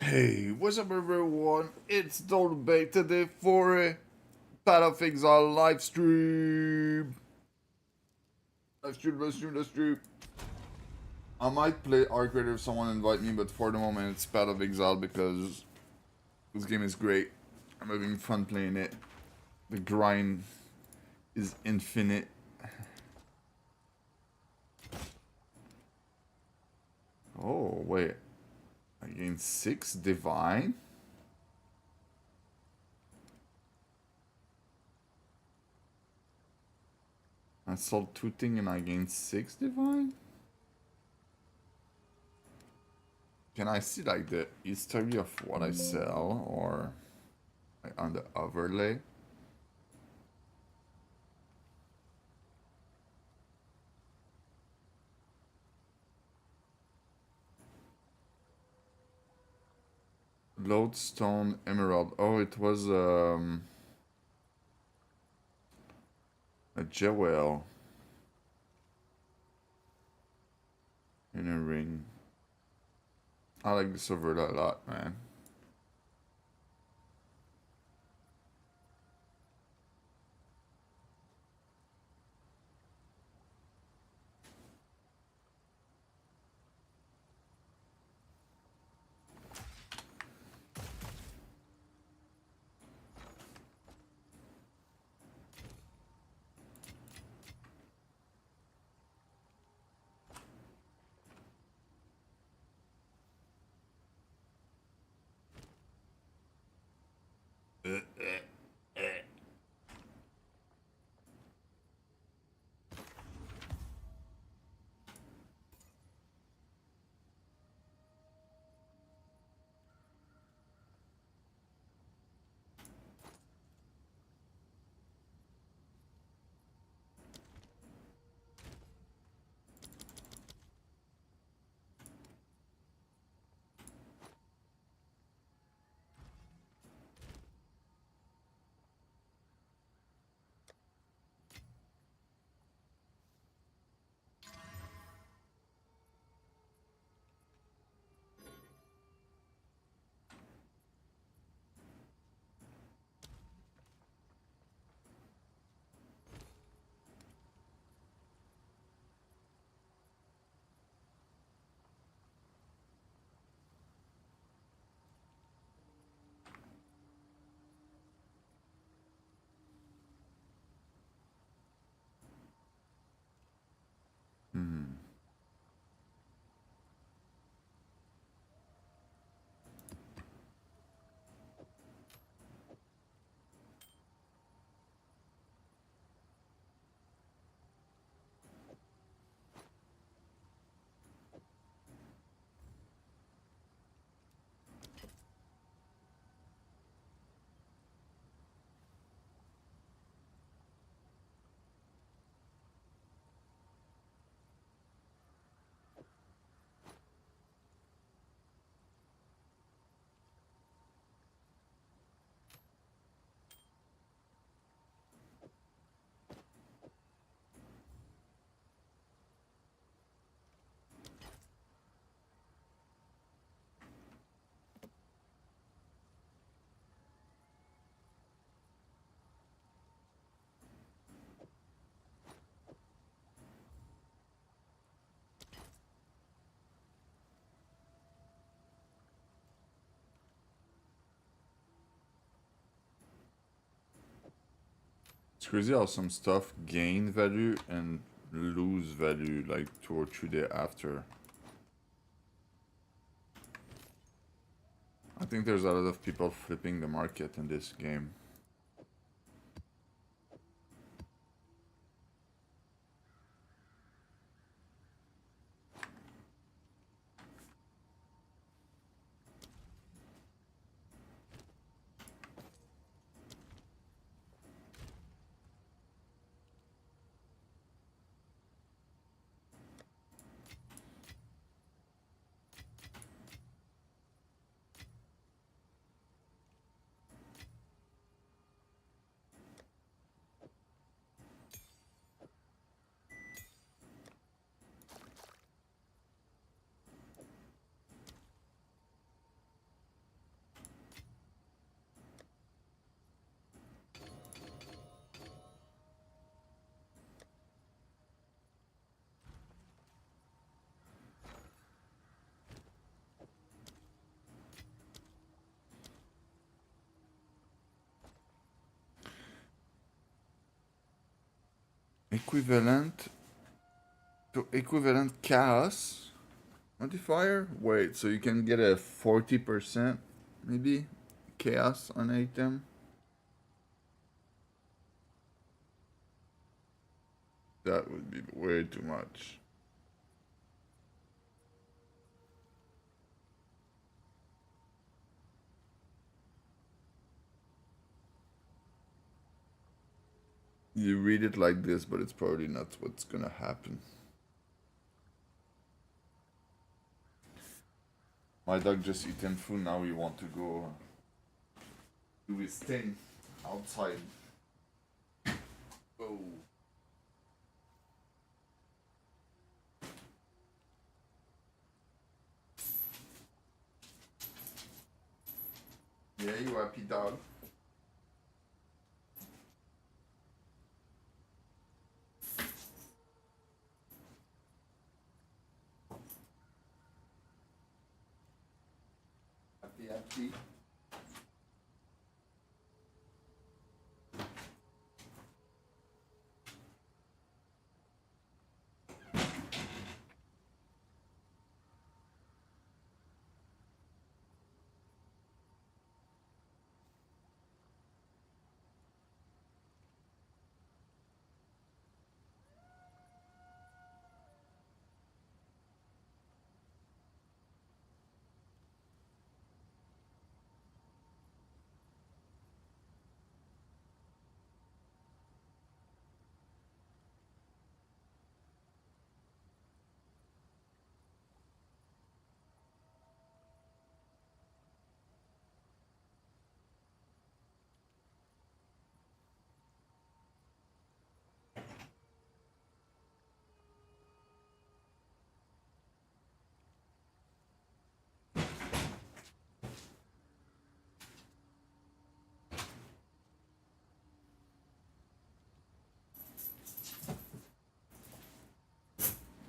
Hey, what's up everyone? It's Dolby today for a Path of Exile live stream. Live stream. I might play Arc Raider if someone invite me, but for the moment it's Path of Exile because this game is great. I'm having fun playing it. The grind is infinite. Oh, wait. I gained 6 Divine? I sold 2 things and I gained 6 Divine? Can I see like the history of what I sell or like, on the overlay? Lodestone Emerald. Oh, it was a jewel in a ring. I like this overlay a lot, man. Hmm. It's crazy how some stuff gain value and lose value like 2 or 3 days after. I think there's a lot of people flipping the market in this game. Equivalent to equivalent chaos modifier? Wait, so you can get a 40% maybe chaos on item? That would be way too much. You read it like this, but it's probably not what's gonna happen. My dog just eaten food, now we want to go do his thing outside. Oh. Yeah, you happy dog? Happy, happy.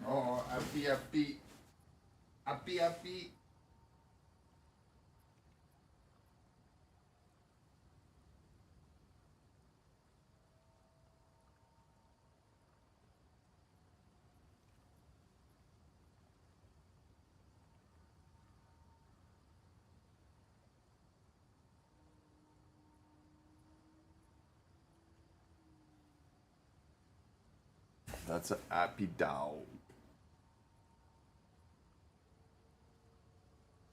Oh, happy, happy. Happy, happy. That's a happy dog.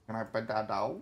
Can I pet that dog?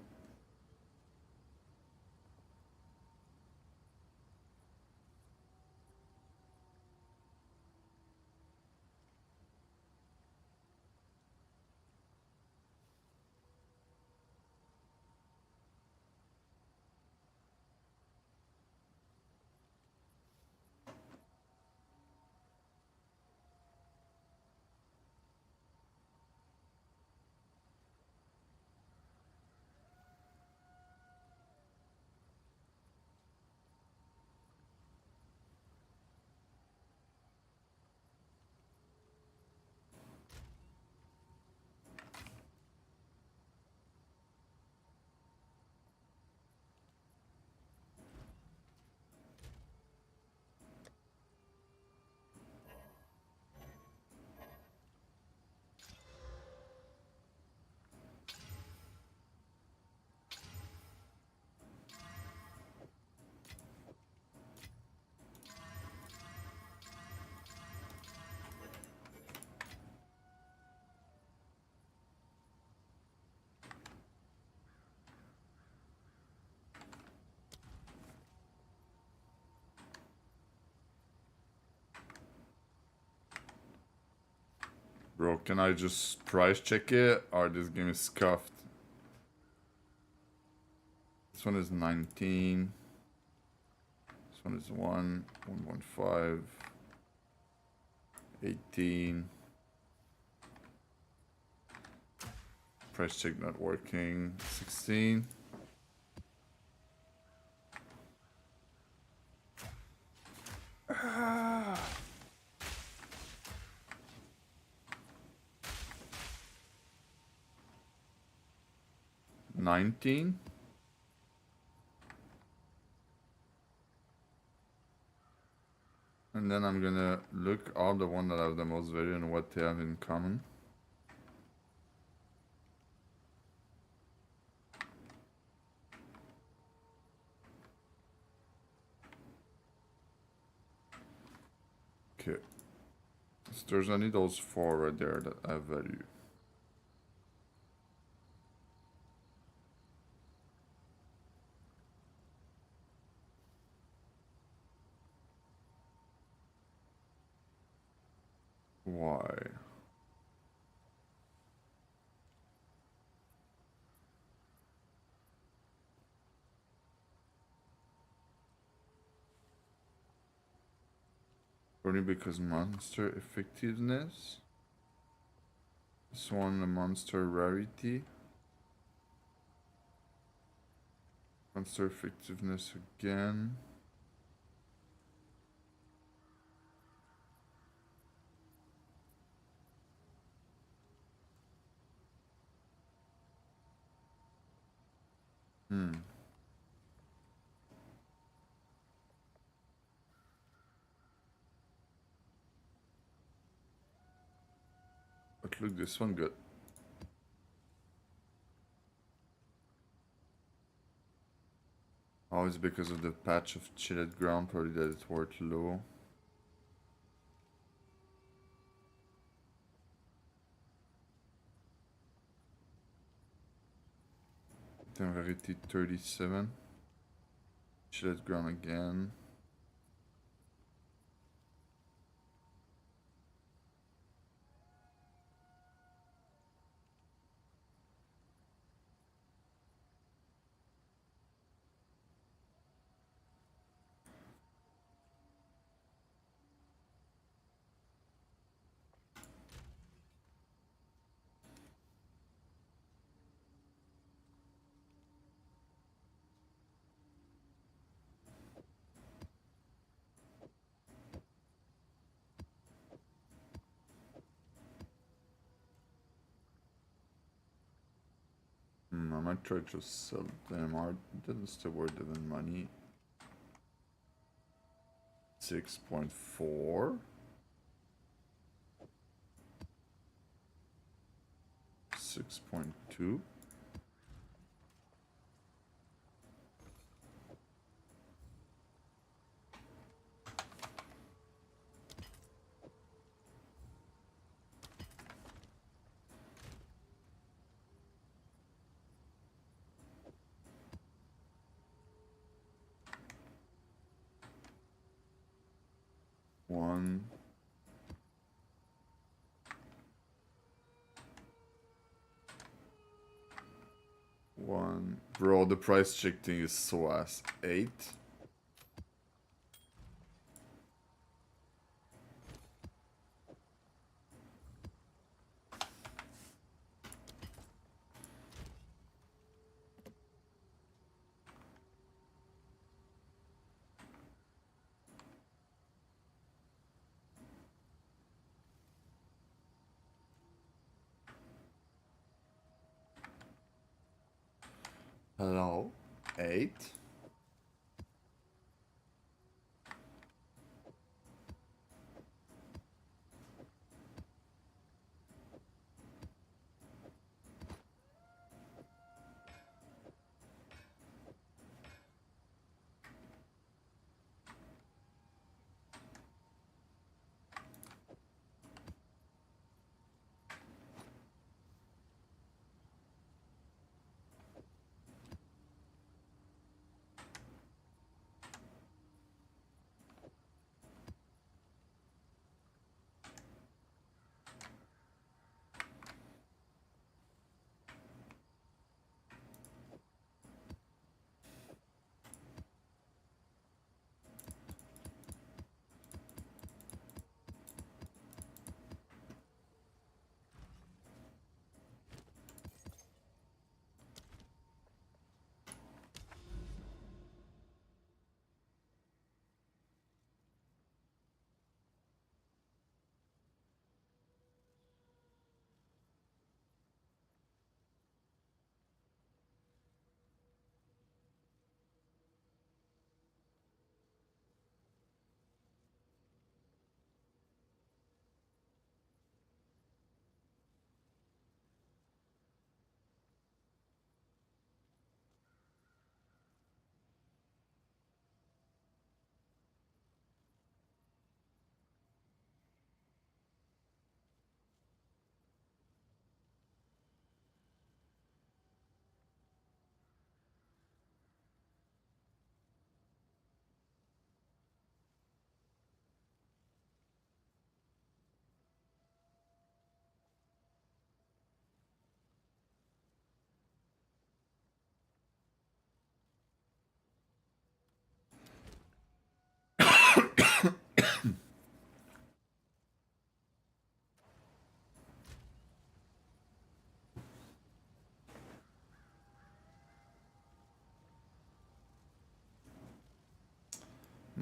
Bro, can I just price check it? Or this game is scuffed? This one is 19. This one is 1.5. 18. Price check not working. 16. Ah. 19. And then I'm gonna look all the one that have the most value and what they have in common. Okay. So there's only those 4 right there that have value. Why? Only because monster effectiveness. This one, the monster rarity. Monster effectiveness again. But look, this one good. Oh, it's because of the patch of chilled ground, probably that it's worth low. Temporarity 37. Chilled ground again. I might try to just sell them out. Didn't still worth even money. 6.4. 6.2. One. One. Bro, the price check thing is so ass. 8. Hello? 8.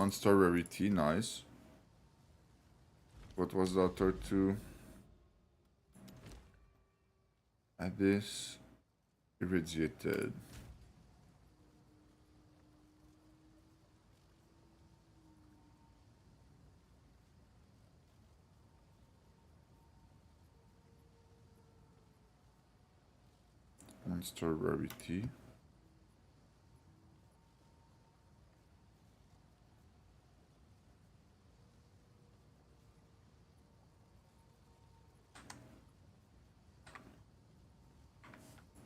Monster Rarity, nice. What was the other two? Abyss, Irradiated. Monster Rarity.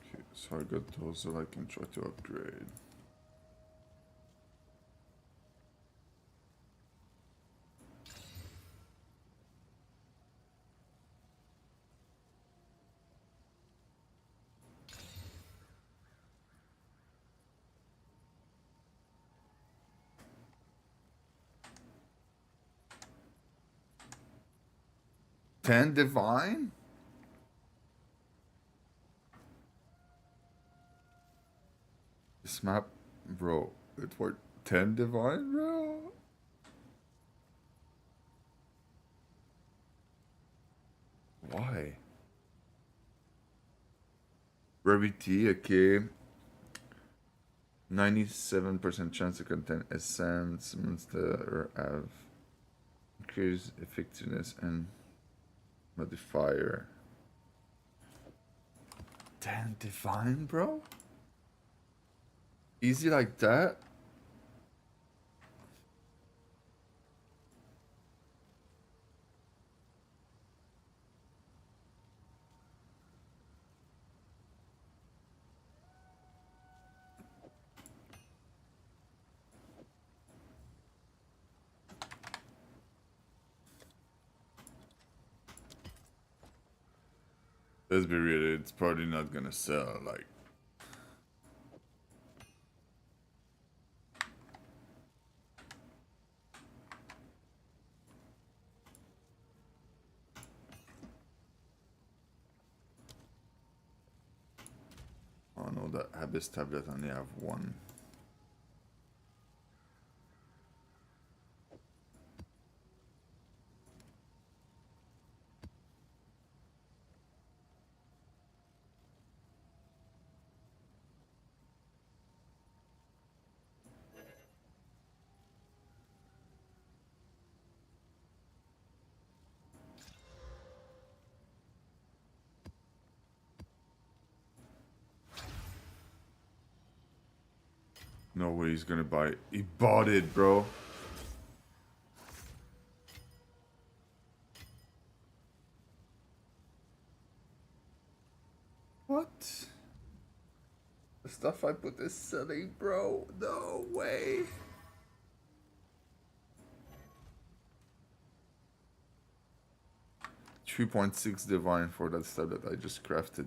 Okay, so I got those that I can try to upgrade. Ten Divine? This map, bro, it worked. 10 Divine, bro? Why? Rarity, okay. 97% chance to contain essence, monster have increased effectiveness and modifier. 10 Divine, bro? Easy like that? Let's be real, it's probably not gonna sell, like. Oh no, that Abyss tablet only have one. No way he's gonna buy it. He bought it, bro. What? The stuff I put is selling, bro. No way. $3.6 divine for that stuff that I just crafted.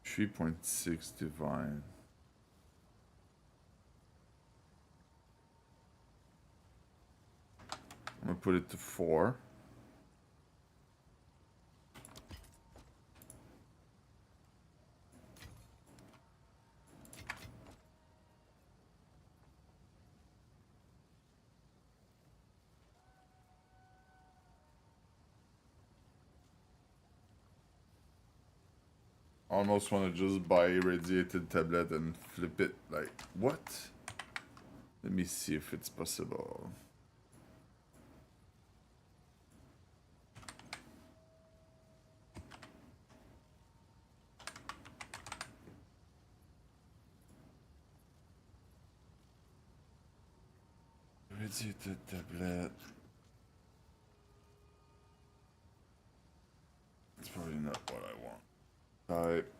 $3.6 divine. I'm gonna put it to 4. Almost want to just buy irradiated tablet and flip it. Like, what? Let me see if it's possible. Irradiated tablet. It's probably not what I want. Type.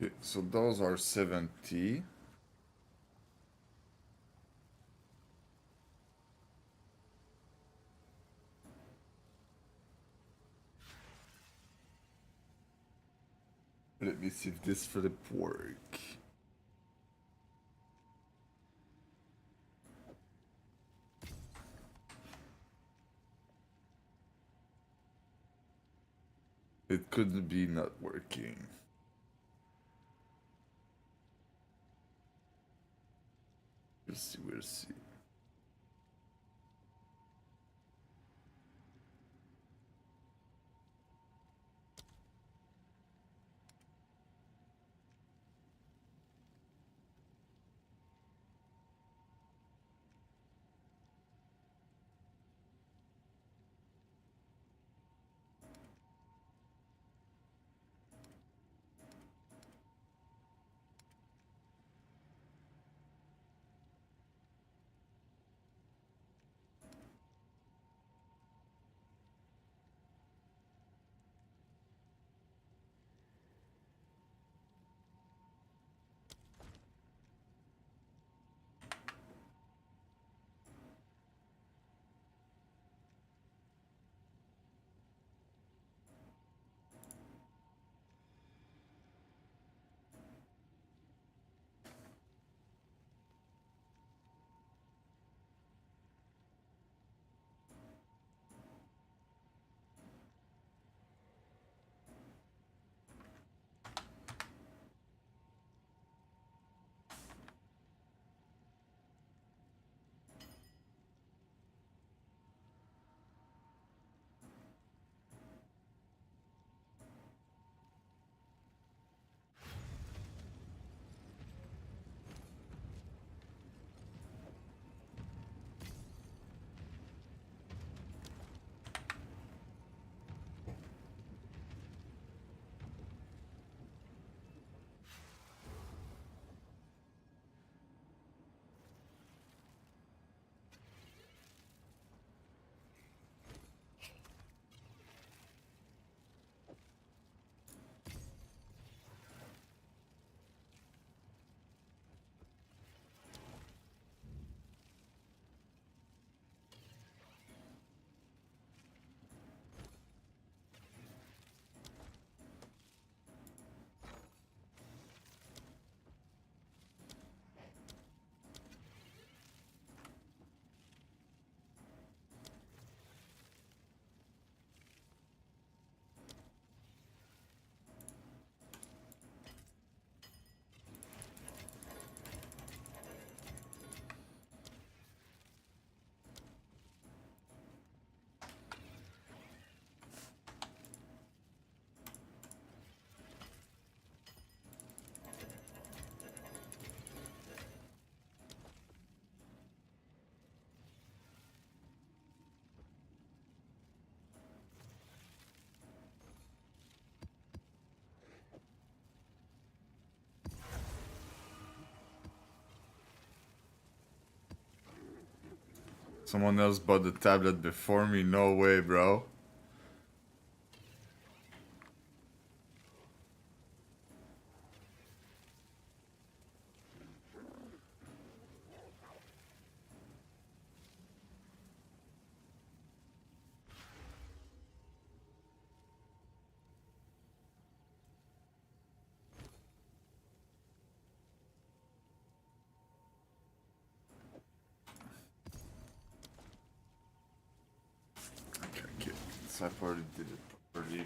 Okay, so those are 70. Let me see if this flip work. It could be not working. We'll see, we'll see. Someone else bought the tablet before me? No way, bro. Okay, so I already did it properly.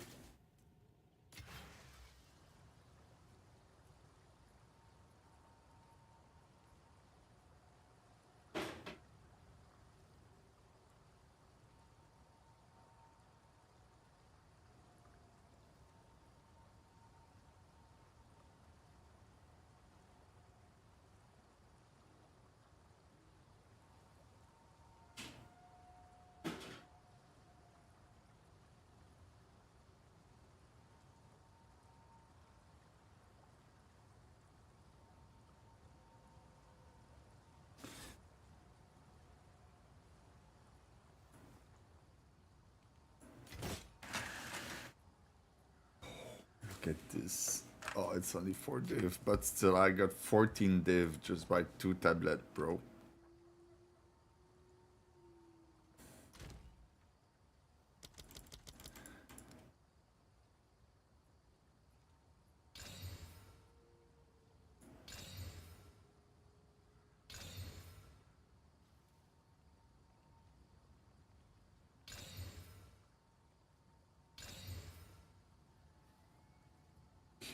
Look at this. Oh, it's only 4 div, but still, I got 14 div just by 2 tablet, bro.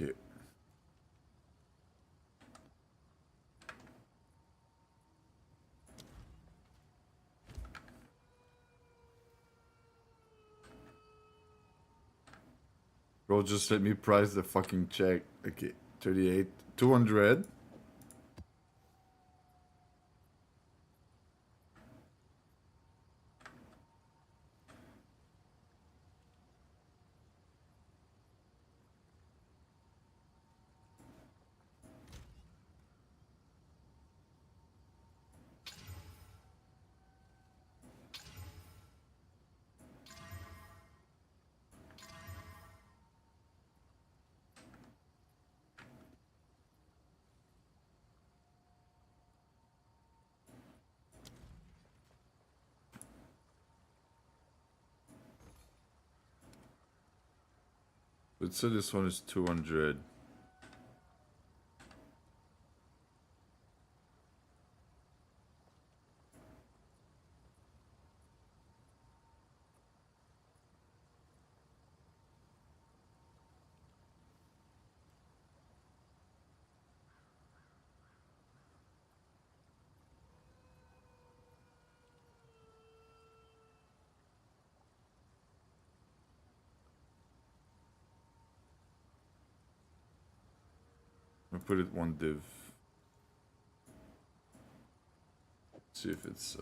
Okay. Bro, just let me price the fucking check. Okay, 38, 200. Let's say this one is 200. I put it 1 div. See if it's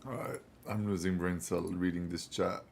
Alright, I'm losing brain cell reading this chat.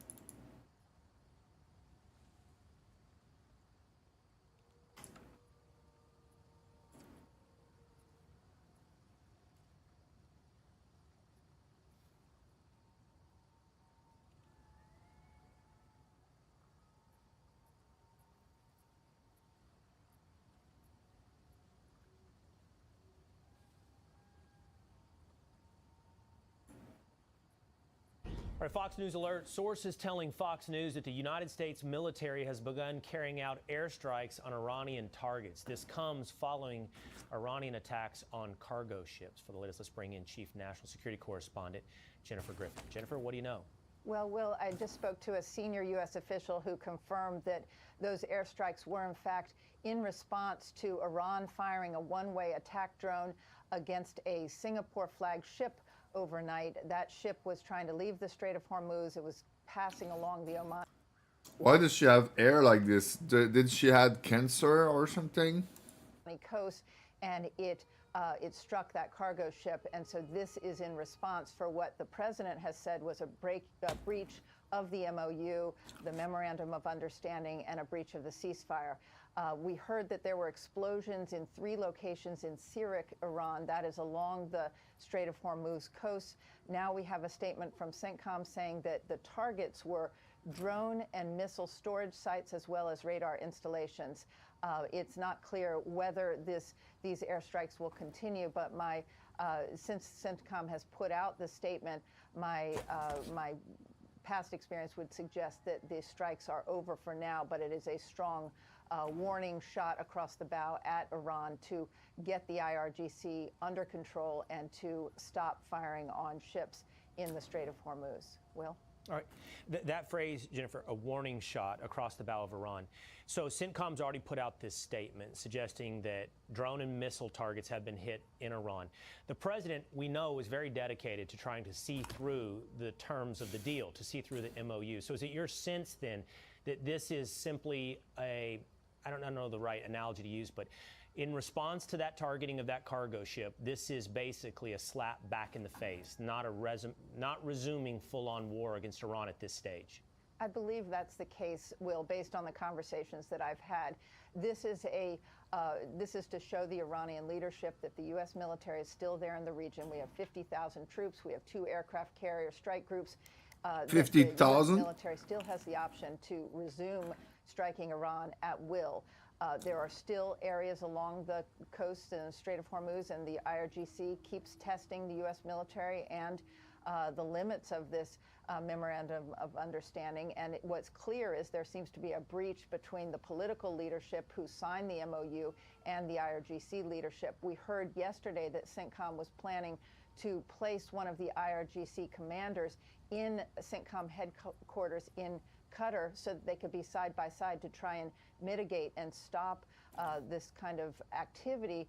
All right, Fox News alert. Sources telling Fox News that the United States military has begun carrying out airstrikes on Iranian targets. This comes following Iranian attacks on cargo ships. For the latest, let's bring in Chief National Security Correspondent Jennifer Griffin. Jennifer, what do you know? Well, Will, I just spoke to a senior U.S. official who confirmed that those airstrikes were, in fact, in response to Iran firing a one-way attack drone against a Singapore-flagged ship overnight. That ship was trying to leave the Strait of Hormuz. It was passing along the Oman Why does she have air like this? Did she had cancer or something? coast, and it struck that cargo ship. And so this is in response for what the president has said was a breach of the MOU, the Memorandum of Understanding, and a breach of the ceasefire. We heard that there were explosions in 3 locations in Sirik, Iran. That is along the Strait of Hormuz coast. Now we have a statement from CENTCOM saying that the targets were drone and missile storage sites as well as radar installations. It's not clear whether these airstrikes will continue, but since CENTCOM has put out the statement, my past experience would suggest that the strikes are over for now, but it is a strong warning shot across the bow at Iran to get the IRGC under control and to stop firing on ships in the Strait of Hormuz. Will? All right. That phrase, Jennifer, a warning shot across the bow of Iran. So CENTCOM's already put out this statement suggesting that drone and missile targets have been hit in Iran. The president, we know, is very dedicated to trying to see through the terms of the deal, to see through the MOU. So is it your sense then that this is simply I don't know the right analogy to use, but in response to that targeting of that cargo ship, this is basically a slap back in the face, not resuming full-on war against Iran at this stage? I believe that's the case, Will, based on the conversations that I've had. This is to show the Iranian leadership that the U.S. military is still there in the region. We have 50,000 troops. We have 2 aircraft carrier strike groups. 50,000? The military still has the option to resume striking Iran at will. There are still areas along the coast in the Strait of Hormuz, and the IRGC keeps testing the U.S. military and the limits of this Memorandum of Understanding. And what's clear is there seems to be a breach between the political leadership who signed the MOU and the IRGC leadership. We heard yesterday that CENTCOM was planning to place one of the IRGC commanders in CENTCOM headquarters in Qatar so that they could be side by side to try and mitigate and stop this kind of activity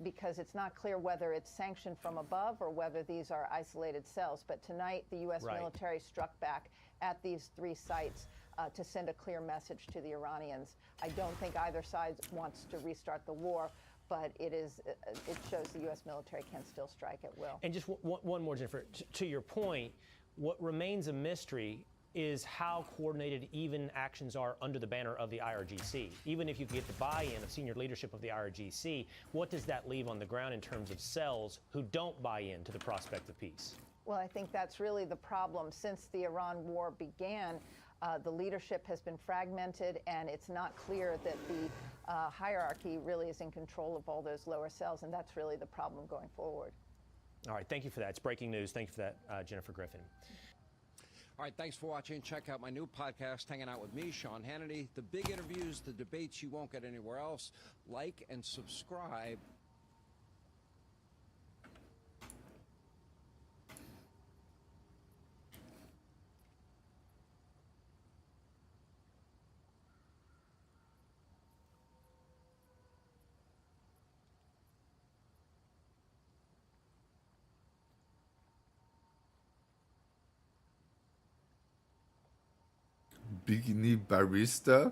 because it's not clear whether it's sanctioned from above or whether these are isolated cells. But tonight, the U.S. military struck back at these 3 sites to send a clear message to the Iranians. I don't think either side wants to restart the war, but it shows the U.S. military can still strike at will. And just one more, Jennifer. To your point, what remains a mystery is how coordinated even actions are under the banner of the IRGC. Even if you get the buy-in of senior leadership of the IRGC, what does that leave on the ground in terms of cells who don't buy into the prospect of peace? Well, I think that's really the problem. Since the Iran war began, the leadership has been fragmented, and it's not clear that the hierarchy really is in control of all those lower cells, and that's really the problem going forward. All right, thank you for that. It's breaking news. Thank you for that, Jennifer Griffin. All right, thanks for watching. Check out my new podcast, Hanging Out with me, Sean Hannity. The big interviews, the debates you won't get anywhere else. Like and subscribe. Bikini barista?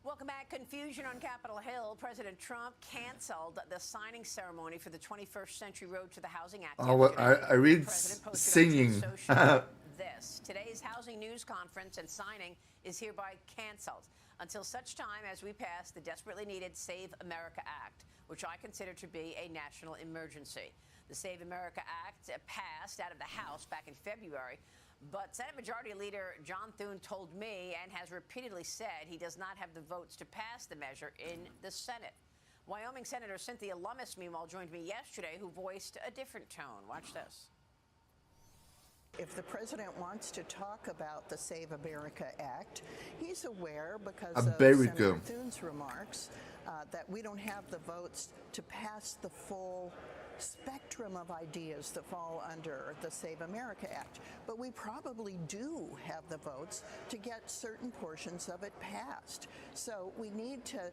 Welcome back. Confusion on Capitol Hill. President Trump canceled the signing ceremony for the 21st Century Road to the Housing Act. Oh, well, I read singing. This. Today's housing news conference and signing is hereby canceled until such time as we pass the desperately needed Save America Act, which I consider to be a national emergency. The Save America Act passed out of the House back in February, but Senate Majority Leader John Thune told me and has repeatedly said he does not have the votes to pass the measure in the Senate. Wyoming Senator Cynthia Lummis, meanwhile, joined me yesterday, who voiced a different tone. Watch this. If the president wants to talk about the Save America Act, he's aware because of Senator Thune's remarks that we don't have the votes to pass the full spectrum of ideas that fall under the Save America Act. But we probably do have the votes to get certain portions of it passed. So we need to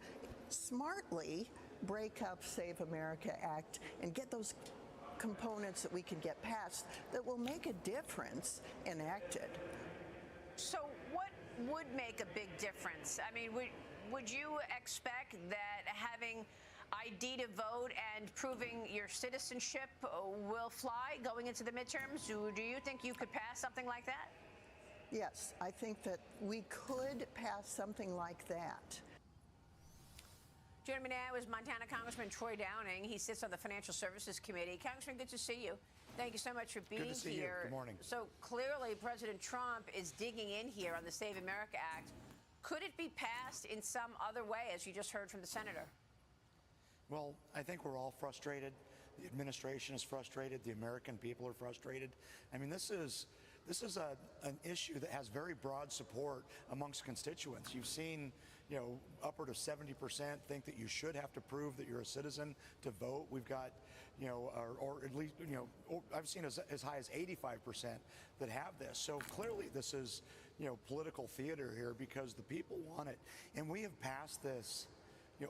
smartly break up Save America Act and get those components that we can get passed that will make a difference enacted. So what would make a big difference? I mean, would you expect that having ID to vote and proving your citizenship will fly going into the midterms? Do you think you could pass something like that? Yes, I think that we could pass something like that. Joining me now is Montana Congressman Troy Downing. He sits on the Financial Services Committee. Congressman, good to see you. Thank you so much for being good to see here. You. Good morning. So clearly, President Trump is digging in here on the Save America Act. Could it be passed in some other way, as you just heard from the senator? Well, I think we're all frustrated. The administration is frustrated. The American people are frustrated. I mean, this is an issue that has very broad support amongst constituents. You've seen, upward of 70% think that you should have to prove that you're a citizen to vote. We've got, or at least, I've seen as high as 85% that have this. So clearly this is, political theater here because the people want it. And we have passed this,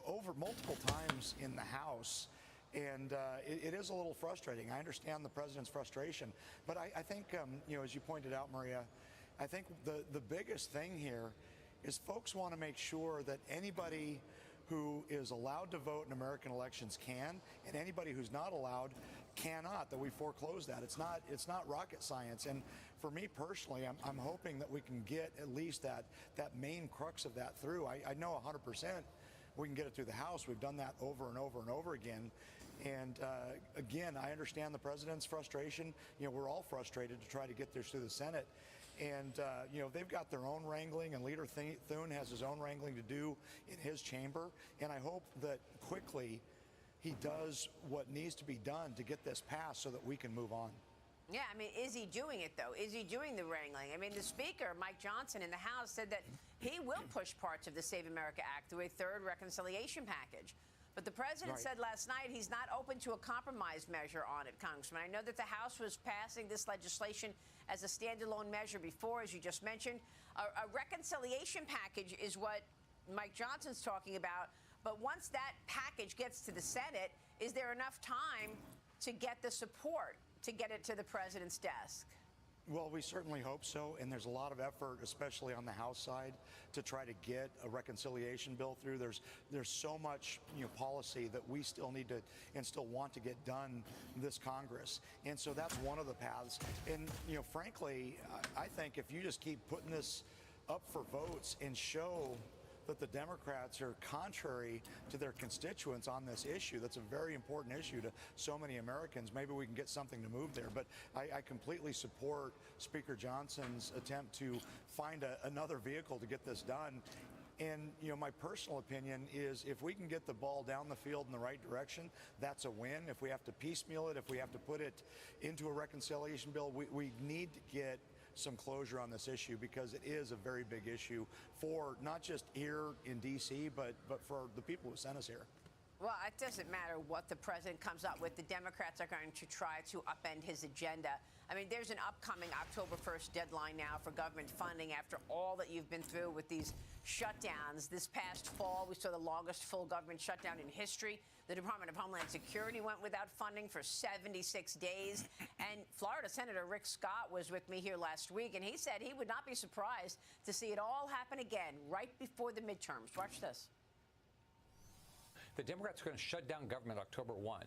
over multiple times in the House. And it is a little frustrating. I understand the president's frustration. But I think, as you pointed out, Maria, I think the biggest thing here is folks want to make sure that anybody who is allowed to vote in American elections can, and anybody who's not allowed cannot, that we foreclose that. It's not rocket science. And for me personally, I'm hoping that we can get at least that main crux of that through. I know 100% we can get it through the House. We've done that over and over and over again. And again, I understand the president's frustration. We're all frustrated to try to get this through the Senate. And, they've got their own wrangling, and Leader Thune has his own wrangling to do in his chamber. And I hope that quickly he does what needs to be done to get this passed so that we can move on. Yeah, I mean, is he doing it, though? Is he doing the wrangling? I mean, the Speaker, Mike Johnson, in the House said that he will push parts of the Save America Act through a third reconciliation package. But the president said last night he's not open to a compromise measure on it, Congressman. I know that the House was passing this legislation as a standalone measure before, as you just mentioned. A reconciliation package is what Mike Johnson's talking about. But once that package gets to the Senate, is there enough time to get the support to get it to the president's desk? Well, we certainly hope so, and there's a lot of effort, especially on the House side, to try to get a reconciliation bill through. There's so much policy that we still need to and still want to get done this Congress, and so that's one of the paths. And frankly, I think if you just keep putting this up for votes and show that the Democrats are contrary to their constituents on this issue. That's a very important issue to so many Americans. Maybe we can get something to move there. But I completely support Speaker Johnson's attempt to find another vehicle to get this done. And, you know, my personal opinion is if we can get the ball down the field in the right direction, that's a win. If we have to piecemeal it, if we have to put it into a reconciliation bill, we need to get some closure on this issue, because it is a very big issue for not just here in D.C., but for the people who sent us here. Well, it doesn't matter what the president comes up with. The Democrats are going to try to upend his agenda. I mean, there's an upcoming October 1st deadline now for government funding after all that you've been through with these shutdowns. This past fall, we saw the longest full government shutdown in history. The Department of Homeland Security went without funding for 76 days. And Florida Senator Rick Scott was with me here last week, and he said he would not be surprised to see it all happen again right before the midterms. Watch this. The Democrats are going to shut down government October 1.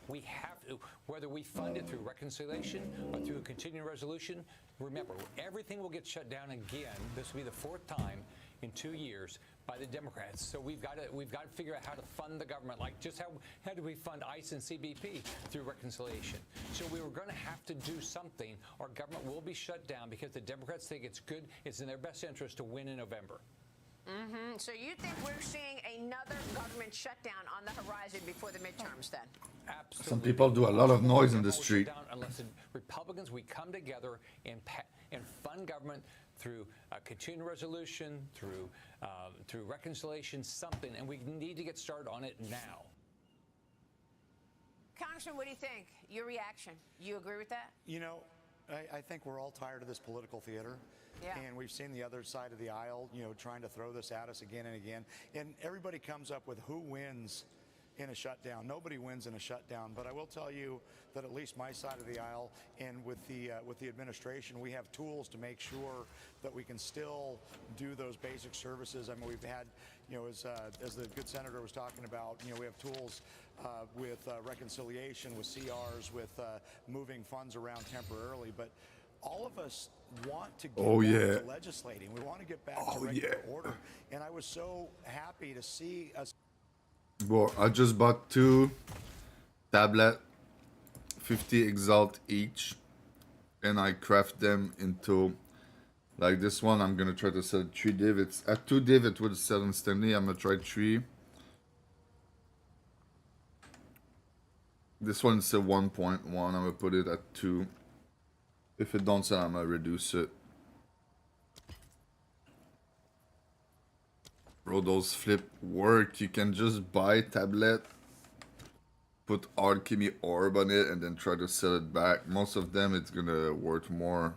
We have to, whether we fund it through reconciliation or through a continuing resolution, remember, everything will get shut down again. This will be the fourth time in 2 years by the Democrats. So we've got to figure out how to fund the government, like just how do we fund ICE and CBP through reconciliation. So we were going to have to do something. Our government will be shut down because the Democrats think it's in their best interest to win in November. So you think we're seeing another government shutdown on the horizon before the midterms then? Absolutely. Some people do a lot of noise in the street. Unless the Republicans, we come together and fund government through a continuing resolution, through reconciliation, something, and we need to get started on it now. Congressman, what do you think? Your reaction? You agree with that? You know, I think we're all tired of this political theater. Yeah. And we've seen the other side of the aisle, you know, trying to throw this at us again and again. And everybody comes up with who wins in a shutdown. Nobody wins in a shutdown. But I will tell you that at least my side of the aisle and with the administration, we have tools to make sure that we can still do those basic services. I mean, we've had, you know, as the good senator was talking about, you know, we have tools with reconciliation, with CRs, with moving funds around temporarily. But all of us want to get back to legislating. We want to get back to regular order. And I was so happy to see us. Bro, I just bought 2 tablet, 50 exalt each, and I craft them into, like this one, I'm gonna try to sell 3 div. It's at 2 div, it would sell instantly. I'm gonna try 3. This one's a 1.1. I'm gonna put it at 2. If it don't sell, I'm gonna reduce it. Bro, those flip work. You can just buy tablet, put alchemy orb on it, and then try to sell it back. Most of them, it's gonna worth more.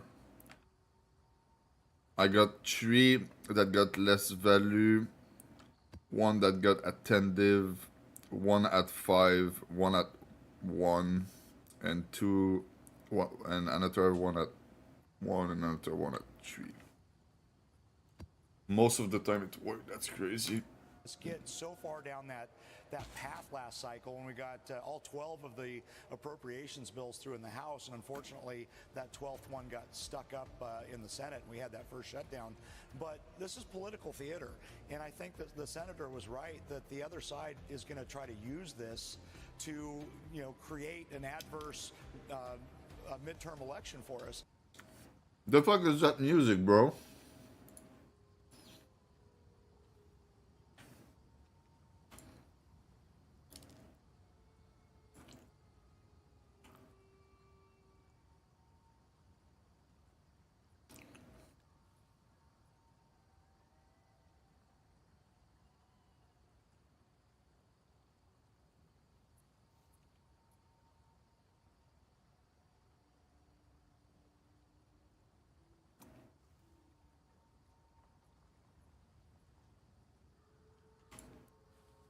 I got 3 that got less value, 1 that got at 10 div, 1 at 5, 1 at 1, and 2. And another 1 at 1 and another 1 at 3. Most of the time it worked. That's crazy. Let's get so far down that path last cycle when we got all 12 of the appropriations bills through in the House, and unfortunately that 12th one got stuck up in the Senate, and we had that first shutdown. But this is political theater, and I think that the senator was right that the other side is going to try to use this to, you know, create an adverse midterm election for us. The fuck is that music, bro?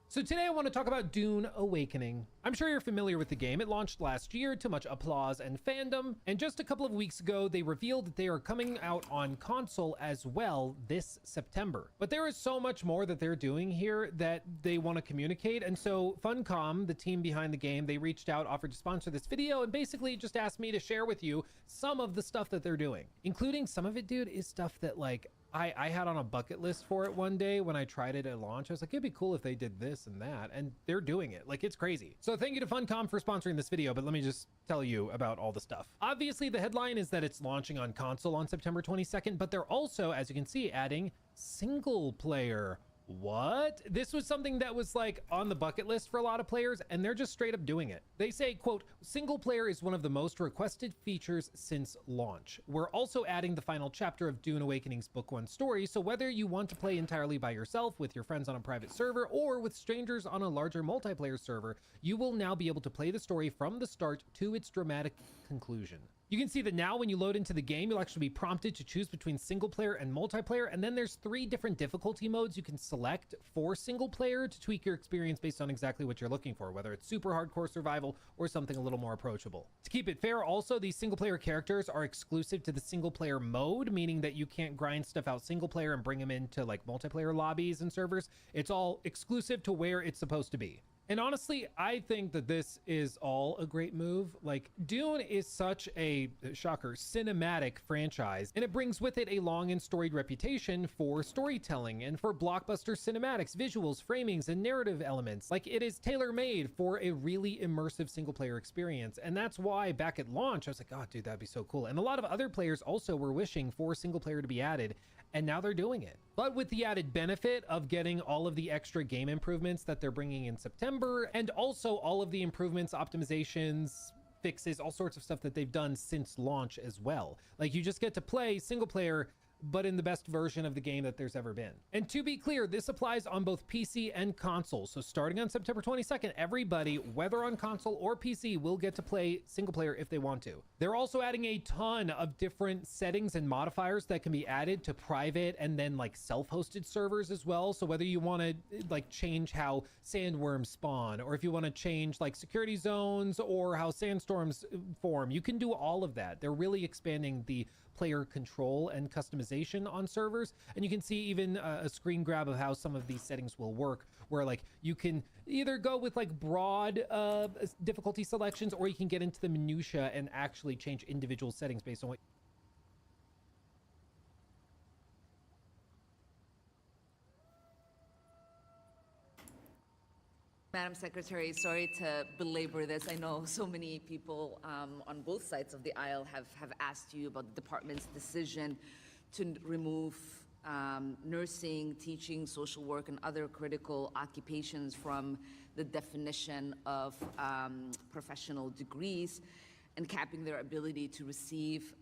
So today I want to talk about Dune Awakening. I'm sure you're familiar with the game. It launched last year to much applause and fandom, and just a couple of weeks ago they revealed that they are coming out on console as well this September. But there is so much more that they're doing here that they want to communicate, and so Funcom, the team behind the game, they reached out, offered to sponsor this video, and basically just asked me to share with you some of the stuff that they're doing. Including some of it, dude, is stuff that like I had on a bucket list for it one day when I tried it at launch. I was like, it'd be cool if they did this and that, and they're doing it. Like, it's crazy. So thank you to Funcom for sponsoring this video, but let me just tell you about all the stuff. Obviously, the headline is that it's launching on console on September 22nd, but they're also, as you can see, adding single player. What? This was something that was like on the bucket list for a lot of players, and they're just straight up doing it. They say, quote, single player is one of the most requested features since launch. We're also adding the final chapter of Dune Awakening's Book 1 story, so whether you want to play entirely by yourself, with your friends on a private server, or with strangers on a larger multiplayer server, you will now be able to play the story from the start to its dramatic conclusion. You can see that now when you load into the game, you'll actually be prompted to choose between single player and multiplayer, and then there's 3 different difficulty modes you can select for single player to tweak your experience based on exactly what you're looking for, whether it's super hardcore survival or something a little more approachable. To keep it fair, also, these single player characters are exclusive to the single player mode, meaning that you can't grind stuff out single player and bring them into like multiplayer lobbies and servers. It's all exclusive to where it's supposed to be. And honestly, I think that this is all a great move. Like, Dune is such a, shocker, cinematic franchise, and it brings with it a long and storied reputation for storytelling and for blockbuster cinematics, visuals, framings, and narrative elements. Like, it is tailor-made for a really immersive single-player experience, and that's why back at launch, I was like, oh, dude, that'd be so cool. And a lot of other players also were wishing for single-player to be added, and now they're doing it. But with the added benefit of getting all of the extra game improvements that they're bringing in September, and also all of the improvements, optimizations, fixes, all sorts of stuff that they've done since launch as well. Like, you just get to play single player, but in the best version of the game that there's ever been. And to be clear, this applies on both PC and console. So starting on September 22nd, everybody, whether on console or PC, will get to play single player if they want to. They're also adding a ton of different settings and modifiers that can be added to private and then like self-hosted servers as well. So whether you want to like change how sandworms spawn, or if you want to change like security zones or how sandstorms form, you can do all of that. They're really expanding the player control and customization on servers, and you can see even a screen grab of how some of these settings will work, where like you can either go with like broad difficulty selections, or you can get into the minutia and actually change individual settings based on what. Madam Secretary, sorry to belabor this. I know so many people on both sides of the aisle have asked you about the department's decision to remove nursing, teaching, social work, and other critical occupations from the definition of professional degrees and capping their ability to receive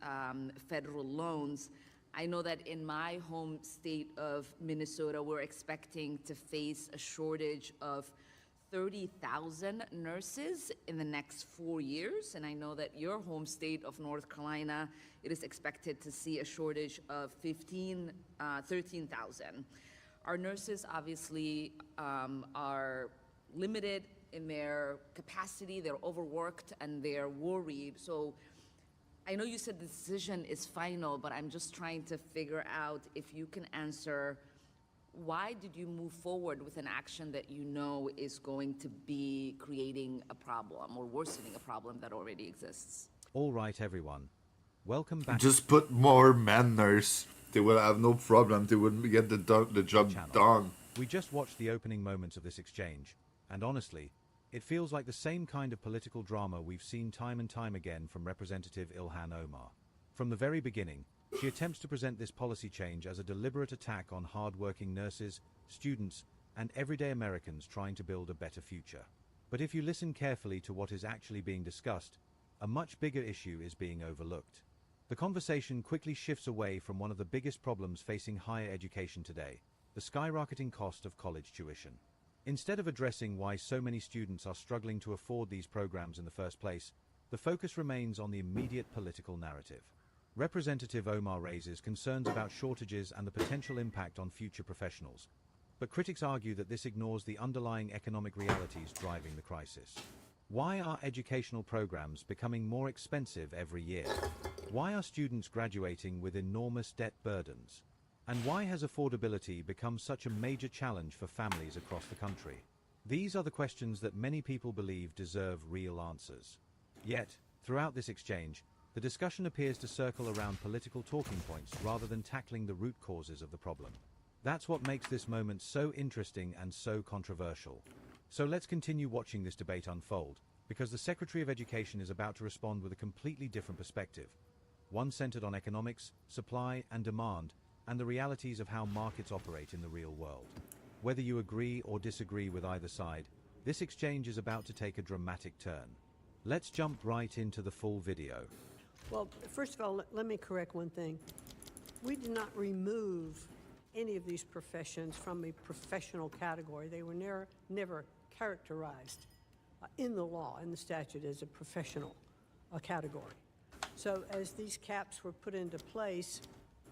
federal loans. I know that in my home state of Minnesota, we're expecting to face a shortage of 30,000 nurses in the next 4 years. And I know that your home state of North Carolina, it is expected to see a shortage of 13,000. Our nurses obviously are limited in their capacity, they're overworked, and they're worried. So I know you said the decision is final, but I'm just trying to figure out if you can answer, why did you move forward with an action that you know is going to be creating a problem or worsening a problem that already exists? All right, everyone. Welcome back. Just put more men nurse. They will have no problem. They wouldn't get the job done. We just watched the opening moments of this exchange, and honestly, it feels like the same kind of political drama we've seen time and time again from Representative Ilhan Omar. From the very beginning, she attempts to present this policy change as a deliberate attack on hard-working nurses, students, and everyday Americans trying to build a better future. But if you listen carefully to what is actually being discussed, a much bigger issue is being overlooked. The conversation quickly shifts away from one of the biggest problems facing higher education today, the skyrocketing cost of college tuition. Instead of addressing why so many students are struggling to afford these programs in the first place, the focus remains on the immediate political narrative. Representative Omar raises concerns about shortages and the potential impact on future professionals, but critics argue that this ignores the underlying economic realities driving the crisis. Why are educational programs becoming more expensive every year? Why are students graduating with enormous debt burdens? And why has affordability become such a major challenge for families across the country? These are the questions that many people believe deserve real answers. Yet, throughout this exchange, the discussion appears to circle around political talking points rather than tackling the root causes of the problem. That's what makes this moment so interesting and so controversial. So let's continue watching this debate unfold, because the Secretary of Education is about to respond with a completely different perspective, one centered on economics, supply, and demand, and the realities of how markets operate in the real world. Whether you agree or disagree with either side, this exchange is about to take a dramatic turn. Let's jump right into the full video. Well, first of all, let me correct one thing. We did not remove any of these professions from a professional category. They were never characterized in the law, in the statute, as a professional category. So as these caps were put into place,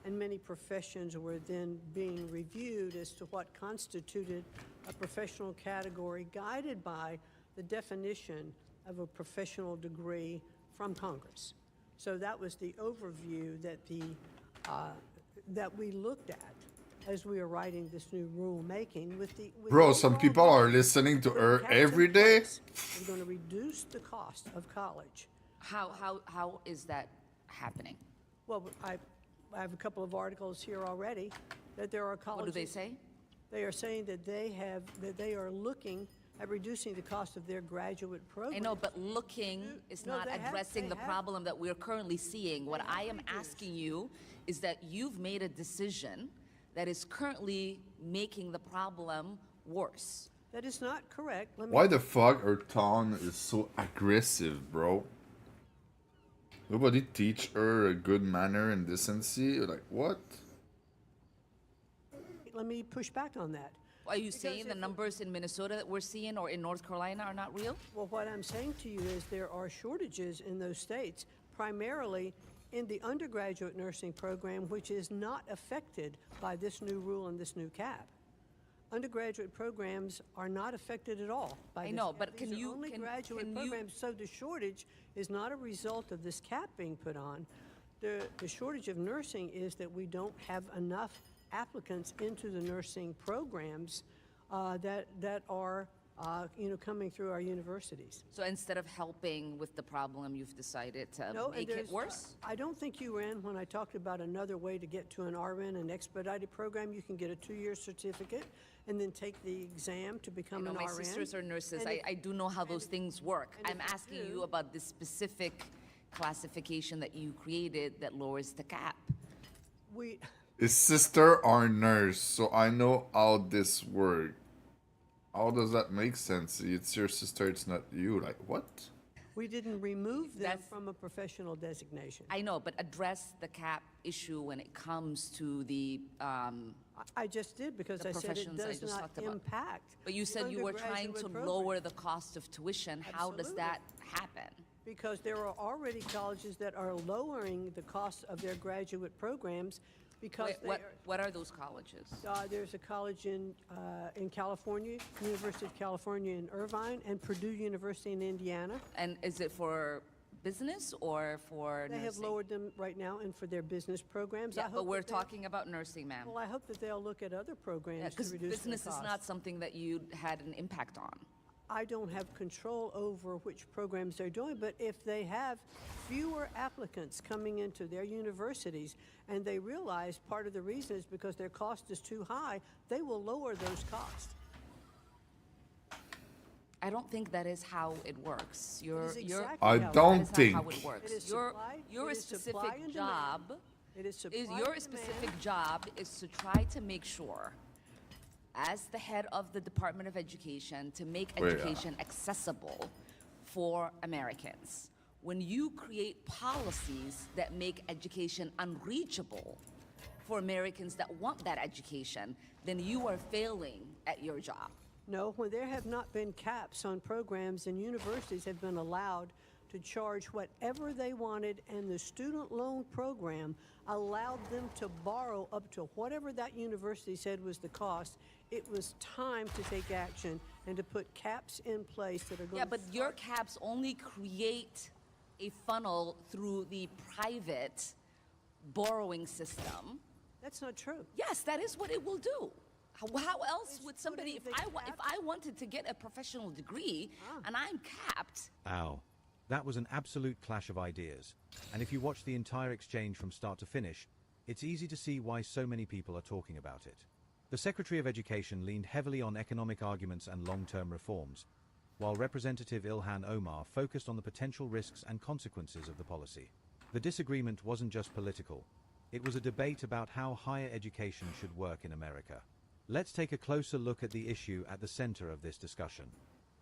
and many professions were then being reviewed as to what constituted a professional category, guided by the definition of a professional degree from Congress. So that was the overview that we looked at as we were writing this new rulemaking. Bro, some people are listening to her every day. We're going to reduce the cost of college. How is that happening? Well, I have a couple of articles here already that there are colleges. What do they say? They are saying that they are looking at reducing the cost of their graduate program. I know, but looking is not addressing the problem that we're currently seeing. What I am asking you is that you've made a decision that is currently making the problem worse. That is not correct. Why the fuck her tone is so aggressive, bro? Nobody teach her a good manner and decency? Like, what? Let me push back on that. Are you saying the numbers in Minnesota that we're seeing or in North Carolina are not real? Well, what I'm saying to you is there are shortages in those states, primarily in the undergraduate nursing program, which is not affected by this new rule and this new cap. Undergraduate programs are not affected at all by this. I know, cap. but These can are you only graduate programs? So the shortage is not a result of this cap being put on. The shortage of nursing is that we don't have enough applicants into the nursing programs that are coming through our universities. So instead of helping with the problem, you've decided to make it worse? I don't think you were in when I talked about another way to get to an RN, an expedited program. You can get a 2-year certificate and then take the exam to become an RN. My sisters are nurses. I do know how those things work. I'm asking you about the specific classification that you created that lowers the cap. His sister are nurse, so I know how this works. How does that make sense? It's your sister, it's not you. Like, what? We didn't remove them from a professional designation. I know, but address the cap issue when it comes to the I just did, because I said it does not impact. But you said you were trying to lower the cost of tuition. How does that happen? Because there are already colleges that are lowering the cost of their graduate programs because what are those colleges? There's a college in California, University of California in Irvine, and Purdue University in Indiana. And is it for business or for nursing? They have lowered them right now and for their business programs. Yeah, but we're talking about nursing, ma'am. Well, I hope that they'll look at other programs to reduce their costs. Business is not something that you had an impact on. I don't have control over which programs they're doing, but if they have fewer applicants coming into their universities and they realize part of the reason is because their cost is too high, they will lower those costs. I don't think that is how it works. I don't think. How it works. Your specific job is to try to make sure, as the head of the Department of Education, to make education accessible for Americans. When you create policies that make education unreachable for Americans that want that education, then you are failing at your job. No, when there have not been caps on programs, and universities have been allowed to charge whatever they wanted, and the student loan program allowed them to borrow up to whatever that university said was the cost, it was time to take action and to put caps in place that are going to... Yeah, but your caps only create a funnel through the private borrowing system. That's not true. Yes, that is what it will do. How else would somebody, if I wanted to get a professional degree and I'm capped... Ow. That was an absolute clash of ideas. And if you watch the entire exchange from start to finish, it's easy to see why so many people are talking about it. The Secretary of Education leaned heavily on economic arguments and long-term reforms, while Representative Ilhan Omar focused on the potential risks and consequences of the policy. The disagreement wasn't just political. It was a debate about how higher education should work in America. Let's take a closer look at the issue at the center of this discussion.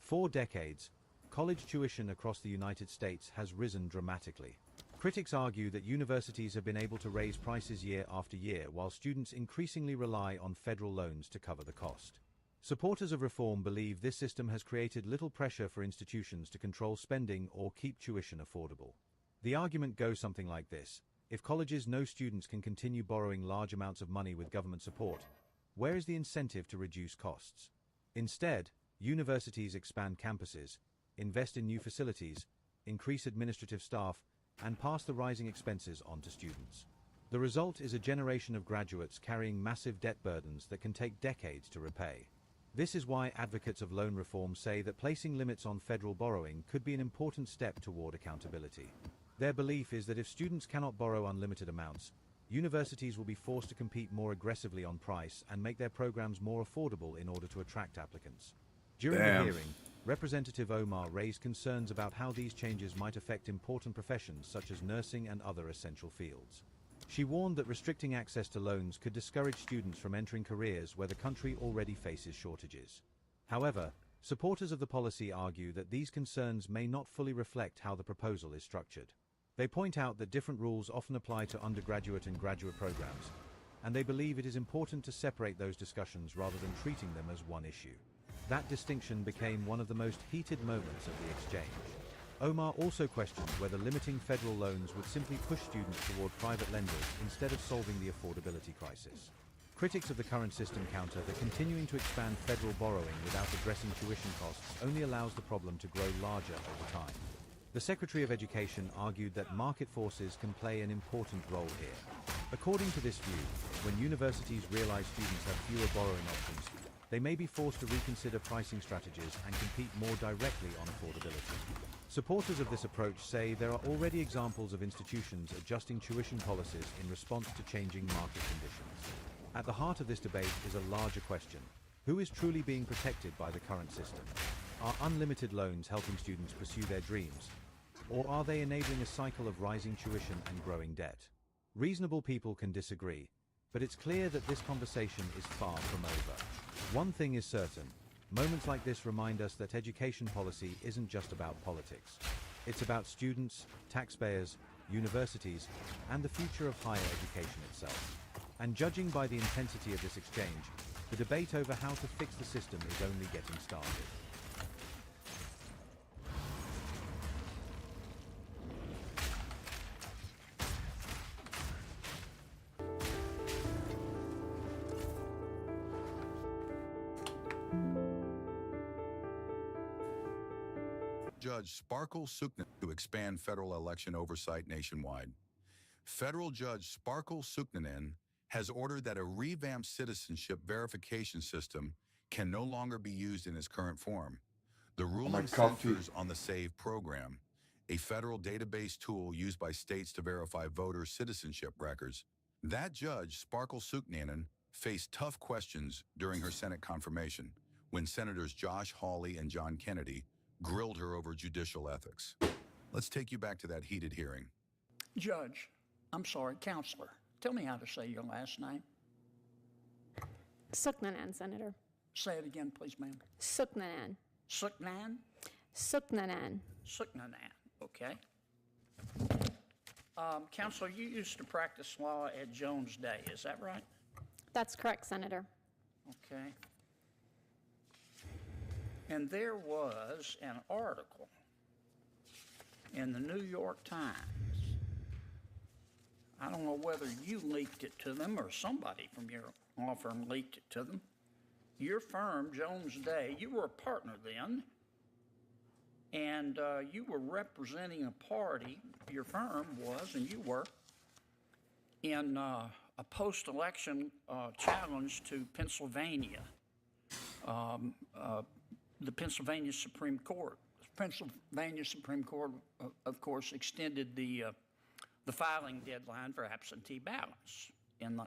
For decades, college tuition across the United States has risen dramatically. Critics argue that universities have been able to raise prices year after year while students increasingly rely on federal loans to cover the cost. Supporters of reform believe this system has created little pressure for institutions to control spending or keep tuition affordable. The argument goes something like this: if colleges know students can continue borrowing large amounts of money with government support, where is the incentive to reduce costs? Instead, universities expand campuses, invest in new facilities, increase administrative staff, and pass the rising expenses on to students. The result is a generation of graduates carrying massive debt burdens that can take decades to repay. This is why advocates of loan reform say that placing limits on federal borrowing could be an important step toward accountability. Their belief is that if students cannot borrow unlimited amounts, universities will be forced to compete more aggressively on price and make their programs more affordable in order to attract applicants. During the hearing, Representative Omar raised concerns about how these changes might affect important professions such as nursing and other essential fields. She warned that restricting access to loans could discourage students from entering careers where the country already faces shortages. However, supporters of the policy argue that these concerns may not fully reflect how the proposal is structured. They point out that different rules often apply to undergraduate and graduate programs, and they believe it is important to separate those discussions rather than treating them as one issue. That distinction became one of the most heated moments of the exchange. Omar also questioned whether limiting federal loans would simply push students toward private lenders instead of solving the affordability crisis. Critics of the current system counter that continuing to expand federal borrowing without addressing tuition costs only allows the problem to grow larger over time. The Secretary of Education argued that market forces can play an important role here. According to this view, when universities realize students have fewer borrowing options, they may be forced to reconsider pricing strategies and compete more directly on affordability. Supporters of this approach say there are already examples of institutions adjusting tuition policies in response to changing market conditions. At the heart of this debate is a larger question: who is truly being protected by the current system? Are unlimited loans helping students pursue their dreams? Or are they enabling a cycle of rising tuition and growing debt? Reasonable people can disagree, but it's clear that this conversation is far from over. One thing is certain: moments like this remind us that education policy isn't just about politics. It's about students, taxpayers, universities, and the future of higher education itself. And judging by the intensity of this exchange, the debate over how to fix the system is only getting started. Judge Sparkle Suknanen to expand federal election oversight nationwide. Federal Judge Sparkle Suknanen has ordered that a revamped citizenship verification system can no longer be used in its current form. The ruling centers on the SAVE program, a federal database tool used by states to verify voter citizenship records. That judge, Sparkle Suknanen, faced tough questions during her Senate confirmation when Senators Josh Hawley and John Kennedy grilled her over judicial ethics. Let's take you back to that heated hearing. Counselor, tell me how to say your last name. Suknanen, Senator. Say it again, please, ma'am. Suknanen. Suknan? Suknanen. Suknanen, okay. Counselor, you used to practice law at Jones Day, is that right? That's correct, Senator. Okay. And there was an article in the New York Times. I don't know whether you leaked it to them or somebody from your law firm leaked it to them. Your firm, Jones Day, you were a partner then, and you were representing a party, your firm was, and you were, in a post-election challenge to Pennsylvania. The Pennsylvania Supreme Court. Pennsylvania Supreme Court, of course, extended the filing deadline for absentee ballots in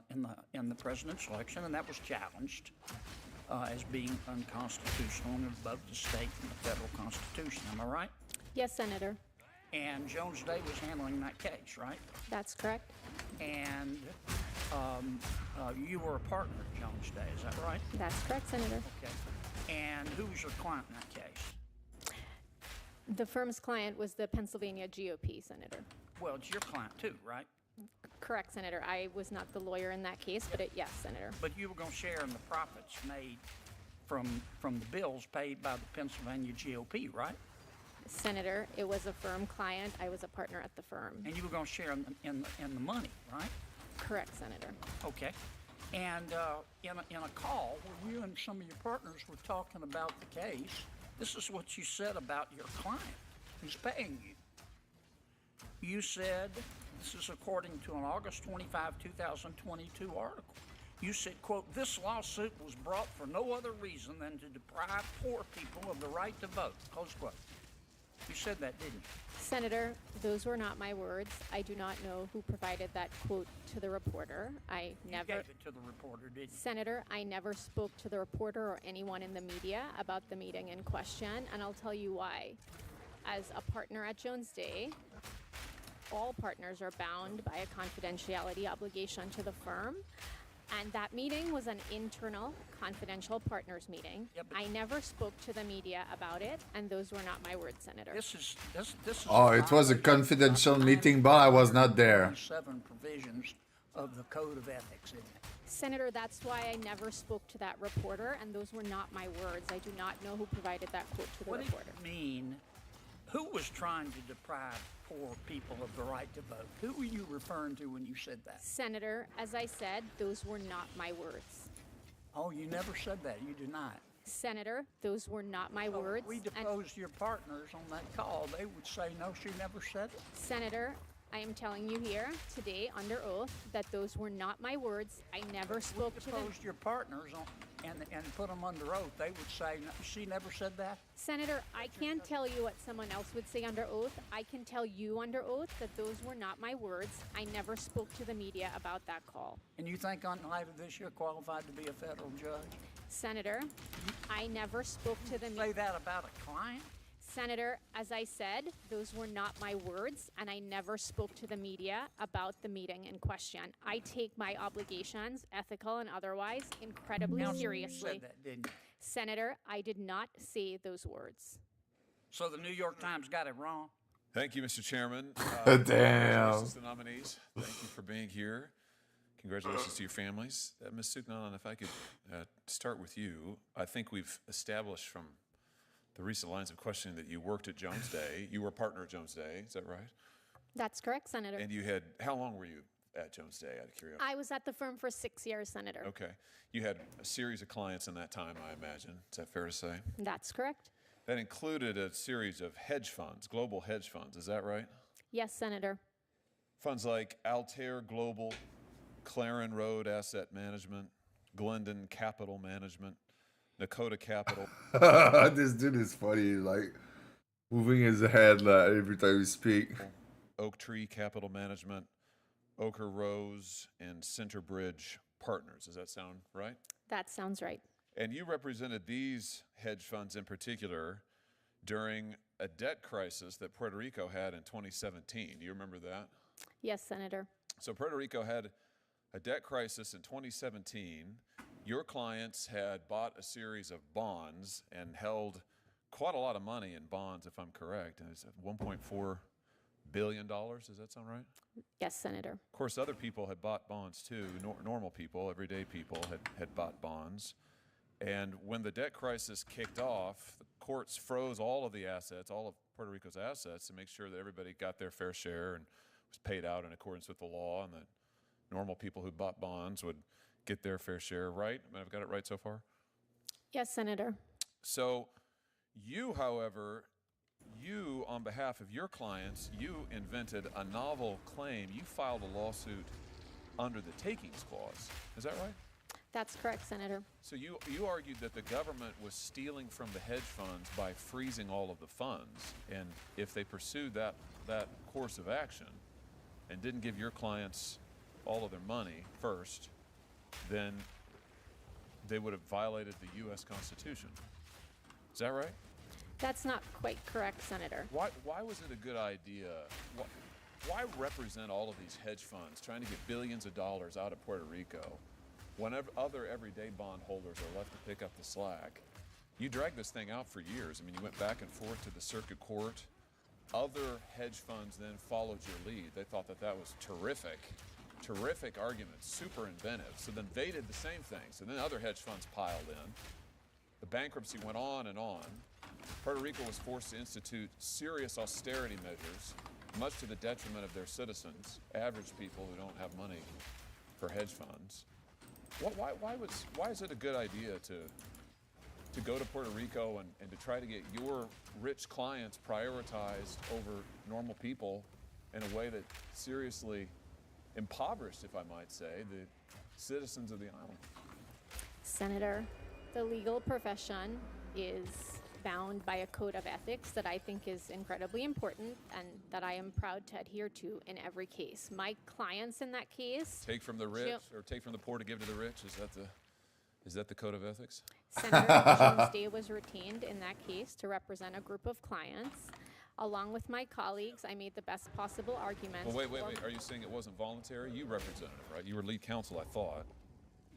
the president's election, and that was challenged as being unconstitutional and above the state and the federal constitution. Am I right? Yes, Senator. And Jones Day was handling that case, right? That's correct. and you were a partner at Jones Day. Is that right? That's correct, Senator. Okay. And who was your client in that case? The firm's client was the Pennsylvania GOP, Senator. Well, it's your client too, right? Correct, Senator. I was not the lawyer in that case, but yes, Senator. But you were going to share in the profits made from the bills paid by the Pennsylvania GOP, right? Senator, it was a firm client. I was a partner at the firm. And you were going to share in the money, right? Correct, Senator. Okay. And in a call where you and some of your partners were talking about the case, this is what you said about your client who's paying you. You said, this is according to an August 25, 2022 article. You said, quote, "This lawsuit was brought for no other reason than to deprive poor people of the right to vote," close quote. You said that, didn't you? Senator, those were not my words. I do not know who provided that quote to the reporter. I never gave it to the reporter, didn't you? Senator, I never spoke to the reporter or anyone in the media about the meeting in question, and I'll tell you why. As a partner at Jones Day, all partners are bound by a confidentiality obligation to the firm. And that meeting was an internal, confidential partners meeting. Yeah, I never spoke to the media about it, and those were not my words, Senator. This is Oh, it was a confidential meeting, but I was not there. 7 provisions of the Code of Ethics, isn't it? Senator, that's why I never spoke to that reporter, and those were not my words. I do not know who provided that quote to the What reporter. did it mean? Who was trying to deprive poor people of the right to vote? Who were you referring to when you said that? Senator, as I said, those were not my words. Oh, you never said that. You denied. Senator, those were not my So words. if we deposed your partners on that call, they would say, no, she never said it. Senator, I am telling you here today under oath that those were not my words. I never spoke to them. Deposed your partners on, and put them under oath. They would say, no, she never said that. Senator, I can't tell you what someone else would say under oath. I can tell you under oath that those were not my words. I never spoke to the media about that call. And you think on light of this, you're qualified to be a federal judge? Senator, I never spoke to the media. Say that about a client? Senator, as I said, those were not my words, and I never spoke to the media about the meeting in question. I take my obligations, ethical and otherwise, incredibly seriously. You said that, didn't you? Senator, I did not say those words. So the New York Times got it wrong? Thank you, Mr. Chairman. Damn. Congratulations to the nominees. Thank you for being here. Congratulations to your families. Ms. Suknan, if I could start with you. I think we've established from the recent lines of questioning that you worked at Jones Day. You were a partner at Jones Day, is that right? That's correct, Senator. And you had, how long were you at Jones Day, out of curiosity? I was at the firm for 6 years, Senator. Okay. You had a series of clients in that time, I imagine. Is that fair to say? That's correct. That included a series of hedge funds, global hedge funds, is that right? Yes, Senator. Funds like Altair Global, Claren Road Asset Management, Glendon Capital Management, Nakota Capital. This dude is funny, like moving his head like, every time we speak. Oak Tree Capital Management, Ochre Rose, and Centerbridge Partners. Does that sound right? That sounds right. And you represented these hedge funds in particular during a debt crisis that Puerto Rico had in 2017. Do you remember that? Yes, Senator. So Puerto Rico had a debt crisis in 2017. Your clients had bought a series of bonds and held quite a lot of money in bonds, if I'm correct. And it's $1.4 billion. Does that sound right? Yes, Senator. Of course, other people had bought bonds too. Normal people, everyday people had bought bonds. And when the debt crisis kicked off, the courts froze all of the assets, all of Puerto Rico's assets, to make sure that everybody got their fair share and was paid out in accordance with the law, and that normal people who bought bonds would get their fair share, right? I mean, I've got it right so far? Yes, Senator. So you, however, you, on behalf of your clients, you invented a novel claim. You filed a lawsuit under the takings clause. Is that right? That's correct, Senator. So you argued that the government was stealing from the hedge funds by freezing all of the funds, and if they pursued that course of action and didn't give your clients all of their money first, then they would have violated the U.S. Constitution. Is that right? That's not quite correct, Senator. Why was it a good idea? why represent all of these hedge funds trying to get billions of dollars out of Puerto Rico when other everyday bondholders are left to pick up the slack? You dragged this thing out for years. I mean, you went back and forth to the circuit court. Other hedge funds then followed your lead. They thought that that was terrific. Terrific arguments, super inventive. So then they did the same thing. So then other hedge funds piled in. The bankruptcy went on and on. Puerto Rico was forced to institute serious austerity measures, much to the detriment of their citizens, average people who don't have money for hedge funds. Why is it a good idea to go to Puerto Rico and to try to get your rich clients prioritized over normal people in a way that seriously impoverished, if I might say, the citizens of the island? Senator, the legal profession is bound by a code of ethics that I think is incredibly important and that I am proud to adhere to in every case. My clients in that case... Take from the rich or take from the poor to give to the rich? Is that the code of ethics? Senator Jones Day was retained in that case to represent a group of clients. Along with my colleagues, I made the best possible arguments. Well, wait. Are you saying it wasn't voluntary? You represented it, right? You were lead counsel, I thought.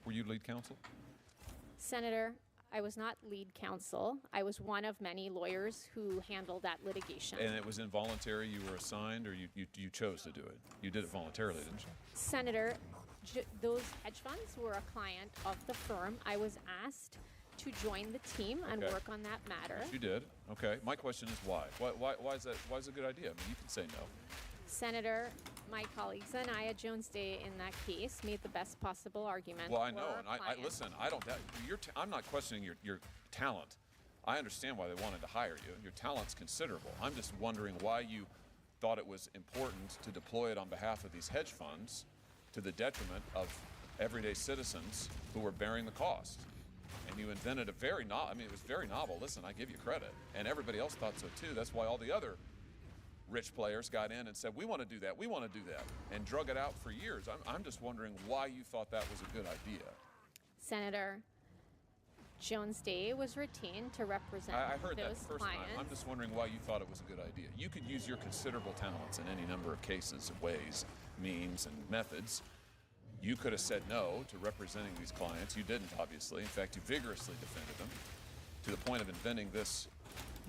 Were you lead counsel? Senator, I was not lead counsel. I was one of many lawyers who handled that litigation. And it was involuntary? You were assigned, or you chose to do it? You did it voluntarily, didn't you? Senator, those hedge funds were a client of the firm. I was asked to join the team and work on that matter. Yes, you did. Okay. My question is why? Why is that? Why is it a good idea? I mean, you can say no. Senator, my colleagues and I at Jones Day in that case made the best possible argument. Well, I know, and I listen. I don't. I'm not questioning your talent. I understand why they wanted to hire you. Your talent's considerable. I'm just wondering why you thought it was important to deploy it on behalf of these hedge funds, to the detriment of everyday citizens who were bearing the cost. And you invented it was very novel. Listen, I give you credit. And everybody else thought so too. That's why all the other rich players got in and said, we want to do that, and drug it out for years. I'm just wondering why you thought that was a good idea. Senator, Jones Day was retained to represent I heard that those the first clients. time. I'm just wondering why you thought it was a good idea. You could use your considerable talents in any number of cases, ways, means, and methods. You could have said no to representing these clients. You didn't, obviously. In fact, you vigorously defended them to the point of inventing this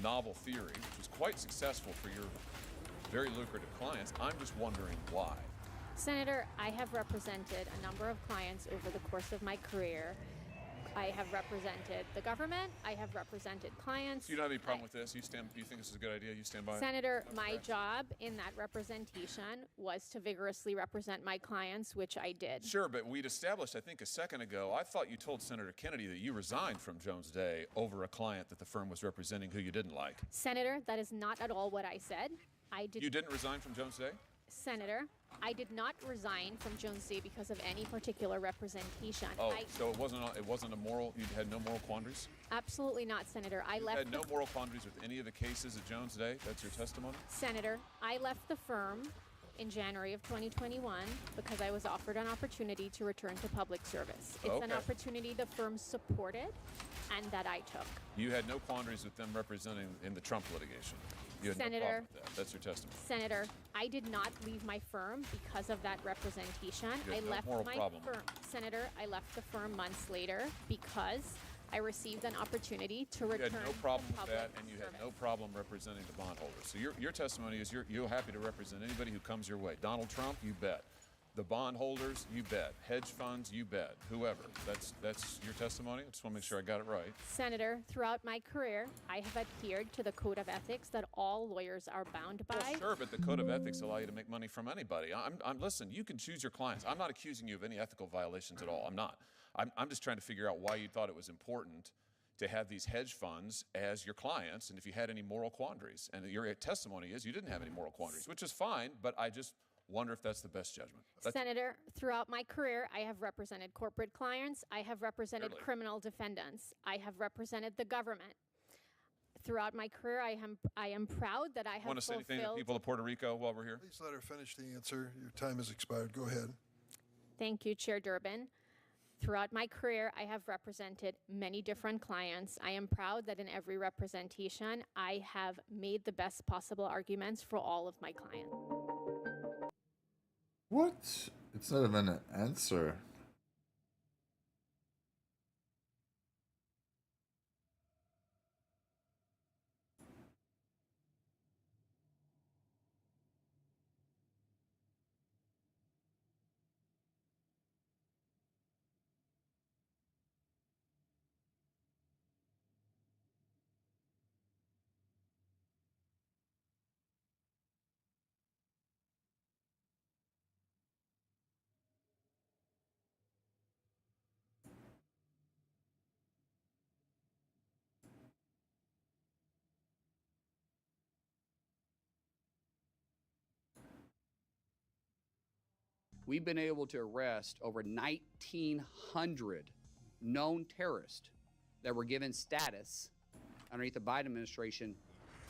novel theory, which was quite successful for your very lucrative clients. I'm just wondering why. Senator, I have represented a number of clients over the course of my career. I have represented the government. I have represented clients. You don't have any problem with this? You think this is a good idea? You stand by it? Senator, my job in that representation was to vigorously represent my clients, which I did. Sure, but we'd established, I think, a second ago, I thought you told Senator Kennedy that you resigned from Jones Day over a client that the firm was representing who you didn't like. Senator, that is not at all what I said. You didn't resign from Jones Day? Senator, I did not resign from Jones Day because of any particular representation. Oh, so it wasn't a moral, you had no moral quandaries? Absolutely not, Senator. I left. You had no moral quandaries with any of the cases at Jones Day? That's your testimony? Senator, I left the firm in January of 2021 because I was offered an opportunity to return to public service. It's an opportunity the firm supported and that I took. You had no quandaries with them representing in the Trump litigation? You had Senator, no problem with that. That's your testimony. Senator, I did not leave my firm because of that representation. You had no moral problem. Senator, I left the firm months later because I received an opportunity to return. You had no problem to with that, and you had no problem representing the bondholders. So your testimony is you're happy to represent anybody who comes your way. Donald Trump, you bet. The bondholders, you bet. Hedge funds, you bet. Whoever. That's your testimony? I just want to make sure I got it right. Senator, throughout my career, I have adhered to the code of ethics that all lawyers are bound by. Well, sure, but the code of ethics allow you to make money from anybody. Listen, you can choose your clients. I'm not accusing you of any ethical violations at all. I'm not. I'm just trying to figure out why you thought it was important to have these hedge funds as your clients, and if you had any moral quandaries. And your testimony is you didn't have any moral quandaries, which is fine, but I just wonder if that's the best judgment. Senator, throughout my career, I have represented corporate clients. I have represented criminal defendants. I have represented the government. Throughout my career, I am proud that I have Want to say anything to the people of Puerto Rico while we're here? Please let her finish the answer. Your time has expired. Go ahead. Thank you, Chair Durbin. Throughout my career, I have represented many different clients. I am proud that in every representation, I have made the best possible arguments for all of my clients. What? It's not even an answer. We've been able to arrest over 1,900 known terrorists that were given status underneath the Biden administration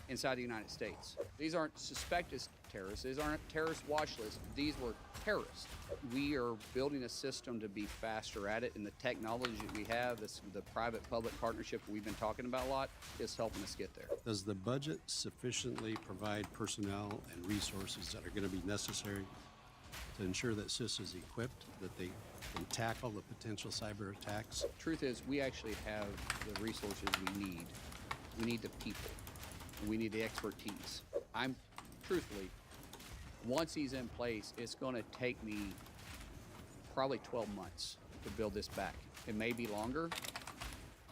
inside the United States. These aren't suspected terrorists. These aren't terrorist watch lists. These were terrorists. We are building a system to be faster at it, and the technology that we have, the private-public partnership we've been talking about a lot, is helping us get there. Does the budget sufficiently provide personnel and resources that are going to be necessary to ensure that CIS is equipped, that they can tackle the potential cyber attacks? Truth is, we actually have the resources we need. We need the people. We need the expertise. I'm, truthfully, once he's in place, it's going to take me probably 12 months to build this back. It may be longer.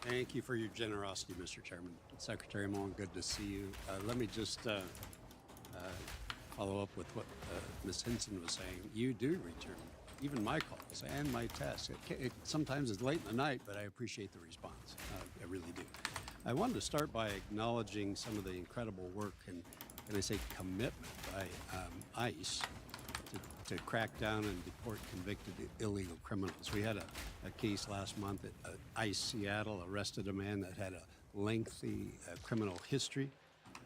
Thank you for your generosity, Mr. Chairman. Secretary Mullen, good to see you. Let me just follow up with what Ms. Hinson was saying. You do return even my calls and my tests. Sometimes it's late in the night, but I appreciate the response. I really do. I wanted to start by acknowledging some of the incredible work and I say commitment by ICE to crack down and deport convicted illegal criminals. We had a case last month at ICE Seattle arrested a man that had a lengthy criminal history,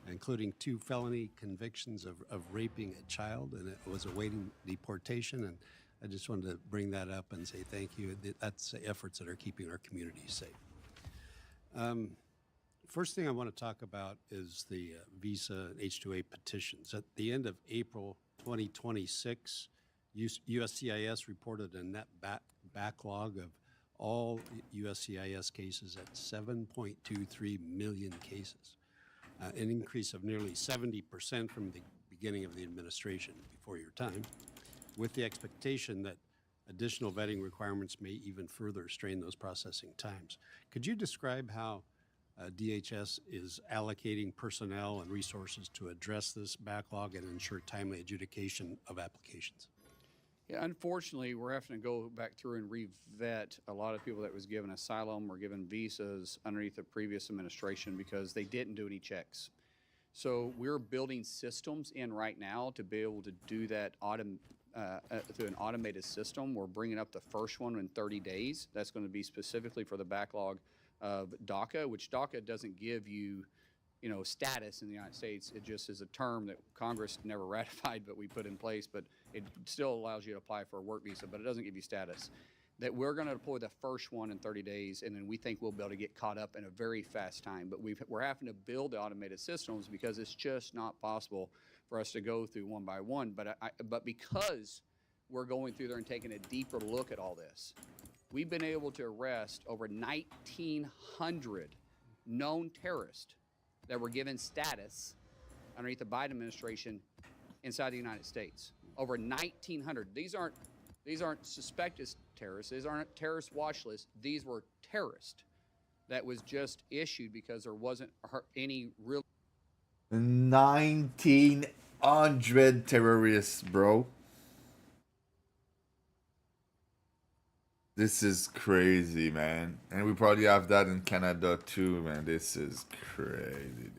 including 2 felony convictions of raping a child, and it was awaiting deportation. And I just wanted to bring that up and say thank you. That's efforts that are keeping our communities safe. First thing I want to talk about is the visa and H-2A petitions. At the end of April 2026, USCIS reported a net backlog of all USCIS cases at 7.23 million cases, an increase of nearly 70% from the beginning of the administration before your time, with the expectation that additional vetting requirements may even further strain those processing times. Could you describe how DHS is allocating personnel and resources to address this backlog and ensure timely adjudication of applications? Yeah, unfortunately, we're having to go back through and re-vet a lot of people that was given asylum or given visas underneath the previous administration because they didn't do any checks. So we're building systems in right now to be able to do that through an automated system. We're bringing up the first one in 30 days. That's going to be specifically for the backlog of DACA, which DACA doesn't give you, status in the United States. It just is a term that Congress never ratified, but we put in place. But it still allows you to apply for a work visa, but it doesn't give you status. That we're going to deploy the first one in 30 days, and then we think we'll be able to get caught up in a very fast time. But we're having to build the automated systems because it's just not possible for us to go through one by one. But because we're going through there and taking a deeper look at all this, we've been able to arrest over 1,900 known terrorists that were given status underneath the Biden administration inside the United States. Over 1,900. These aren't suspected terrorists. These aren't terrorist watch lists. These were terrorists that was just issued because there wasn't any real. 1,900 terrorists, bro. This is crazy, man. And we probably have that in Canada too, man. This is crazy.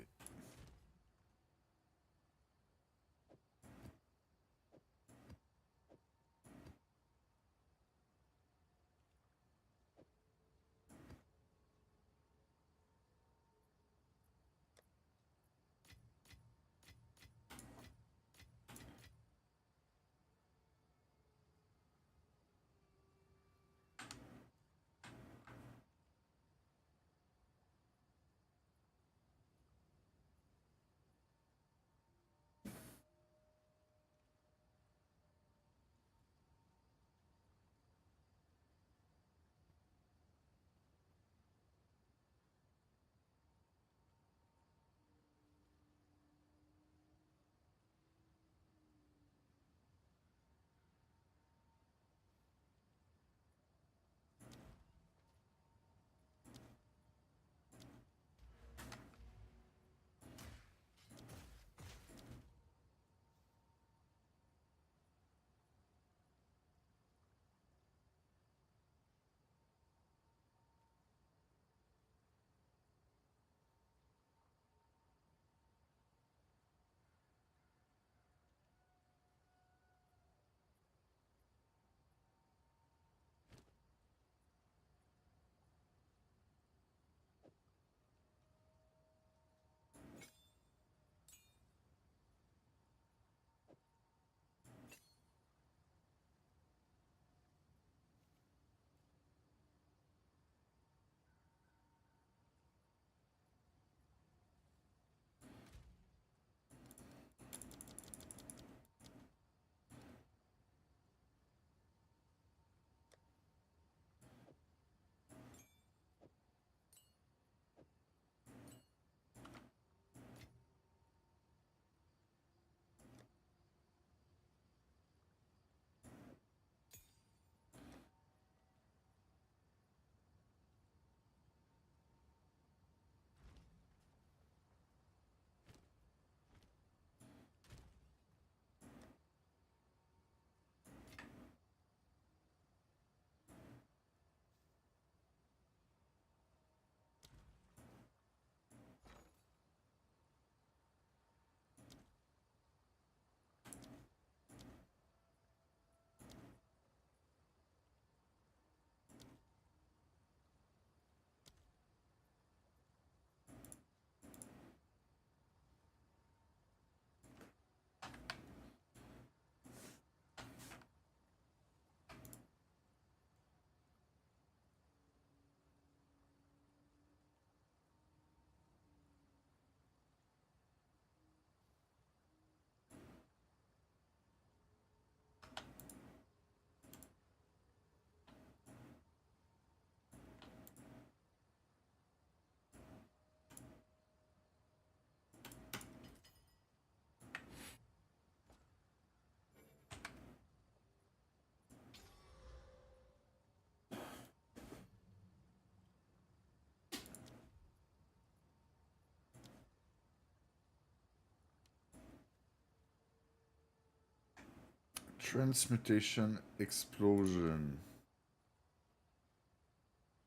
Transmutation explosion.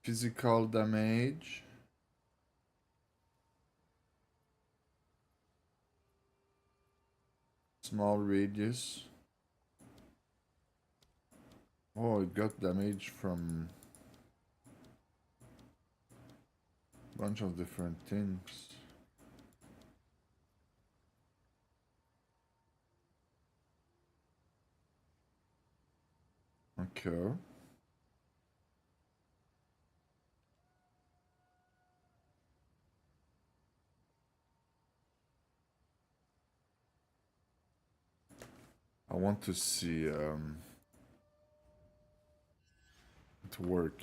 Physical damage. Small radius. Oh, it got damage from a bunch of different things. Okay. I want to see it work.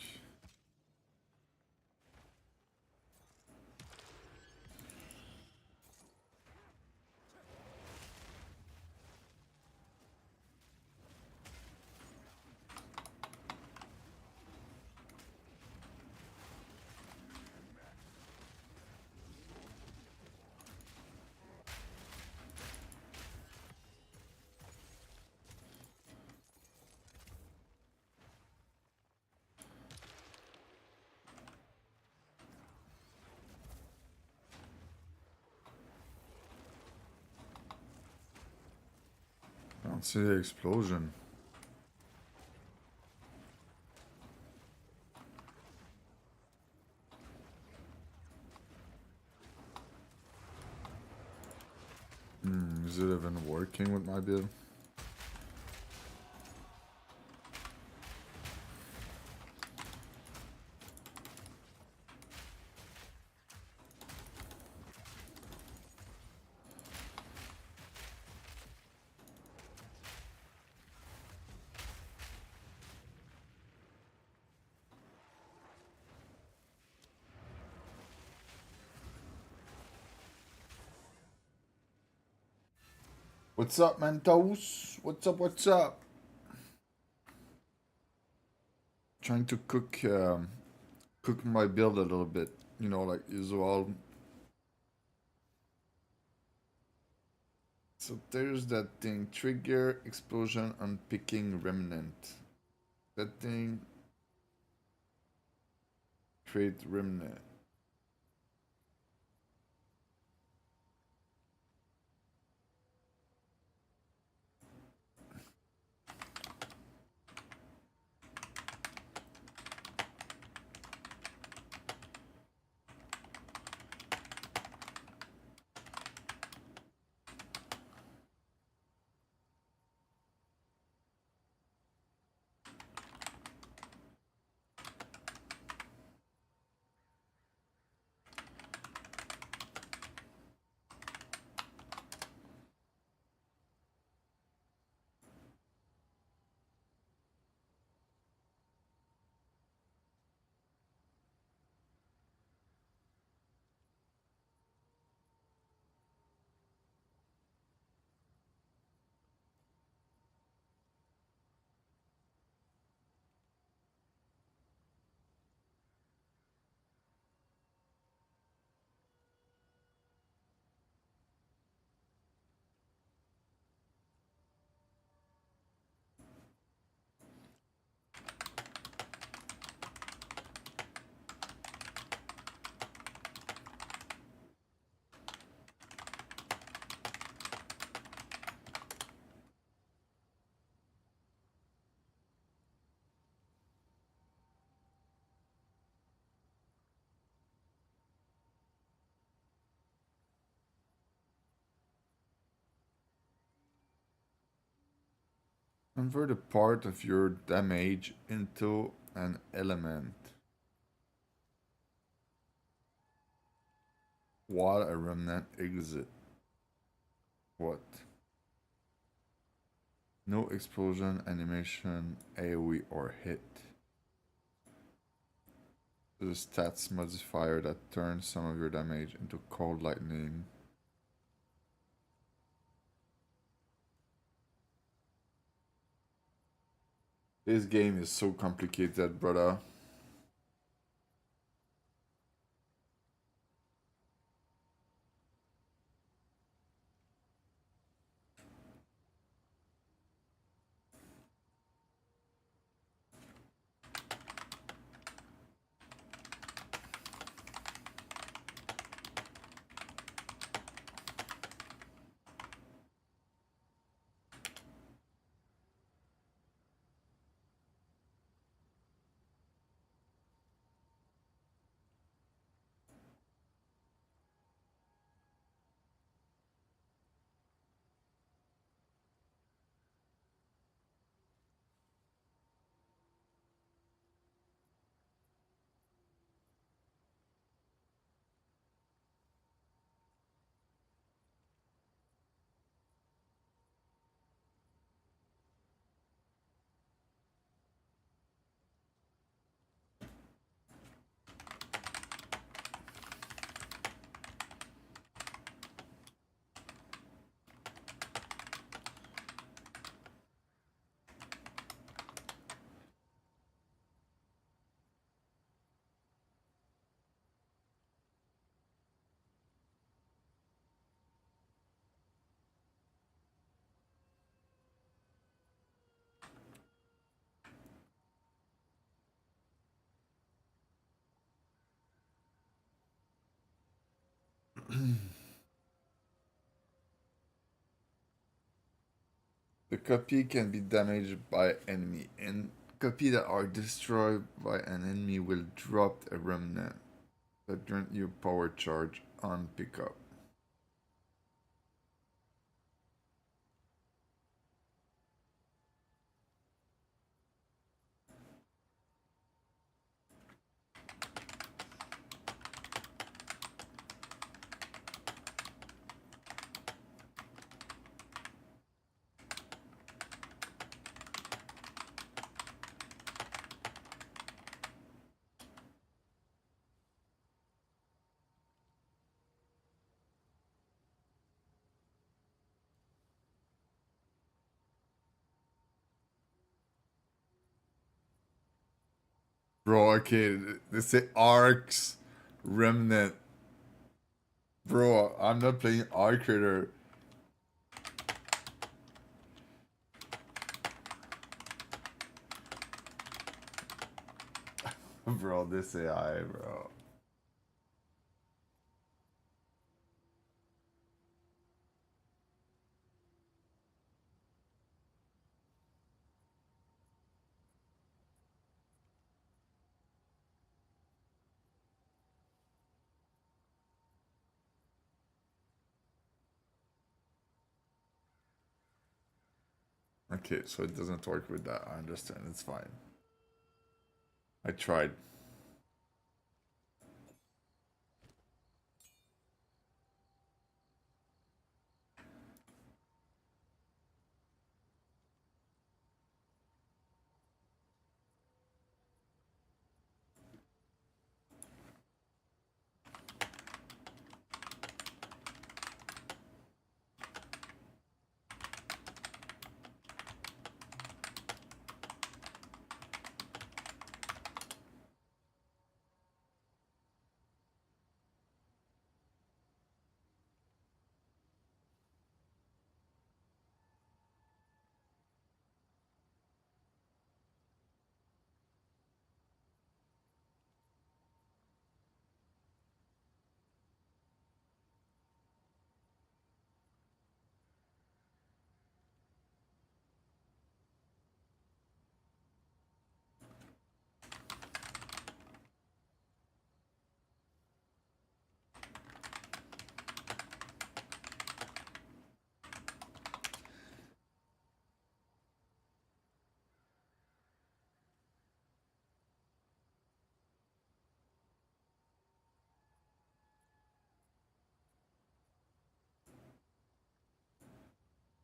I don't see the explosion. Is it even working with my build? What's up, Mentos? What's up, what's up? Trying to cook my build a little bit, you know, like usual. So there's that thing, trigger, explosion, unpicking remnant. That thing, create remnant. Convert a part of your damage into an element while a remnant exit. What? No explosion, animation, AoE, or hit. The stats modifier that turns some of your damage into cold lightning. This game is so complicated, brother. The copy can be damaged by enemy, and copy that are destroyed by an enemy will drop a remnant that grant you power charge on pickup. Bro, okay, they say arcs, remnant. Bro, I'm not playing Arc Critter. Bro, this AI, bro. Okay, so it doesn't work with that. I understand. It's fine. I tried.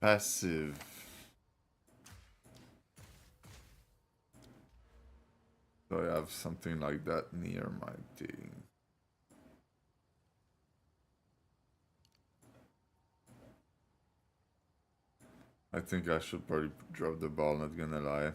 Passive. So I have something like that near my thing. I think I should probably drop the ball, not gonna lie.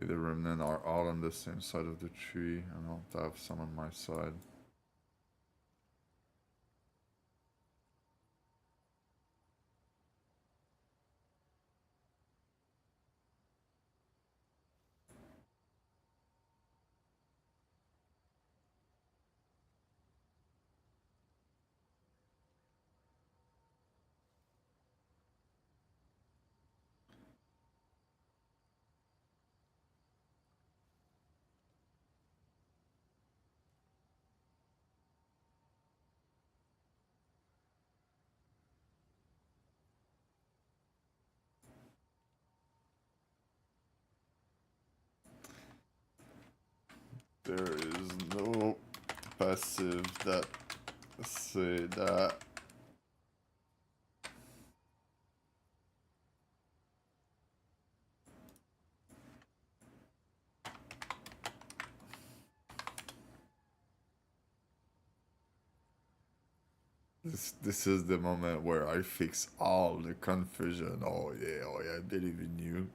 The remnant are all on the same side of the tree. I don't have some on my side. There is no passive that say that. This is the moment where I fix all the confusion. Oh yeah, I believe in you.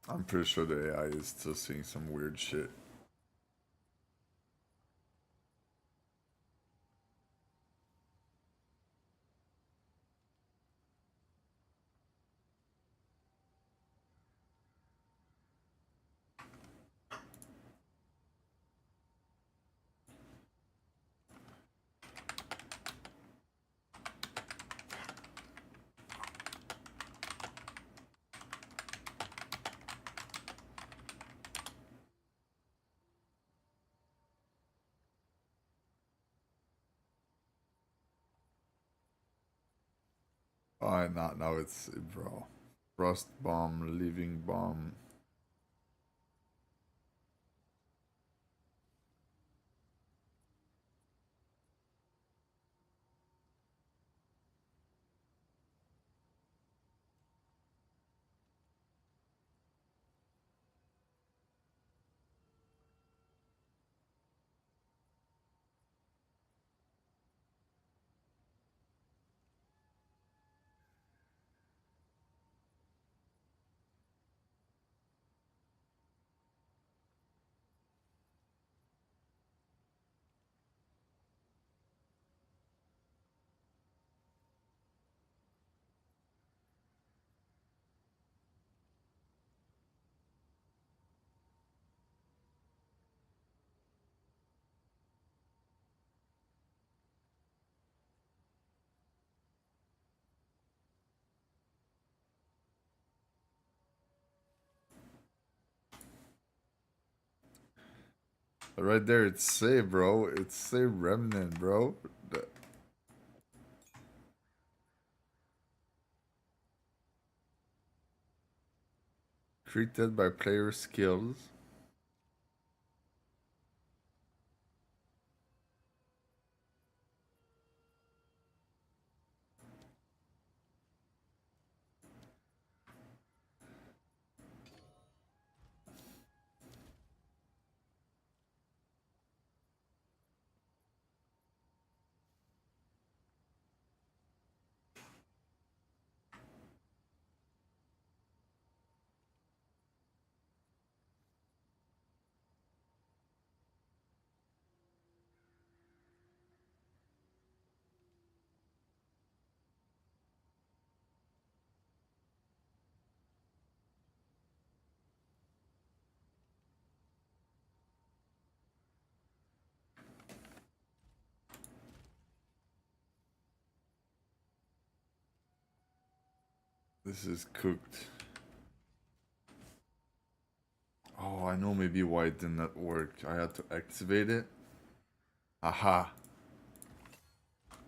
I'm pretty sure the AI is still seeing some weird shit. Oh, not now. It's bro. Frost bomb, living bomb. Right there, it's save, bro. It's save remnant, bro. Created by player skills. This is cooked. Oh, I know maybe why it did not work. I had to activate it. Aha.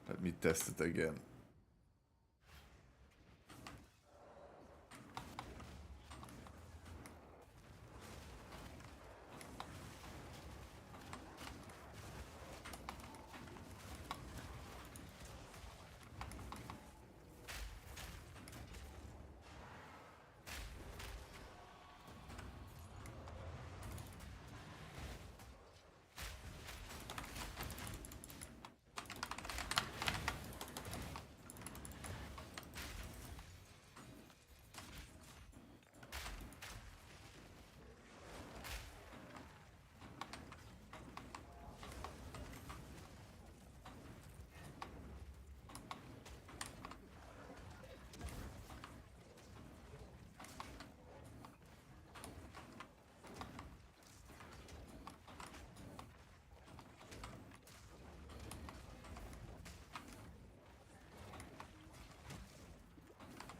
Let me test it again.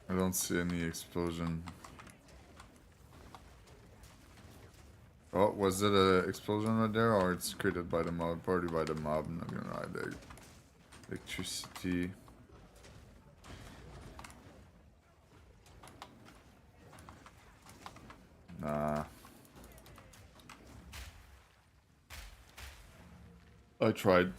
I don't see any explosion. Oh, was it an explosion right there, or it's created by the mob? Probably by the mob, not gonna lie there. Electricity. Nah. I tried.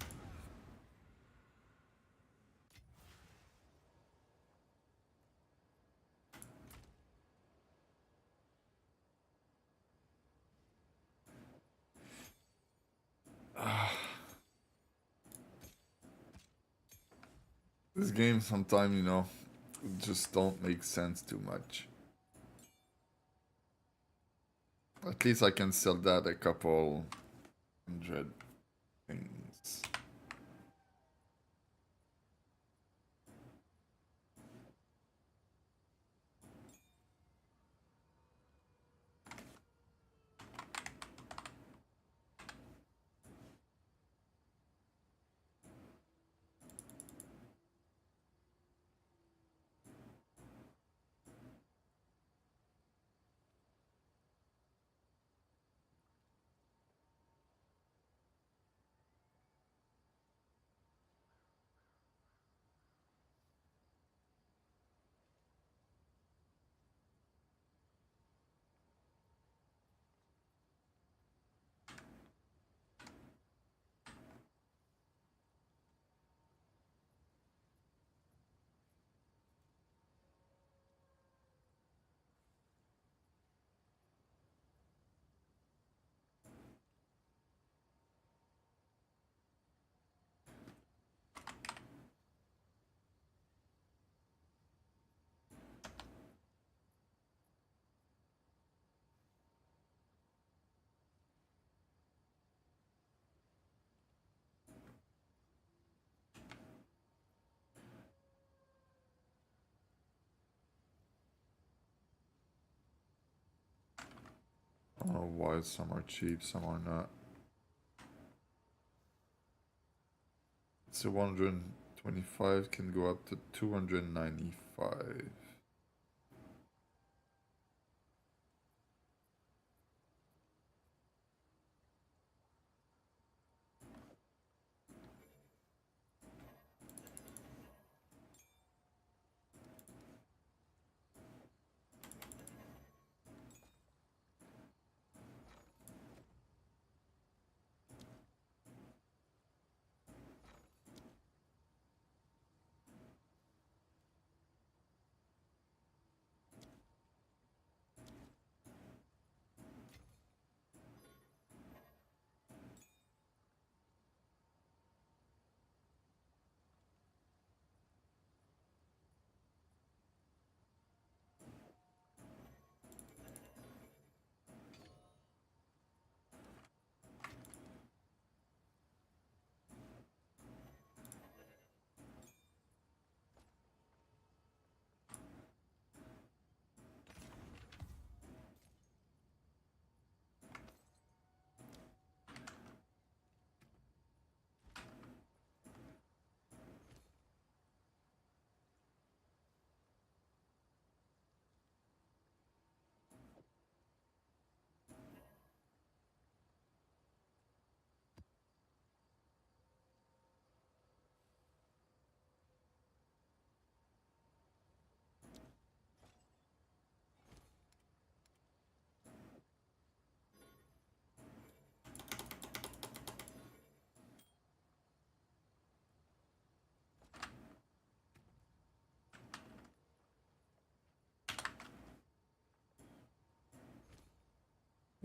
This game sometimes, you know, just don't make sense too much. At least I can sell that a couple hundred things. I don't know why some are cheap, some are not. So 125 can go up to 295.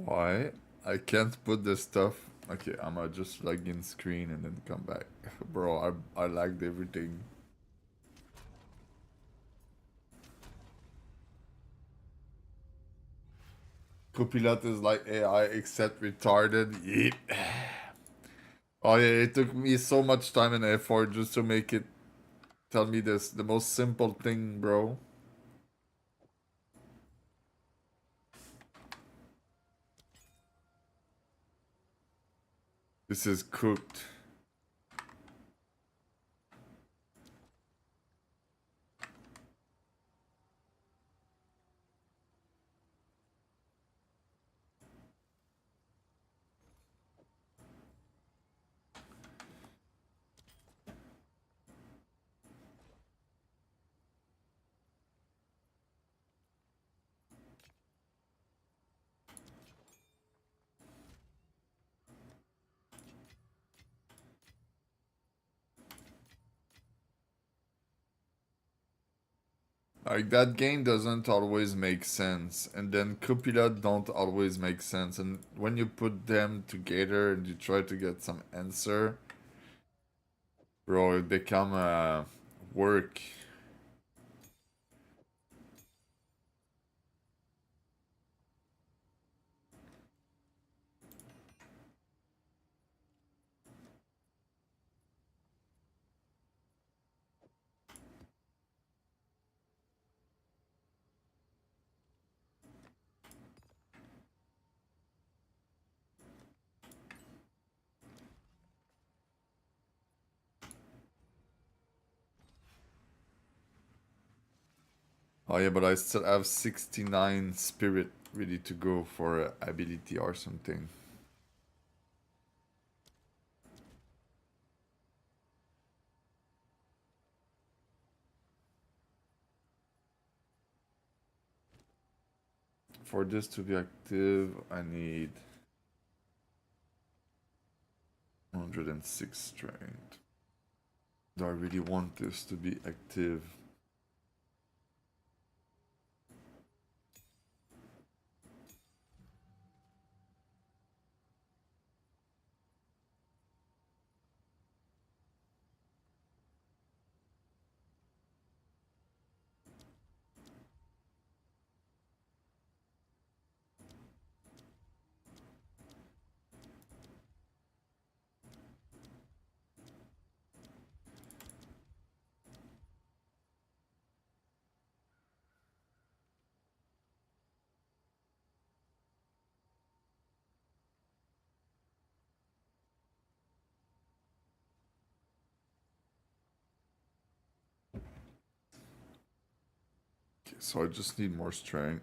Why? I can't put the stuff. Okay, I'ma just log in screen and then come back. Bro, I lagged everything. Copilot is like AI except retarded. Yep. Oh yeah, it took me so much time and effort just to make it tell me this, the most simple thing, bro. This is cooked. Like that game doesn't always make sense, and then Copilot don't always make sense, and when you put them together and you try to get some answer, bro, it become work. Oh yeah, but I still have 69 spirit ready to go for ability or something. For this to be active, I need 106 strength. Do I really want this to be active? Okay, so I just need more strength.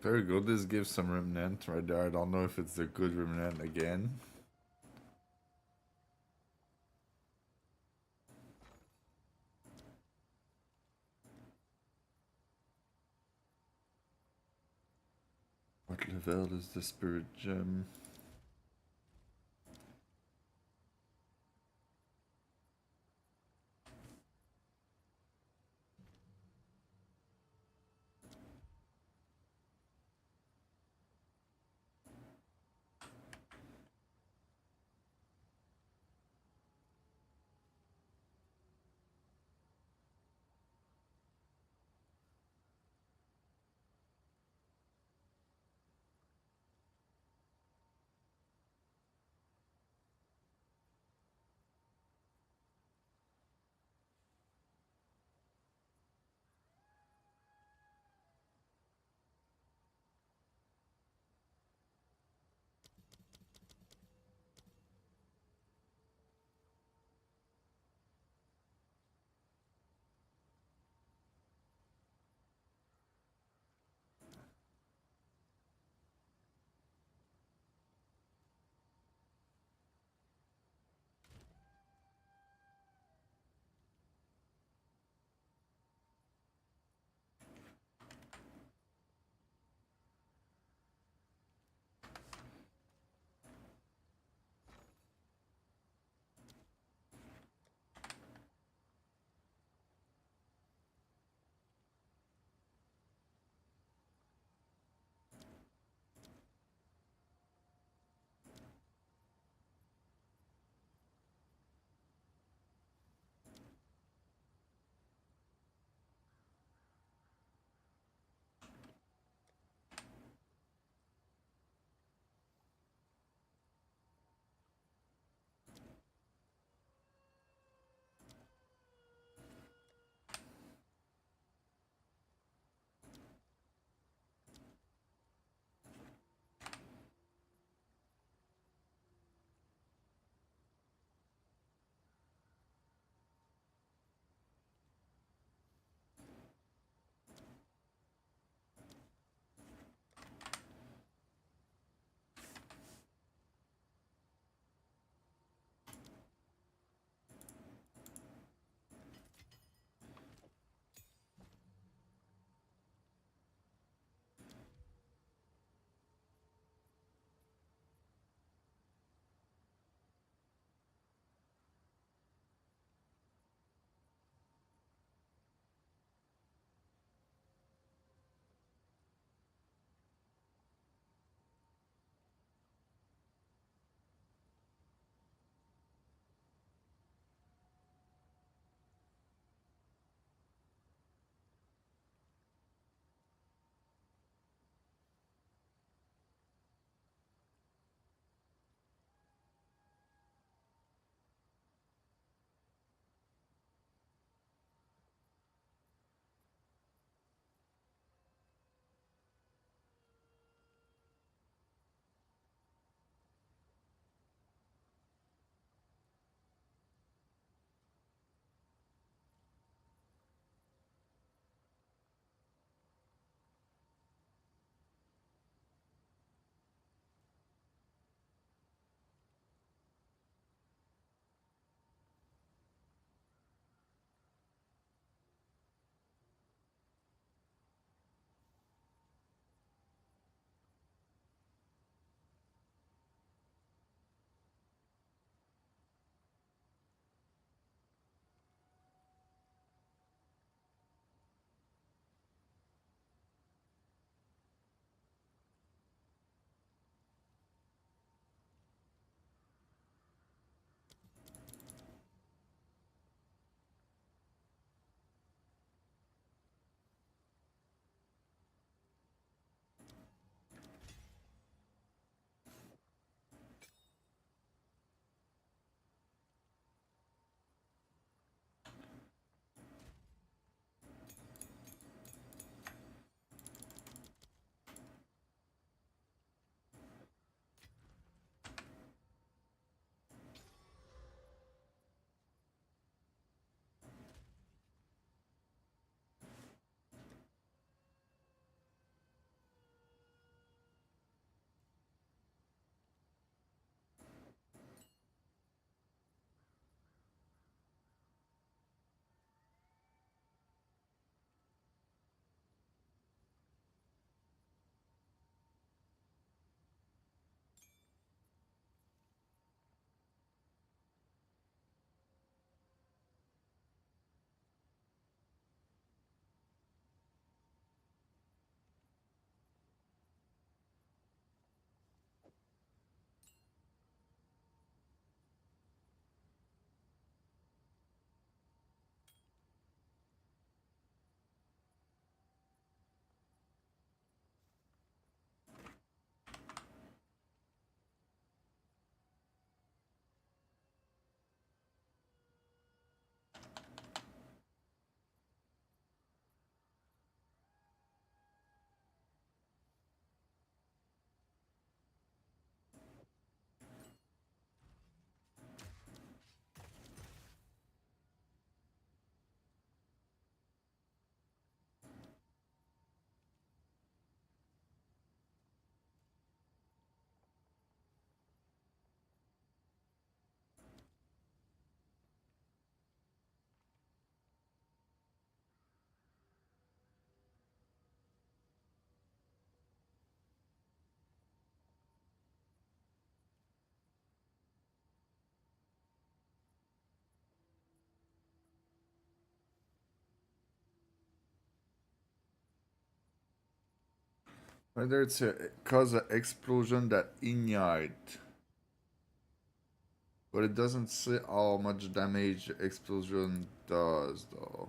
Very good. This gives some remnant right there. I don't know if it's a good remnant again. What level is the spirit gem? Whether it's a cause an explosion that ignite. But it doesn't say how much damage the explosion does though.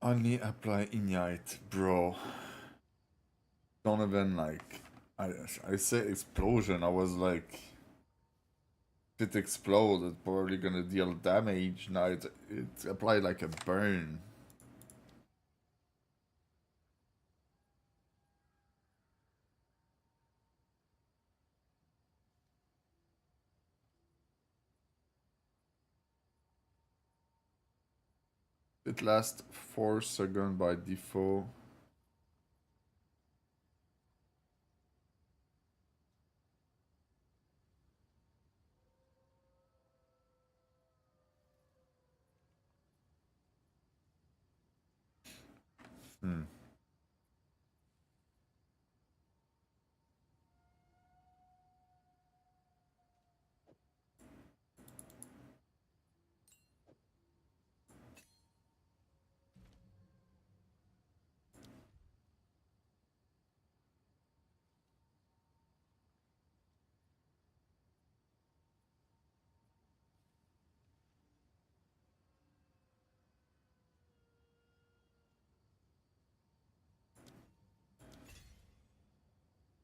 Only apply ignite, bro. Don't even like. I say explosion. I was like, if it explodes, it's probably gonna deal damage. Now it's applied like a burn. It lasts 4 seconds by default. Hmm.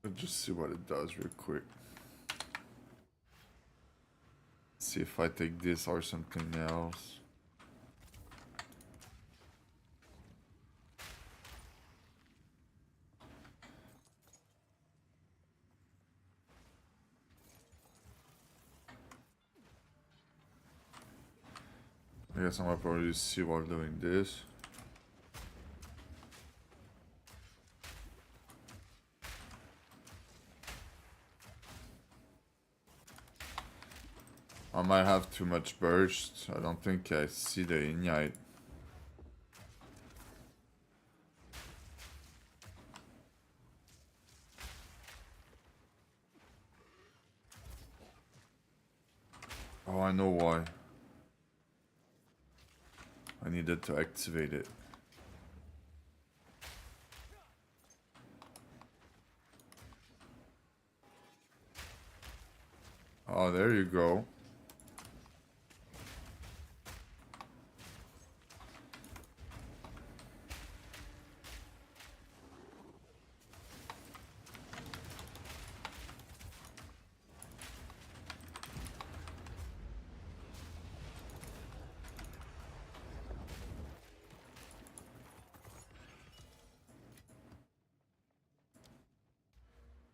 Let's just see what it does real quick. See if I take this or something else. I guess I'm gonna probably see while doing this. I might have too much burst. I don't think I see the ignite. Oh, I know why. I needed to activate it. Oh, there you go.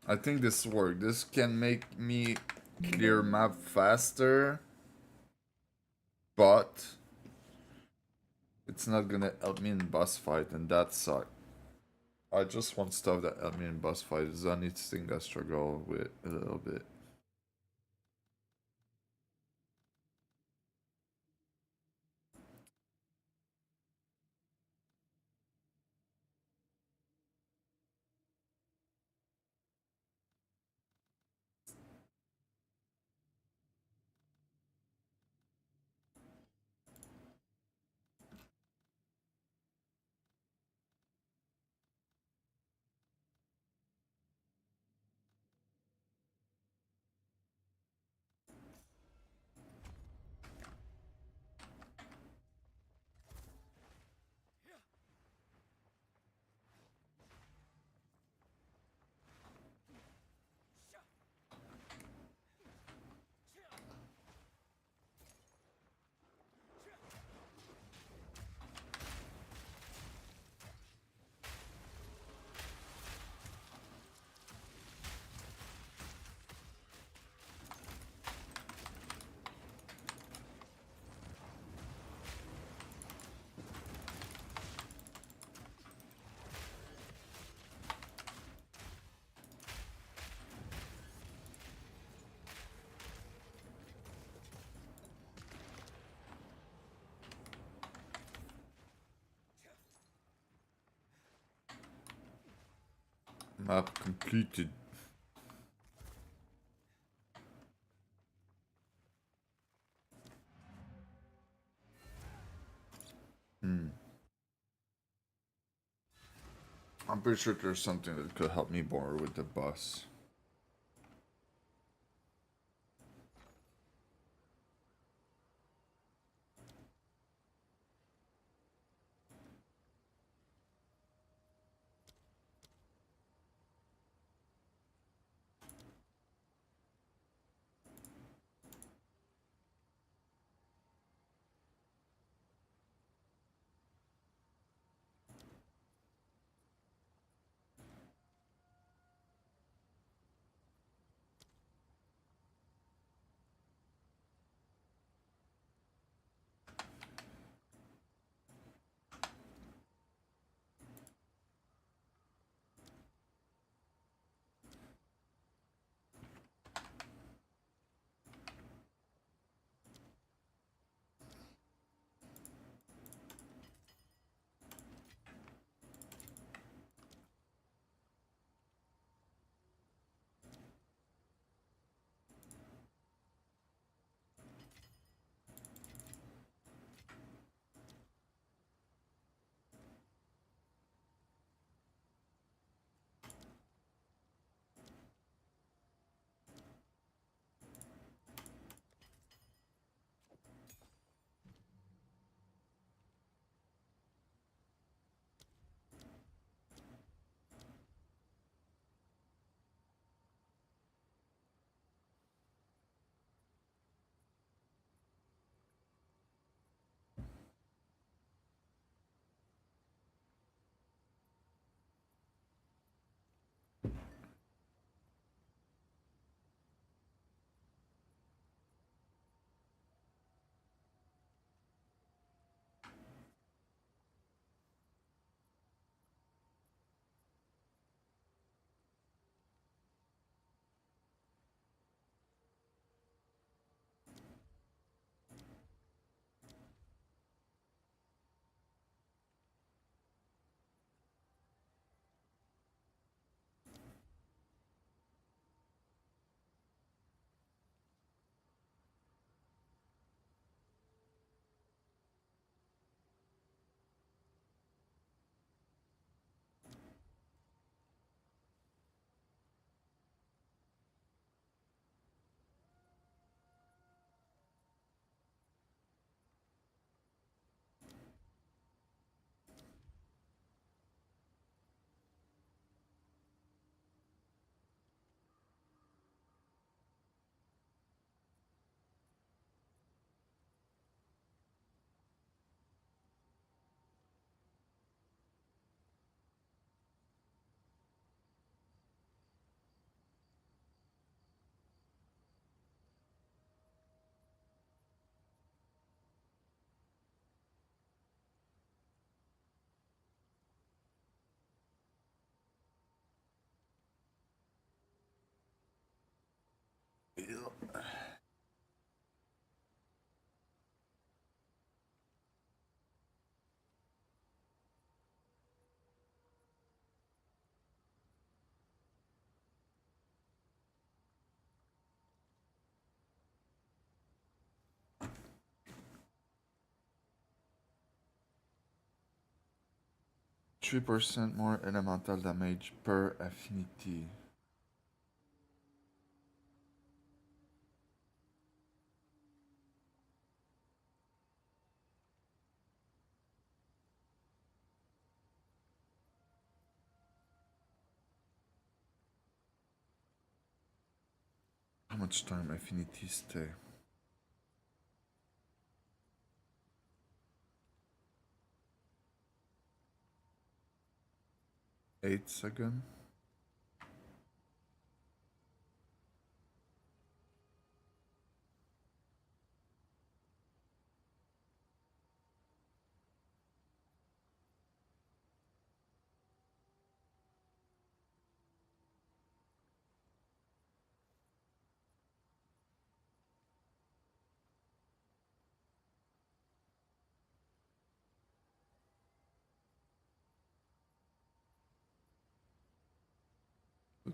I think this works. This can make me clear map faster, but it's not gonna help me in boss fight, and that sucks. I just want stuff that help me in boss fight. Is the only thing I struggle with a little bit. Map completed. I'm pretty sure there's something that could help me more with the bus. Yeah. 3% more elemental damage per affinity. How much time affinity stay? Eight seconds.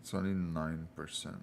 It's only 9%.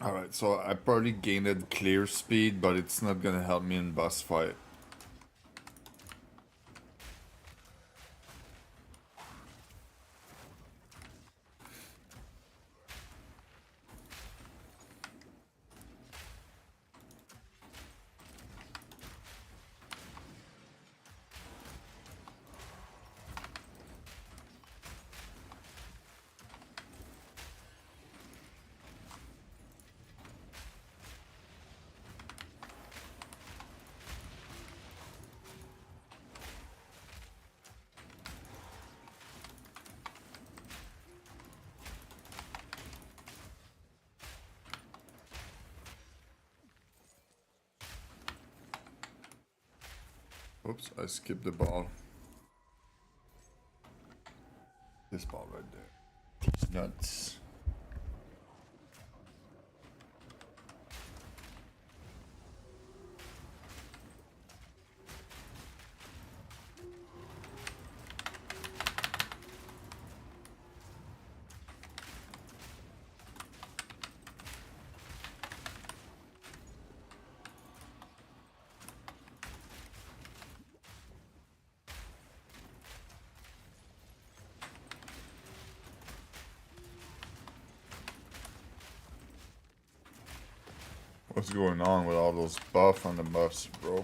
Alright, so I probably gained clear speed, but it's not gonna help me in boss fight. Oops, I skipped the ball. This ball right there. It's nuts. What's going on with all those buff on the bus, bro?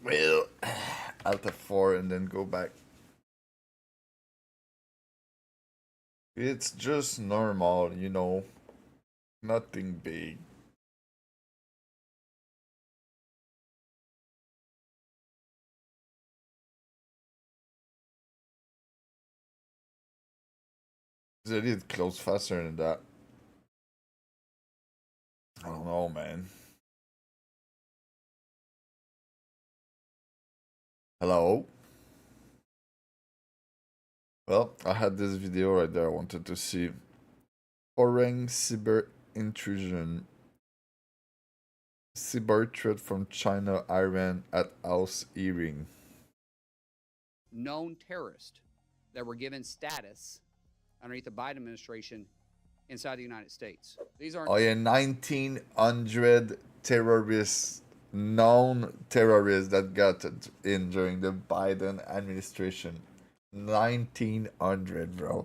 Well, Alt F4 and then go back. It's just normal, you know. Nothing big. They did close faster than that. I don't know, man. Hello? Well, I had this video right there I wanted to see. Orang cyber intrusion. Cyber threat from China, Iran at house hearing. Known terrorists that were given status underneath the Biden administration inside the United States. These aren't. Oh yeah, 1,900 terrorists, known terrorists that got in during the Biden administration. 1,900, bro.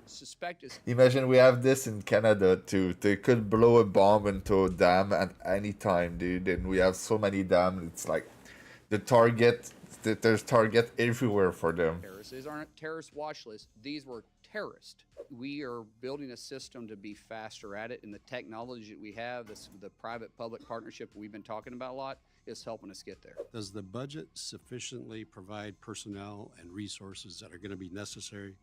Suspect is. Imagine we have this in Canada too. They could blow a bomb into a dam at any time, dude. And we have so many dams. It's like the target. There's target everywhere for them. Terrorists. These aren't terrorist watch lists. These were terrorists. We are building a system to be faster at it, and the technology that we have, the private-public partnership we've been talking about a lot, is helping us get there. Does the budget sufficiently provide personnel and resources that are going to be necessary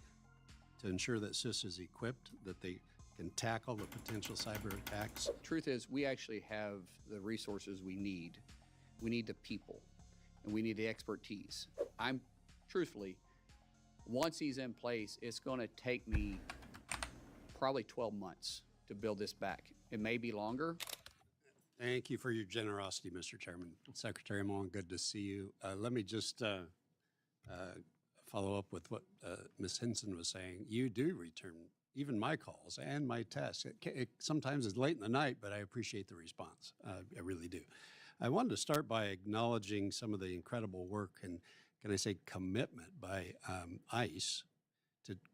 to ensure that CIS is equipped, that they can tackle the potential cyber attacks? Truth is, we actually have the resources we need. We need the people, and we need the expertise. I'm, truthfully, once he's in place, it's going to take me probably 12 months to build this back. It may be longer. Thank you for your generosity, Mr. Chairman. Secretary Mon, good to see you. Let me just follow up with what Ms. Hinson was saying. You do return even my calls and my texts. Sometimes it's late in the night, but I appreciate the response. I really do. I wanted to start by acknowledging some of the incredible work and, can I say, commitment by ICE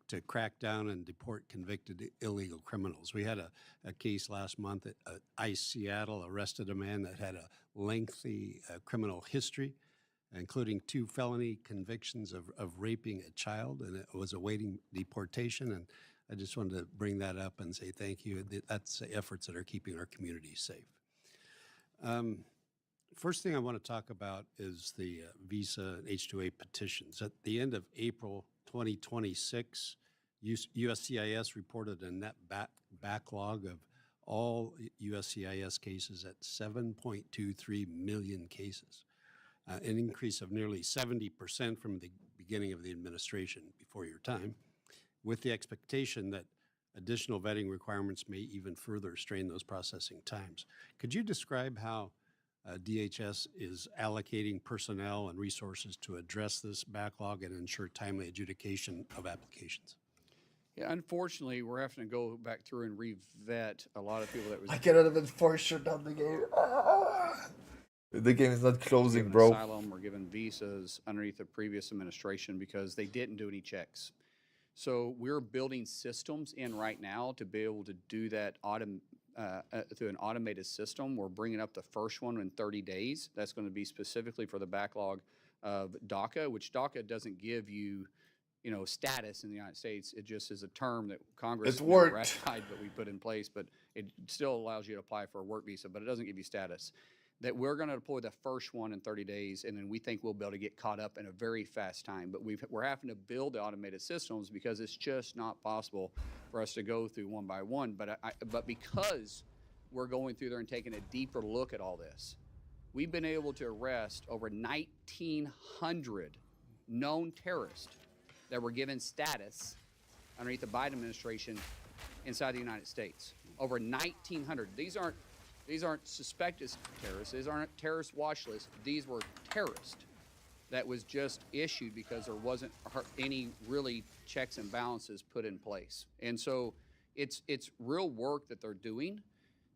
to crack down and deport convicted illegal criminals. We had a case last month at ICE Seattle arrested a man that had a lengthy criminal history, including 2 felony convictions of raping a child, and it was awaiting deportation. And I just wanted to bring that up and say thank you. That's the efforts that are keeping our communities safe. First thing I want to talk about is the visa and H-2A petitions. At the end of April 2026, USCIS reported a net backlog of all USCIS cases at 7.23 million cases, an increase of nearly 70% from the beginning of the administration before your time, with the expectation that additional vetting requirements may even further strain those processing times. Could you describe how DHS is allocating personnel and resources to address this backlog and ensure timely adjudication of applications? Yeah, unfortunately, we're having to go back through and re-vet a lot of people that was. I cannot even force shut down the game. The game is not closing, bro. Asylum or given visas underneath the previous administration because they didn't do any checks. So we're building systems in right now to be able to do that through an automated system. We're bringing up the first one in 30 days. That's going to be specifically for the backlog of DACA, which DACA doesn't give you, status in the United States. It just is a term that Congress ratified, but we put in place. But it still allows you to apply for a work visa, but it doesn't give you status. That we're going to deploy the first one in 30 days, and then we think we'll be able to get caught up in a very fast time. But we're having to build the automated systems because it's just not possible for us to go through one by one. But because we're going through there and taking a deeper look at all this, we've been able to arrest over 1,900 known terrorists that were given status underneath the Biden administration inside the United States. Over 1,900. These aren't suspected terrorists. These aren't terrorist watch lists. These were terrorists that was just issued because there wasn't any really checks and balances put in place. And so it's real work that they're doing,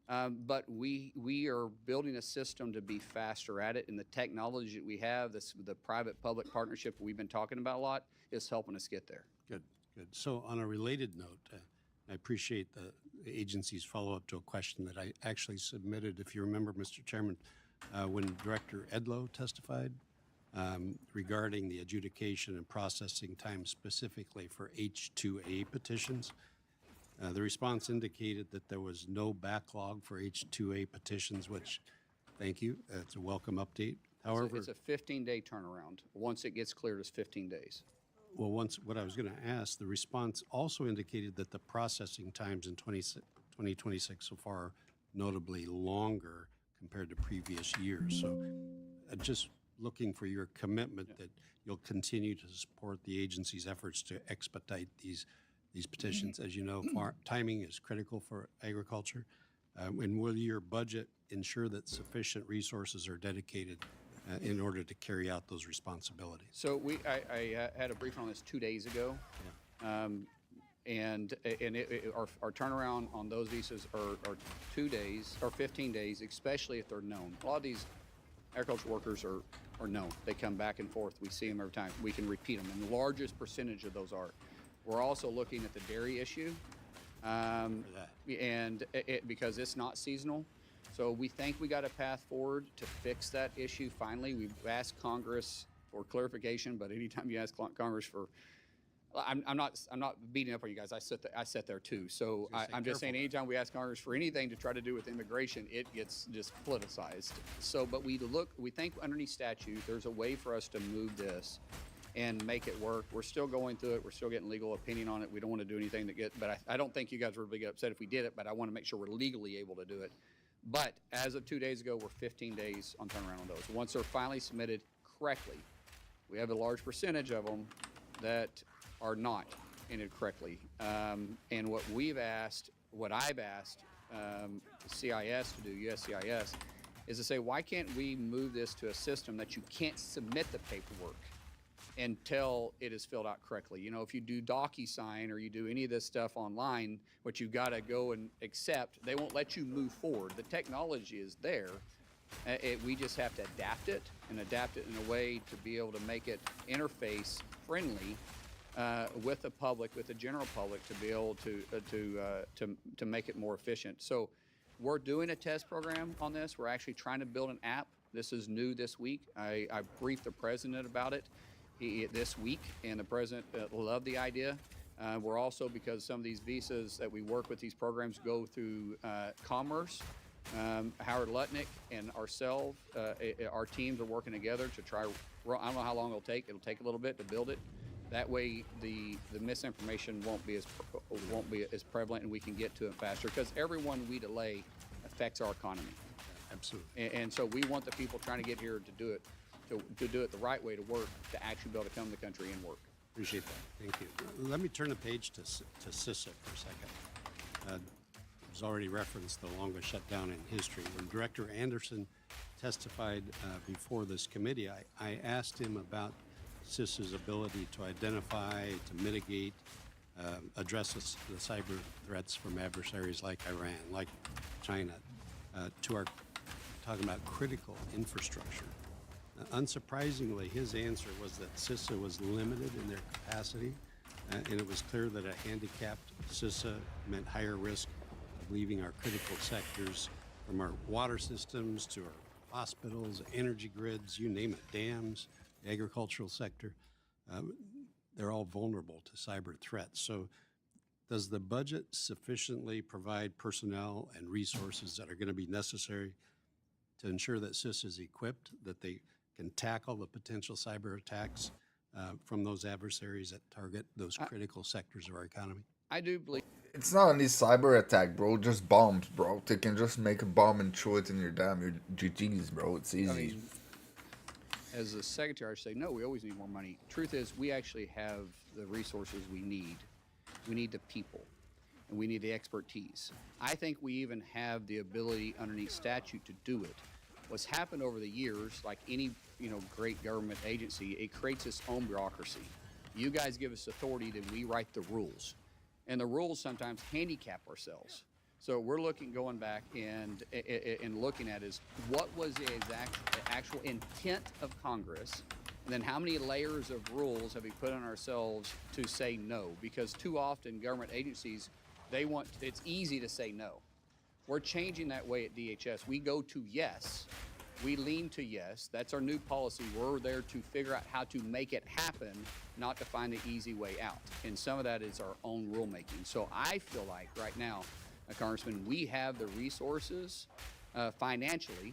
but we are building a system to be faster at it, and the technology that we have, the private-public partnership we've been talking about a lot, is helping us get there. Good. So on a related note, I appreciate the agency's follow-up to a question that I actually submitted, if you remember, Mr. Chairman, when Director Edlow testified regarding the adjudication and processing time specifically for H-2A petitions. The response indicated that there was no backlog for H-2A petitions, which, thank you, that's a welcome update. However, it's a 15-day turnaround. Once it gets cleared, it's 15 days. Well, what I was going to ask, the response also indicated that the processing times in 2026 so far are notably longer compared to previous years. So just looking for your commitment that you'll continue to support the agency's efforts to expedite these petitions. As you know, timing is critical for agriculture. And will your budget ensure that sufficient resources are dedicated in order to carry out those responsibilities? So I had a briefing on this 2 days ago. and our turnaround on those visas are 2 days or 15 days, especially if they're known. A lot of these agriculture workers are known. They come back and forth. We see them every time. We can repeat them, and the largest percentage of those are. We're also looking at the dairy issue, and because it's not seasonal. So we think we got a path forward to fix that issue finally. We've asked Congress for clarification, but anytime you ask Congress for, I'm not beating up on you guys. I sit there too. So I'm just saying, anytime we ask Congress for anything to try to do with immigration, it gets just politicized. So, but we think underneath statute, there's a way for us to move this and make it work. We're still going through it. We're still getting legal opinion on it. We don't want to do anything but I don't think you guys would get upset if we did it, but I want to make sure we're legally able to do it. But as of 2 days ago, we're 15 days on turnaround on those. Once they're finally submitted correctly, we have a large percentage of them that are not entered correctly. And what I've asked CIS to do, USCIS, is to say, why can't we move this to a system that you can't submit the paperwork until it is filled out correctly? You know, if you do DocuSign or you do any of this stuff online, what you got to go and accept, they won't let you move forward. The technology is there. We just have to adapt it in a way to be able to make it interface friendly with the public, with the general public, to be able to make it more efficient. So we're doing a test program on this. We're actually trying to build an app. This is new this week. I briefed the president about it this week, and the president loved the idea. We're also, because some of these visas that we work with, these programs go through Commerce. Howard Lutnick and ourselves, our teams are working together to try. I don't know how long it'll take. It'll take a little bit to build it. That way, the misinformation won't be as prevalent, and we can get to it faster. Because everyone we delay affects our economy. Absolutely. And so we want the people trying to get here to do it, to do it the right way, to work, to actually be able to come to the country and work. Appreciate that. Thank you. Let me turn the page to CISA for a second. It was already referenced the longest shutdown in history. When Director Anderson testified before this committee, I asked him about CISA's ability to identify, to mitigate, address the cyber threats from adversaries like Iran, like China, to our talking about critical infrastructure. Unsurprisingly, his answer was that CISA was limited in their capacity, and it was clear that a handicapped CISA meant higher risk of leaving our critical sectors, from our water systems to our hospitals, energy grids, you name it, dams, the agricultural sector. They're all vulnerable to cyber threats. So does the budget sufficiently provide personnel and resources that are going to be necessary to ensure that CISA is equipped, that they can tackle the potential cyber attacks from those adversaries that target those critical sectors of our economy? I do believe it's not any cyber attack, bro. Just bombs, bro. They can just make a bomb and throw it in your GGs, bro. It's easy. I mean, as a secretary, I say, no, we always need more money. Truth is, we actually have the resources we need. We need the people, and we need the expertise. I think we even have the ability underneath statute to do it. What's happened over the years, like any great government agency, it creates its own bureaucracy. You guys give us authority, then we write the rules. And the rules sometimes handicap ourselves. So we're going back and looking at is what was the actual intent of Congress, and then how many layers of rules have we put on ourselves to say no? Because too often government agencies, it's easy to say no. We're changing that way at DHS. We go to yes. We lean to yes. That's our new policy. We're there to figure out how to make it happen, not to find the easy way out. And some of that is our own rulemaking. So I feel like right now, Congressman, we have the resources financially,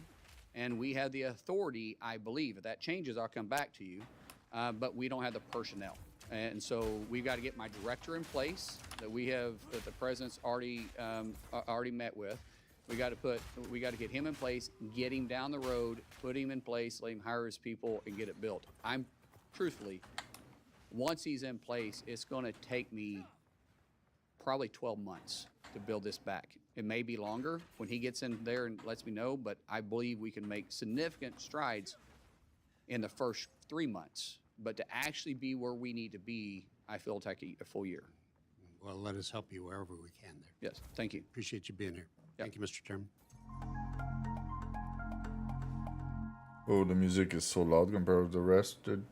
and we have the authority, I believe. If that changes, I'll come back to you. But we don't have the personnel. And so we've got to get my director in place that the president's already met with. We got to get him in place, get him down the road, put him in place, let him hire his people, and get it built. Truthfully, once he's in place, it's going to take me probably 12 months to build this back. It may be longer when he gets in there and lets me know, but I believe we can make significant strides in the first 3 months. But to actually be where we need to be, I feel it'll take a full year. Well, let us help you wherever we can there. Yes, thank you. Appreciate you being here. Thank you, Mr. Chairman. Oh, the music is so loud compared to the rest, dude.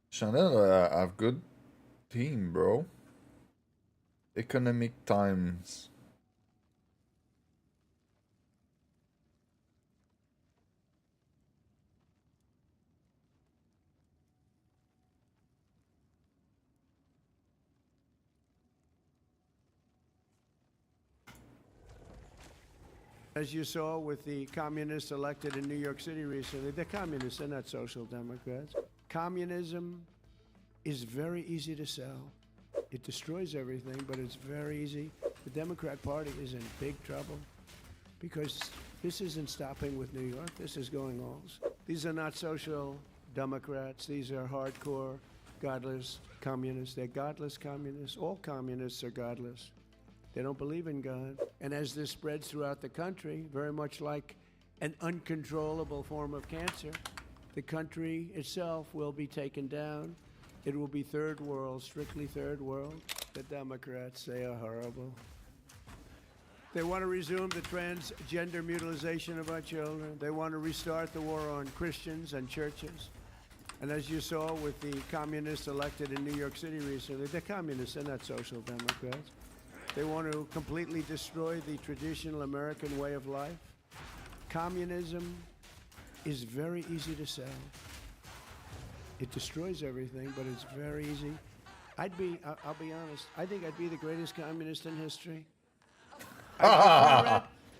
Chanel have good team, bro. Economic Times. As you saw with the communists elected in New York City recently, they're communists, they're not social democrats. Communism is very easy to sell. It destroys everything, but it's very easy. The Democrat Party is in big trouble because this isn't stopping with New York. This is going all. These are not social democrats. These are hardcore, godless communists. They're godless communists. All communists are godless. They don't believe in God. And as this spreads throughout the country, very much like an uncontrollable form of cancer, the country itself will be taken down. It will be third world, strictly third world. The Democrats, they are horrible. They want to resume the transgender mutilization of our children. They want to restart the war on Christians and churches. And as you saw with the communists elected in New York City recently, they're communists, they're not social democrats. They want to completely destroy the traditional American way of life. Communism is very easy to sell. It destroys everything, but it's very easy. I'll be honest, I think I'd be the greatest communist in history.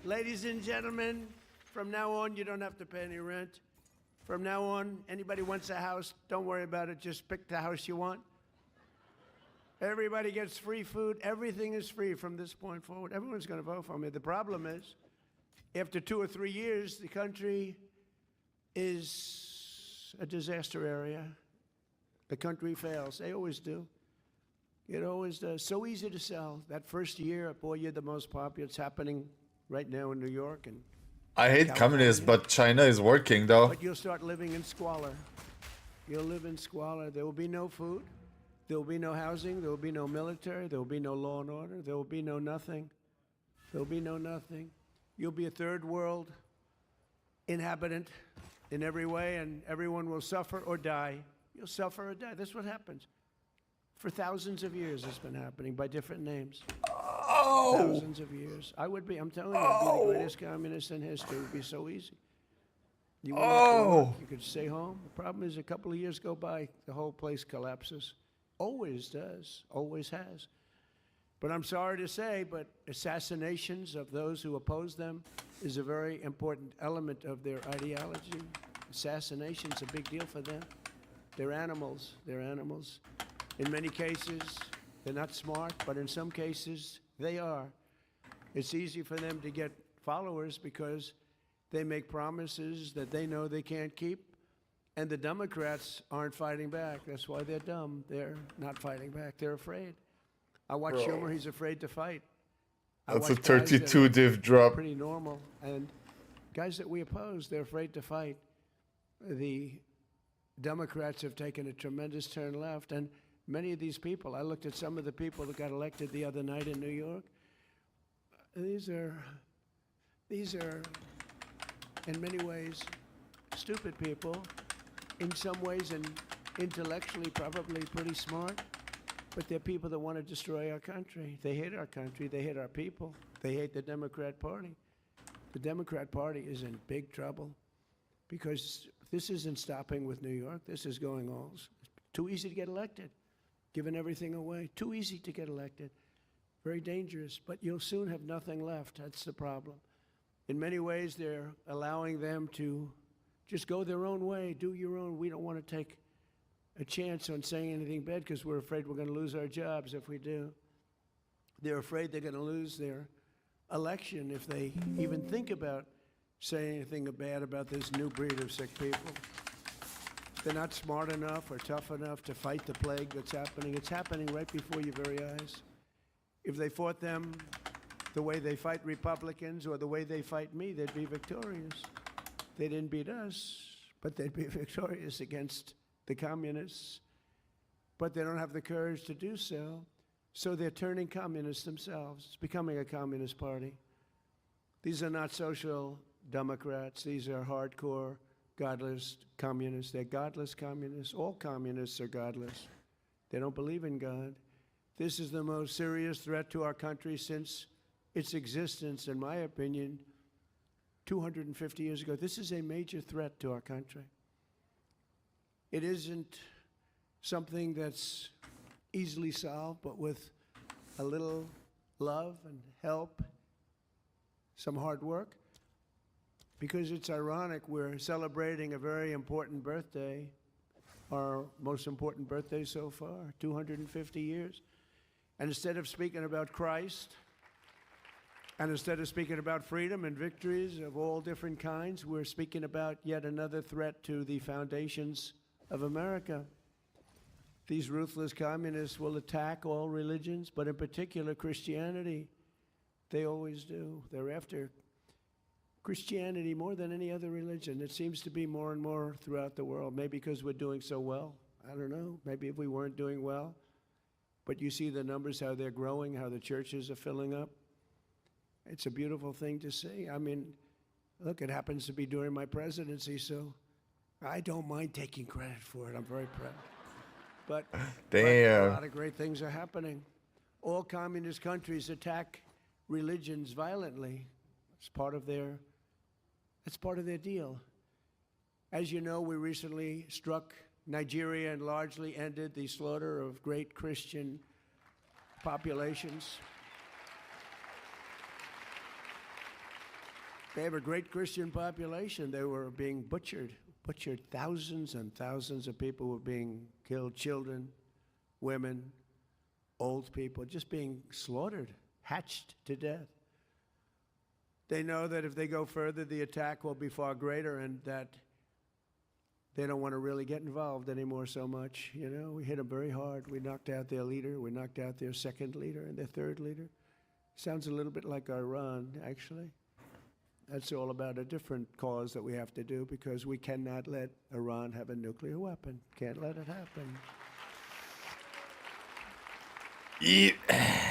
Ladies and gentlemen, from now on, you don't have to pay any rent. From now on, anybody wants a house, don't worry about it, just pick the house you want. Everybody gets free food. Everything is free from this point forward. Everyone's going to vote for me. The problem is, after 2 or 3 years, the country is a disaster area. The country fails. They always do. It always does. So easy to sell. That first year, boy, you're the most popular. It's happening right now in New York. And I hate California. communists, but China is working, though. But you'll start living in squalor. You'll live in squalor. There will be no food. There will be no housing. There will be no military. There will be no law and order. There will be no nothing. There will be no nothing. You'll be a third world inhabitant in every way, and everyone will suffer or die. You'll suffer or die. That's what happens. For thousands of years, it's been happening by different names. Oh! Thousands of years. I'm telling you, I'd be the greatest communist in history. It would be so easy. You wouldn't have to work. You could stay home. The problem is a couple of years go by, the whole place collapses. Always does, always has. But I'm sorry to say, but assassinations of those who oppose them is a very important element of their ideology. Assassination's a big deal for them. They're animals. They're animals. In many cases, they're not smart, but in some cases, they are. It's easy for them to get followers because they make promises that they know they can't keep. And the Democrats aren't fighting back. That's why they're dumb. They're not fighting back. They're afraid. I watch Schumer. He's afraid to fight. That's a 32 div drop. Pretty normal. And guys that we oppose, they're afraid to fight. The Democrats have taken a tremendous turn left. And many of these people, I looked at some of the people that got elected the other night in New York. These are, in many ways, stupid people. In some ways, and intellectually probably pretty smart, but they're people that want to destroy our country. They hate our country. They hate our people. They hate the Democrat Party. The Democrat Party is in big trouble because this isn't stopping with New York. This is going all. It's too easy to get elected, giving everything away. Too easy to get elected. Very dangerous, but you'll soon have nothing left. That's the problem. In many ways, they're allowing them to just go their own way, do your own. We don't want to take a chance on saying anything bad because we're afraid we're going to lose our jobs if we do. They're afraid they're going to lose their election if they even think about saying anything bad about this new breed of sick people. They're not smart enough or tough enough to fight the plague that's happening. It's happening right before your very eyes. If they fought them the way they fight Republicans or the way they fight me, they'd be victorious. They didn't beat us, but they'd be victorious against the communists. but they don't have the courage to do so. So they're turning communist themselves. It's becoming a communist party. These are not social democrats. These are hardcore, godless communists. They're godless communists. All communists are godless. They don't believe in God. This is the most serious threat to our country since its existence, in my opinion, 250 years ago. This is a major threat to our country. It isn't something that's easily solved, but with a little love and help, some hard work. Because it's ironic, we're celebrating a very important birthday, our most important birthday so far, 250 years. And instead of speaking about Christ, and instead of speaking about freedom and victories of all different kinds, we're speaking about yet another threat to the foundations of America. These ruthless communists will attack all religions, but in particular Christianity. They always do. They're after Christianity more than any other religion. It seems to be more and more throughout the world, maybe because we're doing so well. I don't know. Maybe if we weren't doing well. But you see the numbers, how they're growing, how the churches are filling up. It's a beautiful thing to see. I mean, look, it happens to be during my presidency, so I don't mind taking credit for it. I'm very proud. But a lot of great things are happening. All communist countries attack religions violently. It's part of their deal. As you know, we recently struck Nigeria and largely ended the slaughter of great Christian populations. They have a great Christian population. They were being butchered. Thousands and thousands of people were being killed, children, women, old people, just being slaughtered, hatched to death. They know that if they go further, the attack will be far greater, and that they don't want to really get involved anymore so much. You know, we hit them very hard. We knocked out their leader. We knocked out their second leader and their third leader. Sounds a little bit like Iran, actually. That's all about a different cause that we have to do, because we cannot let Iran have a nuclear weapon. Can't let it happen.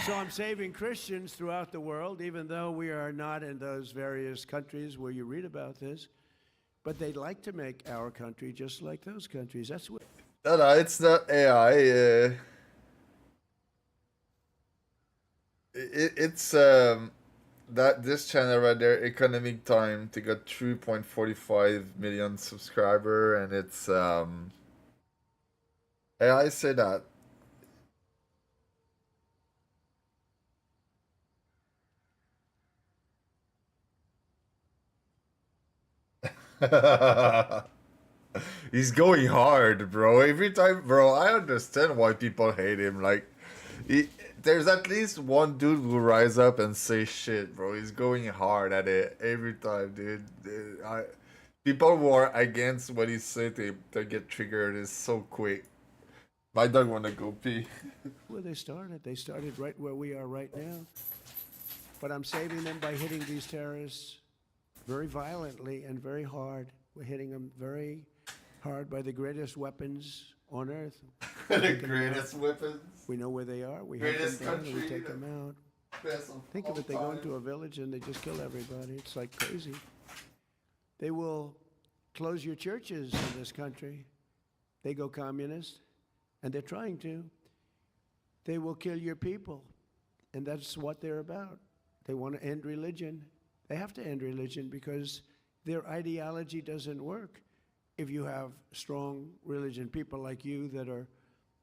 So I'm saving Christians throughout the world, even though we are not in those various countries where you read about this. But they'd like to make our country just like those countries. That's what. No, it's not AI. It's that this channel right there, Economic Time, they got 3.45 million subscriber, and it's AI say that. He's going hard, bro. Every time, bro, I understand why people hate him. Like, there's at least one dude who rise up and say shit, bro. He's going hard at it every time, dude. People who are against what he said, they get triggered. It's so quick. My dog wanna go pee. Where they started right where we are right now. But I'm saving them by hitting these terrorists very violently and very hard. We're hitting them very hard by the greatest weapons on earth. The greatest weapons. We know where they are. We Greatest hunt them down and we country, take them out. Best of Think of all it, they go time. into a village and they just kill everybody. It's like crazy. They will close your churches in this country. They go communist, and they're trying to. They will kill your people, and that's what they're about. They want to end religion. They have to end religion because their ideology doesn't work if you have strong religion. People like you that are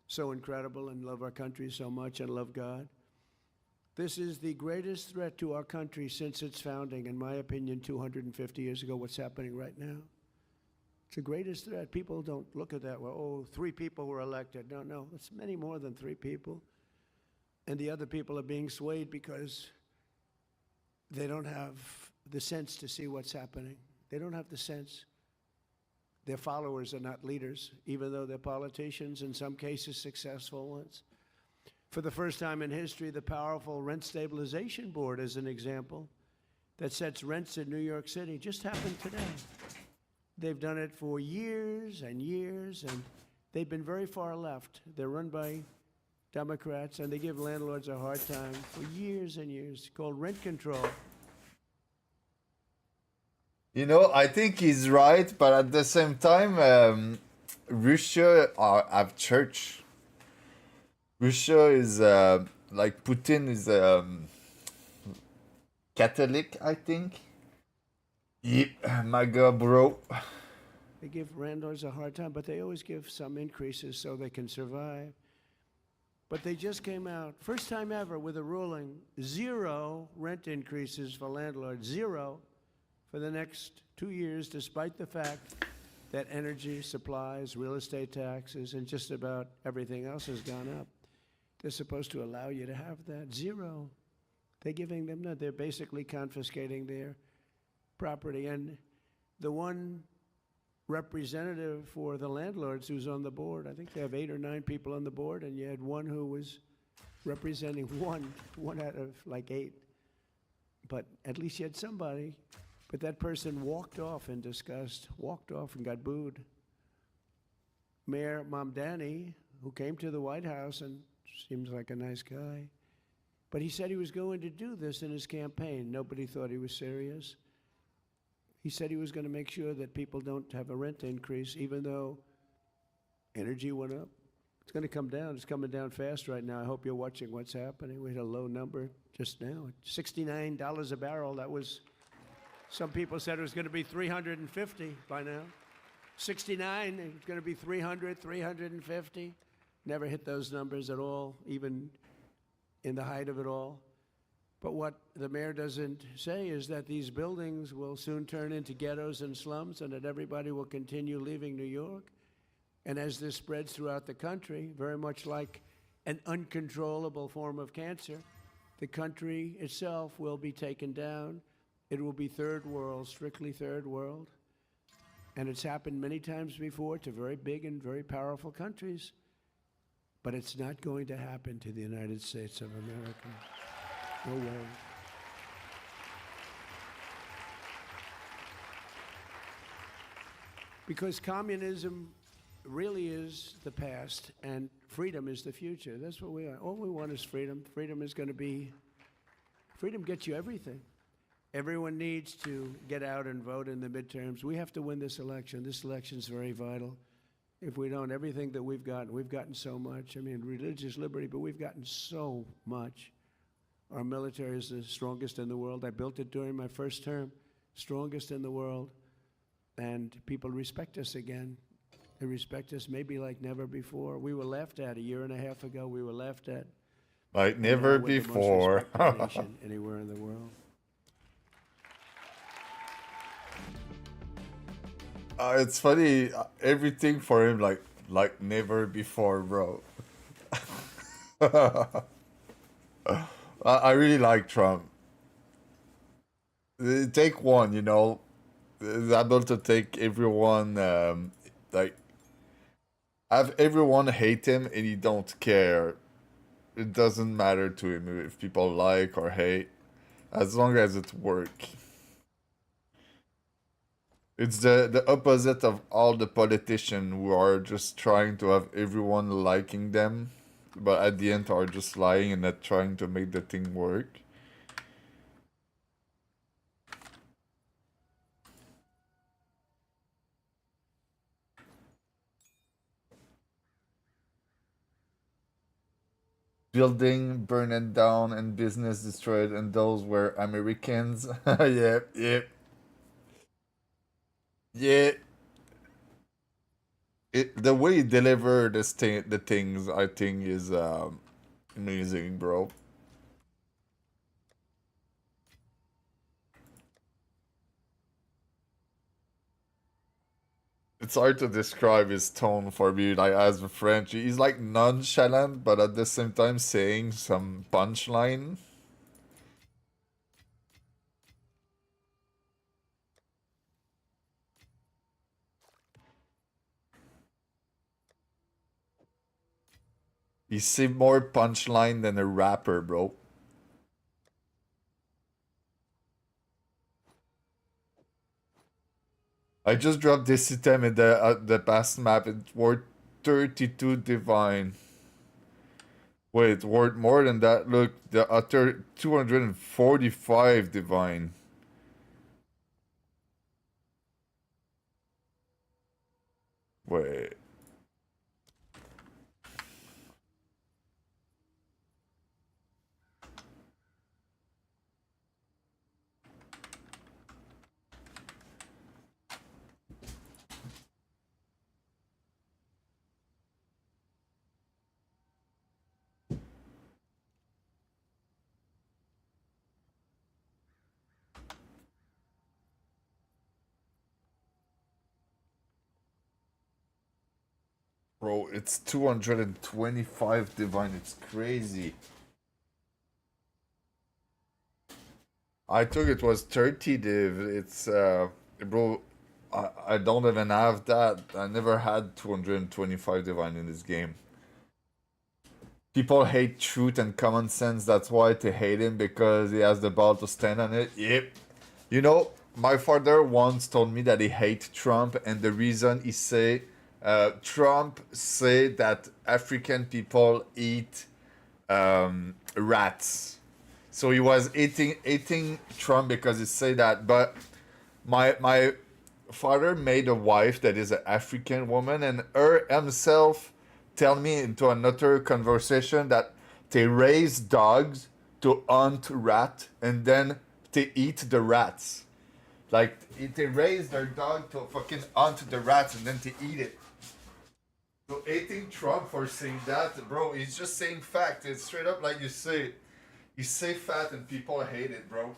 so incredible and love our country so much and love God. This is the greatest threat to our country since its founding, in my opinion, 250 years ago, what's happening right now. It's the greatest threat. People don't look at that, well, oh, 3 people were elected. No, it's many more than 3 people. And the other people are being swayed because they don't have the sense to see what's happening. They don't have the sense. Their followers are not leaders, even though they're politicians, in some cases successful ones. For the first time in history, the powerful Rent Stabilization Board, as an example, that sets rents in New York City, just happened today. They've done it for years and years, and they've been very far left. They're run by Democrats, and they give landlords a hard time for years and years. It's called rent control. You know, I think he's right, but at the same time, Russia have church. Russia is like Putin is Catholic, I think. Yep, my God, bro. They give landlords a hard time, but they always give some increases so they can survive. But they just came out, first time ever, with a ruling, 0 rent increases for landlords, 0 for the next 2 years, despite the fact that energy, supplies, real estate taxes, and just about everything else has gone up. They're supposed to allow you to have that, 0. They're giving them that. They're basically confiscating their property. And the one representative for the landlords who's on the board, I think they have 8 or 9 people on the board, and you had one who was representing one out of like 8. But at least you had somebody. But that person walked off in disgust, walked off and got booed. Mayor Mamdani, who came to the White House and seems like a nice guy, but he said he was going to do this in his campaign. Nobody thought he was serious. He said he was going to make sure that people don't have a rent increase, even though energy went up. It's going to come down. It's coming down fast right now. I hope you're watching what's happening. We had a low number just now, $69 a barrel. That was, some people said it was going to be 350 by now. 69, it's going to be 300, 350. Never hit those numbers at all, even in the height of it all. But what the mayor doesn't say is that these buildings will soon turn into ghettos and slums, and that everybody will continue leaving New York. And as this spreads throughout the country, very much like an uncontrollable form of cancer, the country itself will be taken down. It will be third world, strictly third world. And it's happened many times before to very big and very powerful countries. But it's not going to happen to the United States of America. No way. Because communism really is the past and freedom is the future. That's what we are. All we want is freedom. Freedom is going to be, freedom gets you everything. Everyone needs to get out and vote in the midterms. We have to win this election. This election is very vital. If we don't, everything that we've gotten so much. I mean, religious liberty, but we've gotten so much. Our military is the strongest in the world. I built it during my first term, strongest in the world. And people respect us again. They respect us maybe like never before. We were laughed at a year and a half ago. We were laughed at. Like never before. The most respected nation anywhere in the world. It's funny, everything for him like never before, bro. I really like Trump. Take one, you know, is able to take everyone, like, have everyone hate him and he don't care. It doesn't matter to him if people like or hate, as long as it works. It's the opposite of all the politicians who are just trying to have everyone liking them, but at the end are just lying and not trying to make the thing work. Building burned down and business destroyed, and those were Americans. Yep, yep. Yeah. The way he delivered the things, I think, is amazing, bro. It's hard to describe his tone for me, like, as a French. He's like nonchalant, but at the same time saying some punchline. He say more punchline than a rapper, bro. I just dropped this item in the past map. It's worth 232 divine. Wait, worth more than that. Look, the other 245 divine. Wait. Bro, it's 225 divine. It's crazy. I thought it was 30 div. It's, bro, I don't even have that. I never had 225 divine in this game. People hate truth and common sense. That's why they hate him, because he has the ball to stand on it. Yep. You know, my father once told me that he hates Trump, and the reason he say Trump say that African people eat rats. So he was eating Trump because he say that. But my father made a wife that is an African woman, and her himself tell me into another conversation that they raise dogs to hunt rat, and then they eat the rats. Like, they raise their dog to fucking hunt the rats, and then they eat it. So hating Trump for saying that, bro, he's just saying fact. It's straight up like you say. You say fat and people hate it, bro.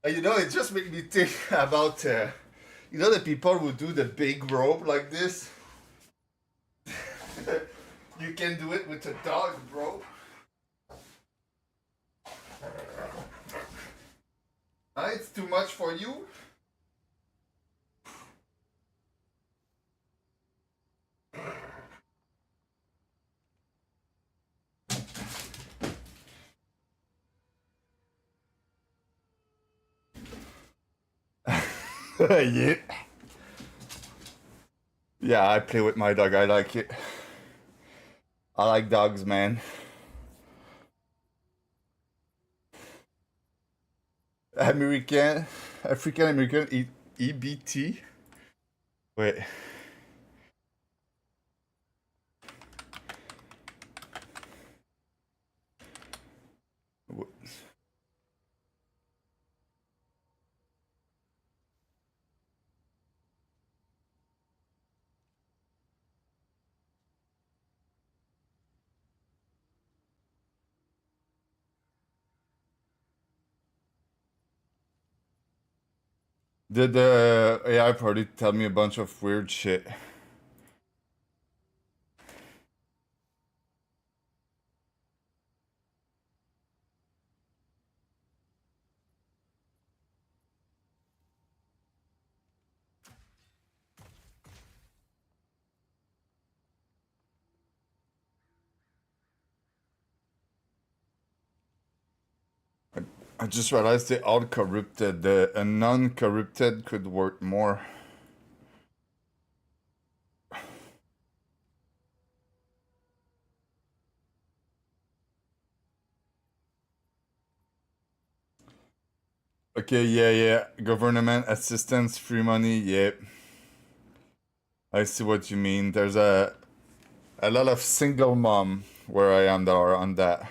You know, it just made me think about, you know, the people who do the big rope like this? You can do it with a dog, bro. It's too much for you? Yeah. Yeah, I play with my dog. I like it. I like dogs, man. African American EBT. Wait. Did the AI party tell me a bunch of weird shit? I just realized they all corrupted. A non-corrupted could work more. Okay, yeah. Government assistance, free money, yep. I see what you mean. There's a lot of single mom where I am that are on that.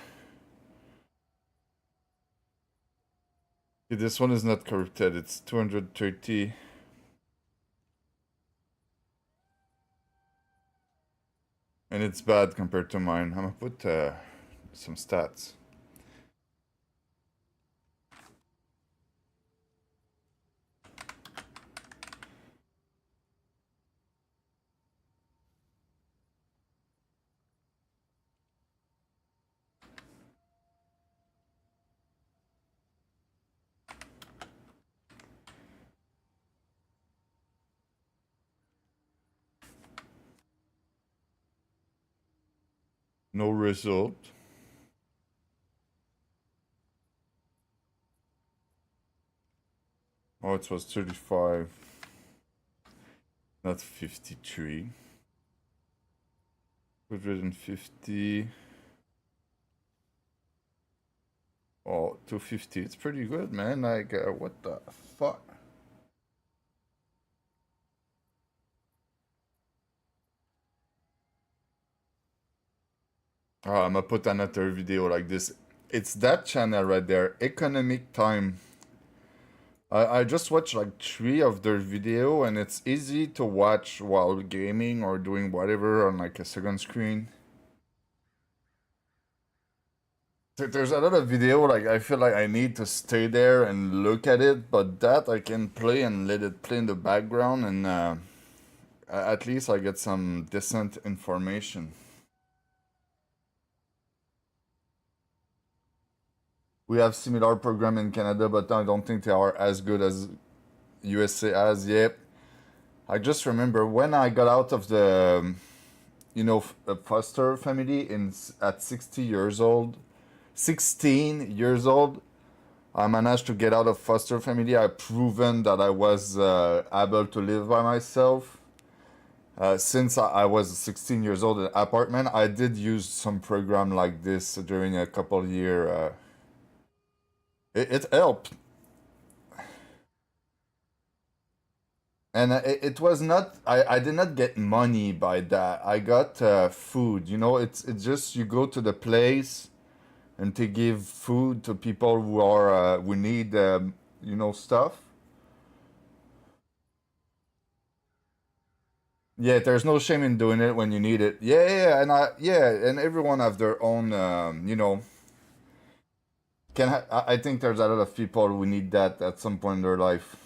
Okay, this one is not corrupted. It's 230. And it's bad compared to mine. I'm gonna put some stats. No result. Oh, it was 35. Not 53. 150. Oh, 250. It's pretty good, man. Like, what the fuck? Oh, I'm gonna put another video like this. It's that channel right there, Economic Time. I just watched like 3 of their video, and it's easy to watch while gaming or doing whatever on like a second screen. There's a lot of video, like I feel like I need to stay there and look at it, but that I can play and let it play in the background, and at least I get some decent information. We have similar program in Canada, but I don't think they are as good as USA has. Yep. I just remember when I got out of the, you know, foster family at 16 years old, I managed to get out of foster family. I proven that I was able to live by myself. Since I was 16 years old in an apartment, I did use some program like this during a couple year. It helped. And it was not, I did not get money by that. I got food, you know, it's just you go to the place and to give food to people who are, who need, you know, stuff. Yeah, there's no shame in doing it when you need it. Yeah, and everyone have their own, you know, I think there's a lot of people who need that at some point in their life.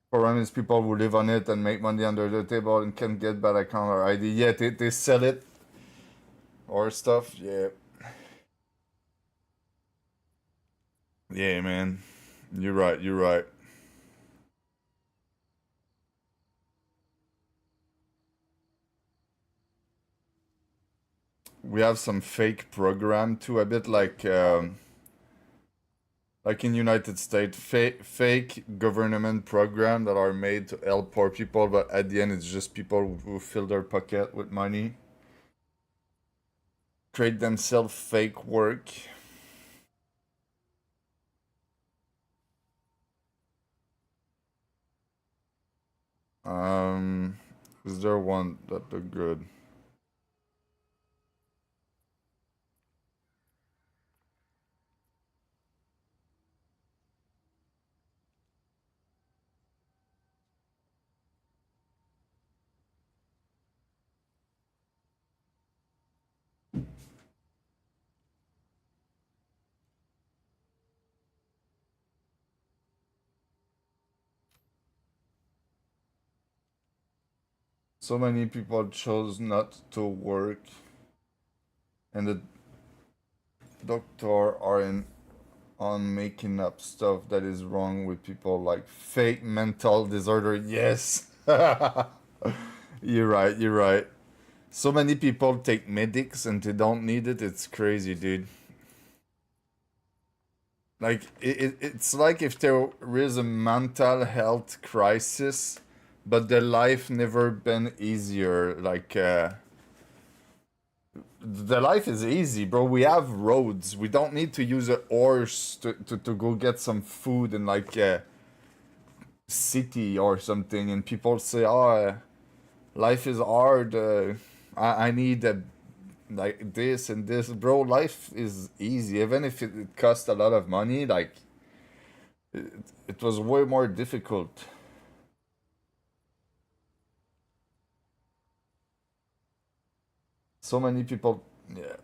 For honest, people who live on it and make money under the table and can't get bad account or ID. Yeah, they sell it or stuff. Yeah. Yeah, man. You're right. You're right. We have some fake program too, a bit like in United States, fake government program that are made to help poor people, but at the end it's just people who fill their pocket with money, create themselves fake work. Is there one that look good? So many people chose not to work, and the doctor are on making up stuff that is wrong with people, like fake mental disorder. Yes. You're right, you're right. So many people take medics and they don't need it. It's crazy, dude. Like, it's like if there is a mental health crisis, but their life never been easier. Like, the life is easy, bro. We have roads. We don't need to use a horse to go get some food in, like, a city or something. And people say, oh, life is hard. I need like this and this. Bro, life is easy. Even if it costs a lot of money, like, it was way more difficult. So many people, yeah.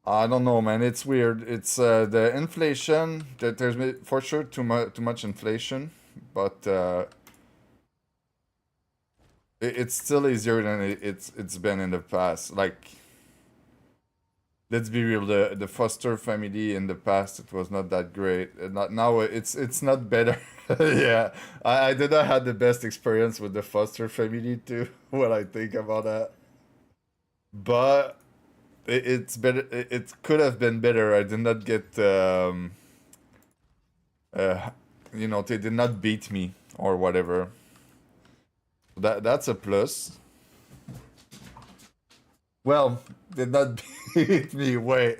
I don't know, man. It's weird. It's the inflation. That there's for sure too much inflation, but it's still easier than it's been in the past. Like, let's be real, the foster family in the past, it was not that great. Now it's not better. Yeah, I did not have the best experience with the foster family too, when I think about that. But it's better. It could have been better. I did not get, they did not beat me or whatever. That's a plus. Well, did not beat me. Wait.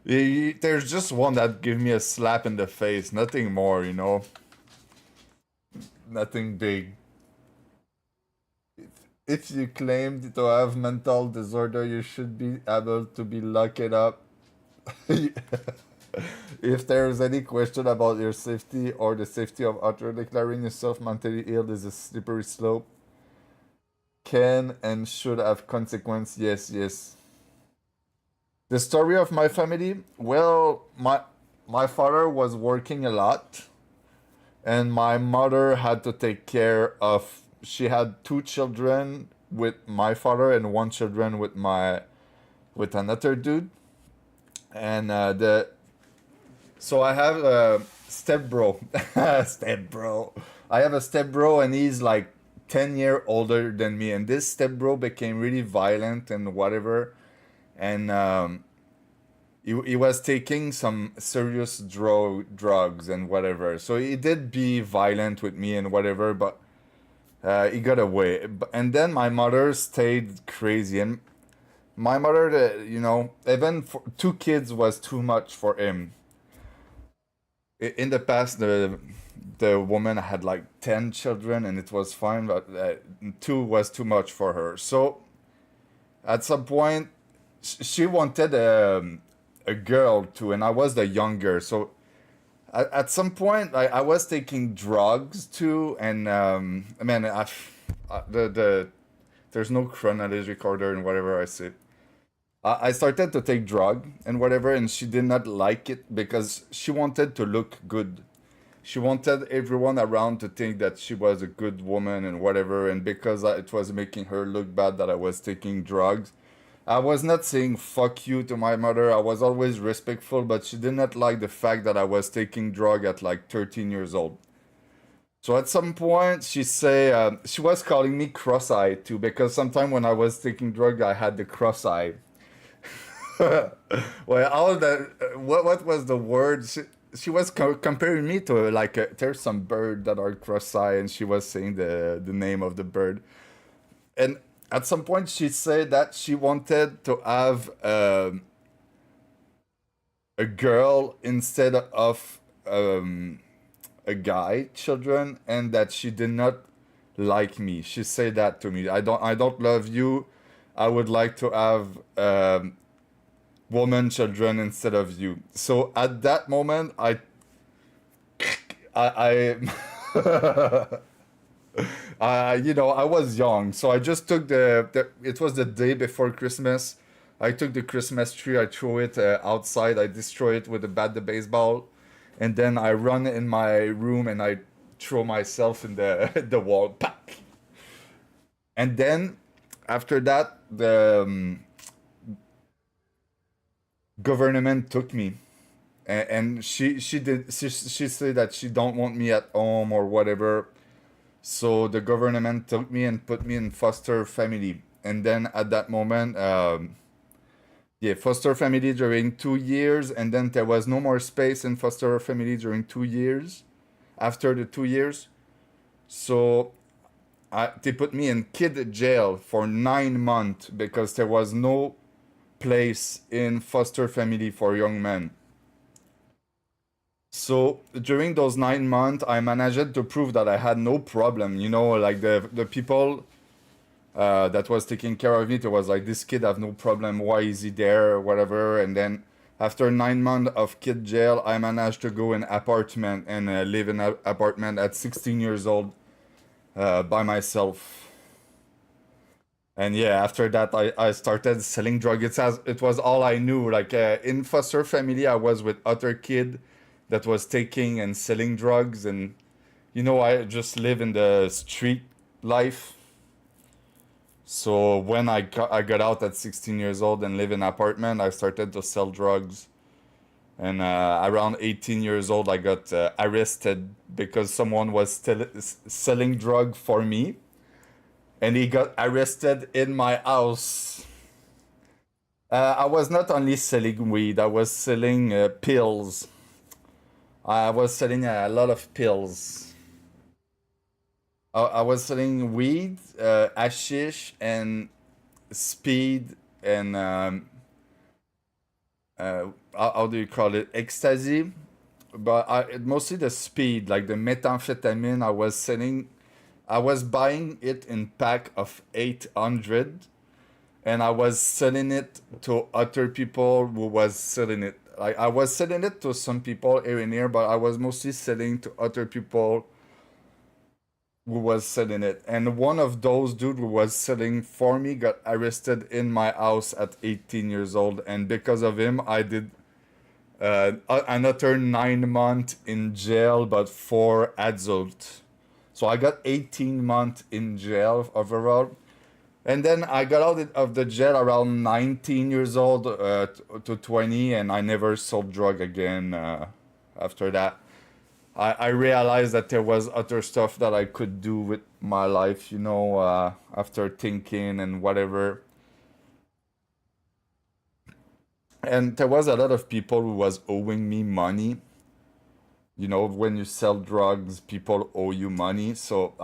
There's just one that gave me a slap in the face. Nothing more, Nothing big. If you claimed to have mental disorder, you should be able to be locked up. If there is any question about your safety or the safety of others, declaring yourself mentally ill is a slippery slope. Can and should have consequence. Yes, yes. The story of my family, well, my father was working a lot, and my mother had to take care of. She had 2 children with my father and 1 children with another dude, and so I have a stepbro, stepbro. I have a stepbro, and he's like 10 years older than me, and this stepbro became really violent and whatever, and he was taking some serious drugs and whatever. So he did be violent with me and whatever, but he got away. And then my mother stayed crazy, and my mother, even for 2 kids was too much for him. In the past, the woman had like 10 children, and it was fine, but 2 was too much for her. So at some point, she wanted a girl too, and I was the younger. So at some point, I was taking drugs too, and there's no chronology recorder and whatever I say. I started to take drug and whatever, and she did not like it because she wanted to look good. She wanted everyone around to think that she was a good woman and whatever, and because it was making her look bad that I was taking drugs. I was not saying fuck you to my mother. I was always respectful, but she did not like the fact that I was taking drug at like 13 years old. So at some point, she was calling me cross-eyed too, because sometime when I was taking drug, I had the cross-eye. Well, all that. What was the word? She was comparing me to there's some bird that are cross-eyed, and she was saying the name of the bird. And at some point, she said that she wanted to have a girl instead of a guy, children, and that she did not like me. She said that to me. I don't love you. I would like to have woman children instead of you. So at that moment, I I was young, so I just took it was the day before Christmas. I took the Christmas tree, I threw it outside, I destroy it with a bat, the baseball, and then I run in my room and I throw myself in the wall. Pack. And then after that, the government took me, and she said that she don't want me at home or whatever. So the government took me and put me in foster family. And then at that moment, foster family during 2 years, and then there was no more space in foster family during 2 years. After the 2 years, so they put me in kid jail for 9 months because there was no place in foster family for young men. So during those 9 months, I managed to prove that I had no problem. Like the people that was taking care of it, it was like, this kid have no problem. Why is he there? Whatever. And then after 9 months of kid jail, I managed to go in apartment and live in an apartment at 16 years old by myself. And yeah, after that, I started selling drugs. It was all I knew. Like in foster family, I was with other kid that was taking and selling drugs, and I just live in the street life. So when I got out at 16 years old and live in an apartment, I started to sell drugs. And around 18 years old, I got arrested because someone was selling drug for me. And he got arrested in my house. I was not only selling weed, I was selling pills. I was selling a lot of pills. I was selling weed, hashish, and speed, and how do you call it? Ecstasy. But mostly the speed, like the methamphetamine, I was buying it in pack of 800, and I was selling it to other people who was selling it. Like I was selling it to some people here and here, but I was mostly selling to other people who was selling it. And one of those dude who was selling for me got arrested in my house at 18 years old, and because of him, I did another 9 months in jail, but for adult. So I got 18 months in jail overall. And then I got out of the jail around 19 years old to 20, and I never sold drug again after that. I realized that there was other stuff that I could do with my life, you know, after thinking and whatever. And there was a lot of people who was owing me money. You know, when you sell drugs, people owe you money. So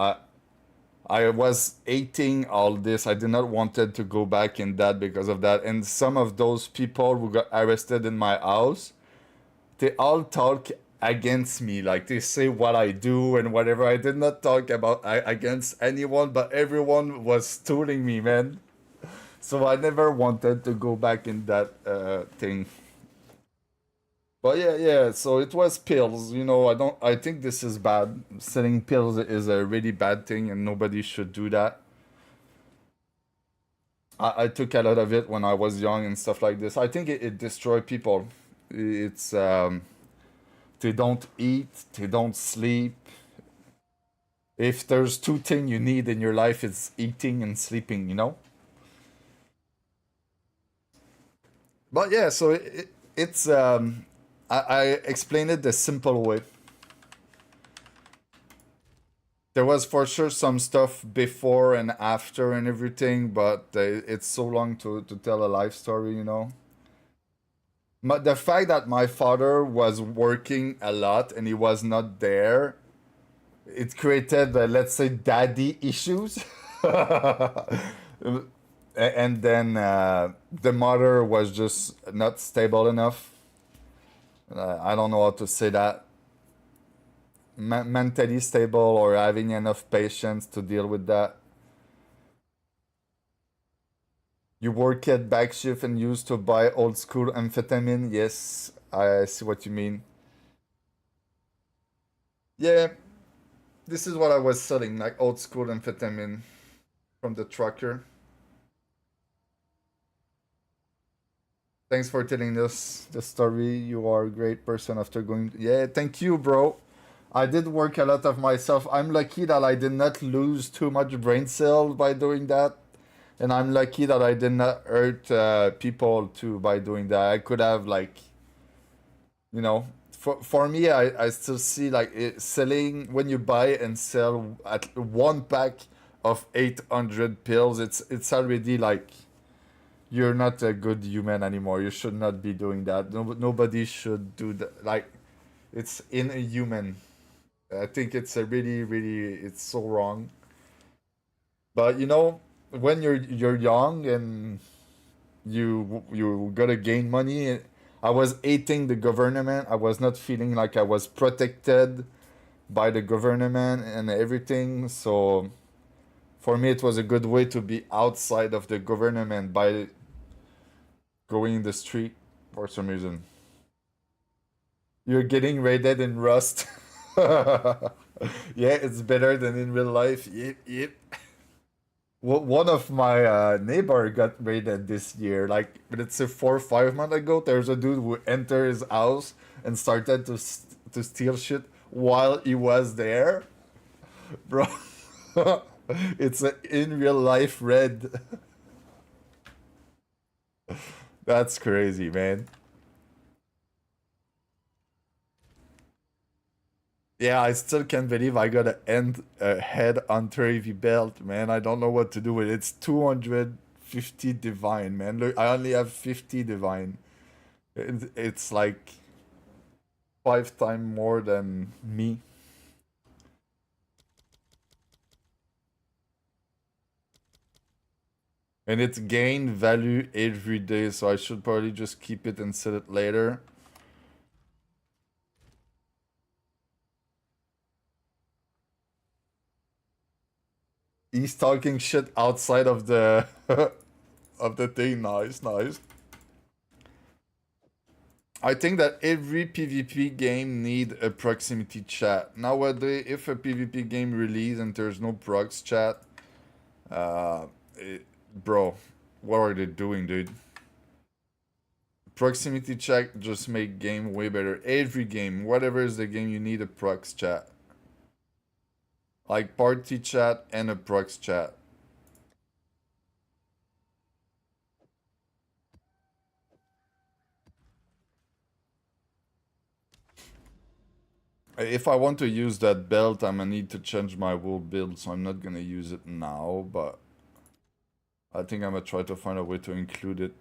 I was hating all this. I did not wanted to go back in that because of that. And some of those people who got arrested in my house, they all talk against me. Like they say what I do and whatever. I did not talk about against anyone, but everyone was stealing me, man. So I never wanted to go back in that thing. But yeah, so it was pills, you know, I think this is bad. Selling pills is a really bad thing and nobody should do that. I took a lot of it when I was young and stuff like this. I think it destroys people. It's, they don't eat, they don't sleep. If there's two things you need in your life, it's eating and sleeping, you know? But yeah, so it's, I explained it the simple way. There was for sure some stuff before and after and everything, but it's so long to tell a life story, you know? But the fact that my father was working a lot and he was not there, it created, let's say, daddy issues. And then the mother was just not stable enough. I don't know how to say that. Mentally stable or having enough patience to deal with that. You work at back shift and used to buy old school amphetamine? Yes, I see what you mean. Yeah, this is what I was selling, like old school amphetamine from the trucker. Thanks for telling us the story. You are a great person after going. Yeah, thank you, bro. I did work a lot of myself. I'm lucky that I did not lose too much brain cells by doing that. And I'm lucky that I did not hurt people too by doing that. I could have, like, you know, for me, I still see like selling, when you buy and sell at one pack of 800 pills, it's already like, you're not a good human anymore. You should not be doing that. Nobody should do that. Like, it's inhuman. I think it's a really, it's so wrong. But you know, when you're young and you gotta gain money, I was hating the government. I was not feeling like I was protected by the government and everything. So for me, it was a good way to be outside of the government by going in the street for some reason. You're getting raided in Rust. Yeah, it's better than in real life. Yep. One of my neighbor got raided this year. Like, let's say 4 or 5 months ago, there's a dude who entered his house and started to steal shit while he was there. Bro. It's a in real life red. That's crazy, man. Yeah, I still can't believe I got a head hunter heavy belt, man. I don't know what to do with it. It's 250 divine, man. Look, I only have 50 divine. It's like 5 times more than me. And it's gain value every day, so I should probably just keep it and sell it later. He's talking shit outside of the of the thing. Nice, nice. I think that every PvP game need a proximity chat. Nowadays, if a PvP game release and there's no prox chat, bro, what are they doing, dude? Proximity chat just make game way better. Every game, whatever is the game, you need a prox chat. Like party chat and a prox chat. If I want to use that belt, I'm gonna need to change my wool build, so I'm not gonna use it now, but I think I'm gonna try to find a way to include it.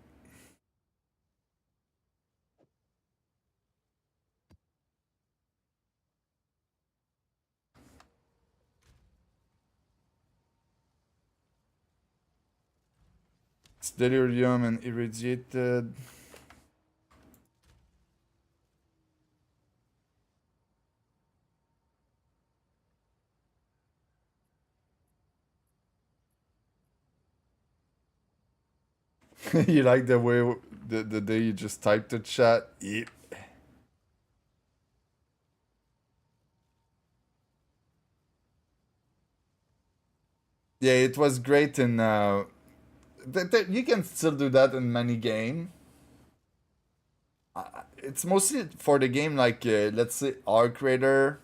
It's delirium and irradiated. You like the way the day you just typed the chat? Yep. Yeah, it was great in you can still do that in many game. It's mostly for the game like let's say Arc Raider.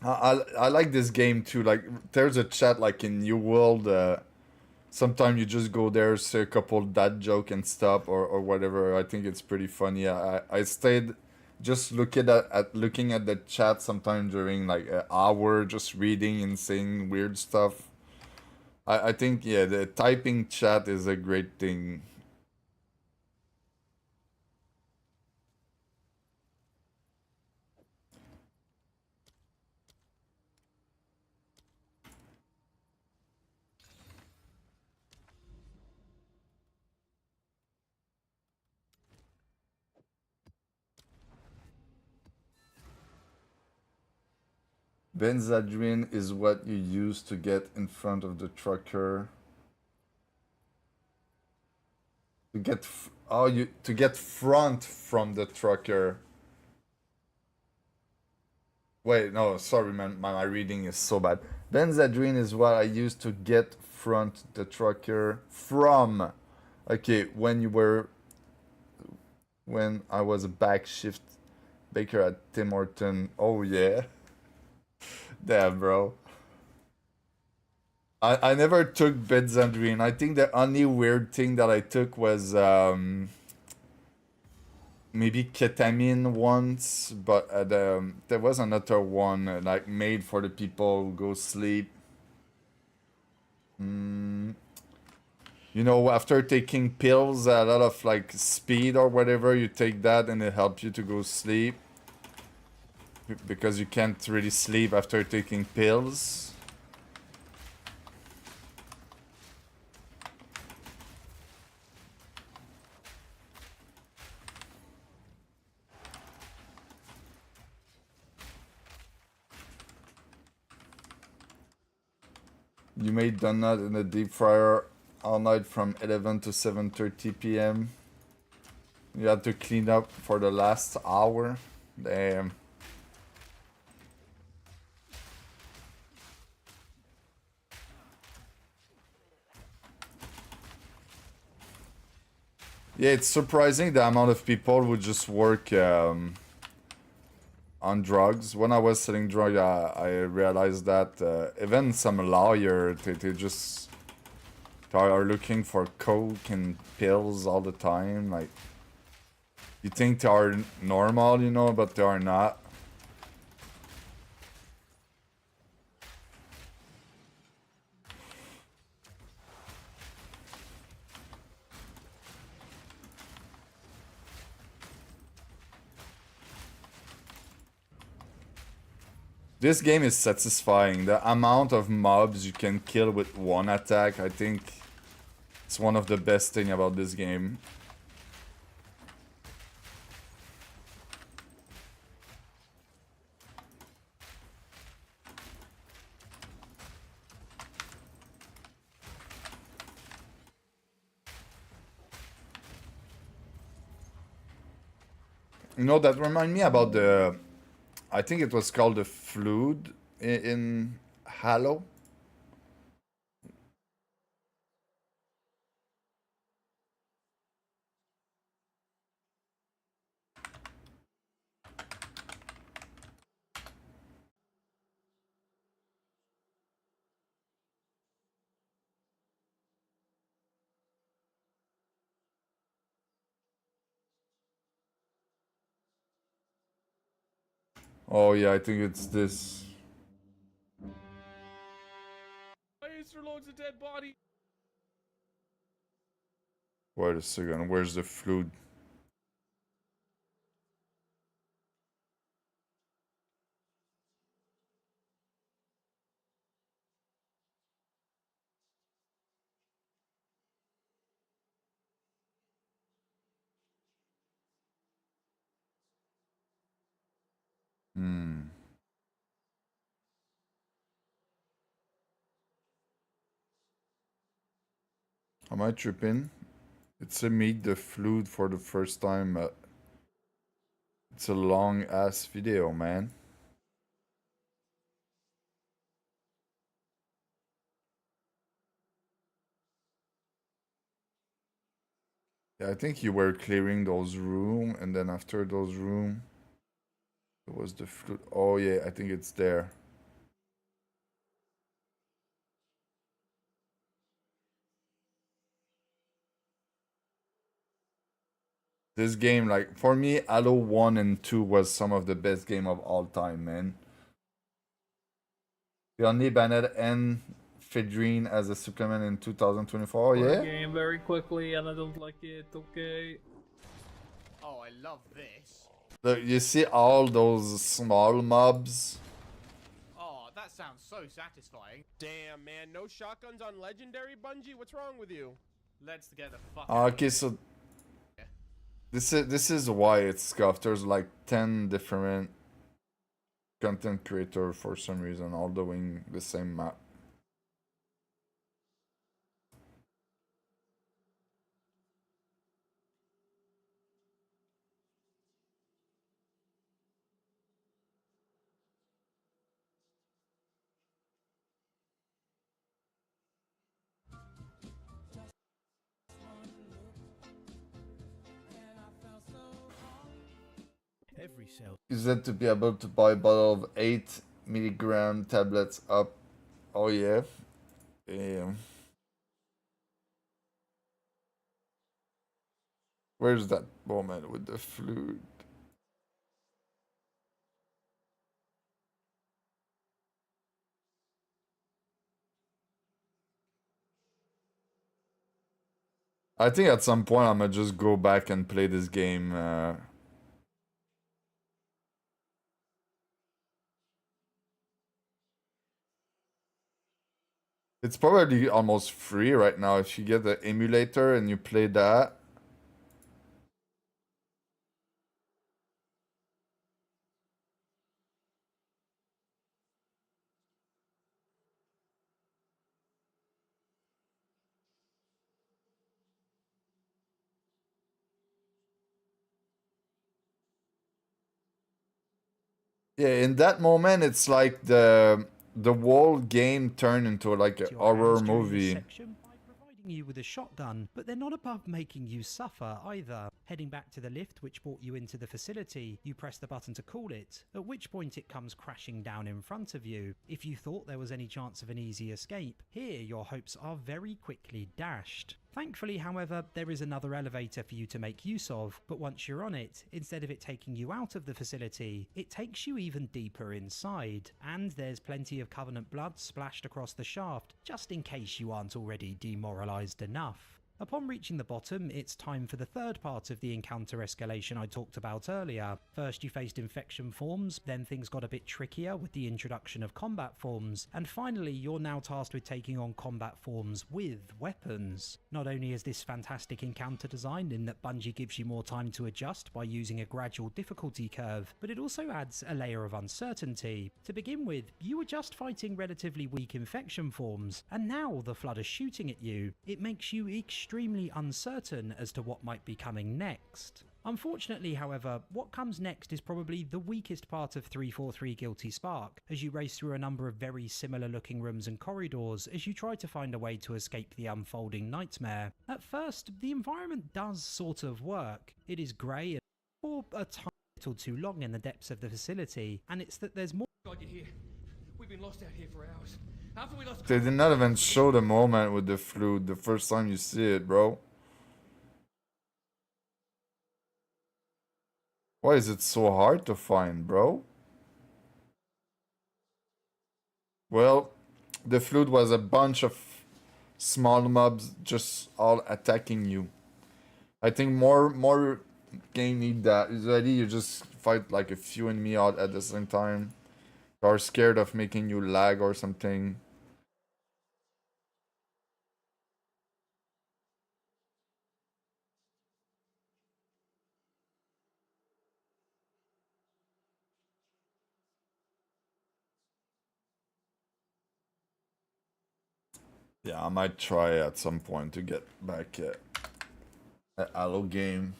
I like this game too. Like there's a chat like in New World. Sometimes you just go there, say a couple dad joke and stop or whatever. I think it's pretty funny. I stayed just looking at the chat sometime during like an hour, just reading and saying weird stuff. I think yeah, the typing chat is a great thing. Benzadrine is what you use to get in front of the trucker. To get to get front from the trucker. Wait, no, sorry, man, my reading is so bad. Benzadrine is what I use to get front the trucker from. Okay, when I was a back shift baker at Tim Horton. Oh yeah. Damn, bro. I never took Benzadrine. I think the only weird thing that I took was maybe ketamine once, but there was another one like made for the people who go sleep. You know, after taking pills, a lot of like speed or whatever, you take that and it helps you to go sleep. Because you can't really sleep after taking pills. You made donut in the deep fryer all night from 11 to 7:30 p.m. You had to clean up for the last hour. Damn. Yeah, it's surprising the amount of people who just work on drugs. When I was selling drugs, I realized that even some lawyer, they just are looking for coke and pills all the time. Like, you think they are normal, you know, but they are not. This game is satisfying. The amount of mobs you can kill with one attack, I think it's one of the best thing about this game. You know, that remind me about the... I think it was called the Flood in Halo. Oh yeah, I think it's this. Why is there loads of dead bodies? Wait a second, where's the Flood? Hmm. Am I tripping? It's a meet the Flood for the first time. It's a long ass video, man. Yeah, I think you were clearing those room, and then after those room, it was the Flood. Oh yeah, I think it's there. This game, like, for me, Halo 1 and 2 was some of the best game of all time, man. The only banned ephedrine as a supplement in 2024, yeah? Game very quickly, and I don't like it. Okay. Oh, I love this. Look, you see all those small mobs? Oh, that sounds so satisfying. Damn, man, no shotguns on Legendary, Bungie? What's wrong with you? Let's get the fuck Ah, out okay, of so this is why it's scuffed. There's like 10 different content creators for some reason, all doing the same map. Every cell. Is that to be able to buy a bottle of 8 milligram tablets up? Oh yeah. Damn. Where's that moment with the flute? I think at some point I'm gonna just go back and play this game. It's probably almost free right now if you get the emulator and you play that. Yeah, in that moment it's like the whole game turned into like a horror movie. Providing you with a shotgun, but they're not above making you suffer either. Heading back to the lift which brought you into the facility, you press the button to call it, at which point it comes crashing down in front of you. If you thought there was any chance of an easy escape, here your hopes are very quickly dashed. Thankfully, however, there is another elevator for you to make use of, but once you're on it, instead of it taking you out of the facility, it takes you even deeper inside, and there's plenty of Covenant blood splashed across the shaft, just in case you aren't already demoralized enough. Upon reaching the bottom, it's time for the third part of the encounter escalation I talked about earlier. First you faced infection forms, then things got a bit trickier with the introduction of combat forms, and finally you're now tasked with taking on combat forms with weapons. Not only is this fantastic encounter design in that Bungie gives you more time to adjust by using a gradual difficulty curve, but it also adds a layer of uncertainty. To begin with, you were just fighting relatively weak infection forms, and now the Flood are shooting at you. It makes you extremely uncertain as to what might be coming next. Unfortunately, however, what comes next is probably the weakest part of 343 Guilty Spark, as you race through a number of very similar looking rooms and corridors as you try to find a way to escape the unfolding nightmare. At first, the environment does sort of work. It is grey and for a tiny little too long in the depths of the facility, and it's that there's more. God, you're here. We've been lost out here for hours. After we lost. They did not even show the moment with the flute the first time you see it, bro. Why is it so hard to find, bro? Well, the flute was a bunch of small mobs just all attacking you. I think more game need that. Usually you just fight like a few enemy out at the same time. You are scared of making you lag or something. Yeah, I might try at some point to get back a Halo game.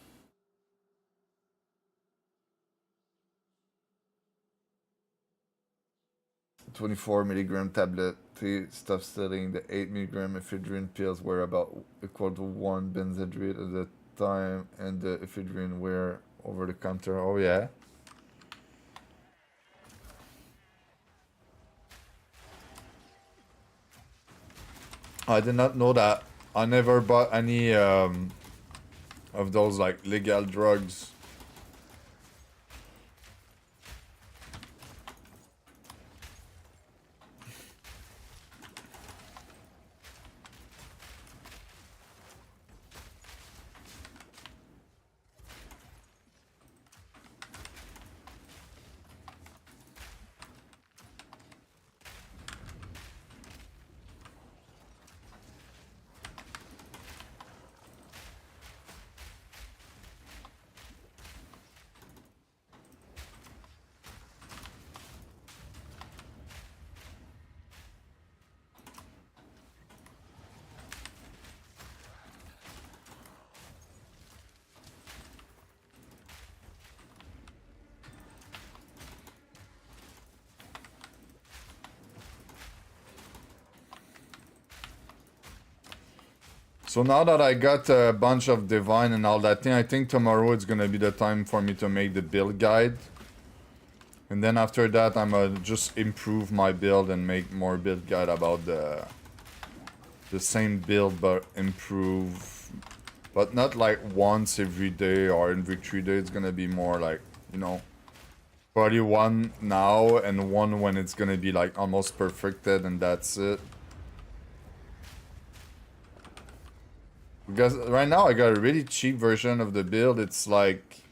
$24 mg tablet, 3 stuff setting. The 8 mg ephedrine pills were about equal to 1 benzedrine at the time, and the ephedrine were over the counter. Oh yeah. I did not know that. I never bought any of those like legal drugs. So now that I got a bunch of divine and all that thing, I think tomorrow it's gonna be the time for me to make the build guide. And then after that, I'm gonna just improve my build and make more build guide about the same build but improve. But not like once every day or every 3 days. It's gonna be more like, you know, probably one now and one when it's gonna be like almost perfected and that's it. Because right now I got a really cheap version of the build. It's like,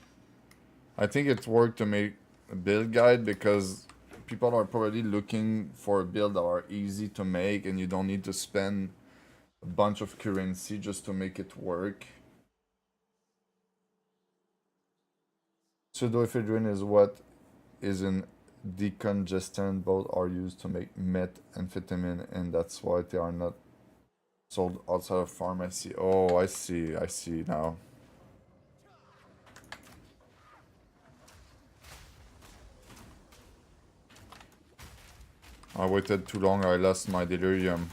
I think it's worked to make a build guide because people are probably looking for a build that are easy to make and you don't need to spend a bunch of currency just to make it work. Pseudoephedrine is what is in decongestant. Both are used to make methamphetamine, and that's why they are not sold outside of pharmacy. Oh, I see now. I waited too long, I lost my delirium.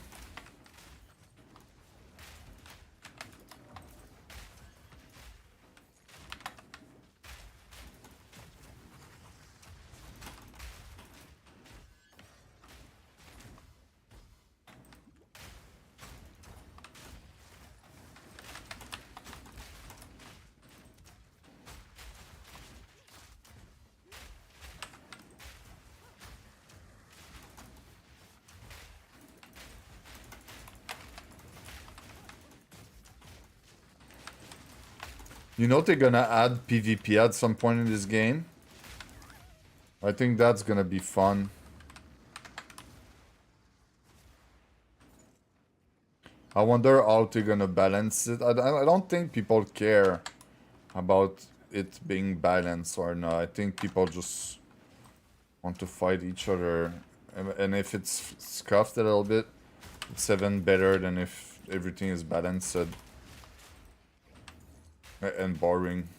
You know they're gonna add PvP at some point in this game? I think that's gonna be fun. I wonder how they're gonna balance it. I don't think people care about it being balanced or not. I think people just want to fight each other. And if it's scuffed a little bit, it's even better than if everything is balanced and boring.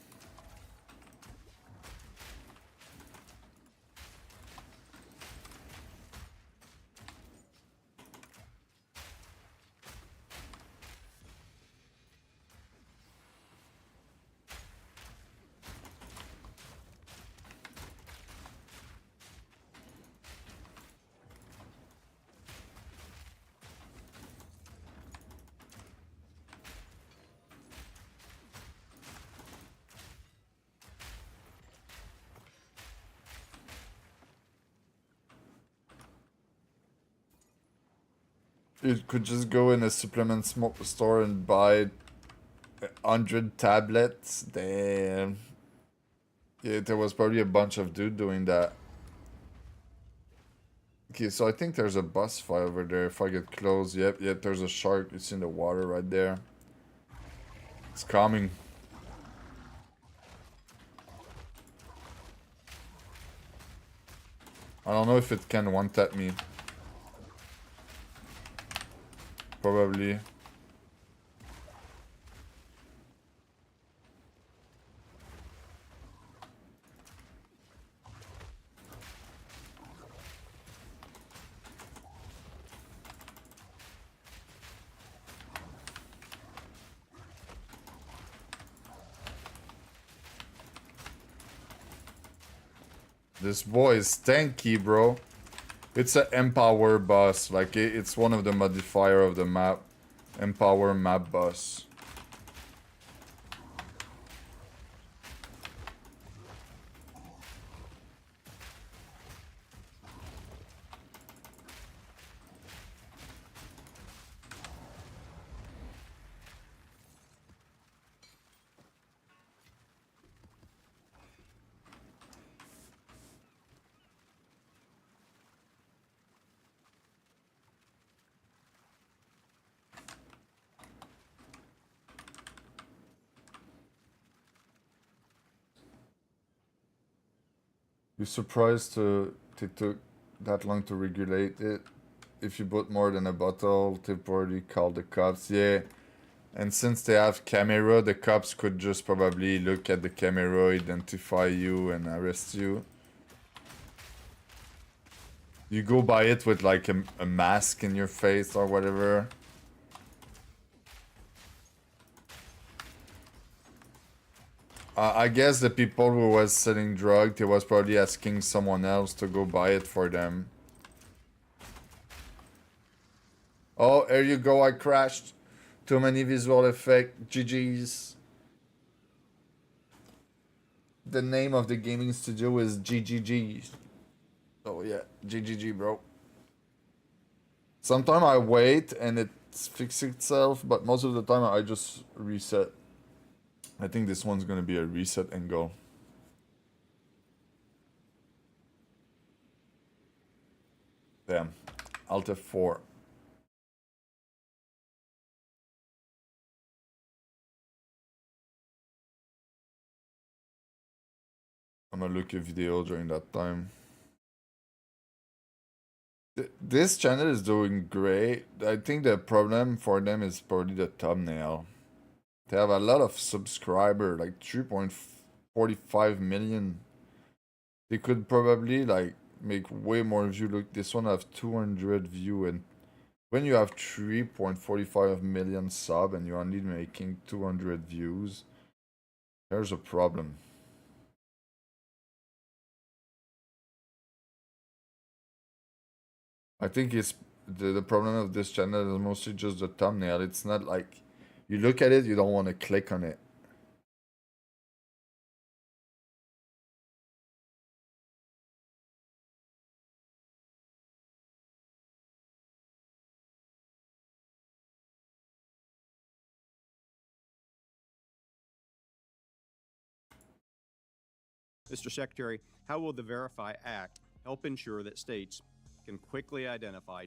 You could just go in a supplement store and buy 100 tablets. Damn. Yeah, there was probably a bunch of dude doing that. Okay, so I think there's a boss fight over there. If I get close, yep, there's a shark. It's in the water right there. It's coming. I don't know if it can one-tap me. Probably. This boy is tanky, bro. It's an empower boss. Like, it's one of the modifier of the map. Empower map boss. You're surprised it took that long to regulate it. If you put more than a bottle, they've already called the cops. Yeah. And since they have camera, the cops could just probably look at the camera, identify you, and arrest you. You go by it with like a mask in your face or whatever. I guess the people who was selling drugs, they was probably asking someone else to go buy it for them. Oh, here you go, I crashed. Too many visual effects. GG's. The name of the gaming studio is GGG. Oh yeah, GGG, bro. Sometimes I wait and it fixes itself, but most of the time I just reset. I think this one's gonna be a reset and go. Damn. Alt F4. I'm gonna look at video during that time. This channel is doing great. I think the problem for them is probably the thumbnail. They have a lot of subscribers, like 3.45 million. They could probably like make way more views. Look, this one have 200 views, and when you have 3.45 million sub and you're only making 200 views, there's a problem. I think it's the problem of this channel is mostly just the thumbnail. It's not like you look at it, you don't want to click on it. Mr. Secretary, how will the Verify Act help ensure that states can quickly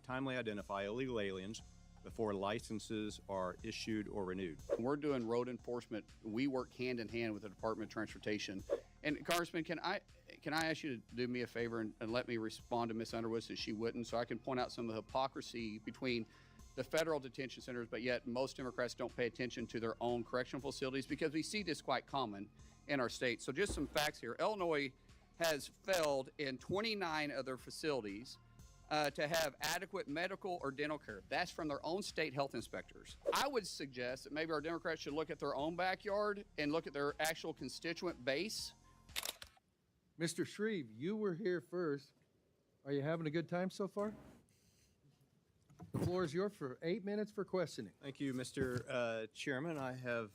timely identify illegal aliens before licenses are issued or renewed? We're doing road enforcement. We work hand in hand with the Department of Transportation. And Congressman, can I ask you to do me a favor and let me respond to Ms. Underwood since she wouldn't, so I can point out some of the hypocrisy between the federal detention centers, but yet most Democrats don't pay attention to their own correctional facilities, because we see this quite common in our state. So just some facts here. Illinois has failed in 29 of their facilities to have adequate medical or dental care. That's from their own state health inspectors. I would suggest that maybe our Democrats should look at their own backyard and look at their actual constituent base. Mr. Shreve, you were here first. Are you having a good time so far? The floor is yours for 8 minutes for questioning. Thank you, Mr. Chairman. I have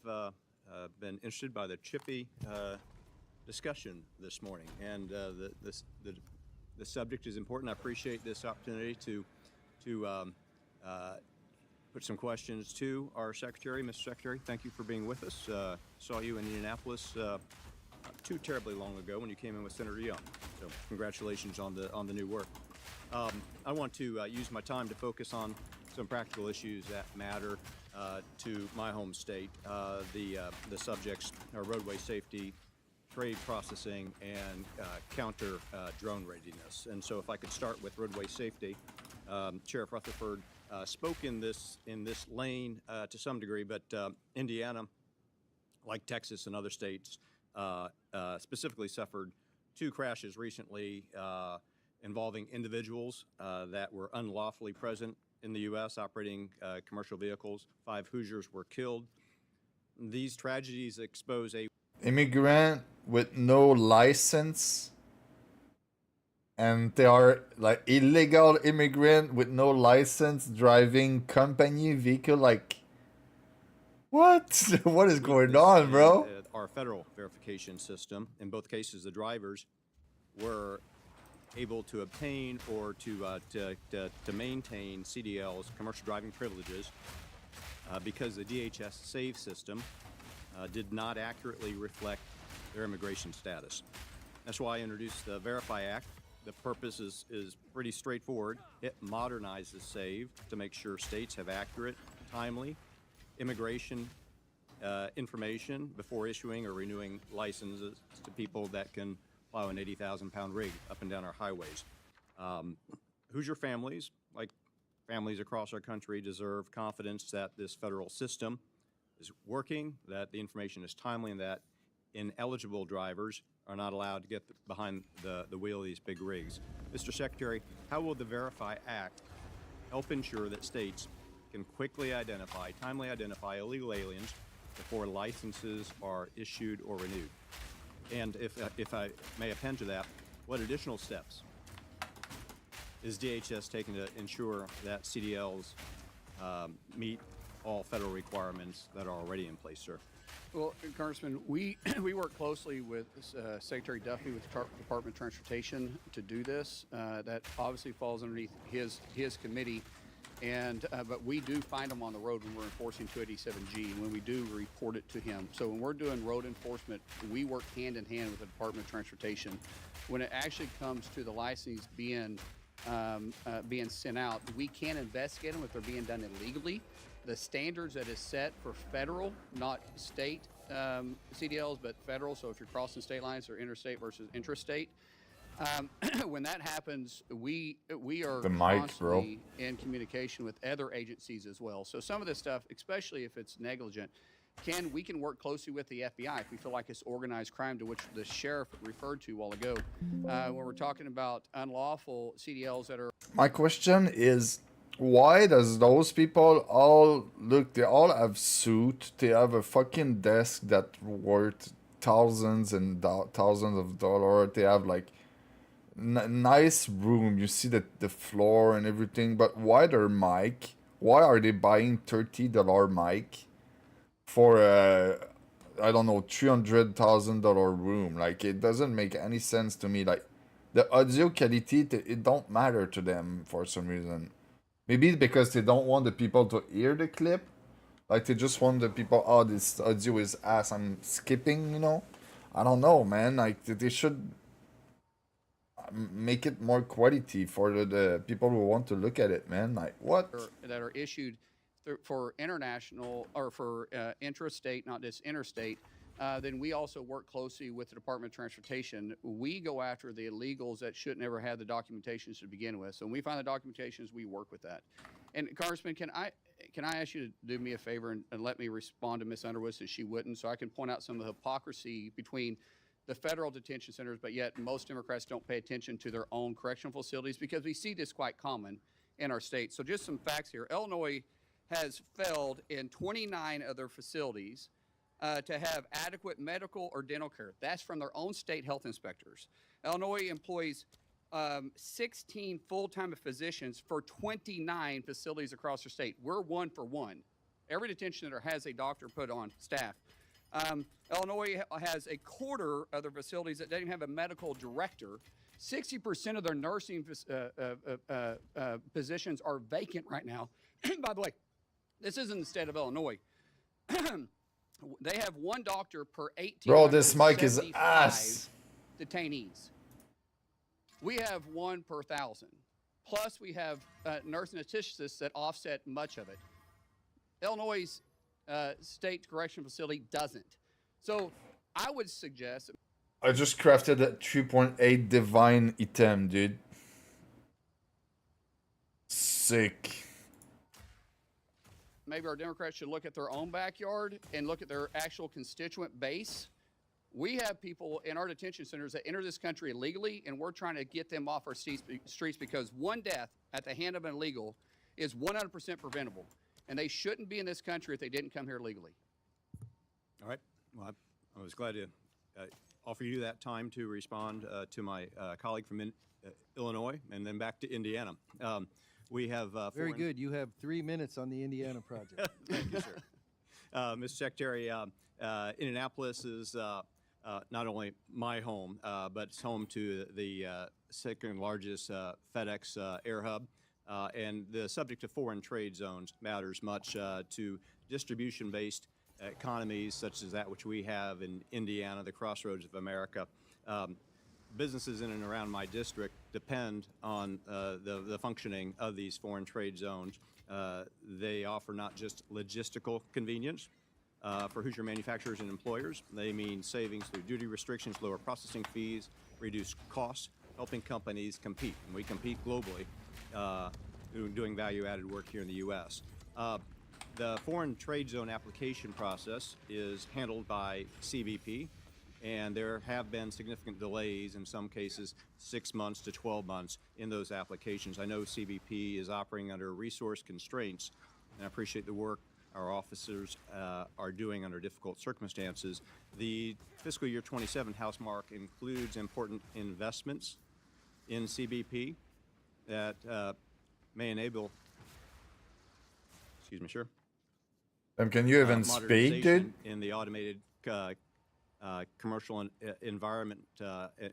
been interested by the chippy discussion this morning, and the subject is important. I appreciate this opportunity to put some questions to our Secretary. Mr. Secretary, thank you for being with us. Saw you in Indianapolis not too terribly long ago when you came in with Senator Young. So congratulations on the new work. I want to use my time to focus on some practical issues that matter to my home state. The subjects are roadway safety, trade processing, and counter drone readiness. And so if I could start with roadway safety, Sheriff Rutherford spoke in this lane to some degree, but Indiana, like Texas and other states, specifically suffered 2 crashes recently involving individuals that were unlawfully present in the U.S. operating commercial vehicles. 5 Hoosiers were killed. These tragedies expose a immigrant with no license, and they are like illegal immigrant with no license driving company vehicle. Like, what? What is going on, bro? Our federal verification system. In both cases, the drivers were able to obtain or to maintain CDLs, commercial driving privileges, because the DHS SAVE system did not accurately reflect their immigration status. That's why I introduced the Verify Act. The purpose is pretty straightforward. It modernizes SAVE to make sure states have accurate, timely immigration information before issuing or renewing licenses to people that can plow an 80,000-pound rig up and down our highways. Hoosier families, like families across our country, deserve confidence that this federal system is working, that the information is timely, and that ineligible drivers are not allowed to get behind the wheel of these big rigs. Mr. Secretary, how will the Verify Act help ensure that states can quickly timely identify illegal aliens before licenses are issued or renewed? And if I may append to that, what additional steps is DHS taking to ensure that CDLs meet all federal requirements that are already in place, sir? Well, Congressman, we work closely with Secretary Duffy with the Department of Transportation to do this. That obviously falls underneath his committee. And but we do find them on the road when we're enforcing 287G, and when we do, report it to him. So when we're doing road enforcement, we work hand in hand with the Department of Transportation. When it actually comes to the license being sent out, we can investigate them if they're being done illegally. The standards that is set for federal, not state CDLs, but federal. So if you're crossing state lines, or interstate versus intrastate. When that happens, we are constantly in communication with other agencies as well. So some of this stuff, especially if it's negligent, we can work closely with the FBI if we feel like it's organized crime, to which the sheriff referred to a while ago. When we're talking about unlawful CDLs that are... My question is, why does those people all look, they all have suit, they have a fucking desk that worth thousands and thousands of dollars, they have like nice room, you see the floor and everything, but why their mic? Why are they buying $30 mic for I don't know, $300,000 room? Like, it doesn't make any sense to me. Like, the audio quality, it don't matter to them for some reason. Maybe it's because they don't want the people to hear the clip. Like, they just want the people, oh, this audio is ass, I'm skipping, you know? I don't know, man. Like they should make it more quality for the people who want to look at it, man. Like what? That are issued for international or for intrastate, not just interstate, then we also work closely with the Department of Transportation. We go after the illegals that shouldn't ever have the documentations to begin with. So when we find the documentations, we work with that. And Congressman, can I ask you to do me a favor and let me respond to Ms. Underwood since she wouldn't, so I can point out some of the hypocrisy between the federal detention centers, but yet most Democrats don't pay attention to their own correctional facilities because we see this quite common in our state. So just some facts here. Illinois has failed in 29 of their facilities to have adequate medical or dental care. That's from their own state health inspectors. Illinois employs 16 full-time physicians for 29 facilities across the state. We're 1 for 1. Every detention center has a doctor put on staff. Illinois has a quarter of their facilities that don't have a medical director. 60% of their nursing positions are vacant right now. By the way, this isn't the state of Illinois. They have one doctor per 18. Bro, this mic is ass. Detainees. We have one per 1,000. Plus, we have nurse anesthetists that offset much of it. Illinois' state correction facility doesn't. So I would suggest. I just crafted a 3.8 divine item, dude. Sick. Maybe our Democrats should look at their own backyard and look at their actual constituent base. We have people in our detention centers that enter this country illegally, and we're trying to get them off our streets because one death at the hand of an illegal is 100% preventable. And they shouldn't be in this country if they didn't come here legally. All right. Well, I was glad to offer you that time to respond to my colleague from Illinois and then back to Indiana. We have very good. You have 3 minutes on the Indiana project. Thank you, sir. Mr. Secretary, Indianapolis is not only my home, but it's home to the second largest FedEx air hub. And the subject of foreign trade zones matters much to distribution-based economies such as that which we have in Indiana, the crossroads of America. Businesses in and around my district depend on the functioning of these foreign trade zones. They offer not just logistical convenience for Hoosier manufacturers and employers. They mean savings through duty restrictions, lower processing fees, reduced costs, helping companies compete. And we compete globally, doing value-added work here in the U.S. The foreign trade zone application process is handled by CBP, and there have been significant delays, in some cases 6 months to 12 months in those applications. I know CBP is operating under resource constraints, and I appreciate the work our officers are doing under difficult circumstances. The fiscal year 27 House mark includes important investments in CBP that may enable, excuse me, sure. Can you even speak, dude? In the automated commercial environment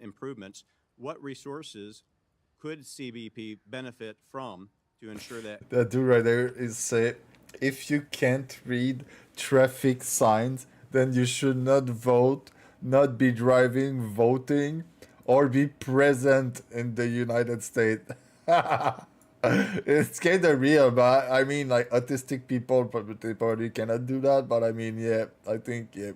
improvements, what resources could CBP benefit from to ensure that? That dude right there is say, if you can't read traffic signs, then you should not vote, not be driving, voting, or be present in the United States. It's kind of real, but I mean, like, autistic people probably cannot do that, but I mean, yeah, I think, yeah.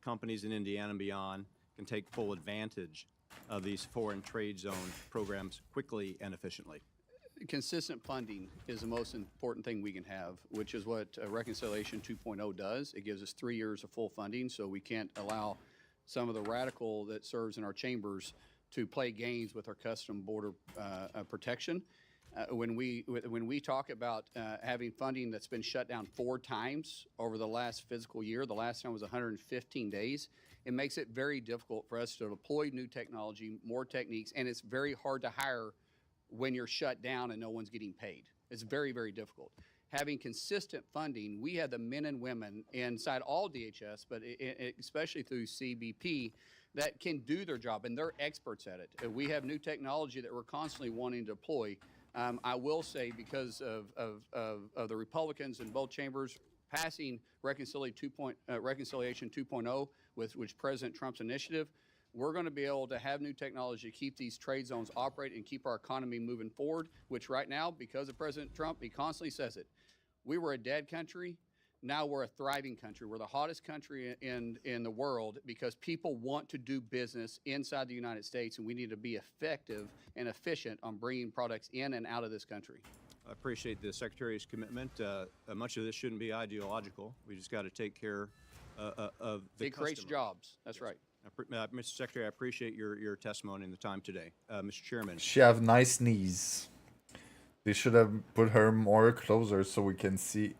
Companies in Indiana and beyond can take full advantage of these foreign trade zone programs quickly and efficiently. Consistent funding is the most important thing we can have, which is what Reconciliation 2.0 does. It gives us 3 years of full funding, so we can't allow some of the radical that serves in our chambers to play games with our custom border protection. When we talk about having funding that's been shut down 4 times over the last fiscal year, the last time was 115 days, it makes it very difficult for us to deploy new technology, more techniques, and it's very hard to hire when you're shut down and no one's getting paid. It's very, very difficult. Having consistent funding, we have the men and women inside all DHS, but especially through CBP, that can do their job, and they're experts at it. We have new technology that we're constantly wanting to deploy. I will say, because of the Republicans in both chambers passing Reconciliation 2.0, which President Trump's initiative, we're going to be able to have new technology to keep these trade zones operate and keep our economy moving forward, which right now, because of President Trump, he constantly says it. We were a dead country. Now we're a thriving country. We're the hottest country in the world because people want to do business inside the United States, and we need to be effective and efficient on bringing products in and out of this country. I appreciate the Secretary's commitment. Much of this shouldn't be ideological. We just got to take care of the It creates jobs. That's right. Mr. Secretary, I appreciate your testimony and the time today. Mr. Chairman. She have nice knees. They should have put her more closer so we can see.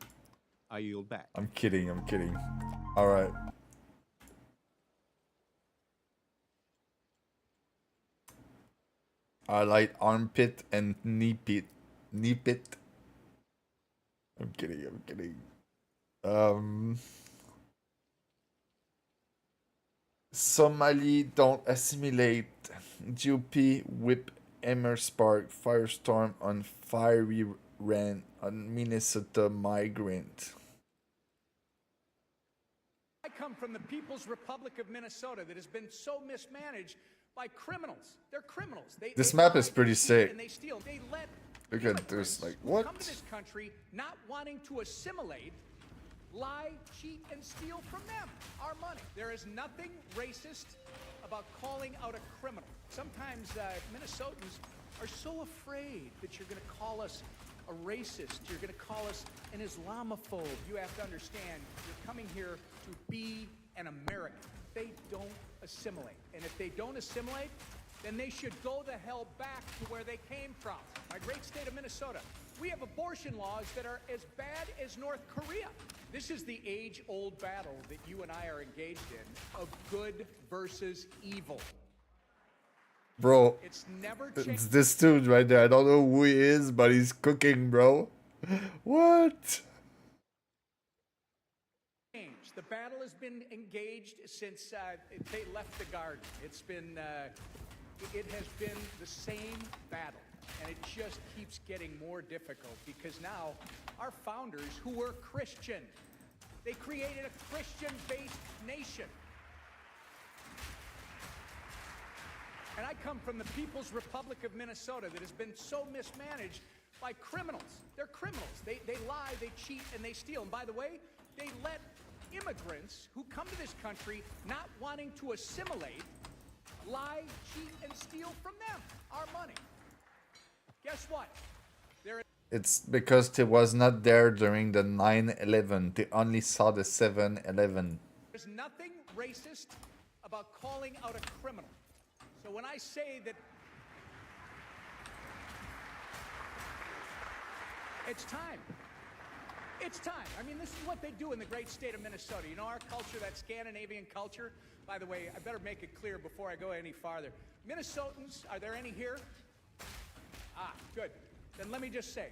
I yield back. I'm kidding. I'm kidding. All right. I like armpit and knee pit. Knee pit. I'm kidding. I'm kidding. Somali don't assimilate. GOP whip Emmer Spark firestorm on fiery rant on Minnesota migrant. I come from the People's Republic of Minnesota that has been so mismanaged by criminals. They're criminals. This map is pretty sick. And they steal. They let Look at this, like, what? come to this country not wanting to assimilate, lie, cheat, and steal from them our money. There is nothing racist about calling out a criminal. Sometimes Minnesotans are so afraid that you're going to call us a racist, you're going to call us an Islamophobe. You have to understand, you're coming here to be an American. They don't assimilate. And if they don't assimilate, then they should go the hell back to where they came from. My great state of Minnesota, we have abortion laws that are as bad as North Korea. This is the age-old battle that you and I are engaged in of good versus evil. Bro, It's never it's changed. this dude right there. I don't know who he is, but he's cooking, bro. What? The battle has been engaged since they left the garden. It's been, it has been the same battle, and it just keeps getting more difficult because now our founders, who were Christian, they created a Christian-based nation. And I come from the People's Republic of Minnesota that has been so mismanaged by criminals. They're criminals. They lie, they cheat, and they steal. And by the way, they let immigrants who come to this country not wanting to assimilate lie, cheat, and steal from them our money. Guess what? It's because they was not there during the 9/11. They only saw the 7/11. There's nothing racist about calling out a criminal. So when I say that it's time. It's time. I mean, this is what they do in the great state of Minnesota. You know, our culture, that Scandinavian culture. By the way, I better make it clear before I go any farther. Minnesotans, are there any here? Ah, good. Then let me just say.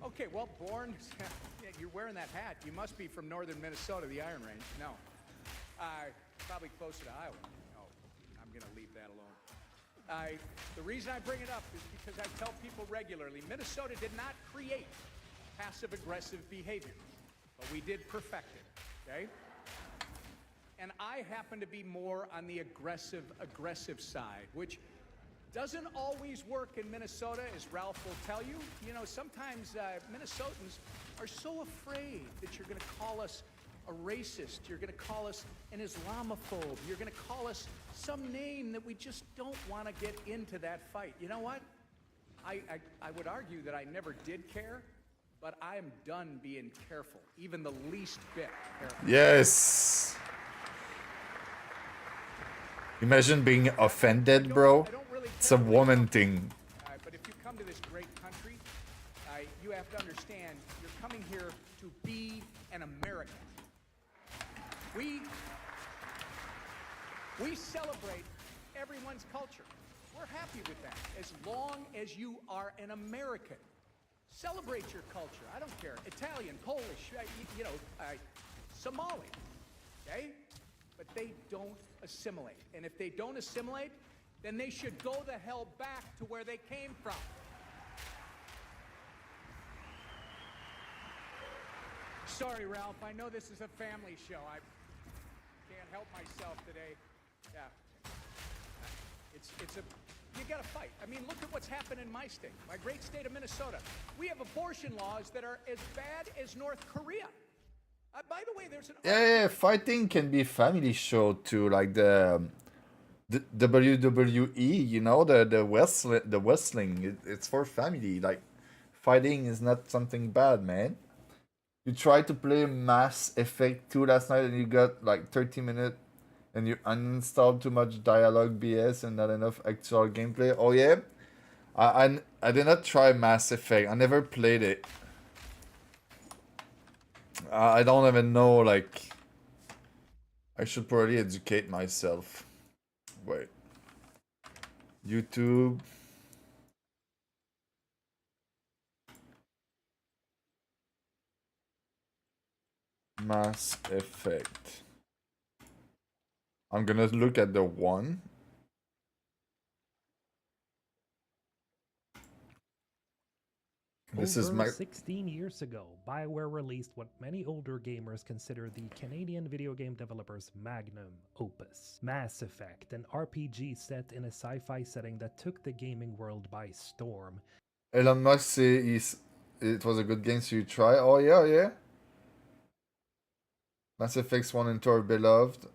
Okay, well, born, you're wearing that hat. You must be from northern Minnesota, the Iron Range. No. Probably closer to Iowa. No, I'm going to leave that alone. The reason I bring it up is because I tell people regularly, Minnesota did not create passive-aggressive behavior, but we did perfect it, okay? And I happen to be more on the aggressive side, which doesn't always work in Minnesota, as Ralph will tell you. You know, sometimes Minnesotans are so afraid that you're going to call us a racist, you're going to call us an Islamophobe, you're going to call us some name that we just don't want to get into that fight. You know what? I would argue that I never did care, but I am done being careful, even the least bit careful. Yes. Imagine being offended, bro. It's a woman thing. But if you come to this great country, you have to understand you're coming here to be an American. We celebrate everyone's culture. We're happy with that, as long as you are an American. Celebrate your culture. I don't care. Italian, Polish, Somali, okay? But they don't assimilate. And if they don't assimilate, then they should go the hell back to where they came from. Sorry, Ralph. I know this is a family show. I can't help myself today. Yeah. It's a... You gotta fight. I mean, look at what's happened in my state, my great state of Minnesota. We have abortion laws that are as bad as North Korea. By the way, there's an... Yeah, fighting can be family show too, like the WWE, you know, the wrestling. It's for family. Like, fighting is not something bad, man. You tried to play Mass Effect 2 last night and you got like 30 minutes and you uninstalled too much dialogue BS and not enough actual gameplay. Oh yeah? I did not try Mass Effect. I never played it. I don't even know, like... I should probably educate myself. Wait. YouTube... Mass Effect. I'm gonna look at the one. This is Over my... 16 years ago, BioWare released what many older gamers consider the Canadian video game developers' magnum opus, Mass Effect, an RPG set in a sci-fi setting that took the gaming world by storm. Elon Musk say it was a good game, so you try. Oh yeah, yeah. Mass Effect 1 and 2 are beloved.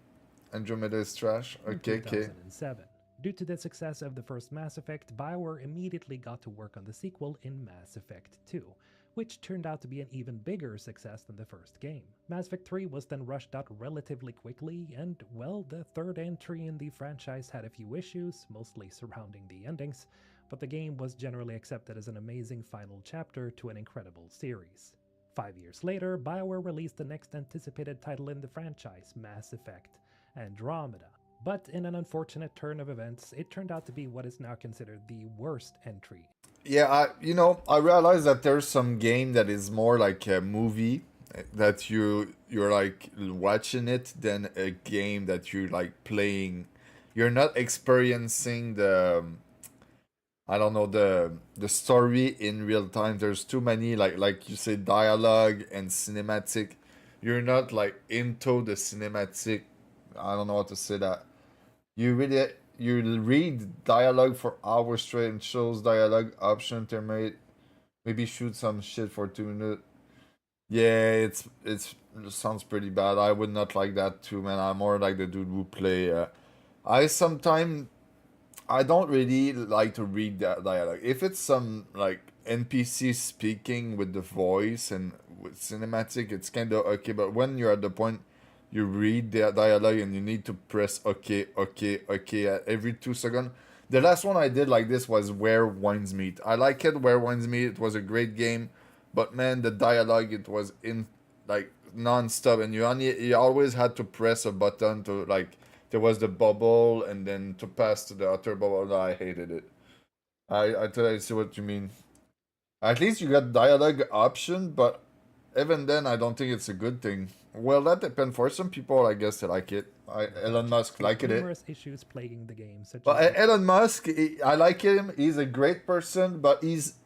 Andromeda is trash. Okay, okay. 2007. Due to the success of the first Mass Effect, BioWare immediately got to work on the sequel in Mass Effect 2, which turned out to be an even bigger success than the first game. Mass Effect 3 was then rushed out relatively quickly, and, well, the third entry in the franchise had a few issues, mostly surrounding the endings, but the game was generally accepted as an amazing final chapter to an incredible series. 5 years later, BioWare released the next anticipated title in the franchise, Mass Effect Andromeda. But in an unfortunate turn of events, it turned out to be what is now considered the worst entry. Yeah, I realize that there's some game that is more like a movie that you're like watching it than a game that you're like playing. You're not experiencing the I don't know, the story in real time. There's too many like you say dialogue and cinematic. You're not like into the cinematic. I don't know how to say that. You read dialogue for hours straight and shows dialogue option terminate. Maybe shoot some shit for 2 minutes. Yeah, it sounds pretty bad. I would not like that too, man. I'm more like the dude who play. I don't really like to read that dialogue. If it's some like NPC speaking with the voice and with cinematic, it's kind of okay. But when you're at the point you read the dialogue and you need to press okay at every 2 seconds. The last one I did like this was Where Wines Meet. I like it, Where Wines Meet. It was a great game, but man, the dialogue, it was in like non-stop, and you always had to press a button to like. There was the bubble, and then to pass to the other bubble. I hated it. I totally see what you mean. At least you got dialogue option, but even then, I don't think it's a good thing. Well, that depends. For some people, I guess they like it. Elon Musk liked it. Numerous issues plaguing the game, such But as Elon Musk, I like him. He's a great person, but he's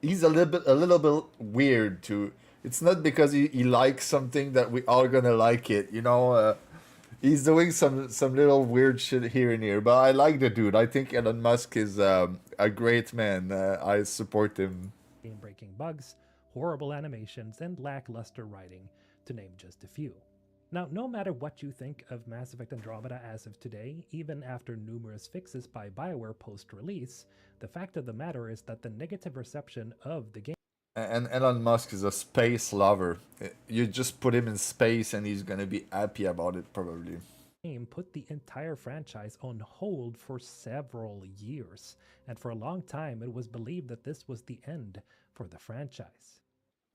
a little bit weird too. It's not because he likes something that we all gonna like it. You know, he's doing some little weird shit here and here. But I like the dude. I think Elon Musk is a great man. I support him. game-breaking bugs, horrible animations, and lackluster writing, to name just a few. Now, no matter what you think of Mass Effect Andromeda as of today, even after numerous fixes by BioWare post-release, the fact of the matter is that the negative reception of the game And Elon Musk is a space lover. You just put him in space and he's gonna be happy about it, probably. put the entire franchise on hold for several years, and for a long time it was believed that this was the end for the franchise.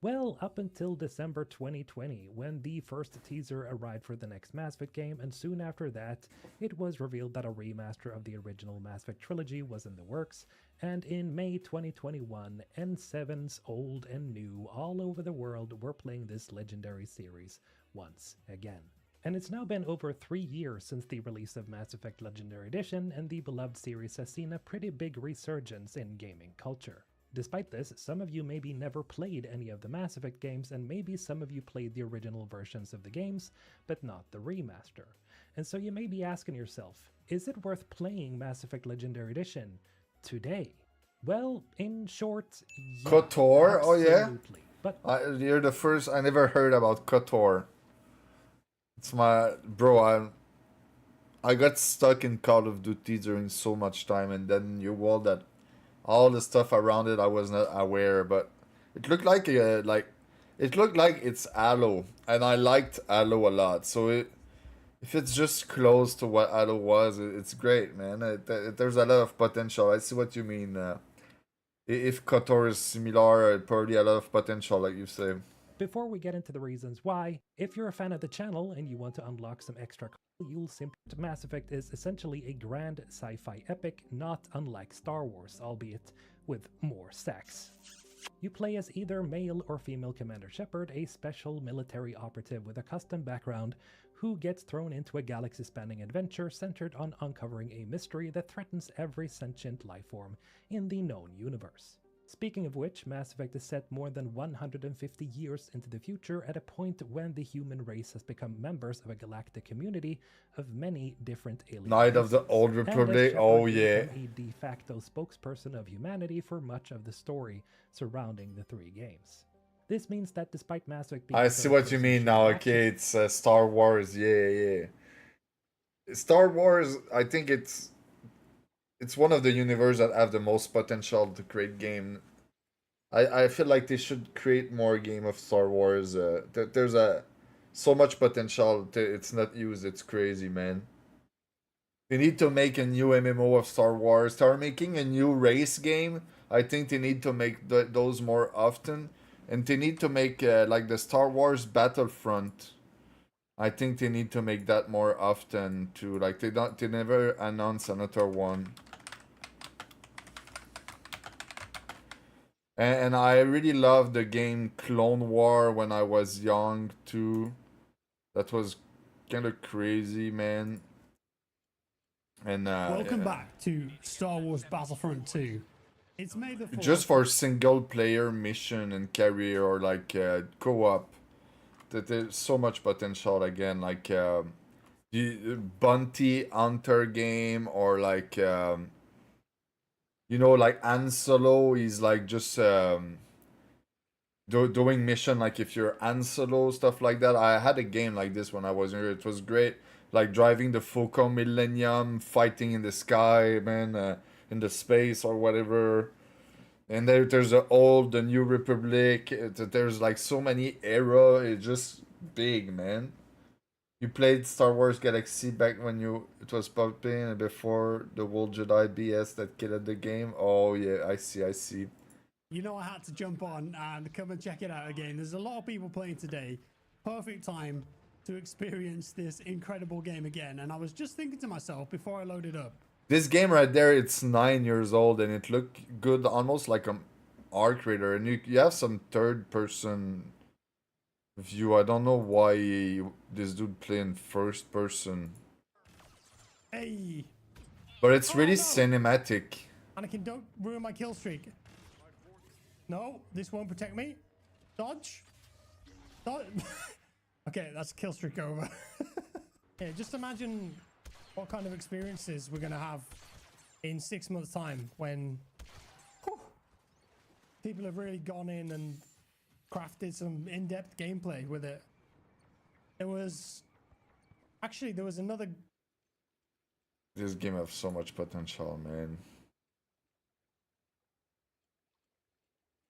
Well, up until December 2020, when the first teaser arrived for the next Mass Effect game, and soon after that, it was revealed that a remaster of the original Mass Effect trilogy was in the works, and in May 2021, N7s old and new all over the world were playing this legendary series once again. And it's now been over 3 years since the release of Mass Effect Legendary Edition, and the beloved series has seen a pretty big resurgence in gaming culture. Despite this, some of you maybe never played any of the Mass Effect games, and maybe some of you played the original versions of the games, but not the remaster. And so you may be asking yourself, is it worth playing Mass Effect Legendary Edition today? Well, in short, yeah, KOTOR? Oh yeah? absolutely. But you're the first. I never heard about KOTOR. It's my bro. I got stuck in Call of Duty during so much time, and then you wall that all the stuff around it I was not aware, but it looked like it looked like it's Halo, and I liked Halo a lot. So if it's just close to what Halo was, it's great, man. There's a lot of potential. I see what you mean. If KOTOR is similar, probably a lot of potential, like you say. before we get into the reasons why, if you're a fan of the channel and you want to unlock some extra content, you'll simply... Mass Effect is essentially a grand sci-fi epic, not unlike Star Wars, albeit with more sex. You play as either male or female Commander Shepard, a special military operative with a custom background who gets thrown into a galaxy-spanning adventure centered on uncovering a mystery that threatens every sentient life form in the known universe. Speaking of which, Mass Effect is set more than 150 years into the future, at a point when the human race has become members of a galactic community of many different alien Knight of the races. Old And as Republic, Shepard oh will yeah. become a de facto spokesperson of humanity for much of the story surrounding the three games. This means that despite Mass Effect being I see what you mean now. Okay, it's Star Wars. Yeah. Star Wars. I think it's one of the universes that have the most potential to create game. I feel like they should create more game of Star Wars. There's so much potential. It's not used. It's crazy, man. They need to make a new MMO of Star Wars. Start making a new race game. I think they need to make those more often. And they need to make like the Star Wars Battlefront. I think they need to make that more often too. Like they never announce another one. And I really loved the game Clone War when I was young too. That was kind of crazy, man. And welcome back to Star Wars Battlefront 2. It's made the just for single player mission and career or like co-op. That there's so much potential again, like the Bounty Hunter game, or like you know, like Han Solo is like just doing mission, like if you're Han Solo, stuff like that. I had a game like this when I was younger. It was great, like driving the Falcon Millennium, fighting in the sky, man, in the space or whatever. And there's the New Republic. There's like so many era. It's just big, man. You played Star Wars Galaxy back when it was popping before the World Jedi BS that killed the game. Oh yeah, I see. You know, I had to jump on and come and check it out again. There's a lot of people playing today. Perfect time to experience this incredible game again. And I was just thinking to myself before I loaded up, this game right there, it's 9 years old and it looked good, almost like an Arc Raider. And you have some third person view. I don't know why this dude playing first person. hey. But it's really cinematic. Anakin, don't ruin my kill streak. No, this won't protect me. Dodge. Okay, that's kill streak over. Yeah, just imagine what kind of experiences we're going to have in 6 months' time when people have really gone in and crafted some in-depth gameplay with it. There was another... This game has so much potential, man.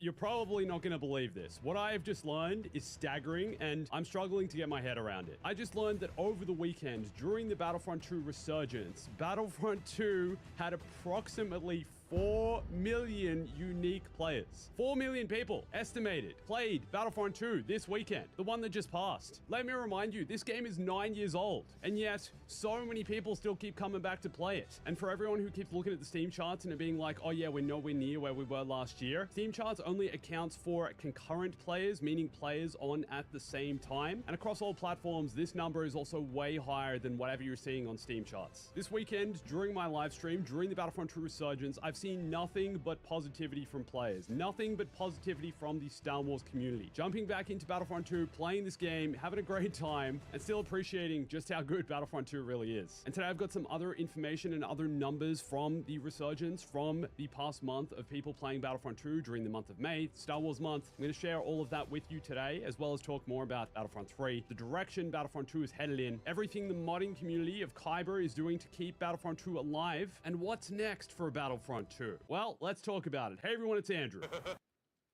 You're probably not going to believe this. What I have just learned is staggering, and I'm struggling to get my head around it. I just learned that over the weekend, during the Battlefront 2 resurgence, Battlefront 2 had approximately 4 million unique players. 4 million people, estimated, played Battlefront 2 this weekend, the one that just passed. Let me remind you, this game is 9 years old, and yet so many people still keep coming back to play it. And for everyone who keeps looking at the Steam charts and it being like, oh yeah, we're nowhere near where we were last year, Steam charts only accounts for concurrent players, meaning players on at the same time. And across all platforms, this number is also way higher than whatever you're seeing on Steam charts. This weekend, during my live stream, during the Battlefront 2 resurgence, I've have seen nothing but positivity from players, nothing but positivity from the Star Wars community. Jumping back into Battlefront 2, playing this game, having a great time, and still appreciating just how good Battlefront 2 really is. And today I've got some other information and other numbers from the resurgence from the past month of people playing Battlefront 2 during the month of May, Star Wars month. I'm going to share all of that with you today, as well as talk more about Battlefront 3, the direction Battlefront 2 is headed in, everything the modding community of Kyber is doing to keep Battlefront 2 alive, and what's next for Battlefront 2. Well, let's talk about it. Hey everyone, it's Andrew.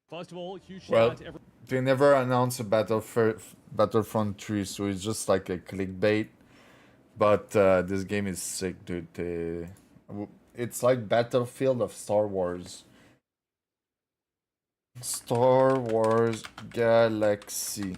First of all, huge shout out to everyone. They never announced a Battlefront 3, so it's just like a clickbait. But this game is sick, dude. It's like Battlefield of Star Wars. Star Wars Galaxy.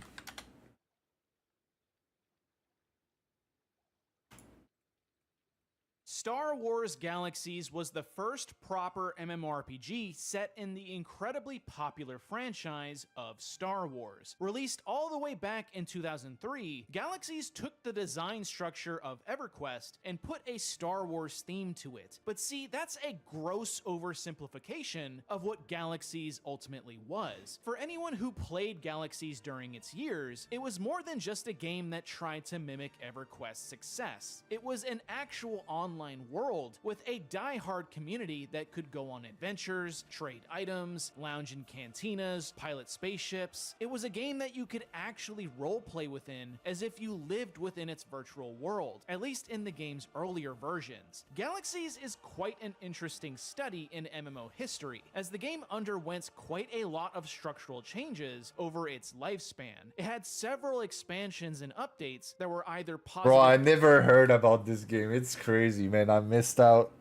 Star Wars Galaxies was the first proper MMORPG set in the incredibly popular franchise of Star Wars. Released all the way back in 2003, Galaxies took the design structure of EverQuest and put a Star Wars theme to it. But see, that's a gross oversimplification of what Galaxies ultimately was. For anyone who played Galaxies during its years, it was more than just a game that tried to mimic EverQuest's success. It was an actual online world with a die-hard community that could go on adventures, trade items, lounge in cantinas, pilot spaceships. It was a game that you could actually roleplay within as if you lived within its virtual world, at least in the game's earlier versions. Galaxies is quite an interesting study in MMO history, as the game underwent quite a lot of structural changes over its lifespan. It had several expansions and updates that were either positive. Bro, I never heard about this game. It's crazy, man. I missed out.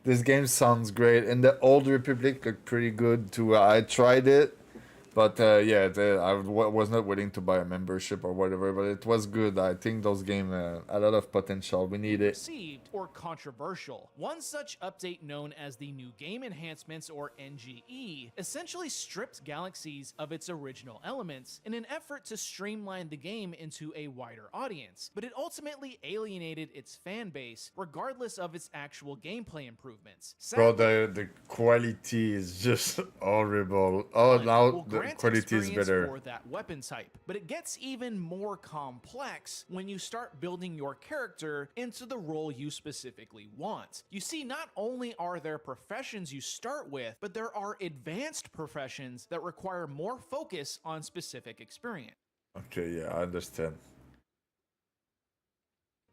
This game sounds great, and the Old Republic looked pretty good too. I tried it, but yeah, I was not willing to buy a membership or whatever. But it was good. I think those games a lot of potential. We need it. Received or controversial. One such update, known as the New Game Enhancements or NGE, essentially stripped Galaxies of its original elements in an effort to streamline the game into a wider audience, but it ultimately alienated its fan base regardless of its actual gameplay improvements. Bro, the quality is just horrible. Oh, now the quality is better. For that weapon type, but it gets even more complex when you start building your character into the role you specifically want. You see, not only are there professions you start with, but there are advanced professions that require more focus on specific experience. Okay, yeah, I understand.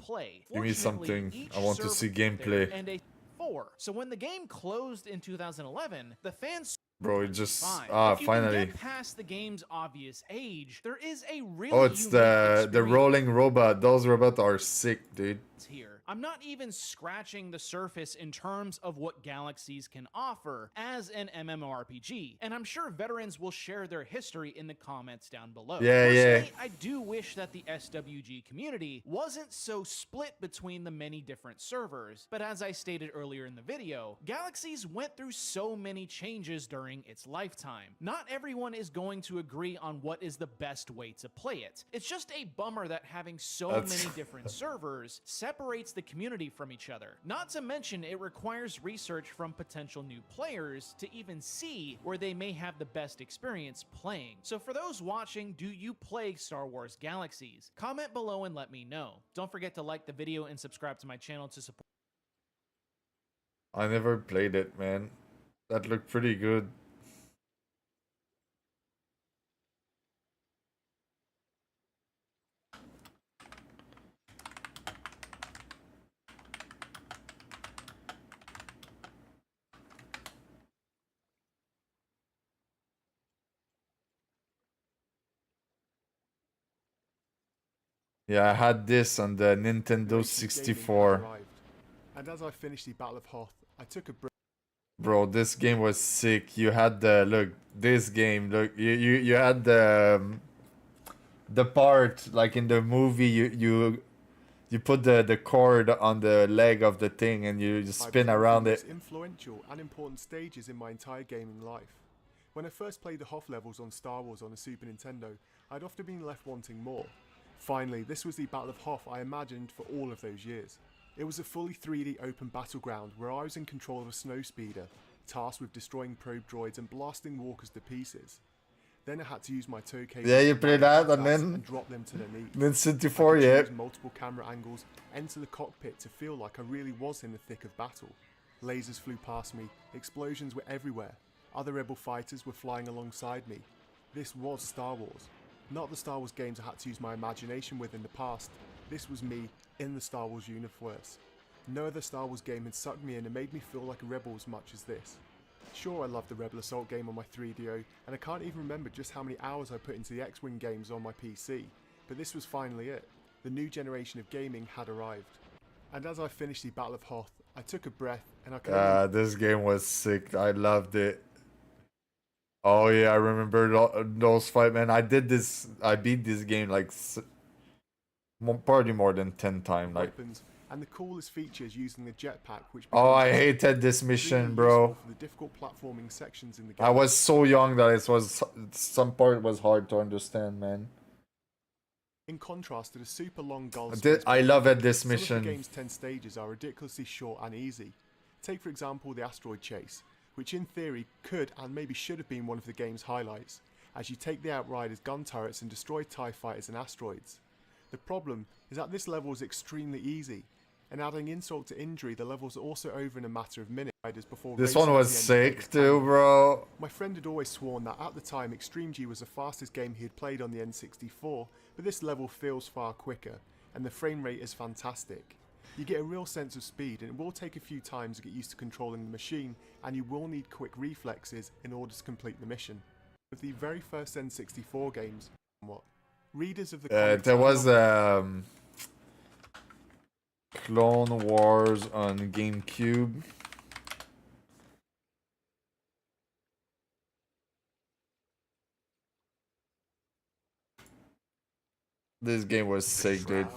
Play. Give me something. I want to see gameplay. And a 4. So when the game closed in 2011, the fans. Bro, it just If you finally. can get past the game's obvious age, there is a really Oh, it's the rolling robot. Those robots are sick, dude. Here. I'm not even scratching the surface in terms of what Galaxies can offer as an MMORPG, and I'm sure veterans will share their history in the comments down below. Personally, I do wish that the SWG community wasn't so split between the many different servers, but as I stated earlier in the video, Galaxies went through so many changes during its lifetime. Not everyone is going to agree on what is the best way to play it. It's just a bummer that having so many different servers separates the community from each other. Not to mention, it requires research from potential new players to even see where they may have the best experience playing. So for those watching, do you play Star Wars Galaxies? Comment below and let me know. Don't forget to like the video and subscribe to my channel to support. I never played it, man. That looked pretty good. Yeah, I had this on the Nintendo 64. And as I finished the Battle of Hoth, I took a break. Bro, this game was sick. You had the look. This game, look. You had the part like in the movie. You put the cord on the leg of the thing and you just spin around it. Influential and important stages in my entire gaming life. When I first played the Hoth levels on Star Wars on the Super Nintendo, I'd often been left wanting more. Finally, this was the Battle of Hoth I imagined for all of those years. It was a fully 3D open battleground where I was in control of a snowspeeder, tasked with destroying probe droids and blasting walkers to pieces. Then I had to use my tow cable Yeah, you to play land that attacks and drop them to their knees. then I 64, could yeah. choose multiple camera angles, enter the cockpit to feel like I really was in the thick of battle. Lasers flew past me, explosions were everywhere, other rebel fighters were flying alongside me. This was Star Wars. Not the Star Wars games I had to use my imagination with in the past, this was me in the Star Wars universe. No other Star Wars game had sucked me in and made me feel like a rebel as much as this. Sure, I loved the Rebel Assault game on my 3DO, and I can't even remember just how many hours I put into the X-Wing games on my PC, but this was finally it. The new generation of gaming had arrived. And as I finished the Battle of Hoth, I took a breath and I could This game was sick. I loved it. Oh yeah, I remember those fight, man. I beat this game like probably more than 10 times. Like, weapons, and the coolest features using the jetpack, which oh, I becomes hated this mission, really bro. useful for the difficult platforming sections in the game. I was so young that it was some part was hard to understand, man. In contrast to the super long goal I love it, this some of mission. the game's 10 stages are ridiculously short and easy. Take for example the asteroid chase, which in theory could and maybe should have been one of the game's highlights, as you take the Outriders' gun turrets and destroy TIE fighters and asteroids. The problem is that this level is extremely easy, and adding insult to injury, the level's also over in a matter of minutes before This racing one to was the end of sick the too, tunnel. bro. My friend had always sworn that at the time Extreme G was the fastest game he had played on the N64, but this level feels far quicker, and the frame rate is fantastic. You get a real sense of speed, and it will take a few times to get used to controlling the machine, and you will need quick reflexes in order to complete the mission. With the very first N64 games, readers of the comics There are was not- Clone Wars on GameCube. This game was sick, dude.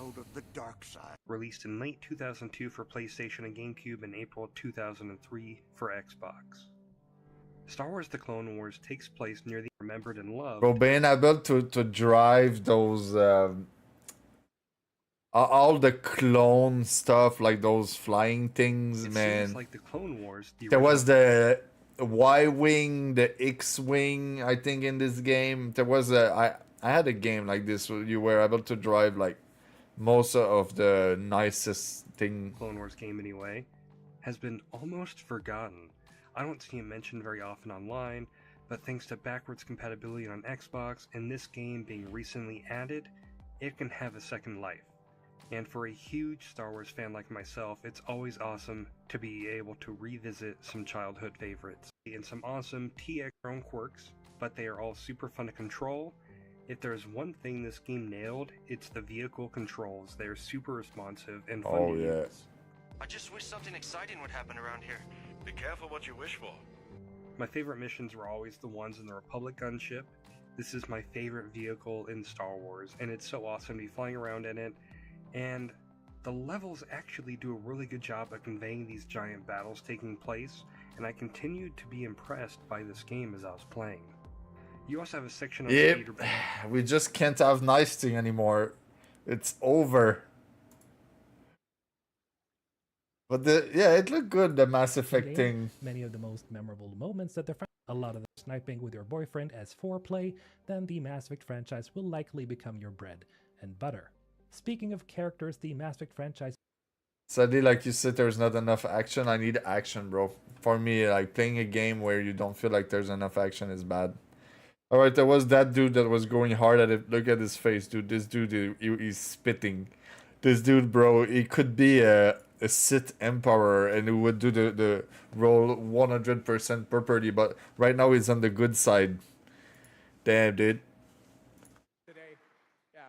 Released in late 2002 for PlayStation and GameCube and April 2003 for Xbox. Star Wars The Clone Wars takes place near the remembered and loved... Bro, being able to drive those all the clone stuff, like those flying things, It man. seems like the Clone Wars... There was the Y-Wing, the X-Wing, I think, in this game. There was I had a game like this where you were able to drive like most of the nicest thing. Clone Wars game anyway, has been almost forgotten. I don't see it mentioned very often online, but thanks to backwards compatibility on Xbox and this game being recently added, it can have a second life. And for a huge Star Wars fan like myself, it's always awesome to be able to revisit some childhood favorites. And some awesome TX own quirks, but they are all super fun to control. If there's one thing this game nailed, it's the vehicle controls. They're super responsive and fun to use. I just wish something exciting would happen around here. Be careful what you wish for. My favorite missions were always the ones in the Republic gunship. This is my favorite vehicle in Star Wars, and it's so awesome to be flying around in it. And the levels actually do a really good job of conveying these giant battles taking place, and I continued to be impressed by this game as I was playing. You also have a section on speeder bike. We just can't have nice thing anymore. It's over. But yeah, it looked good, the Mass Effect thing. Many of the most memorable moments that a lot of the sniping with your boyfriend as foreplay, then the Mass Effect franchise will likely become your bread and butter. Speaking of characters, the Mass Effect franchise... Sadly, like you said, there's not enough action. I need action, bro. For me, like playing a game where you don't feel like there's enough action is bad. Alright, there was that dude that was going hard at it. Look at his face, dude. This dude, he's spitting. This dude, bro, he could be a Sith Emperor and he would do the roll 100% properly, but right now he's on the good side. Damn, dude. Today, yeah.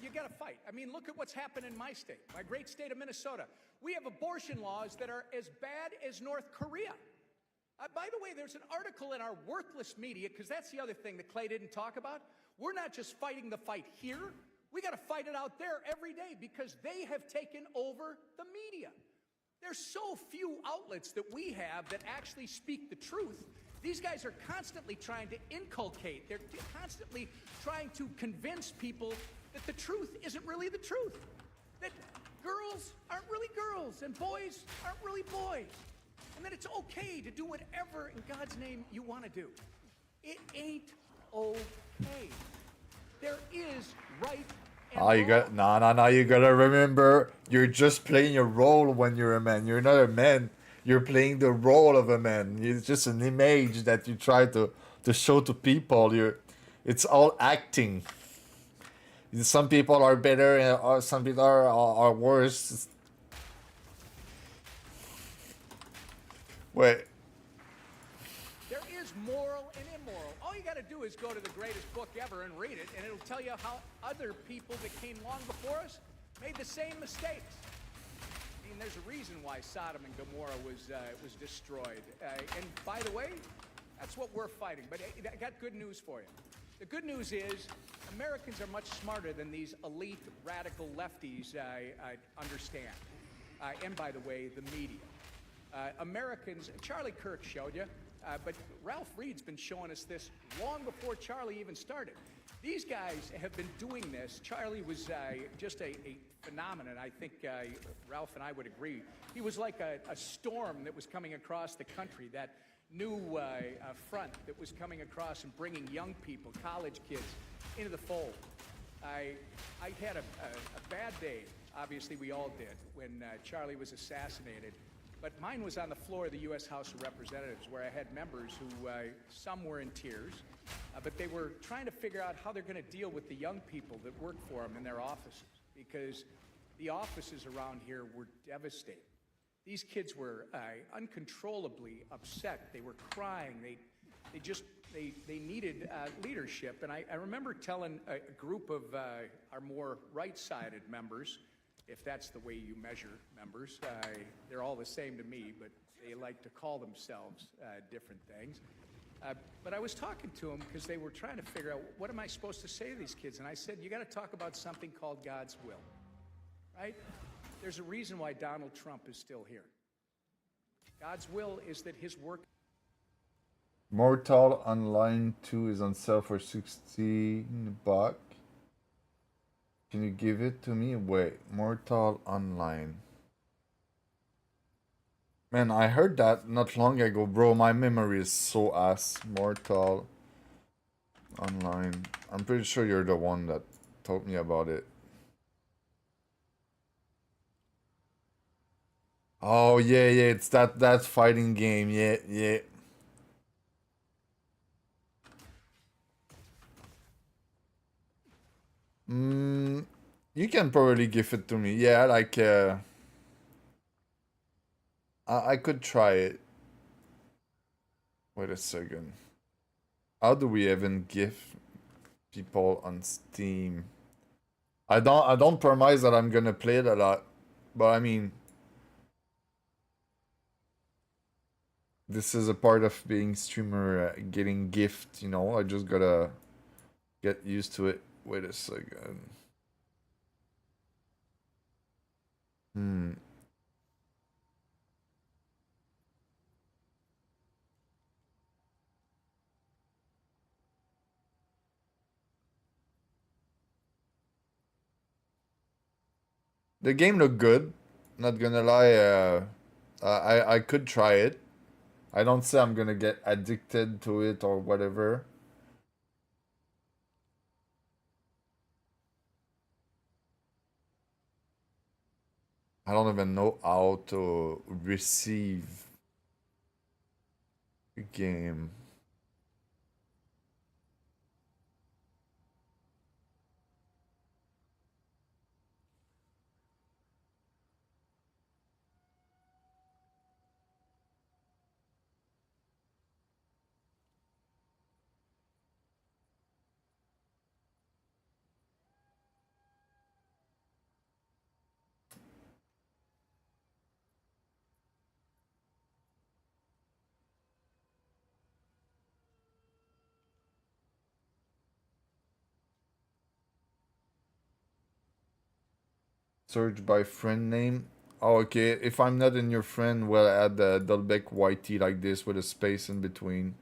You gotta fight. I mean, look at what's happened in my state, my great state of Minnesota. We have abortion laws that are as bad as North Korea. By the way, there's an article in our worthless media, because that's the other thing that Clay didn't talk about. We're not just fighting the fight here. We got to fight it out there every day because they have taken over the media. There's so few outlets that we have that actually speak the truth. These guys are constantly trying to inculcate. They're constantly trying to convince people that the truth isn't really the truth. that girls aren't really girls and boys aren't really boys, and that it's okay to do whatever in God's name you want to do. It ain't okay. There is right and Oh, you got no. You gotta remember, you're just playing a role when you're a man. You're not a man. You're playing the role of a man. It's just an image that you try to show to people. It's all acting. Some people are better, or some people are worse. Wait. There is moral and immoral. All you got to do is go to the greatest book ever and read it, and it'll tell you how other people that came long before us made the same mistakes. I mean, there's a reason why Sodom and Gomorrah was destroyed. And by the way, that's what we're fighting. But I got good news for you. The good news is Americans are much smarter than these elite radical lefties understand. And by the way, the media. Americans, Charlie Kirk showed you, but Ralph Reed's been showing us this long before Charlie even started. These guys have been doing this. Charlie was just a phenomenon. I think Ralph and I would agree. He was like a storm that was coming across the country, that new front that was coming across and bringing young people, college kids, into the fold. I had a bad day, obviously we all did, when Charlie was assassinated. But mine was on the floor of the U.S. House of Representatives, where I had members who, some were in tears, but they were trying to figure out how they're going to deal with the young people that work for them in their offices, because the offices around here were devastated. These kids were uncontrollably upset. They were crying. They needed leadership. And I remember telling a group of our more right-sided members, if that's the way you measure members, they're all the same to me, but they like to call themselves different things. But I was talking to them because they were trying to figure out, what am I supposed to say to these kids? And I said, you got to talk about something called God's will, right? There's a reason why Donald Trump is still here. God's will is that his work... Mortal Online 2 is on sale for $16. Can you give it to me? Wait, Mortal Online. Man, I heard that not long ago, bro. My memory is so ass. Mortal Online. I'm pretty sure you're the one that told me about it. Oh yeah, it's that fighting game. Yeah. You can probably give it to me. Yeah, like I could try it. Wait a second. How do we even give people on Steam? I don't promise that I'm gonna play it a lot, but I mean, this is a part of being streamer, getting gift, you know. I just gotta get used to it. Wait a second. The game looked good. Not gonna lie. I could try it. I don't say I'm gonna get addicted to it or whatever. I don't even know how to receive a game. Search by friend name. Oh, okay. If I'm not in your friend, we'll add the Dolbeck YT like this with a space in between.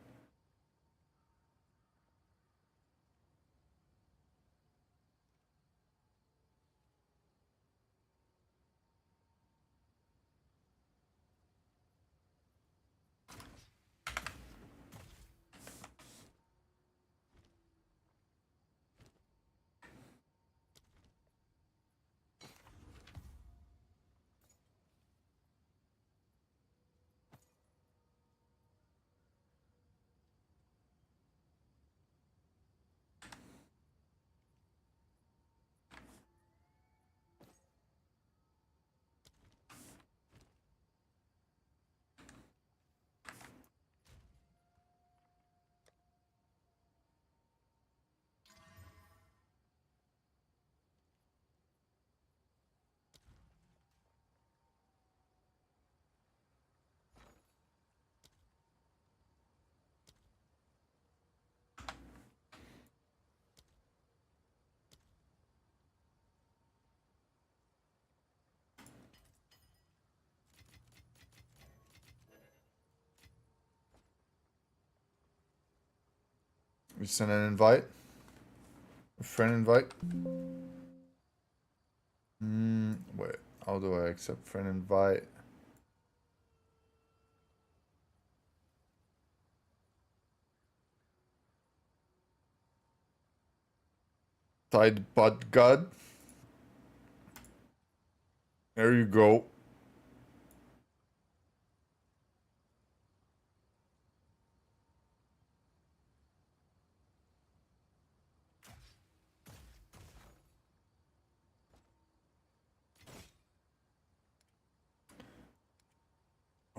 You send an invite? A friend invite? Wait, how do I accept friend invite? Tide butt god. There you go.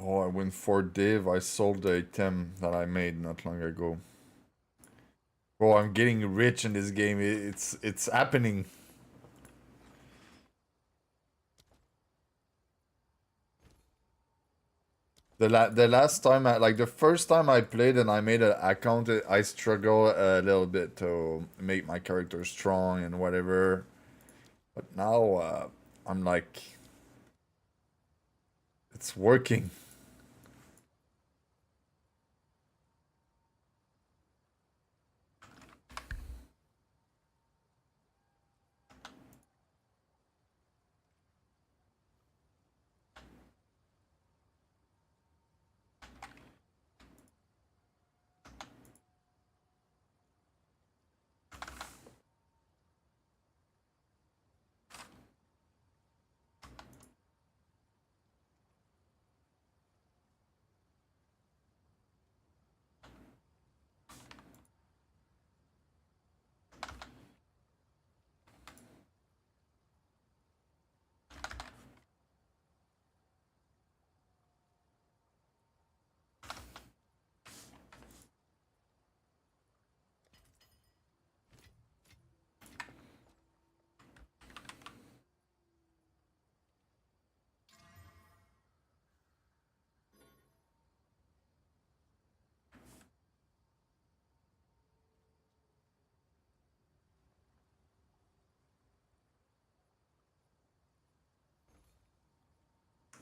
Oh, I went for div. I sold the item that I made not long ago. Oh, I'm getting rich in this game. It's happening. The last time the first time I played and I made an account, I struggle a little bit to make my character strong and whatever. But now I'm like, it's working.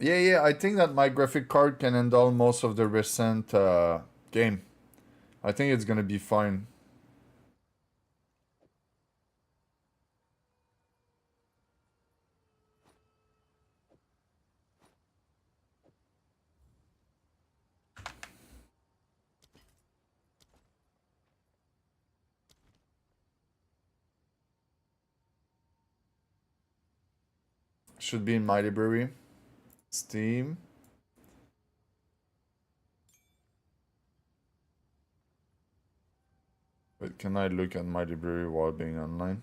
Yeah, I think that my graphic card can handle most of the recent game. I think it's gonna be fine. Should be in my library. Steam. But can I look at my library while being online?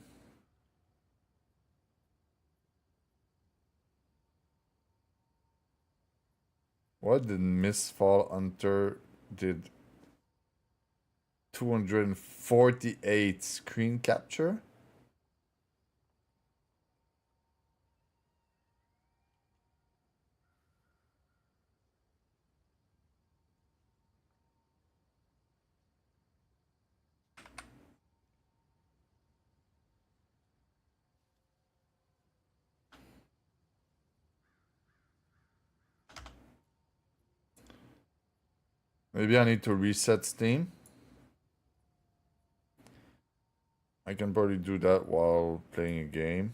What did Mistfall Hunter did? 248 screen capture? Maybe I need to reset Steam. I can probably do that while playing a game.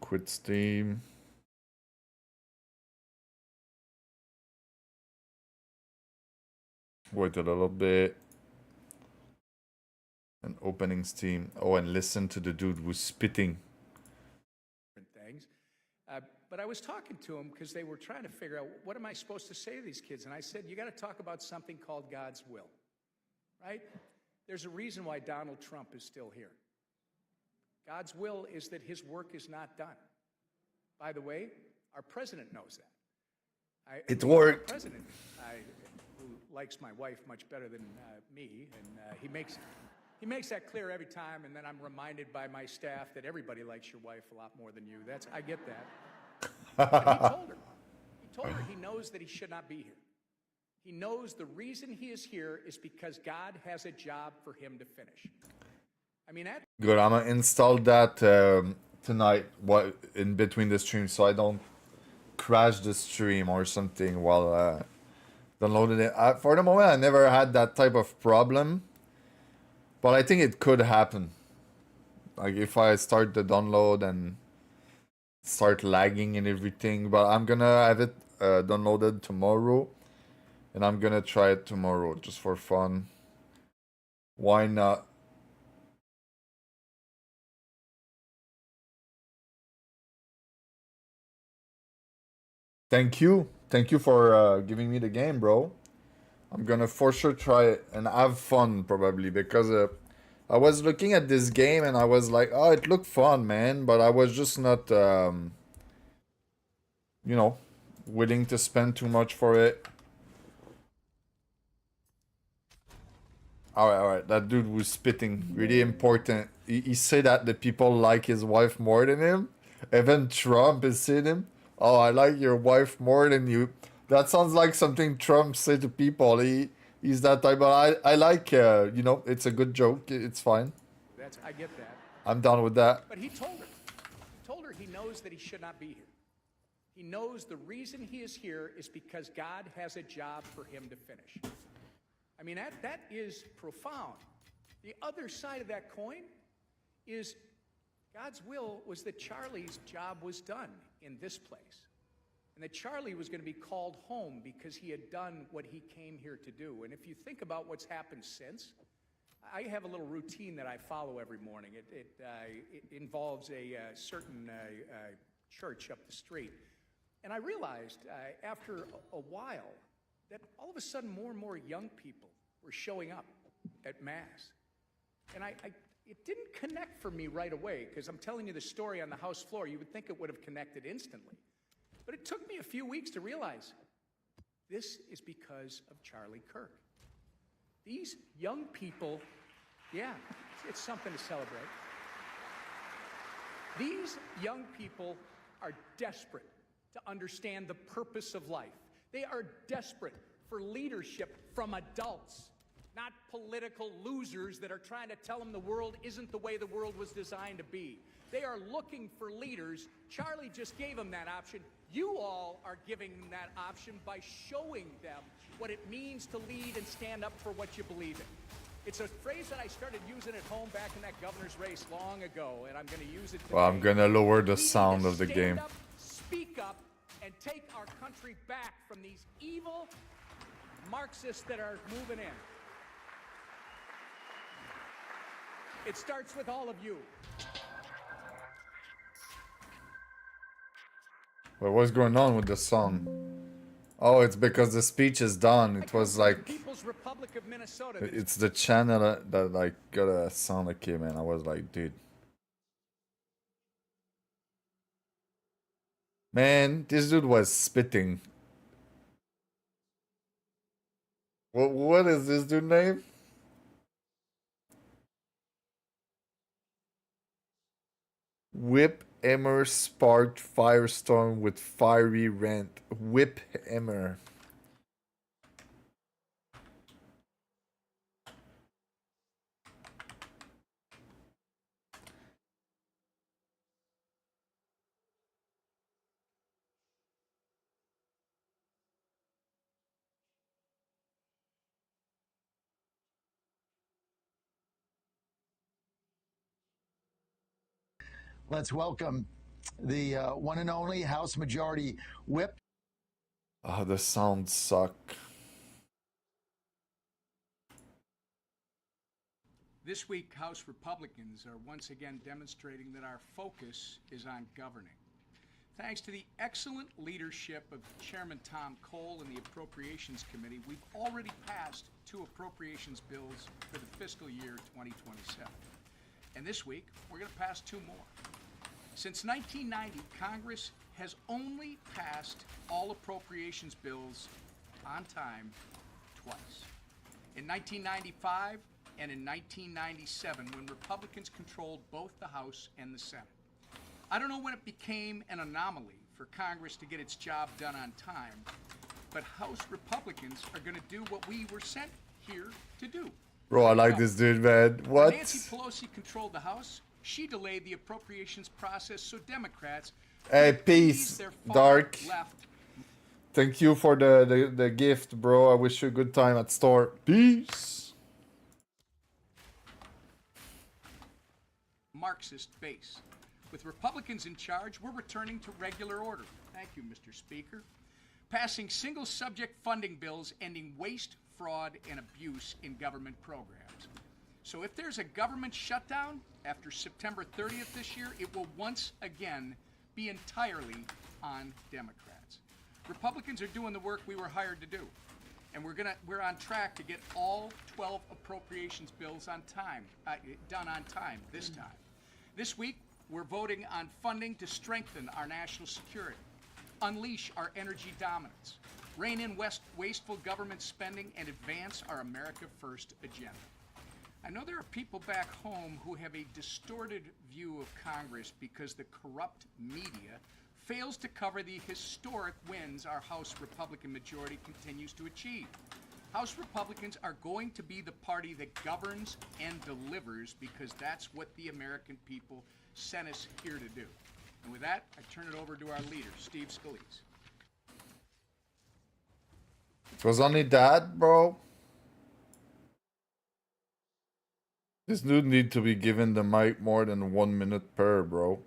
Quit Steam. Wait a little bit. And opening Steam. Oh, and listen to the dude who's spitting. Things. But I was talking to them because they were trying to figure out, what am I supposed to say to these kids? And I said, you got to talk about something called God's will, right? There's a reason why Donald Trump is still here. God's will is that his work is not done. By the way, our president knows that. It worked. Our president, who likes my wife much better than me, and he makes He makes that clear every time, and then I'm reminded by my staff that everybody likes your wife a lot more than you. I get that. But he told her he knows that he should not be here. He knows the reason he is here is because God has a job for him to finish. I mean, Good, I'm gonna install that tonight, in between the streams, so I don't crash the stream or something while downloading it. For the moment, I never had that type of problem, but I think it could happen. Like if I start the download and start lagging and everything, but I'm gonna have it downloaded tomorrow, and I'm gonna try it tomorrow just for fun. Why not? Thank you for giving me the game, bro. I'm gonna for sure try it and have fun probably, because I was looking at this game and I was like, oh, it looked fun, man, but I was just not you know, willing to spend too much for it. Alright, that dude was spitting. Really important. He said that the people like his wife more than him. Even Trump is saying him. Oh, I like your wife more than you. That sounds like something Trump said to people. He's that type, but I like, you know, it's a good joke. It's fine. I get that. I'm down with that. But he told her he knows that he should not be here. He knows the reason he is here is because God has a job for him to finish. I mean, that is profound. The other side of that coin is God's will was that Charlie's job was done in this place. And that Charlie was going to be called home because he had done what he came here to do. And if you think about what's happened since, I have a little routine that I follow every morning. It involves a certain church up the street. And I realized after a while that all of a sudden more and more young people were showing up at Mass. And it didn't connect for me right away, because I'm telling you the story on the house floor. You would think it would have connected instantly. But it took me a few weeks to realize this is because of Charlie Kirk. These young people, yeah, it's something to celebrate. These young people are desperate to understand the purpose of life. They are desperate for leadership from adults, not political losers that are trying to tell them the world isn't the way the world was designed to be. They are looking for leaders. Charlie just gave them that option. You all are giving them that option by showing them what it means to lead and stand up for what you believe in. It's a phrase that I started using at home back in that governor's race long ago, and I'm going to use it today. Well, I'm gonna lower the sound of the game. Stand up, speak up, and take our country back from these evil Marxists that are moving in. It starts with all of you. Well, what's going on with the song? Oh, it's because the speech is done. It was like... People's Republic of Minnesota. It's the channel that like got a sound okay, man. I was like, dude. Man, this dude was spitting. What is this dude name? Whip Hammer sparked firestorm with fiery rant. Whip Hammer. Let's welcome the one and only House Majority Whip. Ah, the sounds suck. This week, House Republicans are once again demonstrating that our focus is on governing. Thanks to the excellent leadership of Chairman Tom Cole and the Appropriations Committee, we've already passed 2 appropriations bills for the fiscal year 2027. And this week, we're going to pass 2 more. Since 1990, Congress has only passed all appropriations bills on time twice. In 1995 and in 1997 when Republicans controlled both the House and the Senate. I don't know when it became an anomaly for Congress to get its job done on time, but House Republicans are going to do what we were sent here to do. Bro, I like this dude, man. What? When Nancy Pelosi controlled the House, she delayed the appropriations process so Democrats Hey, could appease peace, their far Dark. left. Thank you for the gift, bro. I wish you a good time at store. Peace. Marxist base. With Republicans in charge, we're returning to regular order. Thank you, Mr. Speaker. Passing single subject funding bills ending waste, fraud, and abuse in government programs. So if there's a government shutdown after September 30th this year, it will once again be entirely on Democrats. Republicans are doing the work we were hired to do. And we're on track to get all 12 appropriations bills on time, done on time this time. This week, we're voting on funding to strengthen our national security, unleash our energy dominance, rein in wasteful government spending, and advance our America First agenda. I know there are people back home who have a distorted view of Congress because the corrupt media fails to cover the historic wins our House Republican majority continues to achieve. House Republicans are going to be the party that governs and delivers because that's what the American people sent us here to do. And with that, I turn it over to our leader, Steve Scalise. It was only that, bro. This dude need to be given the mic more than 1 minute per, bro.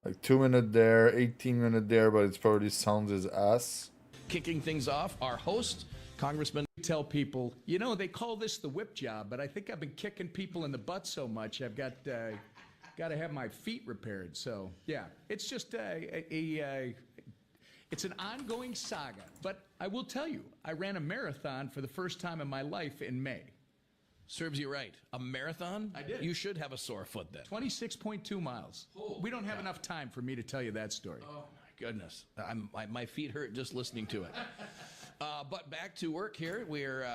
Like 2 minutes there, 18 minutes there, but it probably sounds his ass. Kicking things off, our host, Congressman, tell people, you know, they call this the whip job, but I think I've been kicking people in the butt so much, I've got to have my feet repaired. So, yeah, it's just it's an ongoing saga. But I will tell you, I ran a marathon for the first time in my life in May. Serves you right. A marathon? I did. You should have a sore foot then. 26.2 miles. We don't have enough time for me to tell you that story. Oh, my goodness. My feet hurt just listening to it. But back to work here. We're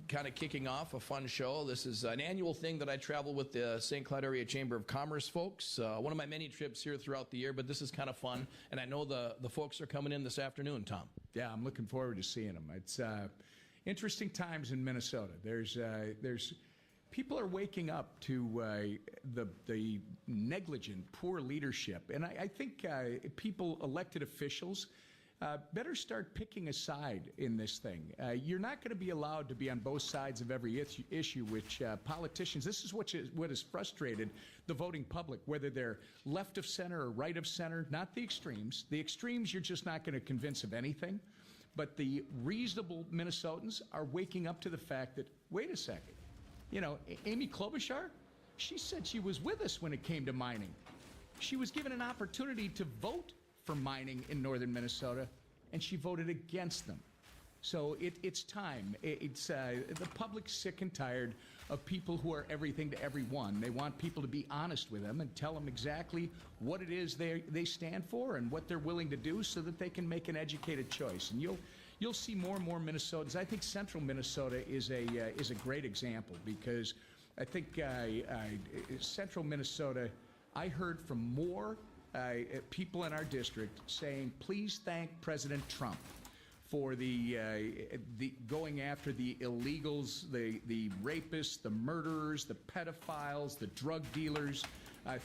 kind of kicking off a fun show. This is an annual thing that I travel with the St. Cloud Area Chamber of Commerce folks. One of my many trips here throughout the year, but this is kind of fun. And I know the folks are coming in this afternoon, Tom. Yeah, I'm looking forward to seeing them. It's interesting times in Minnesota. There's people are waking up to the negligent, poor leadership, and I think people, elected officials, better start picking a side in this thing. You're not going to be allowed to be on both sides of every issue, which politicians, this is what has frustrated the voting public, whether they're left of center or right of center, not the extremes. The extremes you're just not going to convince of anything. But the reasonable Minnesotans are waking up to the fact that, wait a second, you know, Amy Klobuchar, she said she was with us when it came to mining. She was given an opportunity to vote for mining in northern Minnesota, and she voted against them. So it's time. The public's sick and tired of people who are everything to everyone. They want people to be honest with them and tell them exactly what it is they stand for and what they're willing to do so that they can make an educated choice. And you'll see more and more Minnesotans. I think central Minnesota is a great example because I think central Minnesota, I heard from more people in our district saying, please thank President Trump for the going after the illegals, the rapists, the murderers, the pedophiles, the drug dealers.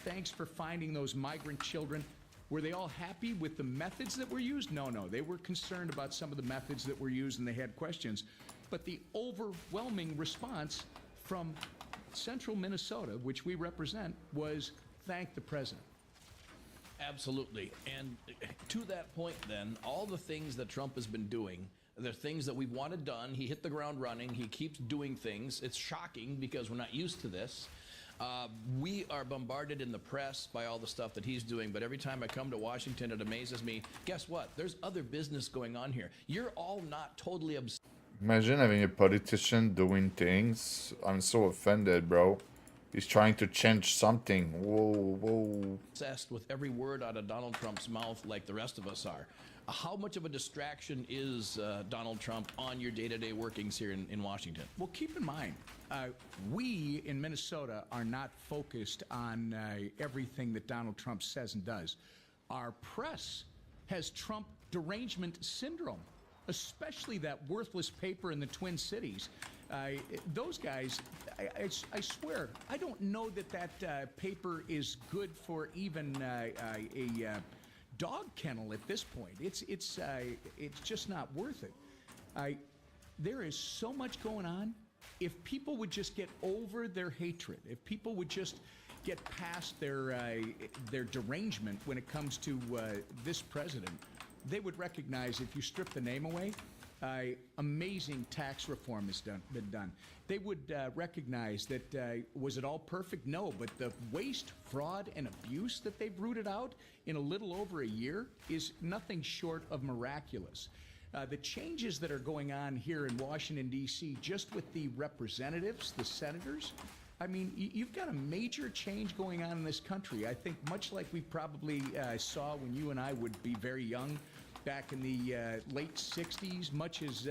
Thanks for finding those migrant children. Were they all happy with the methods that were used? No. They were concerned about some of the methods that were used and they had questions. But the overwhelming response from central Minnesota, which we represent, was thank the president. Absolutely. And to that point then, all the things that Trump has been doing, they're things that we've wanted done. He hit the ground running. He keeps doing things. It's shocking because we're not used to this. We are bombarded in the press by all the stuff that he's doing, but every time I come to Washington, it amazes me. Guess what? There's other business going on here. You're all not totally obsessed. Imagine having a politician doing things. I'm so offended, bro. He's trying to change something. Whoa. Obsessed with every word out of Donald Trump's mouth like the rest of us are. How much of a distraction is Donald Trump on your day-to-day workings here in Washington? Well, keep in mind, We in Minnesota are not focused on everything that Donald Trump says and does. Our press has Trump derangement syndrome, especially that worthless paper in the Twin Cities. Those guys, I swear, I don't know that paper is good for even a dog kennel at this point. It's just not worth it. There is so much going on. If people would just get over their hatred, if people would just get past their derangement when it comes to this president, they would recognize if you strip the name away, amazing tax reform has been done. They would recognize that, was it all perfect? No, but the waste, fraud, and abuse that they've rooted out in a little over a year is nothing short of miraculous. The changes that are going on here in Washington, D.C., just with the representatives, the senators, I mean, you've got a major change going on in this country. I think much like we probably saw when you and I would be very young back in the late 60s, much as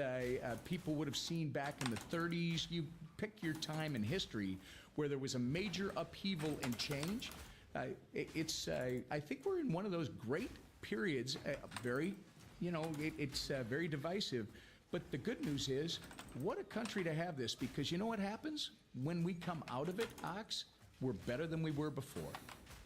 people would have seen back in the 30s. You pick your time in history where there was a major upheaval and change. I think we're in one of those great periods, it's very divisive. But the good news is, what a country to have this, because you know what happens? When we come out of it, Ox, we're better than we were before.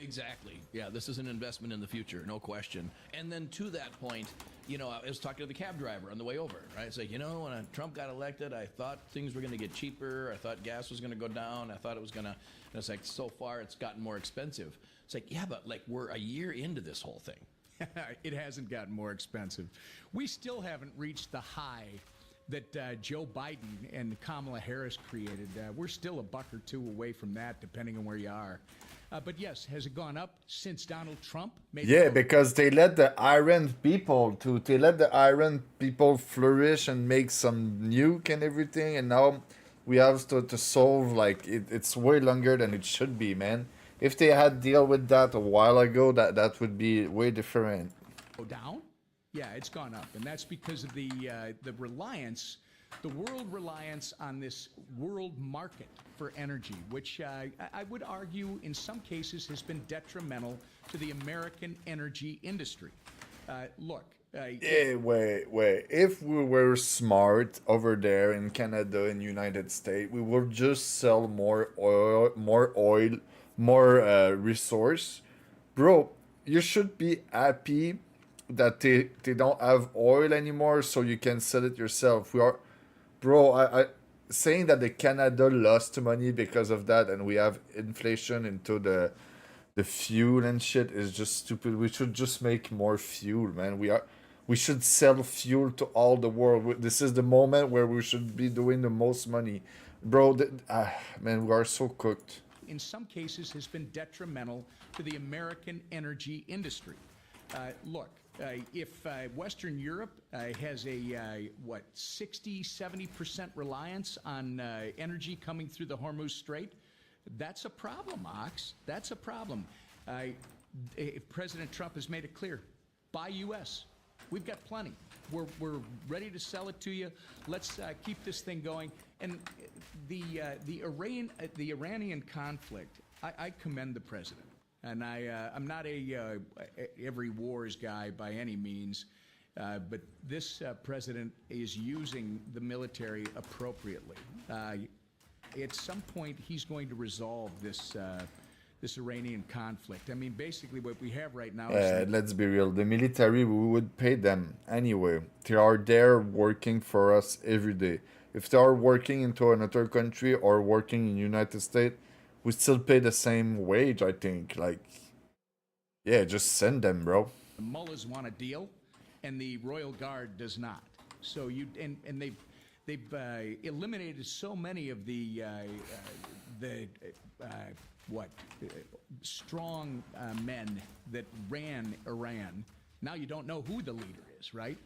Exactly. Yeah, this is an investment in the future, no question. And then to that point, I was talking to the cab driver on the way over, right? It's like, when Trump got elected, I thought things were going to get cheaper. I thought gas was going to go down. I thought it was going to, and it's like, so far it's gotten more expensive. It's like, yeah, but we're a year into this whole thing. It hasn't gotten more expensive. We still haven't reached the high that Joe Biden and Kamala Harris created. We're still a buck or two away from that, depending on where you are. But yes, has it gone up since Donald Trump made because they let the Iran people flourish and make some nuke and everything, and now we have to solve it's way longer than it should be, man. If they had deal with that a while ago, that would be way different. Go down? Yeah, it's gone up, and that's because of the reliance, the world reliance on this world market for energy, which I would argue in some cases has been detrimental to the American energy industry. Look. Wait. If we were smart over there in Canada and United States, we would just sell more oil, more resource. Bro, you should be happy that they don't have oil anymore, so you can sell it yourself. I saying that the Canada lost money because of that, and we have inflation into the fuel and shit is just stupid. We should just make more fuel, man. We should sell fuel to all the world. This is the moment where we should be doing the most money, bro. Man, we are so cooked. In some cases has been detrimental to the American energy industry. Look, if Western Europe has a 60-70% reliance on energy coming through the Hormuz Strait, that's a problem, Ox. That's a problem. President Trump has made it clear, buy U.S. We've got plenty. We're ready to sell it to you. Let's keep this thing going. And the Iranian conflict, I commend the president. And I'm not a every wars guy by any means, but this president is using the military appropriately. At some point, he's going to resolve this Iranian conflict. I mean, basically, what we have right now is... let's be real. The military, we would pay them anyway. They are there working for us every day. If they are working into another country or working in the United States, we still pay the same wage, I think. Just send them, bro. The mullahs want a deal, and the Royal Guard does not. So they've eliminated so many of the strong men that ran Iran. Now you don't know who the leader is, right?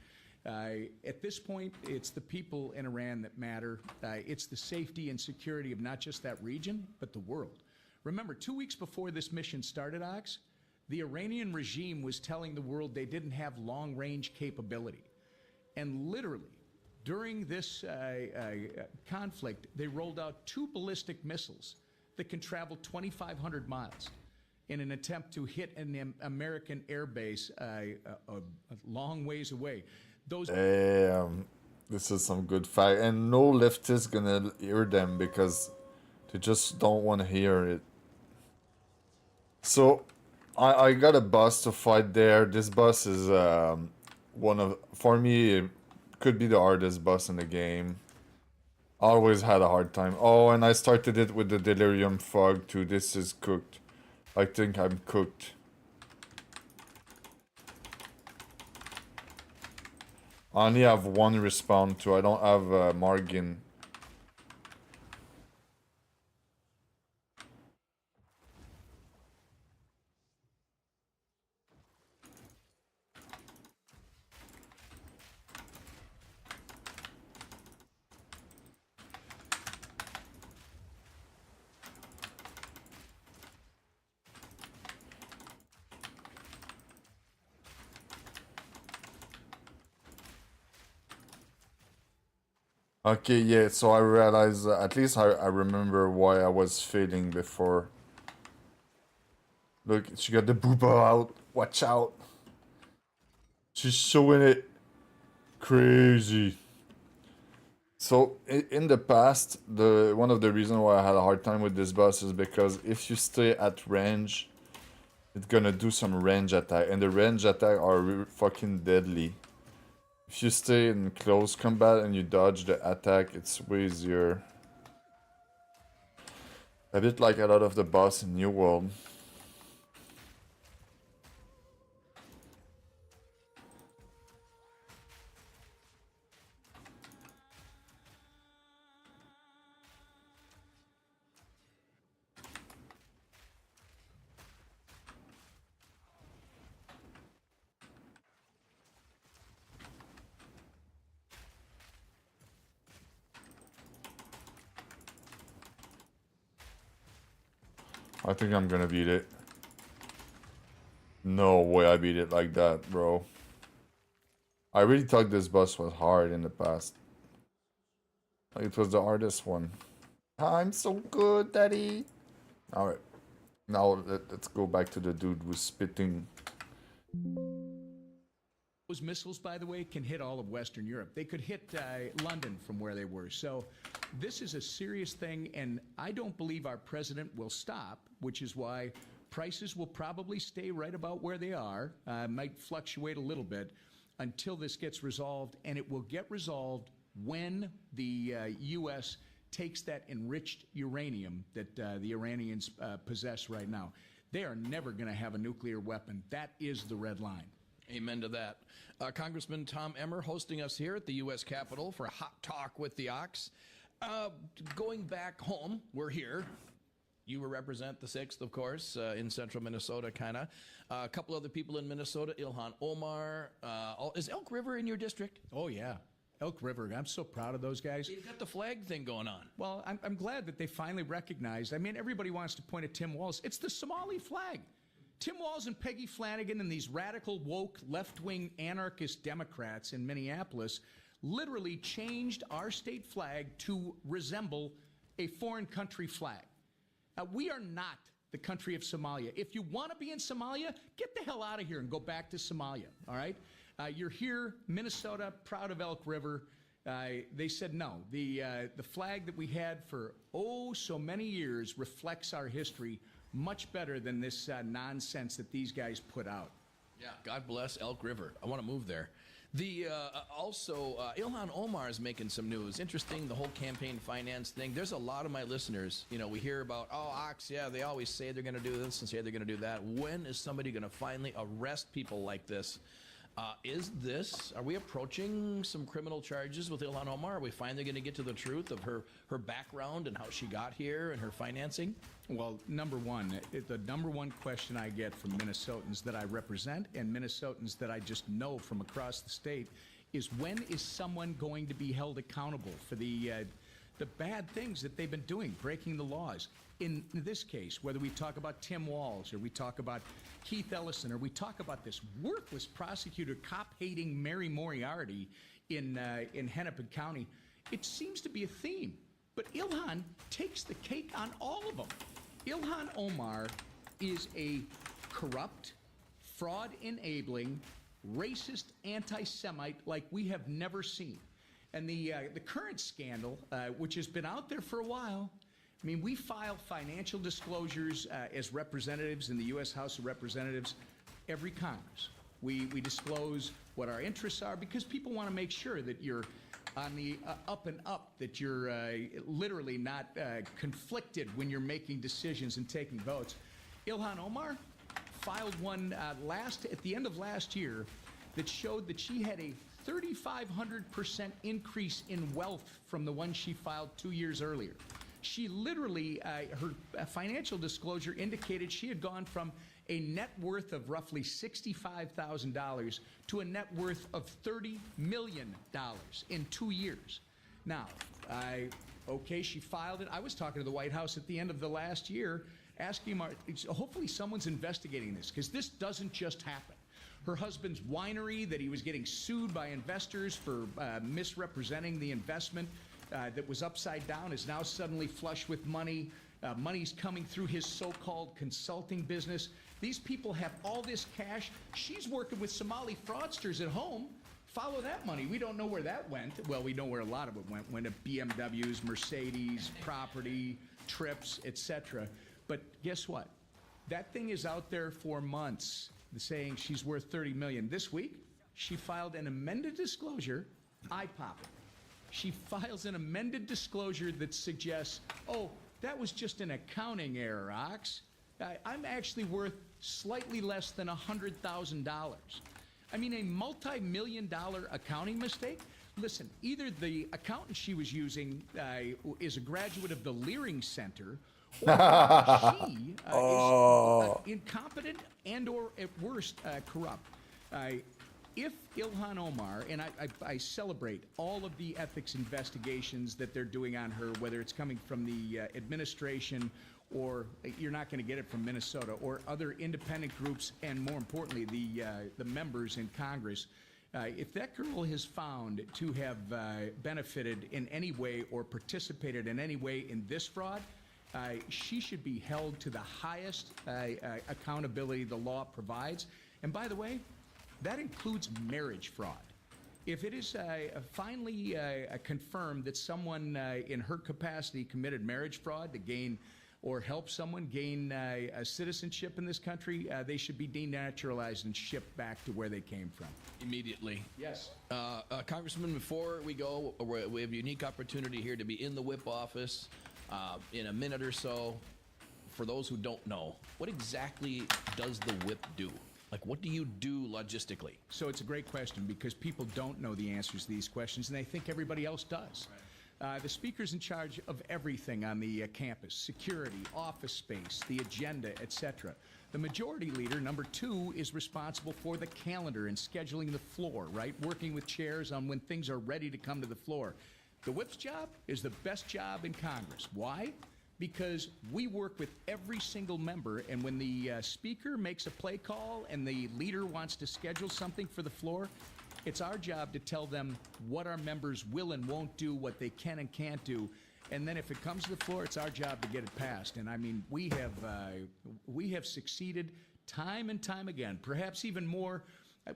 At this point, it's the people in Iran that matter. It's the safety and security of not just that region, but the world. Remember, 2 weeks before this mission started, Ox, the Iranian regime was telling the world they didn't have long-range capability. And literally, During this conflict, they rolled out 2 ballistic missiles that can travel 2,500 miles in an attempt to hit an American airbase a long ways away. Those. Damn, this is some good fact, and no leftist gonna hear them because they just don't want to hear it. So, I got a boss to fight there. This boss is for me, it could be the hardest boss in the game. Always had a hard time. Oh, and I started it with the delirium fog too. This is cooked. I think I'm cooked. I only have 1 respawn too. I don't have Margin. Okay, yeah, so I realized, at least I remember why I was failing before. Look, she got the booba out. Watch out. She's showing it. Crazy. So, in the past, one of the reasons why I had a hard time with this boss is because if you stay at range, it's gonna do some range attack. And the range attack are fucking deadly. If you stay in close combat and you dodge the attack, it's way easier. A bit like a lot of the boss in New World. I think I'm gonna beat it. No way I beat it like that, bro. I really thought this boss was hard in the past. Like it was the hardest one. I'm so good, daddy. Alright. Now let's go back to the dude who's spitting. Those missiles, by the way, can hit all of Western Europe. They could hit London from where they were. So this is a serious thing, and I don't believe our president will stop, which is why prices will probably stay right about where they are. Might fluctuate a little bit until this gets resolved, and it will get resolved when the U.S. takes that enriched uranium that the Iranians possess right now. They are never going to have a nuclear weapon. That is the red line. Amen to that. Congressman Tom Emmer hosting us here at the U.S. Capitol for Hot Talk with the Ox. Going back home, we're here. You represent the 6th, of course, in central Minnesota, kind of. A couple other people in Minnesota, Ilhan Omar. Is Elk River in your district? Oh, yeah. Elk River. I'm so proud of those guys. You've got the flag thing going on. Well, I'm glad that they finally recognized. I mean, everybody wants to point at Tim Walz. It's the Somali flag. Tim Walz and Peggy Flanagan and these radical, woke, left-wing anarchist Democrats in Minneapolis literally changed our state flag to resemble a foreign country flag. We are not the country of Somalia. If you want to be in Somalia, get the hell out of here and go back to Somalia, all right? You're here, Minnesota, proud of Elk River. They said no. The flag that we had for so many years reflects our history much better than this nonsense that these guys put out. Yeah, God bless Elk River. I want to move there. Also, Ilhan Omar is making some news. Interesting, the whole campaign finance thing. There's a lot of my listeners, we hear about, Ox, yeah, they always say they're going to do this and say they're going to do that. When is somebody going to finally arrest people like this? Are we approaching some criminal charges with Ilhan Omar? Are we finally going to get to the truth of her background and how she got here and her financing? Well, the number one question I get from Minnesotans that I represent and Minnesotans that I just know from across the state is, when is someone going to be held accountable for the bad things that they've been doing, breaking the laws? In this case, whether we talk about Tim Walz or we talk about Keith Ellison or we talk about this worthless prosecutor, cop-hating Mary Moriarty in Hennepin County. It seems to be a theme, but Ilhan takes the cake on all of them. Ilhan Omar is a corrupt, fraud-enabling, racist anti-Semite like we have never seen. And the current scandal, which has been out there for a while, I mean, we file financial disclosures as representatives in the U.S. House of Representatives every Congress. We disclose what our interests are because people want to make sure that you're on the up and up, that you're literally not conflicted when you're making decisions and taking votes. Ilhan Omar filed one at the end of last year that showed that she had a 3,500% increase in wealth from the one she filed 2 years earlier. She literally, her financial disclosure indicated she had gone from a net worth of roughly $65,000 to a net worth of $30 million in 2 years. Now, okay, she filed it. I was talking to the White House at the end of the last year, asking, hopefully someone's investigating this, because this doesn't just happen. Her husband's winery that he was getting sued by investors for misrepresenting the investment that was upside down is now suddenly flush with money. Money's coming through his so-called consulting business. These people have all this cash. She's working with Somali fraudsters at home. Follow that money. We don't know where that went. Well, we know where a lot of it went. Went to BMWs, Mercedes, property, trips, etc. But guess what? That thing is out there for months, saying she's worth $30 million. This week, she filed an amended disclosure, eye-popping. She files an amended disclosure that suggests, oh, that was just an accounting error, Ox. I'm actually worth slightly less than $100,000. I mean, a multi-million-dollar accounting mistake? Listen, either the accountant she was using is a graduate of the Leering Center, or she is incompetent and or, at worst, corrupt. If Ilhan Omar, and I celebrate all of the ethics investigations that they're doing on her, whether it's coming from the administration or you're not going to get it from Minnesota or other independent groups, and more importantly, the members in Congress. If that girl is found to have benefited in any way or participated in any way in this fraud, she should be held to the highest accountability the law provides. And by the way, that includes marriage fraud. If it is finally confirmed that someone in her capacity committed marriage fraud to gain or help someone gain a citizenship in this country, they should be denaturalized and shipped back to where they came from. Immediately. Yes. Congressman, before we go, we have a unique opportunity here to be in the whip office in a minute or so. For those who don't know, what exactly does the whip do? Like, what do you do logistically? So it's a great question because people don't know the answers to these questions, and they think everybody else does. The speaker's in charge of everything on the campus: security, office space, the agenda, etc. The majority leader, number 2, is responsible for the calendar and scheduling the floor, right? Working with chairs on when things are ready to come to the floor. The whip's job is the best job in Congress. Why? Because we work with every single member, and when the speaker makes a play call and the leader wants to schedule something for the floor, it's our job to tell them what our members will and won't do, what they can and can't do. And then if it comes to the floor, it's our job to get it passed. And I mean, we have succeeded time and time again, perhaps even more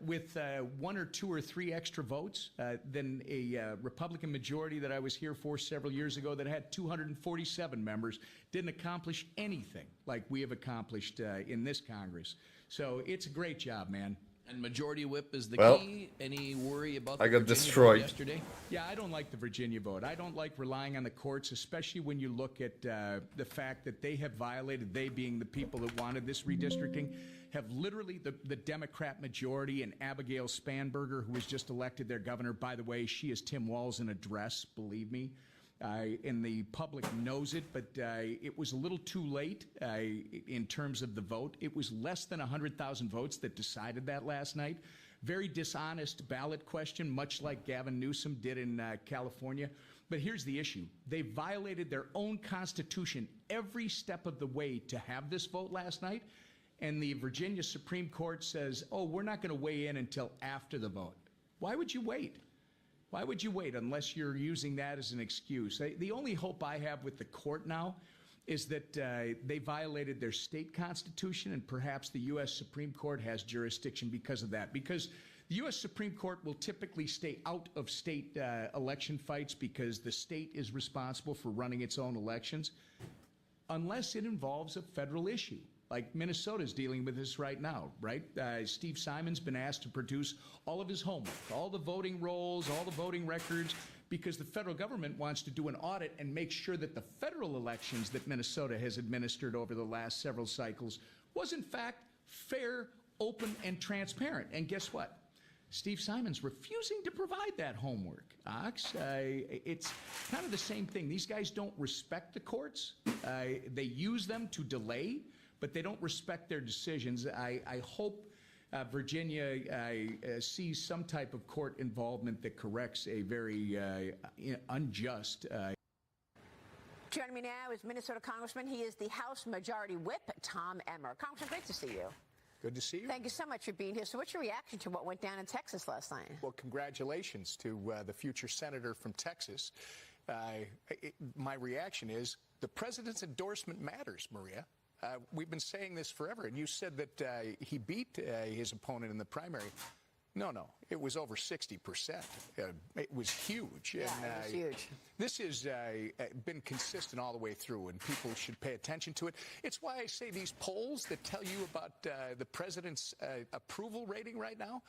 with 1 or 2 or 3 extra votes than a Republican majority that I was here for several years ago that had 247 members, didn't accomplish anything like we have accomplished in this Congress. So it's a great job, man. And majority whip is the Well, key. Any worry about the I got Virginia destroyed vote yesterday? Yeah, I don't like the Virginia vote. I don't like relying on the courts, especially when you look at the fact that they have violated, they being the people that wanted this redistricting, have literally, the Democrat majority, and Abigail Spanberger, who was just elected their governor. By the way, she is Tim Walz in a dress, believe me. And the public knows it, but it was a little too late in terms of the vote. It was less than 100,000 votes that decided that last night. Very dishonest ballot question, much like Gavin Newsom did in California. But here's the issue. They violated their own constitution every step of the way to have this vote last night. And the Virginia Supreme Court says, oh, we're not going to weigh in until after the vote. Why would you wait? Why would you wait unless you're using that as an excuse? The only hope I have with the court now is that they violated their state constitution, and perhaps the U.S. Supreme Court has jurisdiction because of that. Because the U.S. Supreme Court will typically stay out of state election fights because the state is responsible for running its own elections, unless it involves a federal issue. Like Minnesota's dealing with this right now, right? Steve Simon's been asked to produce all of his homework, all the voting rolls, all the voting records, because the federal government wants to do an audit and make sure that the federal elections that Minnesota has administered over the last several cycles was in fact fair, open, and transparent. And guess what? Steve Simon's refusing to provide that homework, Ox. It's kind of the same thing. These guys don't respect the courts. They use them to delay, but they don't respect their decisions. I hope Virginia sees some type of court involvement that corrects a very unjust. Joining me now is Minnesota Congressman. He is the House Majority Whip, Tom Emmer. Congressman, great to see you. Good to see you. Thank you so much for being here. So what's your reaction to what went down in Texas last night? Well, congratulations to the future senator from Texas. My reaction is the president's endorsement matters, Maria. We've been saying this forever, and you said that he beat his opponent in the primary. No, it was over 60%. It was huge. Yeah, and, it was huge. This has been consistent all the way through, and people should pay attention to it. It's why I say these polls that tell you about the president's approval rating right now,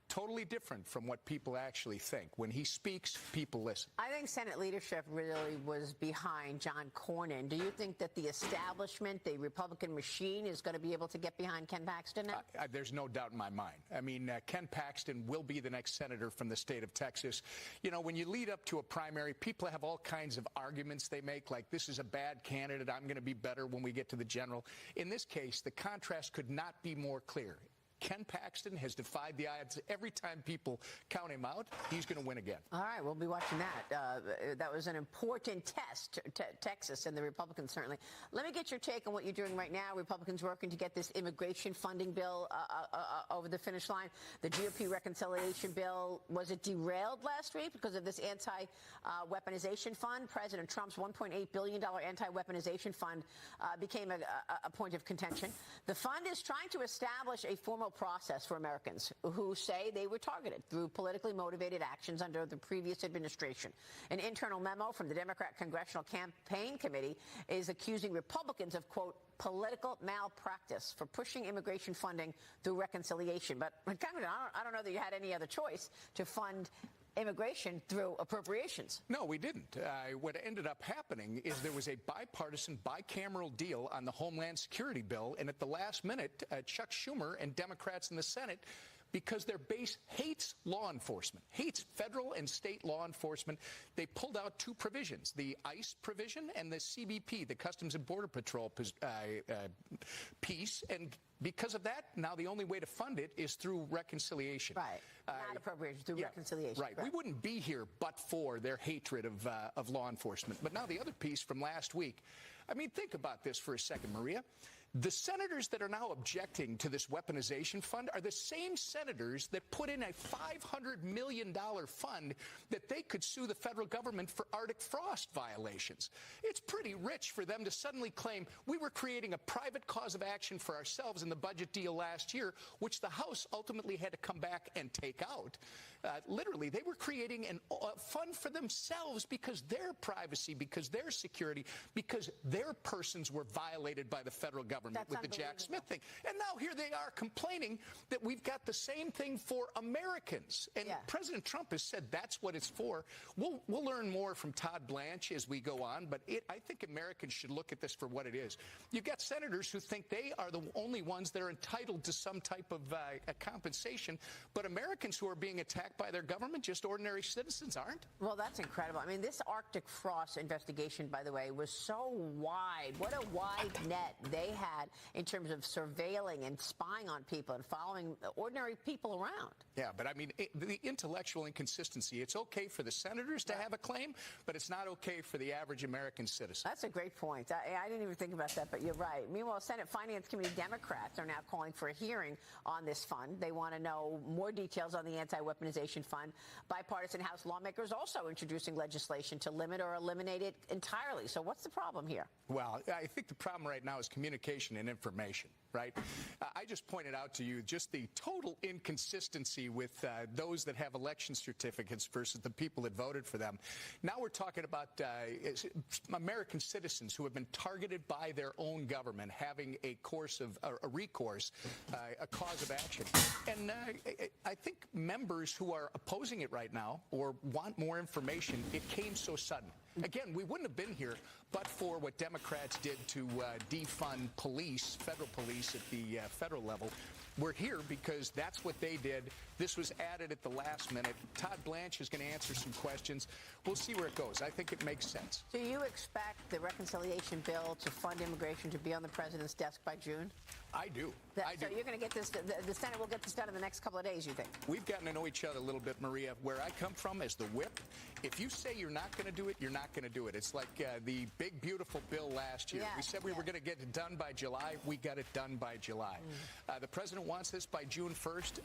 totally different from what people actually think. When he speaks, people listen. I think Senate leadership really was behind John Cornyn. Do you think that the establishment, the Republican machine, is going to be able to get behind Ken Paxton now? There's no doubt in my mind. I mean, Ken Paxton will be the next senator from the state of Texas. You know, when you lead up to a primary, people have all kinds of arguments they make, like this is a bad candidate, I'm going to be better when we get to the general. In this case, the contrast could not be more clear. Ken Paxton has defied the odds. Every time people count him out, he's going to win again. All right, we'll be watching that. That was an important test to Texas and the Republicans, certainly. Let me get your take on what you're doing right now. Republicans working to get this immigration funding bill over the finish line. The GOP reconciliation bill, was it derailed last week because of this anti-weaponization fund? President Trump's $1.8 billion anti-weaponization fund became a point of contention. The fund is trying to establish a formal process for Americans who say they were targeted through politically motivated actions under the previous administration. An internal memo from the Democrat Congressional Campaign Committee is accusing Republicans of, quote, political malpractice for pushing immigration funding through reconciliation. But I don't know that you had any other choice to fund immigration through appropriations. No, we didn't. What ended up happening is there was a bipartisan, bicameral deal on the Homeland Security bill, and at the last minute, Chuck Schumer and Democrats in the Senate, because their base hates law enforcement, hates federal and state law enforcement, they pulled out two provisions, the ICE provision and the CBP, the Customs and Border Patrol piece, and because of that, now the only way to fund it is through reconciliation. Right, not appropriation, through reconciliation. Right. We wouldn't be here but for their hatred of law enforcement. But now the other piece from last week, I mean, think about this for a second, Maria. The senators that are now objecting to this weaponization fund are the same senators that put in a $500 million fund that they could sue the federal government for Arctic frost violations. It's pretty rich for them to suddenly claim we were creating a private cause of action for ourselves in the budget deal last year, which the House ultimately had to come back and take out. Literally, they were creating a fund for themselves because their privacy, because their security, because their persons were violated by the federal government with the Jack Smith thing. And now here they are complaining that we've got the same thing for Americans. And President Trump has said that's what it's for. We'll learn more from Todd Blanche as we go on, but I think Americans should look at this for what it is. You've got senators who think they are the only ones that are entitled to some type of compensation, but Americans who are being attacked by their government, just ordinary citizens, aren't. Well, that's incredible. I mean, this Arctic frost investigation, by the way, was so wide. What a wide net they had had in terms of surveilling and spying on people and following ordinary people around. Yeah, but I mean, the intellectual inconsistency, it's okay for the senators to have a claim, but it's not okay for the average American citizen. That's a great point. I didn't even think about that, but you're right. Meanwhile, Senate Finance Committee Democrats are now calling for a hearing on this fund. They want to know more details on the anti-weaponization fund. Bipartisan House lawmakers also introducing legislation to limit or eliminate it entirely. So what's the problem here? Well, I think the problem right now is communication and information, right? I just pointed out to you just the total inconsistency with those that have election certificates versus the people that voted for them. Now we're talking about American citizens who have been targeted by their own government having a cause of action. And I think members who are opposing it right now or want more information, it came so sudden. Again, we wouldn't have been here but for what Democrats did to defund police, federal police at the federal level. We're here because that's what they did. This was added at the last minute. Todd Blanche is going to answer some questions. We'll see where it goes. I think it makes sense. Do you expect the reconciliation bill to fund immigration to be on the president's desk by June? I do. So you're going to get this, the Senate will get this done in the next couple of days, you think? We've gotten to know each other a little bit, Maria. Where I come from as the whip, if you say you're not going to do it, you're not going to do it. It's like the big, beautiful bill last year. We said we were going to get it done by July. We got it done by July. The president wants this by June 1st.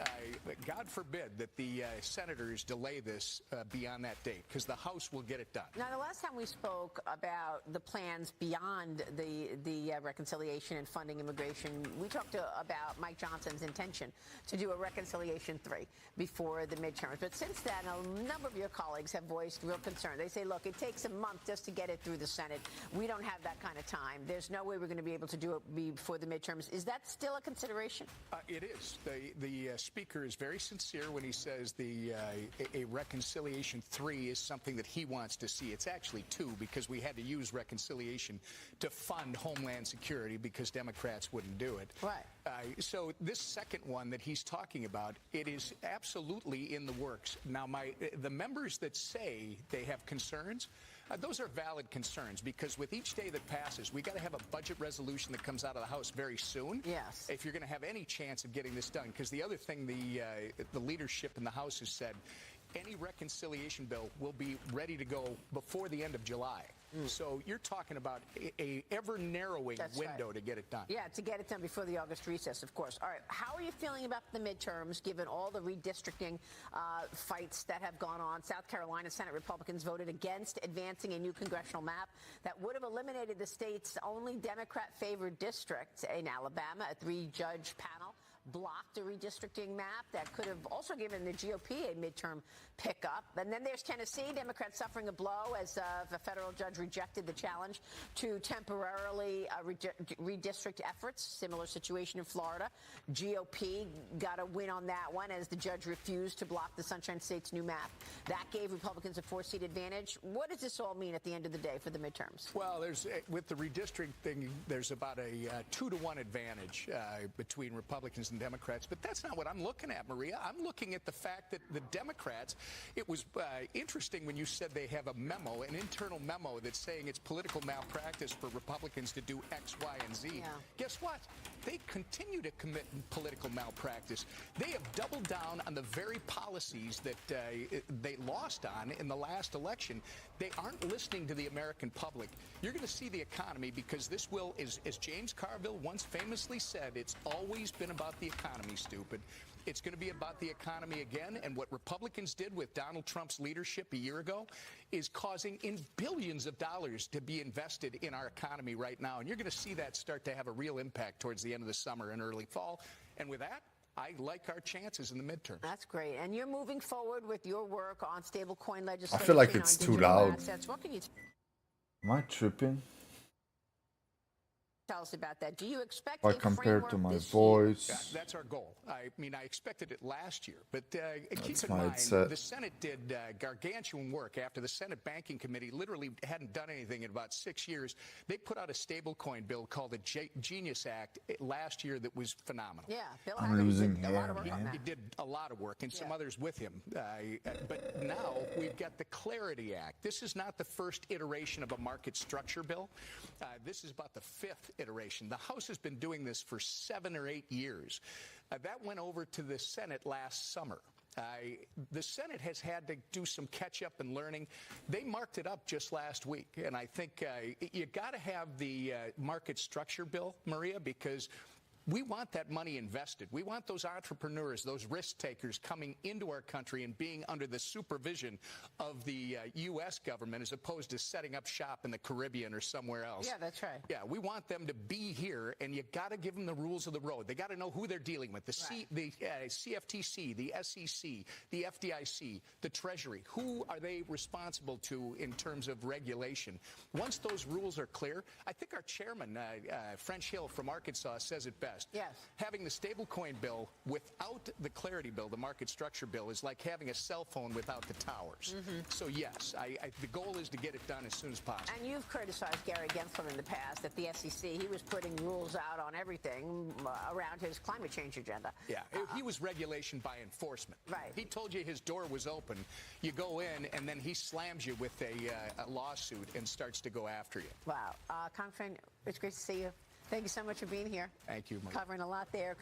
God forbid that the senators delay this beyond that date, because the House will get it done. Now, the last time we spoke about the plans beyond the reconciliation and funding immigration, we talked about Mike Johnson's intention to do a reconciliation 3 before the midterms. But since then, a number of your colleagues have voiced real concern. They say, look, it takes a month just to get it through the Senate. We don't have that kind of time. There's no way we're going to be able to do it before the midterms. Is that still a consideration? It is. The speaker is very sincere when he says a reconciliation 3 is something that he wants to see. It's actually 2, because we had to use reconciliation to fund Homeland Security because Democrats wouldn't do it. Right. So this second one that he's talking about, it is absolutely in the works. Now, the members that say they have concerns, those are valid concerns, because with each day that passes, we got to have a budget resolution that comes out of the House very soon. Yes. If you're going to have any chance of getting this done, because the other thing the leadership in the House has said, any reconciliation bill will be ready to go before the end of July. So you're talking about a ever-narrowing window to get it done. Yeah, to get it done before the August recess, of course. All right, how are you feeling about the midterms, given all the redistricting fights that have gone on? South Carolina Senate Republicans voted against advancing a new congressional map that would have eliminated the state's only Democrat-favored district. In Alabama, a 3-judge panel blocked a redistricting map that could have also given the GOP a midterm pickup. And then there's Tennessee, Democrats suffering a blow as a federal judge rejected the challenge to temporarily redistrict efforts. Similar situation in Florida. GOP got a win on that one as the judge refused to block the Sunshine State's new map. That gave Republicans a 4-seat advantage. What does this all mean at the end of the day for the midterms? Well, with the redistricting, there's about a 2-to-1 advantage between Republicans and Democrats, but that's not what I'm looking at, Maria. I'm looking at the fact that the Democrats, it was interesting when you said they have a memo, an internal memo that's saying it's political malpractice for Republicans to do X, Y, and Z. Yeah. Guess what? They continue to commit political malpractice. They have doubled down on the very policies that they lost on in the last election. They aren't listening to the American public. You're going to see the economy, because this will, as James Carville once famously said, it's always been about the economy, stupid. It's going to be about the economy again, and what Republicans did with Donald Trump's leadership a year ago is causing billions of dollars to be invested in our economy right now, and you're going to see that start to have a real impact towards the end of the summer and early fall. And with that, I like our chances in the midterms. That's great. And you're moving forward with your work on stablecoin legislation. I feel like it's too loud. Assets. What can you Am I tripping? tell us about that? Do you expect If I compare to my this voice. Yeah, that's our goal. I mean, I expected it last year, but keep in my mind, headset. the Senate did gargantuan work after the Senate Banking Committee literally hadn't done anything in about 6 years. They put out a stablecoin bill called the Genius Act last year that was phenomenal. Yeah, Bill I'm losing did a lot of work hair, on man. that. He did a lot of work, and some others with him. But now we've got the Clarity Act. This is not the first iteration of a market structure bill. This is about the 5th iteration. The House has been doing this for 7 or 8 years. That went over to the Senate last summer. The Senate has had to do some catch-up and learning. They marked it up just last week, and I think you got to have the market structure bill, Maria, because we want that money invested. We want those entrepreneurs, those risk takers coming into our country and being under the supervision of the U.S. government as opposed to setting up shop in the Caribbean or somewhere else. Yeah, that's right. Yeah, we want them to be here, and you got to give them the rules of the road. They got to know who they're dealing with. The CFTC, the SEC, the FDIC, the Treasury. Who are they responsible to in terms of regulation? Once those rules are clear, I think our chairman, French Hill from Arkansas, says it best. Yes. Having the stablecoin bill without the clarity bill, the market structure bill, is like having a cell phone without the towers. So yes, the goal is to get it done as soon as possible. And you've criticized Gary Gensler in the past at the SEC. He was putting rules out on everything around his climate change agenda. Yeah, he was regulation by enforcement. Right. He told you his door was open. You go in, and then he slams you with a lawsuit and starts to go after you. Wow. Congressman, it's great to see you. Thank you so much for being here. Thank you, Maria. Covering a lot there.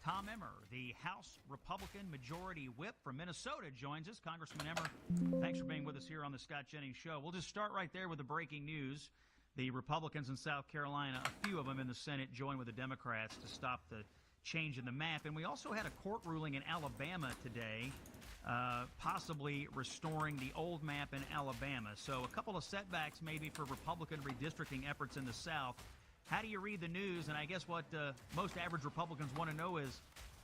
Tom Emmer, the House Republican Majority Whip from Minnesota, joins us. Congressman Emmer, thanks for being with us here on the Scott Jennings Show. We'll just start right there with the breaking news. The Republicans in South Carolina, a few of them in the Senate, joined with the Democrats to stop the change in the map. And we also had a court ruling in Alabama today, possibly restoring the old map in Alabama. So a couple of setbacks maybe for Republican redistricting efforts in the South. How do you read the news? And I guess what most average Republicans want to know is,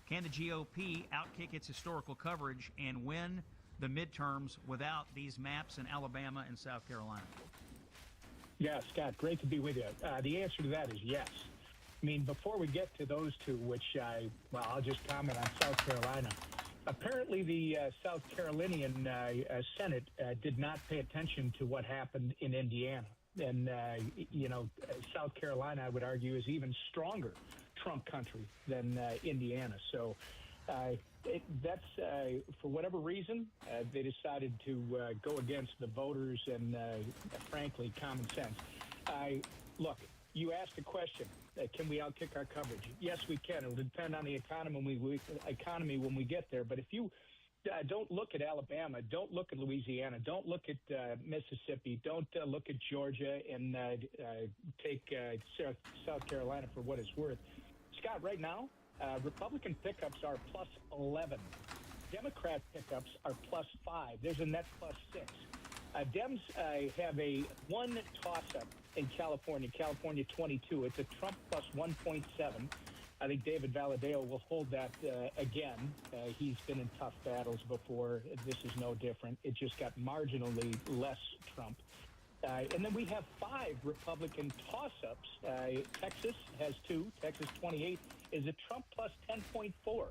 can the GOP outkick its historical coverage and win the midterms without these maps in Alabama and South Carolina? Yeah, Scott, great to be with you. The answer to that is yes. I mean, before we get to those two, which I'll just comment on South Carolina. Apparently, the South Carolinian Senate did not pay attention to what happened in Indiana. And, South Carolina, I would argue, is even stronger Trump country than Indiana. So that's, for whatever reason, they decided to go against the voters and, frankly, common sense. Look, you asked a question. Can we outkick our coverage? Yes, we can. It'll depend on the economy when we get there. But if you don't look at Alabama, don't look at Louisiana, don't look at Mississippi, don't look at Georgia, and take South Carolina for what it's worth. Scott, right now, Republican pickups are plus 11. Democrat pickups are plus 5. There's a net plus 6. Dems have a one toss-up in California 22. It's a Trump plus 1.7. I think David Valadao will hold that again. He's been in tough battles before. This is no different. It just got marginally less Trump. And then we have 5 Republican toss-ups. Texas has 2. Texas 28 is a Trump plus 10.4.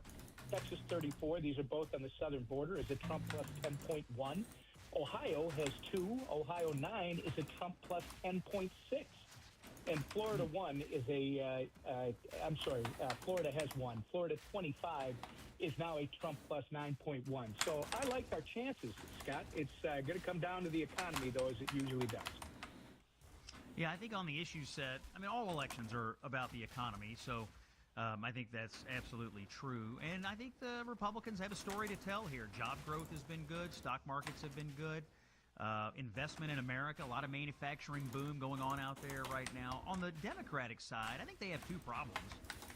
Texas 34, these are both on the southern border, is a Trump plus 10.1. Ohio has 2. Ohio 9 is a Trump plus 10.6. And Florida 1 is Florida has 1. Florida 25 is now a Trump plus 9.1. So I like our chances, Scott. It's going to come down to the economy, though, as it usually does. Yeah, I think on the issue set, I mean, all elections are about the economy, so I think that's absolutely true. And I think the Republicans have a story to tell here. Job growth has been good. Stock markets have been good. Investment in America, a lot of manufacturing boom going on out there right now. On the Democratic side, I think they have 2 problems.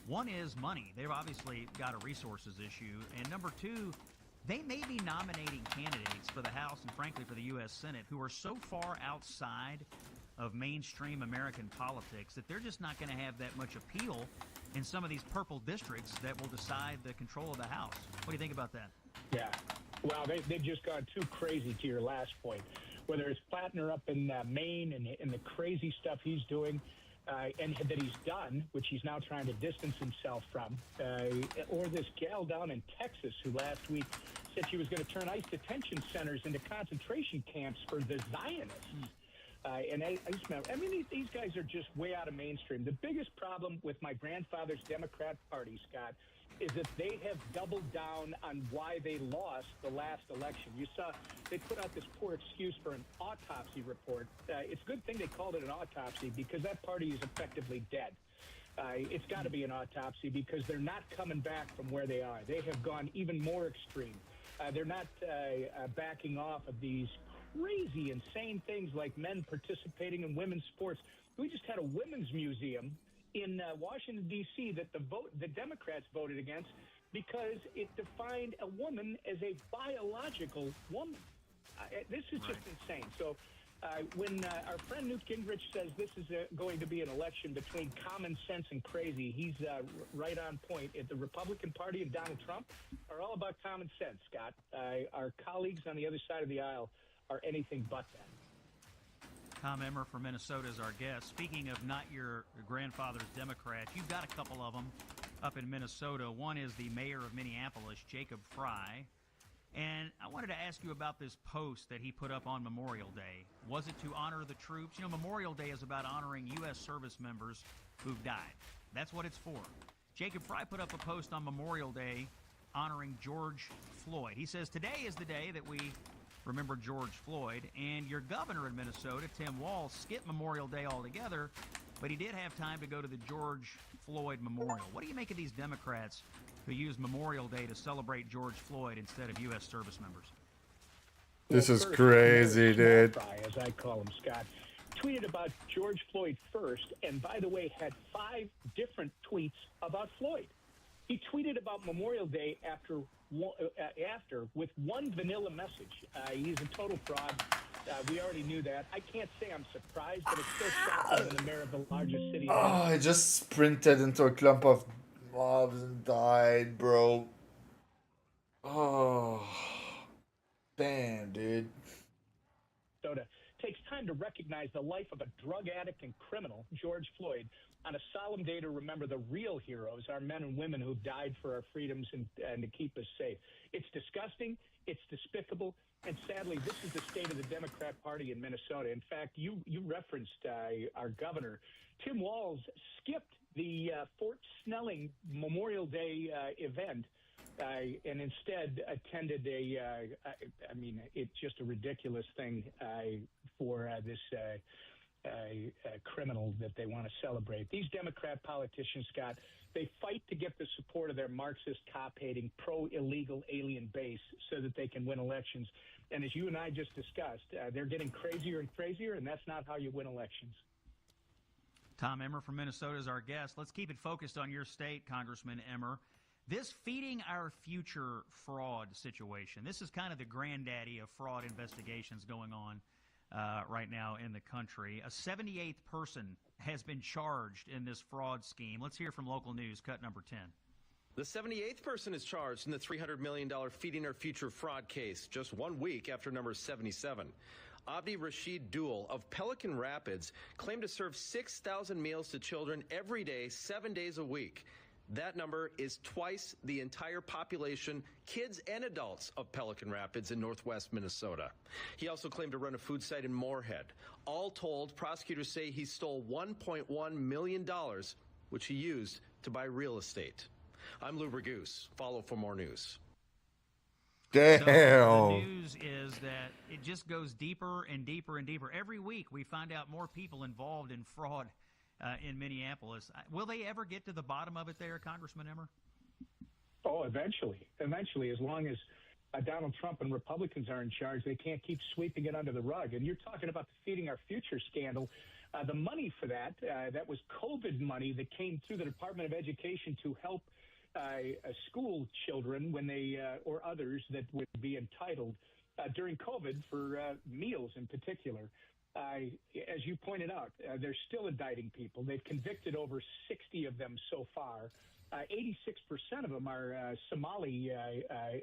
One is money. They've obviously got a resources issue. And number 2, they may be nominating candidates for the House and, frankly, for the U.S. Senate who are so far outside of mainstream American politics that they're just not going to have that much appeal in some of these purple districts that will decide the control of the House. What do you think about that? Yeah. Well, they've just gone too crazy to your last point. Whether it's Plattner up in Maine and the crazy stuff he's doing and that he's done, which he's now trying to distance himself from, or this gal down in Texas who last week said she was going to turn ICE detention centers into concentration camps for the Zionists. These guys are just way out of mainstream. The biggest problem with my grandfather's Democrat Party, Scott, is that they have doubled down on why they lost the last election. You saw they put out this poor excuse for an autopsy report. It's a good thing they called it an autopsy because that party is effectively dead. It's got to be an autopsy because they're not coming back from where they are. They have gone even more extreme. They're not backing off of these crazy, insane things like men participating in women's sports. We just had a women's museum in Washington, D.C. that the Democrats voted against because it defined a woman as a biological woman. This is just insane. So when our friend Newt Gingrich says this is going to be an election between common sense and crazy, he's right on point. The Republican Party and Donald Trump are all about common sense, Scott. Our colleagues on the other side of the aisle are anything but that. Tom Emmer from Minnesota is our guest. Speaking of not your grandfather's Democrats, you've got a couple of them up in Minnesota. One is the mayor of Minneapolis, Jacob Fry. And I wanted to ask you about this post that he put up on Memorial Day. Was it to honor the troops? You know, Memorial Day is about honoring U.S. service members who've died. That's what it's for. Jacob Fry put up a post on Memorial Day honoring George Floyd. He says, today is the day that we remember George Floyd, and your governor in Minnesota, Tim Walz, skipped Memorial Day altogether, but he did have time to go to the George Floyd Memorial. What do you make of these Democrats who use Memorial Day to celebrate George Floyd instead of U.S. service members? This is crazy, dude. Fry, as I call him, Scott, tweeted about George Floyd first, and by the way, had 5 different tweets about Floyd. He tweeted about Memorial Day after with one vanilla message. He's a total fraud. We already knew that. I can't say I'm surprised, but it's still shocking in the mayor of the largest city. I just sprinted into a clump of mobs and died, bro. Oh, damn, dude. Minnesota takes time to recognize the life of a drug addict and criminal, George Floyd, on a solemn day to remember the real heroes, our men and women who've died for our freedoms and to keep us safe. It's disgusting, it's despicable, and sadly, this is the state of the Democrat Party in Minnesota. In fact, you referenced our governor. Tim Walz skipped the Fort Snelling Memorial Day event and instead attended it's just a ridiculous thing for this criminal that they want to celebrate. These Democrat politicians, Scott, they fight to get the support of their Marxist, cop-hating, pro-illegal alien base so that they can win elections. And as you and I just discussed, they're getting crazier and crazier, and that's not how you win elections. Tom Emmer from Minnesota is our guest. Let's keep it focused on your state, Congressman Emmer. This feeding our future fraud situation, this is kind of the granddaddy of fraud investigations going on right now in the country. A 78th person has been charged in this fraud scheme. Let's hear from local news, cut number 10. The 78th person is charged in the $300 million Feeding Our Future fraud case, just 1 week after number 77. Abdi Rashid Dul of Pelican Rapids claimed to serve 6,000 meals to children every day, 7 days a week. That number is twice the entire population, kids and adults, of Pelican Rapids in northwest Minnesota. He also claimed to run a food site in Moorhead. All told, prosecutors say he stole $1.1 million, which he used to buy real estate. I'm Lou Bergoose. Follow for more news. Damn. So the news is that it just goes deeper and deeper and deeper. Every week we find out more people involved in fraud in Minneapolis. Will they ever get to the bottom of it there, Congressman Emmer? Oh, eventually. Eventually, as long as Donald Trump and Republicans are in charge, they can't keep sweeping it under the rug. And you're talking about the Feeding Our Future scandal. The money for that was COVID money that came through the Department of Education to help school children when they or others that would be entitled during COVID for meals in particular. As you pointed out, they're still indicting people. They've convicted over 60 of them so far. 86% of them are Somali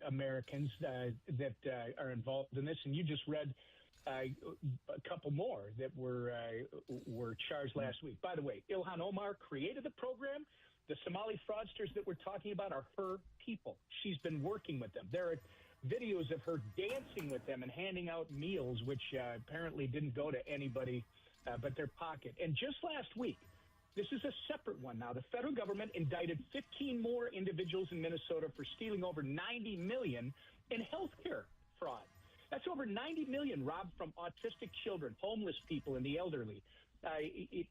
Americans that are involved in this. And you just read a couple more that were charged last week. By the way, Ilhan Omar created the program. The Somali fraudsters that we're talking about are her people. She's been working with them. There are videos of her dancing with them and handing out meals, which apparently didn't go to anybody but their pocket. And just last week, This is a separate one now. The federal government indicted 15 more individuals in Minnesota for stealing over $90 million in healthcare fraud. That's over $90 million robbed from autistic children, homeless people, and the elderly.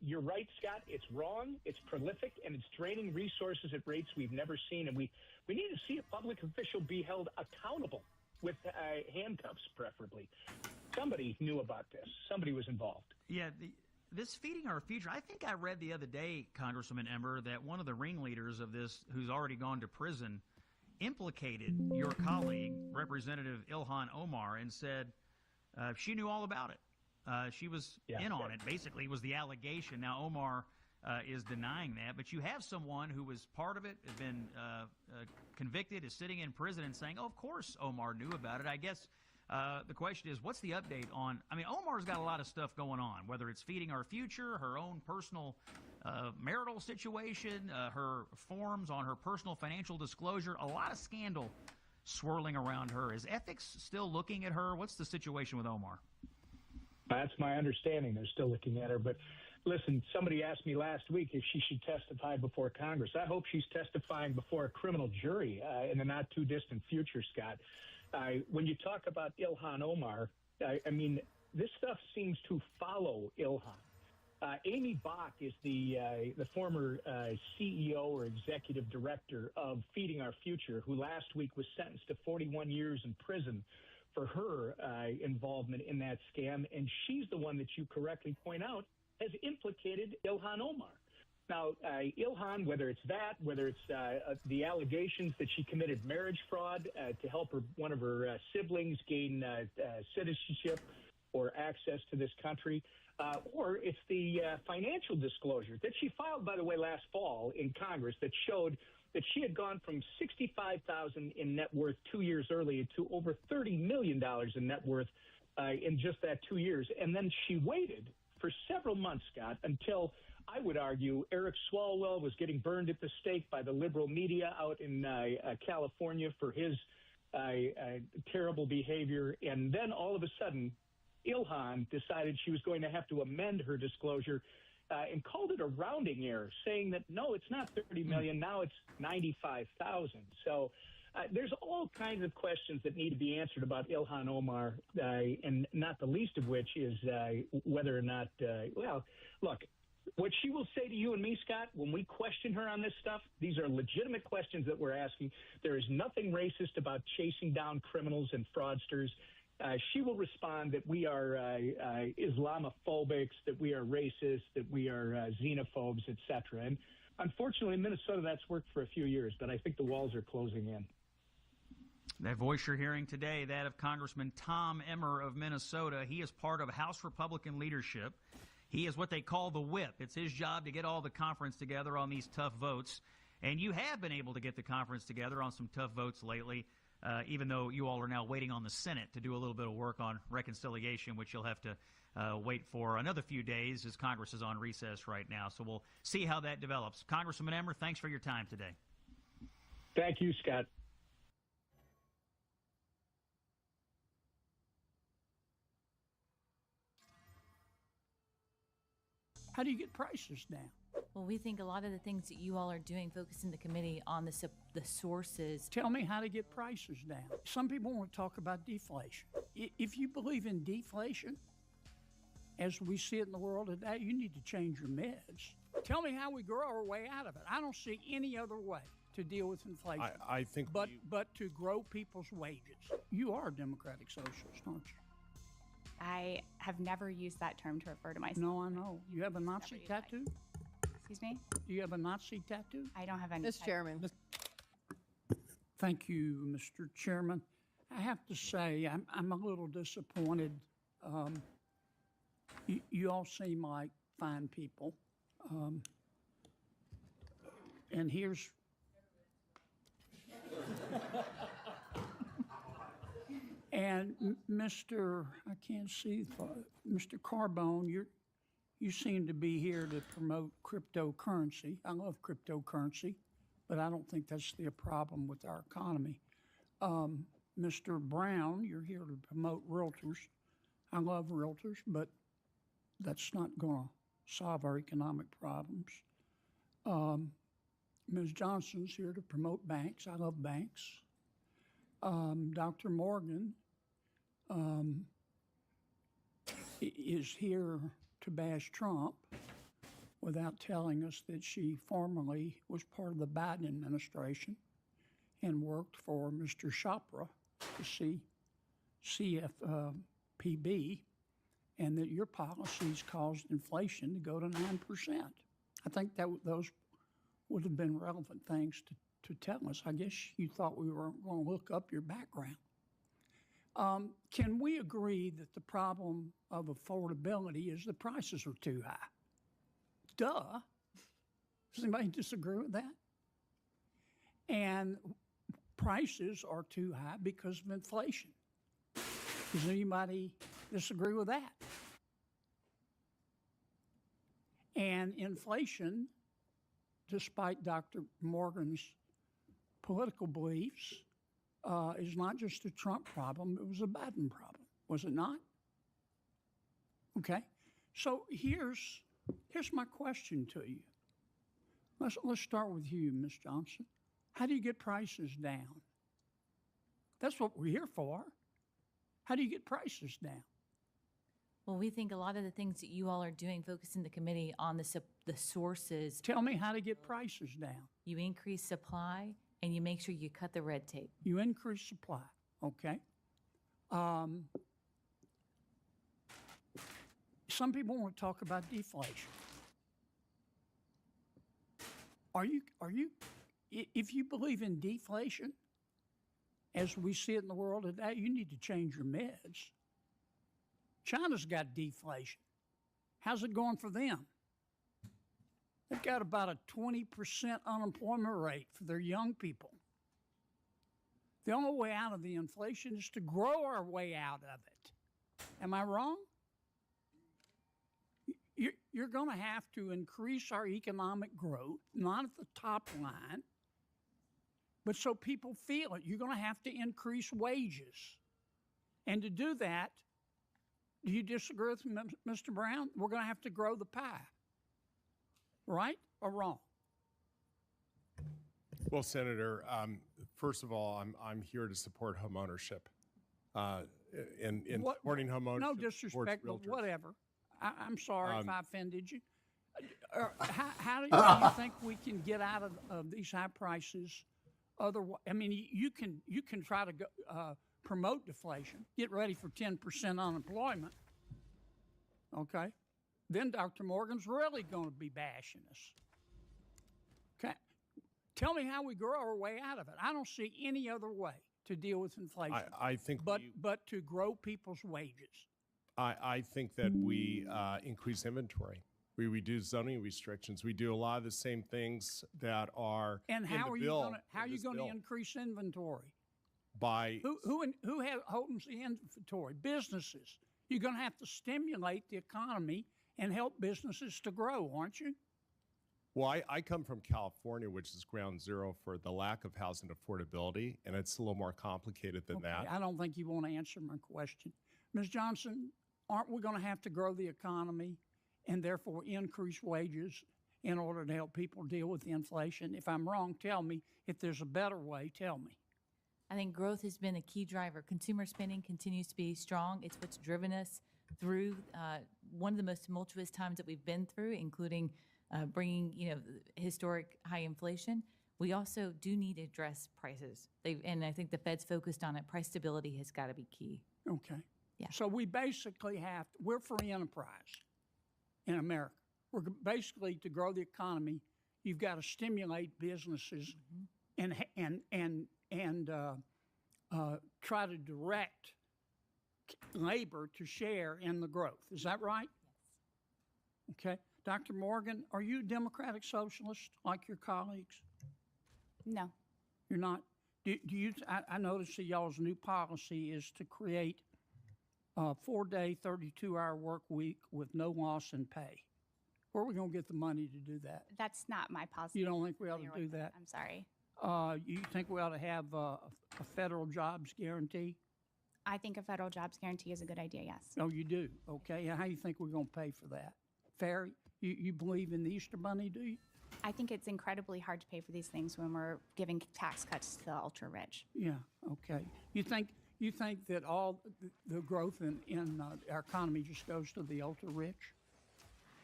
You're right, Scott. It's wrong, it's prolific, and it's draining resources at rates we've never seen. And we need to see a public official be held accountable with handcuffs, preferably. Somebody knew about this. Somebody was involved. Yeah, this Feeding Our Future, I think I read the other day, Congresswoman Emmer, that one of the ringleaders of this, who's already gone to prison, implicated your colleague, Representative Ilhan Omar, and said she knew all about it. She was in on it, basically, was the allegation. Now, Omar is denying that, but you have someone who was part of it, has been convicted, is sitting in prison and saying, oh, of course Omar knew about it. I guess the question is, what's the update on, I mean, Omar's got a lot of stuff going on, whether it's Feeding Our Future, her own personal marital situation, her forms on her personal financial disclosure, a lot of scandal swirling around her. Is ethics still looking at her? What's the situation with Omar? That's my understanding. They're still looking at her. But listen, somebody asked me last week if she should testify before Congress. I hope she's testifying before a criminal jury in the not-too-distant future, Scott. When you talk about Ilhan Omar, I mean, this stuff seems to follow Ilhan. Amy Bach is the former CEO or executive director of Feeding Our Future, who last week was sentenced to 41 years in prison for her involvement in that scam. And she's the one that you correctly point out has implicated Ilhan Omar. Now, Ilhan, whether it's that, whether it's the allegations that she committed marriage fraud to help one of her siblings gain citizenship or access to this country, or it's the financial disclosure that she filed, by the way, last fall in Congress that showed that she had gone from $65,000 in net worth 2 years earlier to over $30 million in net worth in just that 2 years. And then she waited for several months, Scott, until, I would argue, Eric Swalwell was getting burned at the stake by the liberal media out in California for his terrible behavior. And then all of a sudden, Ilhan decided she was going to have to amend her disclosure and called it a rounding error, saying that, no, it's not $30 million, now it's $95,000. So there's all kinds of questions that need to be answered about Ilhan Omar, and not the least of which is whether or not, well, look, what she will say to you and me, Scott, when we question her on this stuff, these are legitimate questions that we're asking. There is nothing racist about chasing down criminals and fraudsters. She will respond that we are Islamophobics, that we are racist, that we are xenophobes, etc. And unfortunately, in Minnesota, that's worked for a few years, but I think the walls are closing in. That voice you're hearing today, that of Congressman Tom Emmer of Minnesota. He is part of House Republican leadership. He is what they call the whip. It's his job to get all the conference together on these tough votes. And you have been able to get the conference together on some tough votes lately. Even though you all are now waiting on the Senate to do a little bit of work on reconciliation, which you'll have to wait for another few days as Congress is on recess right now. So we'll see how that develops. Congresswoman Emmer, thanks for your time today. Thank you, Scott. How do you get prices down? Well, we think a lot of the things that you all are doing, focusing the committee on the sources. Tell me how to get prices down. Some people want to talk about deflation. If you believe in deflation, as we see it in the world today, you need to change your meds. Tell me how we grow our way out of it. I don't see any other way to deal with inflation. I think but to grow people's wages. You are a democratic socialist, aren't you? I have never used that term to refer to myself. No, I know. You have a Nazi tattoo? Excuse me? Do you have a Nazi tattoo? I don't have any. Mr. Chairman. Thank you, Mr. Chairman. I have to say, I'm a little disappointed. You all seem like fine people. And here's... And Mr. I can't see, Mr. Carbone, you seem to be here to promote cryptocurrency. I love cryptocurrency, but I don't think that's the problem with our economy. Mr. Brown, you're here to promote realtors. I love realtors, but that's not going to solve our economic problems. Ms. Johnson's here to promote banks. I love banks. Dr. Morgan is here to bash Trump without telling us that she formerly was part of the Biden administration and worked for Mr. Chopra, the CFPB, and that your policies caused inflation to go to 9%. I think that those would have been relevant things to tell us. I guess you thought we were going to look up your background. Can we agree that the problem of affordability is the prices are too high? Duh. Does anybody disagree with that? And prices are too high because of inflation. Does anybody disagree with that? And inflation, despite Dr. Morgan's political beliefs, is not just a Trump problem, it was a Biden problem, was it not? Okay, so here's my question to you. Let's start with you, Ms. Johnson. How do you get prices down? That's what we're here for. How do you get prices down? Well, we think a lot of the things that you all are doing, focusing the committee on the sources. Tell me how to get prices down. You increase supply and you make sure you cut the red tape. You increase supply, okay. Some people want to talk about deflation. If you believe in deflation, as we see it in the world today, you need to change your meds. China's got deflation. How's it going for them? They've got about a 20% unemployment rate for their young people. The only way out of the inflation is to grow our way out of it. Am I wrong? You're going to have to increase our economic growth, not at the top line, but so people feel it. You're going to have to increase wages. And to do that, do you disagree with Mr. Brown? We're going to have to grow the pie. Right or wrong? Well, Senator, first of all, I'm here to support home ownership. In supporting home ownership. No disrespect, but whatever. I'm sorry if I offended you. How do you think we can get out of these high prices? Otherwise, I mean, you can try to go, promote deflation, get ready for 10% unemployment. Okay, then Dr. Morgan's really going to be bashing us. Okay, tell me how we grow our way out of it. I don't see any other way to deal with inflation. I think, but to grow people's wages. I think that we increase inventory. We reduce zoning restrictions. We do a lot of the same things that are and in the bill. How are you going to increase inventory? By who holds the inventory? Businesses. You're going to have to stimulate the economy and help businesses to grow, aren't you? Well, I come from California, which is ground zero for the lack of housing affordability, and it's a little more complicated than that. I don't think you want to answer my question. Ms. Johnson, aren't we going to have to grow the economy and therefore increase wages in order to help people deal with the inflation? If I'm wrong, tell me. If there's a better way, tell me. I think growth has been a key driver. Consumer spending continues to be strong. It's what's driven us through one of the most tumultuous times that we've been through, including bringing historic high inflation. We also do need to address prices, and I think the Fed's focused on it. Price stability has got to be key. Okay. Yeah. So we basically we're free enterprise in America. We're basically, to grow the economy, you've got to stimulate businesses and try to direct labor to share in the growth. Is that right? Yes. Okay. Dr. Morgan, are you a Democratic Socialist like your colleagues? No. You're not? Do you? I noticed that y'all's new policy is to create a 4-day, 32-hour work week with no loss in pay. Where are we going to get the money to do that? That's not my policy. You don't think we ought to do that? I'm sorry. You think we ought to have a federal jobs guarantee? I think a federal jobs guarantee is a good idea, yes. Oh, you do? Okay. And how do you think we're going to pay for that? Fair? You believe in the Easter Bunny, do you? I think it's incredibly hard to pay for these things when we're giving tax cuts to the ultra rich. Yeah, okay. You think that all the growth in our economy just goes to the ultra rich?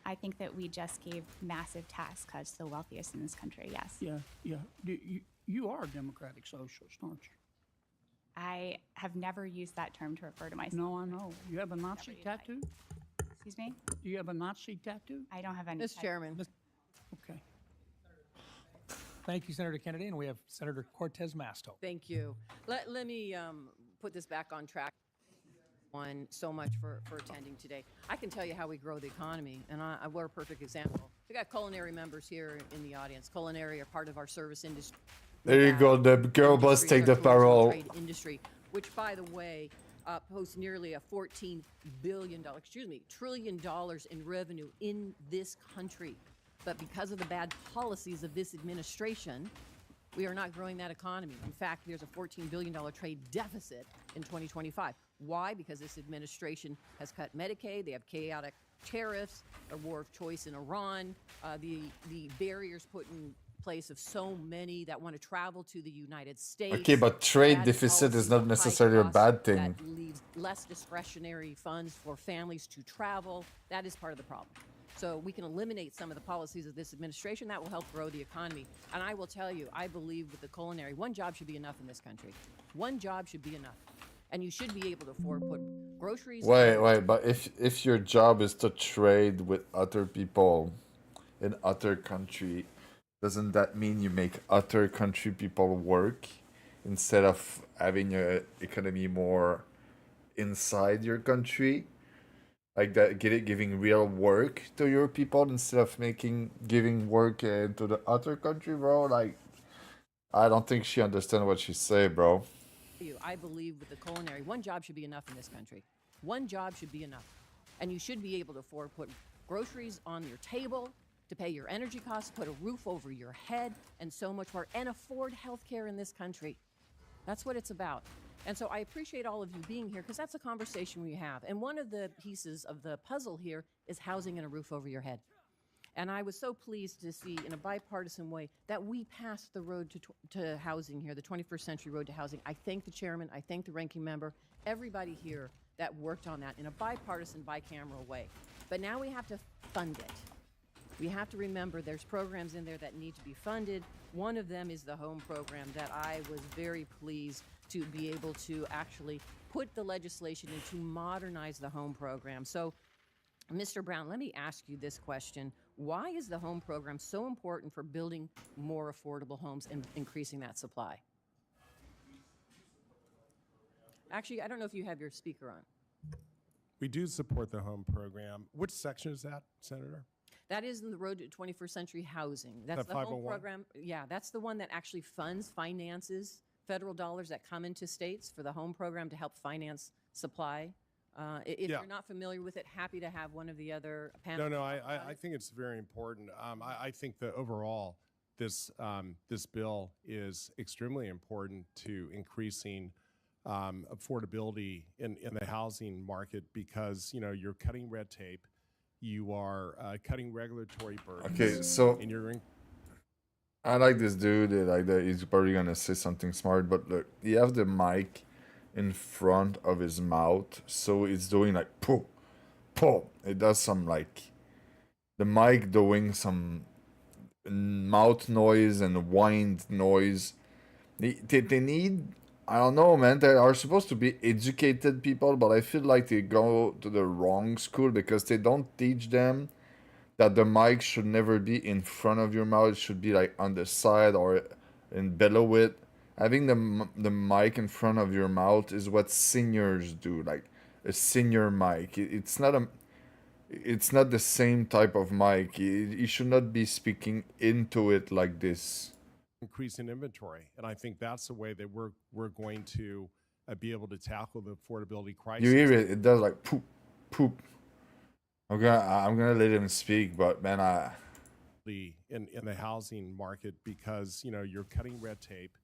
I think that we just gave massive tax cuts to the wealthiest in this country, yes. Yeah. You are a democratic socialist, aren't you? I have never used that term to refer to myself. No, I know. You have a Nazi tattoo? Excuse me? Do you have a Nazi tattoo? I don't have any. Mr. Chairman. Okay. Thank you, Senator Kennedy, and we have Senator Cortez Masto. Thank you. Let me put this back on track. So much for attending today. I can tell you how we grow the economy, and we're a perfect example. We got culinary members here in the audience. Culinary are part of our service industry. There you go. The girl bus take the parole. Trade industry, which, by the way, posts nearly a $14 trillion in revenue in this country. But because of the bad policies of this administration, we are not growing that economy. In fact, there's a $14 billion trade deficit in 2025. Why? Because this administration has cut Medicaid, they have chaotic tariffs, a war of choice in Iran, the barriers put in place of so many that want to travel to the United States. Okay, but trade Bad deficit is policies, not high necessarily a costs bad thing. That leaves less discretionary funds for families to travel. That is part of the problem. So we can eliminate some of the policies of this administration. That will help grow the economy. And I will tell you, I believe with the culinary, one job should be enough in this country. One job should be enough. And you should be able to afford put groceries. Wait, but if your job is to trade with other people in other country, doesn't that mean you make other country people work instead of having your economy more inside your country? Like that, giving real work to your people instead of giving work to the other country, bro. Like, I don't think she understands what she say, bro. I believe with the culinary, one job should be enough in this country. One job should be enough. And you should be able to afford put groceries on your table, to pay your energy costs, put a roof over your head, and so much more, and afford health care in this country. That's what it's about. And so I appreciate all of you being here because that's a conversation we have. And one of the pieces of the puzzle here is housing and a roof over your head. And I was so pleased to see in a bipartisan way that we passed the road to housing here, the 21st Century Road to Housing. I thank the chairman, I thank the ranking member, everybody here that worked on that in a bipartisan, bicameral way. But now we have to fund it. We have to remember there's programs in there that need to be funded. One of them is the home program that I was very pleased to be able to actually put the legislation in to modernize the home program. So, Mr. Brown, let me ask you this question. Why is the home program so important for building more affordable homes and increasing that supply? Actually, I don't know if you have your speaker on. We do support the home program. Which section is that, Senator? That is in the Road to 21st Century Housing. That's the home program. Yeah, that's the one that actually finances federal dollars that come into states for the home program to help finance supply. If you're not familiar with it, happy to have one of the other panelists. No, I think it's very important. I think that overall, this bill is extremely important to increasing affordability in the housing market because you're cutting red tape, you are cutting regulatory burdens. Okay, so and you're I like this dude. He's probably gonna say something smart, but look, you have the mic in front of his mouth, so it's doing like poof, poof. It does some the mic doing some mouth noise and wind noise. They need, I don't know, man. They are supposed to be educated people, but I feel like they go to the wrong school because they don't teach them that the mic should never be in front of your mouth. It should be on the side or below it. Having the mic in front of your mouth is what seniors do, like a senior mic. It's not the same type of mic. You should not be speaking into it like this. increase in inventory, and I think that's the way that we're going to be able to tackle the affordability crisis. You hear it? It does like poop, poop. I'm gonna let him speak, but man, in the housing market because you're cutting red tape,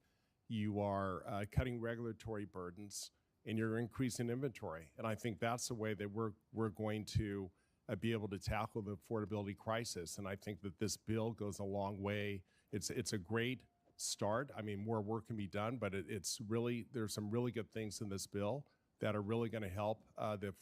you are cutting regulatory burdens, and you're increasing inventory. And I think that's the way that we're going to be able to tackle the affordability crisis. And I think that this bill goes a long way. It's a great start. I mean, more work can be done, but it's really, there's some really good things in this bill that are really going to help the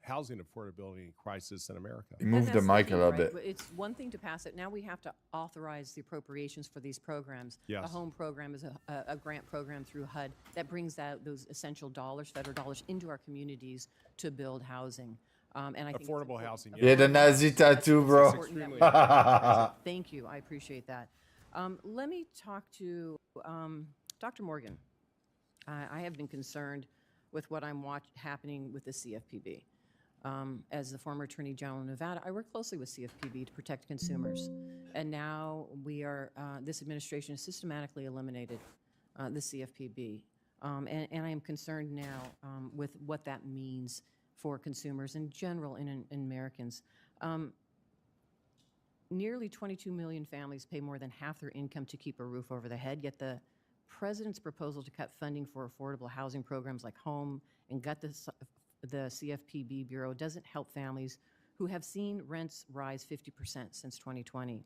housing affordability crisis in America. You moved the that's mic key, a little right? bit. It's one thing to pass it. Now we have to authorize the appropriations for these programs. Yes. A home program is a grant program through HUD that brings out those essential dollars, federal dollars, into our communities to build housing. And I think affordable housing. Yeah, the Nazi tattoo, bro. important that we thank you. I appreciate that. Let me talk to Dr. Morgan. I have been concerned with what I'm happening with the CFPB. As the former Attorney General of Nevada, I work closely with CFPB to protect consumers. And now this administration has systematically eliminated the CFPB. And I am concerned now with what that means for consumers in general and in Americans. Nearly 22 million families pay more than half their income to keep a roof over their head, yet the president's proposal to cut funding for affordable housing programs like home and gut the CFPB Bureau doesn't help families who have seen rents rise 50% since 2020.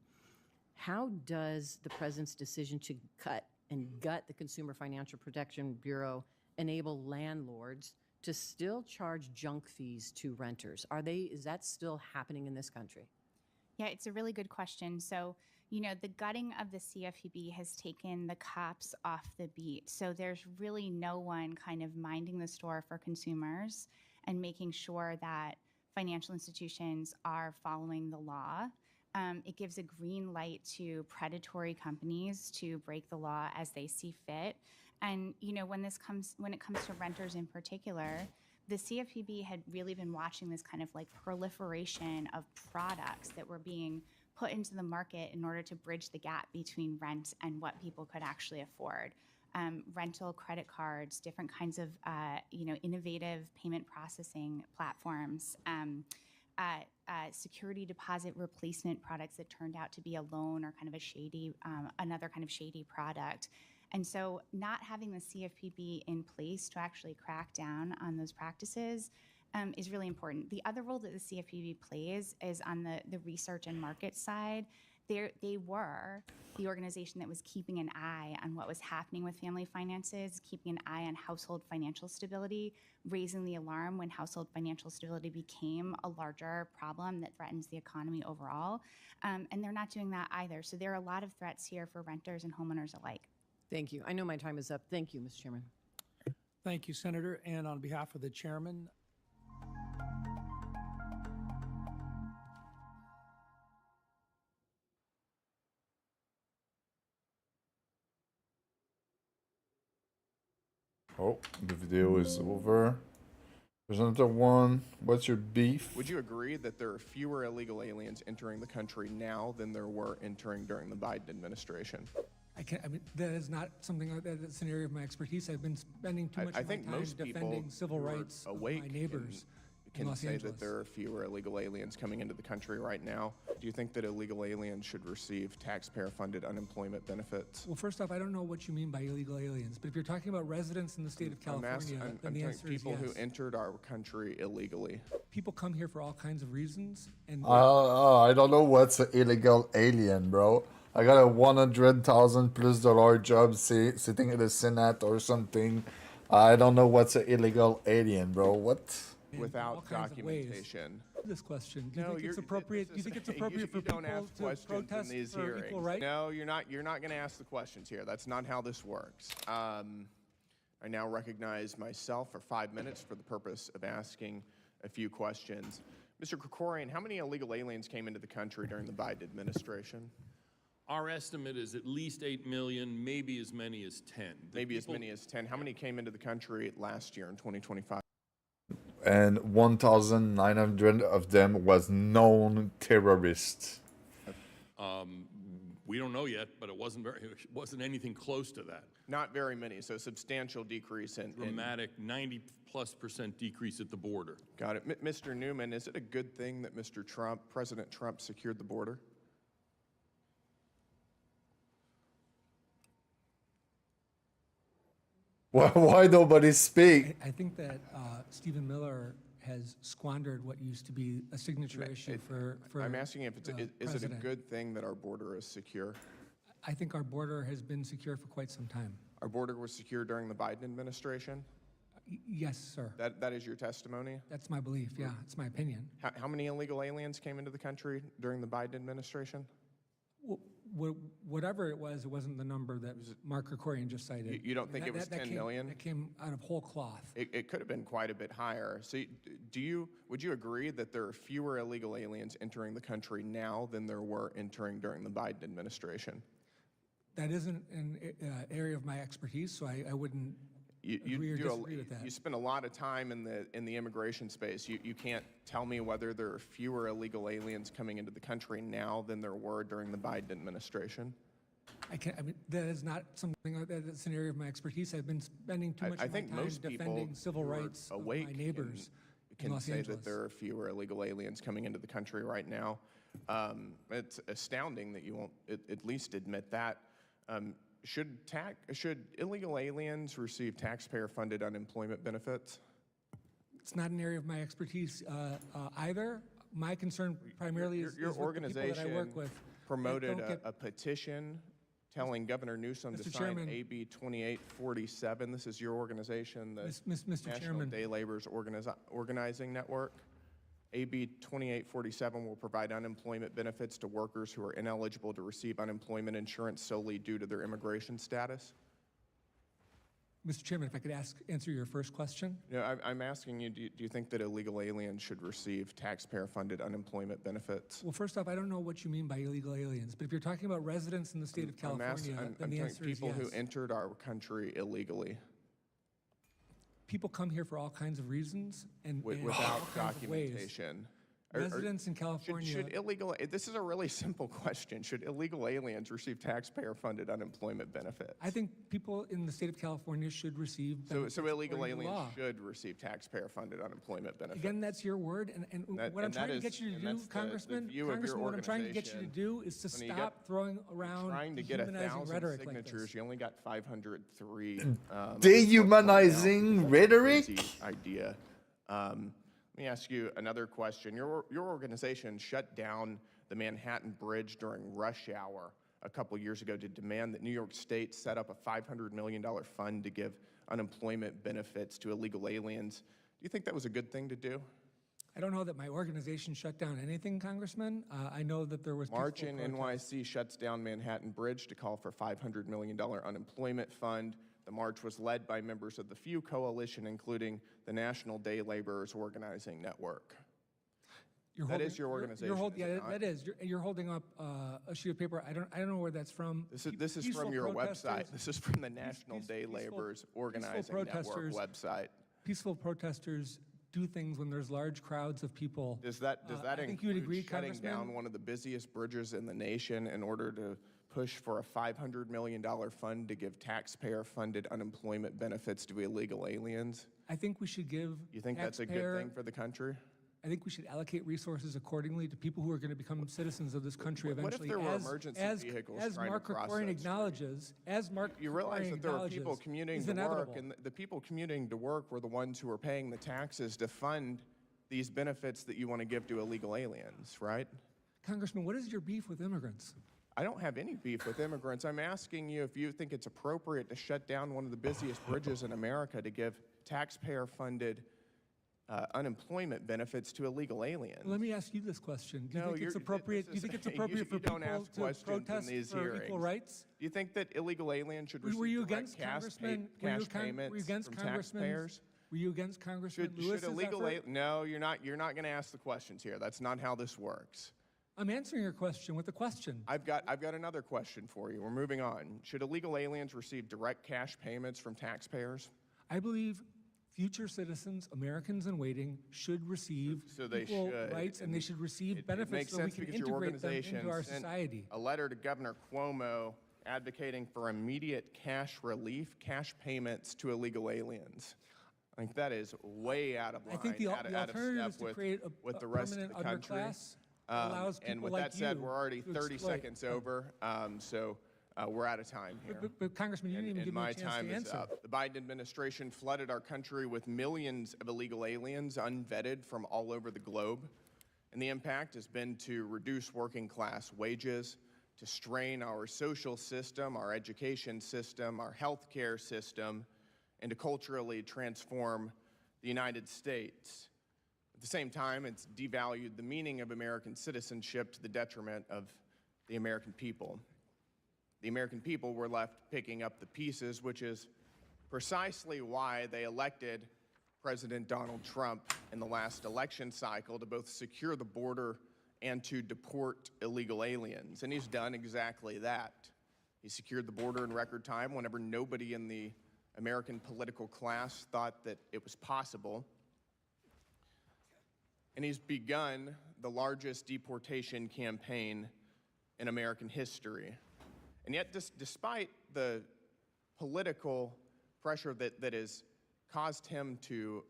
How does the president's decision to cut and gut the Consumer Financial Protection Bureau enable landlords to still charge junk fees to renters? Is that still happening in this country? Yeah, it's a really good question. So, the gutting of the CFPB has taken the cops off the beat. So there's really no one kind of minding the store for consumers and making sure that financial institutions are following the law. It gives a green light to predatory companies to break the law as they see fit. And when it comes to renters in particular, the CFPB had really been watching this kind of like proliferation of products that were being put into the market in order to bridge the gap between rent and what people could actually afford. Rental credit cards, different kinds of innovative payment processing platforms, security deposit replacement products that turned out to be a loan or kind of a shady, another kind of shady product. And so not having the CFPB in place to actually crack down on those practices is really important. The other role that the CFPB plays is on the research and market side. They were the organization that was keeping an eye on what was happening with family finances, keeping an eye on household financial stability, raising the alarm when household financial stability became a larger problem that threatens the economy overall. And they're not doing that either. So there are a lot of threats here for renters and homeowners alike. Thank you. I know my time is up. Thank you, Mr. Chairman. Thank you, Senator. And on behalf of the chairman, Oh, the video is over. There's another one. What's your beef? Would you agree that there are fewer illegal aliens entering the country now than there were entering during the Biden administration? I mean, that is not something that's an area of my expertise. I've been spending too much of my time defending civil rights of my neighbors. Can say that there are fewer illegal aliens coming into the country right now. Do you think that illegal aliens should receive taxpayer-funded unemployment benefits? Well, first off, I don't know what you mean by illegal aliens, but if you're talking about residents in the state of California, then the answer is yes. People who entered our country illegally. People come here for all kinds of reasons, and I don't know what's an illegal alien, bro. I got a $100,000+ job sitting in the Senate or something. I don't know what's an illegal alien, bro. What? Without documentation. This question. Do you think it's appropriate? Do you think it's appropriate for people to protest for equal rights? No, you're not going to ask the questions here. That's not how this works. I now recognize myself for 5 minutes for the purpose of asking a few questions. Mr. Krikorian, how many illegal aliens came into the country during the Biden administration? Our estimate is at least 8 million, maybe as many as 10. As many as 10. How many came into the country last year in 2025? And 1,900 of them was known terrorists. We don't know yet, but it wasn't anything close to that. Not very many, so substantial decrease in dramatic 90+% decrease at the border. Got it. Mr. Newman, is it a good thing that President Trump secured the border? Why nobody speak? I think that Stephen Miller has squandered what used to be a signature issue for I'm asking if it's, is it a good thing that our border is secure? I think our border has been secure for quite some time. Our border was secure during the Biden administration? Yes, sir. That is your testimony? That's my belief, yeah. It's my opinion. How many illegal aliens came into the country during the Biden administration? Whatever it wasn't the number that Mark Krikorian just cited. You don't think it was 10 million? That came out of whole cloth. It could have been quite a bit higher. So would you agree that there are fewer illegal aliens entering the country now than there were entering during the Biden administration? That isn't an area of my expertise, so I wouldn't agree or disagree with that. You spend a lot of time in the immigration space. You can't tell me whether there are fewer illegal aliens coming into the country now than there were during the Biden administration. I mean, that is not something that's an area of my expertise. I've been spending too much of my time defending civil rights of my neighbors in Los say Angeles. that there are fewer illegal aliens coming into the country right now. It's astounding that you won't at least admit that. Should illegal aliens receive taxpayer-funded unemployment benefits? It's not an area of my expertise either. My concern primarily is with the people that I work with. Promoted a petition telling Governor Newsom Mr. to Chairman, sign AB 2847. This is your organization, the Mr. National Chairman. Day Laborers Organizing Network. AB 2847 will provide unemployment benefits to workers who are ineligible to receive unemployment insurance solely due to their immigration status. Mr. Chairman, if I could answer your first question. I'm asking you, do you think that illegal aliens should receive taxpayer-funded unemployment benefits? Well, first off, I don't know what you mean by illegal aliens, but if you're talking about residents in the state of California, then the answer is yes. People who entered our country illegally. People come here for all kinds of reasons and without documentation. Residents in California. Should illegal? This is a really simple question. Should illegal aliens receive taxpayer-funded unemployment benefits? I think people in the state of California should receive. So illegal aliens should receive taxpayer-funded unemployment benefits. Again, that's your word, and what I'm trying to get you to do, Congressman, what I'm trying to get you to do is to stop throwing around trying to get 1,000 rhetoric signatures. like this. You only got 503. Dehumanizing rhetoric. Idea. Let me ask you another question. Your organization shut down the Manhattan Bridge during rush hour a couple years ago to demand that New York State set up a $500 million fund to give unemployment benefits to illegal aliens. Do you think that was a good thing to do? I don't know that my organization shut down anything, Congressman. I know that there was March in NYC shuts down Manhattan Bridge to call for $500 million unemployment fund. The march was led by members of the FEW Coalition, including the National Day Laborers Organizing Network. That is your organization. That is. You're holding up a sheet of paper. I don't know where that's from. This is from your website. This is from the National Day Laborers Organizing Network website. Peaceful protesters do things when there's large crowds of people. Does that I think you would agree, shutting Congressman? down one of the busiest bridges in the nation in order to push for a $500 million fund to give taxpayer-funded unemployment benefits to illegal aliens? I think we should give. You think that's a good thing for the country? I think we should allocate resources accordingly to people who are going to become citizens of this country eventually. What if there were emergency vehicles as trying Mark to cross Krikorian that acknowledges, you realize that there are people commuting to work, and the people commuting to work were the ones who were paying the taxes to fund these benefits that you want to give to illegal aliens, right? Congressman, what is your beef with immigrants? I don't have any beef with immigrants. I'm asking you if you think it's appropriate to shut down one of the busiest bridges in America to give taxpayer-funded unemployment benefits to illegal aliens. Let me ask you this question. Do you think it's appropriate? Do you think it's appropriate for people to protest for equal rights? Do you think that illegal aliens should receive direct cash payments from taxpayers? Were you against Congressman Lewis's effort? No, you're not going to ask the questions here. That's not how this works. I'm answering your question with a question. I've got another question for you. We're moving on. Should illegal aliens receive direct cash payments from taxpayers? I believe future citizens, Americans in waiting, should receive equal rights, and they should receive benefits so we can integrate them into our society. A letter to Governor Cuomo advocating for immediate cash relief, cash payments to illegal aliens. I think that is way out of line. I think the alternative is to create with a the rest of the permanent country. underclass. Allows people and with like that said, you we're already to 30 exploit. seconds over. So We're out of time here. But Congressman, you didn't even give me a chance to answer. My time is up. The Biden administration flooded our country with millions of illegal aliens unvetted from all over the globe. And the impact has been to reduce working class wages, to strain our social system, our education system, our healthcare system, and to culturally transform the United States. At the same time, it's devalued the meaning of American citizenship to the detriment of the American people. The American people were left picking up the pieces, which is precisely why they elected President Donald Trump in the last election cycle to both secure the border and to deport illegal aliens. And he's done exactly that. He secured the border in record time whenever nobody in the American political class thought that it was possible. And he's begun the largest deportation campaign in American history. And yet, despite the political pressure that has caused him to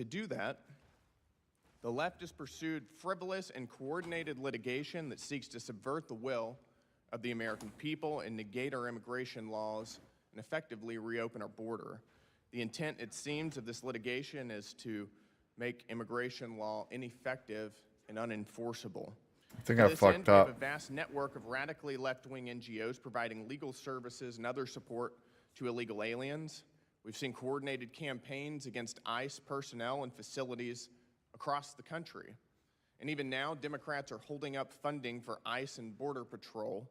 do that, the left has pursued frivolous and coordinated litigation that seeks to subvert the will of the American people and negate our immigration laws and effectively reopen our border. The intent, it seems, of this litigation is to make immigration law ineffective and unenforceable. I think I fucked up. We have a vast network of radically left-wing NGOs providing legal services and other support to illegal aliens. We've seen coordinated campaigns against ICE personnel and facilities across the country. And even now, Democrats are holding up funding for ICE and Border Patrol,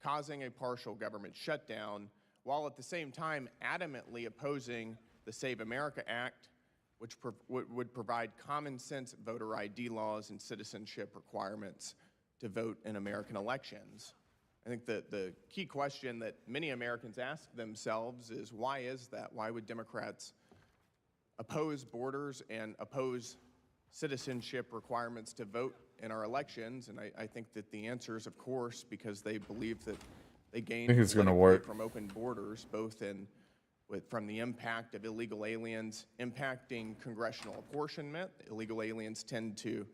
causing a partial government shutdown, while at the same time adamantly opposing the Save America Act, which would provide common sense voter ID laws and citizenship requirements to vote in American elections. I think that the key question that many Americans ask themselves is, why is that? Why would Democrats oppose borders and oppose citizenship requirements to vote in our elections? And I think that the answer is, of course, because they believe that they gain from open borders, both from the impact of illegal aliens impacting congressional apportionment. Illegal aliens tend to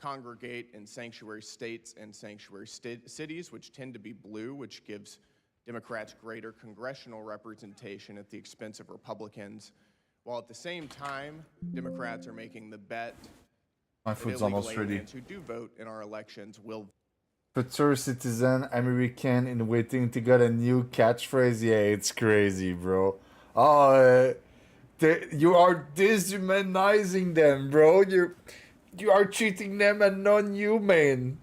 congregate in sanctuary states and sanctuary cities, which tend to be blue, which gives Democrats greater congressional representation at the expense of Republicans, while at the same time, Democrats are making the bet My food's almost ready. who do vote in our elections will. Future citizen American in waiting to get a new catchphrase. Yeah, it's crazy, bro. Oh, you are dehumanizing them, bro. You are treating them as non-human.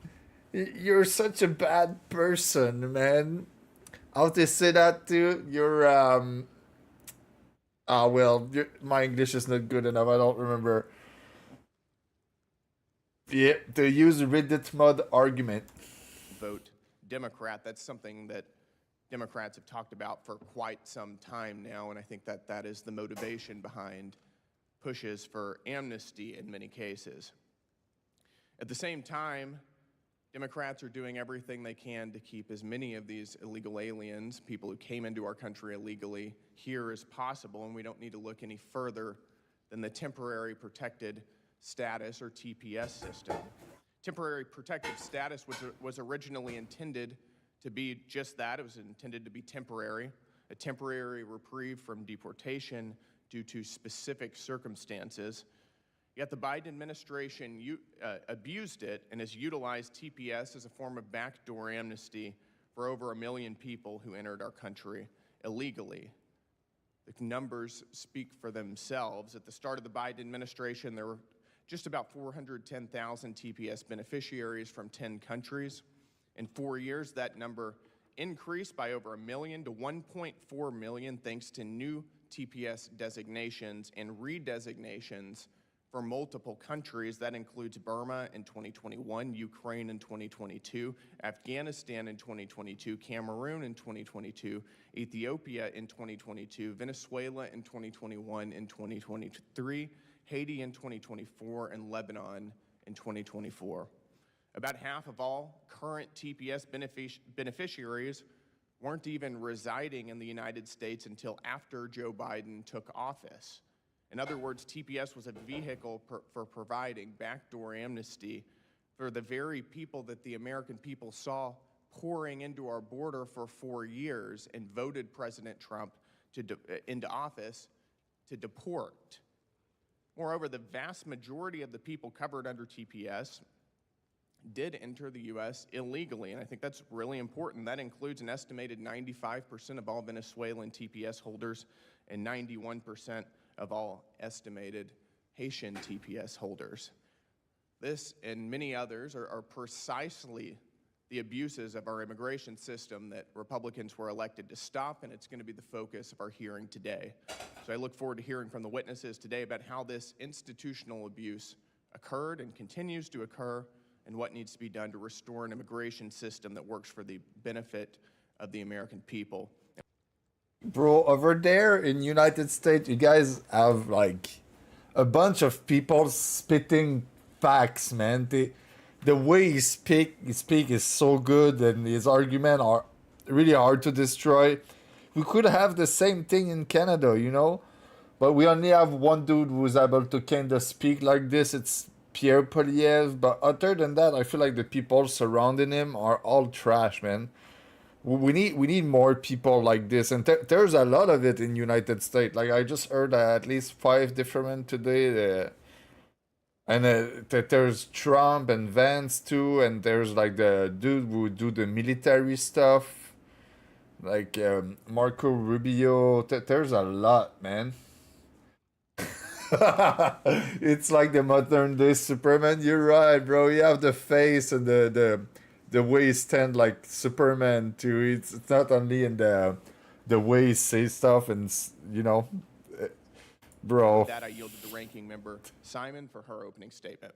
You're such a bad person, man. How they say that too? You're well, my English is not good enough. I don't remember. Yeah, to use Reddit mod argument. Vote Democrat. That's something that Democrats have talked about for quite some time now, and I think that that is the motivation behind pushes for amnesty in many cases. At the same time, Democrats are doing everything they can to keep as many of these illegal aliens, people who came into our country illegally, here as possible, and we don't need to look any further than the temporary protected status, or TPS system. Temporary protective status was originally intended to be just that. It was intended to be temporary, a temporary reprieve from deportation due to specific circumstances. Yet the Biden administration abused it and has utilized TPS as a form of backdoor amnesty for over 1 million people who entered our country illegally. The numbers speak for themselves. At the start of the Biden administration, there were just about 410,000 TPS beneficiaries from 10 countries. In 4 years, that number increased by over 1 million to 1.4 million thanks to new TPS designations and redesignations for multiple countries. That includes Burma in 2021, Ukraine in 2022, Afghanistan in 2022, Cameroon in 2022, Ethiopia in 2022, Venezuela in 2021 and 2023, Haiti in 2024, and Lebanon in 2024. About half of all current TPS beneficiaries weren't even residing in the United States until after Joe Biden took office. In other words, TPS was a vehicle for providing backdoor amnesty for the very people that the American people saw pouring into our border for 4 years and voted President Trump into office to deport. Moreover, the vast majority of the people covered under TPS did enter the U.S. illegally, and I think that's really important. That includes an estimated 95% of all Venezuelan TPS holders and 91% of all estimated Haitian TPS holders. This and many others are precisely the abuses of our immigration system that Republicans were elected to stop, and it's going to be the focus of our hearing today. So I look forward to hearing from the witnesses today about how this institutional abuse occurred and continues to occur, and what needs to be done to restore an immigration system that works for the benefit of the American people. Bro, over there in United States, you guys have like a bunch of people spitting facts, man. The way he speak is so good, and his arguments are really hard to destroy. We could have the same thing in Canada, you know, but we only have one dude who's able to kind of speak like this. It's Pierre Poilievre, but other than that, I feel like the people surrounding him are all trash, man. We need more people like this, and there's a lot of it in United States. Like I just heard at least 5 different today. And there's Trump and Vance too, and there's like the dude who do the military stuff, like Marco Rubio. There's a lot, man. It's like the modern day Superman. You're right, bro. You have the face and the way he stand like Superman too. It's not only in the way he says stuff, and you know. Bro. With that, I yield to the ranking member, Simon, for her opening statement.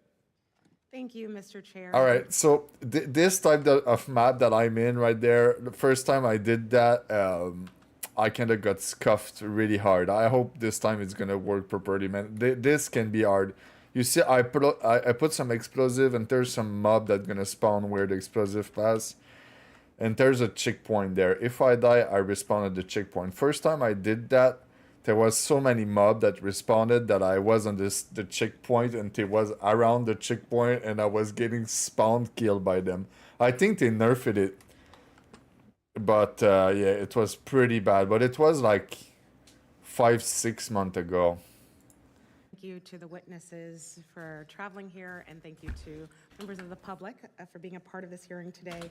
Thank you, Mr. Chair. All right, so this type of map that I'm in right there, the first time I did that, I kind of got scuffed really hard. I hope this time it's going to work properly, man. This can be hard. You see, I put some explosive, and there's some mob that's going to spawn where the explosive pass. And there's a checkpoint there. If I die, I respawn at the checkpoint. First time I did that, there was so many mob that responded that I was on the checkpoint, and it was around the checkpoint, and I was getting spawned killed by them. I think they nerfed it, but yeah, it was pretty bad. But it was like 5-6 months ago. Thank you to the witnesses for traveling here, and thank you to members of the public for being a part of this hearing today.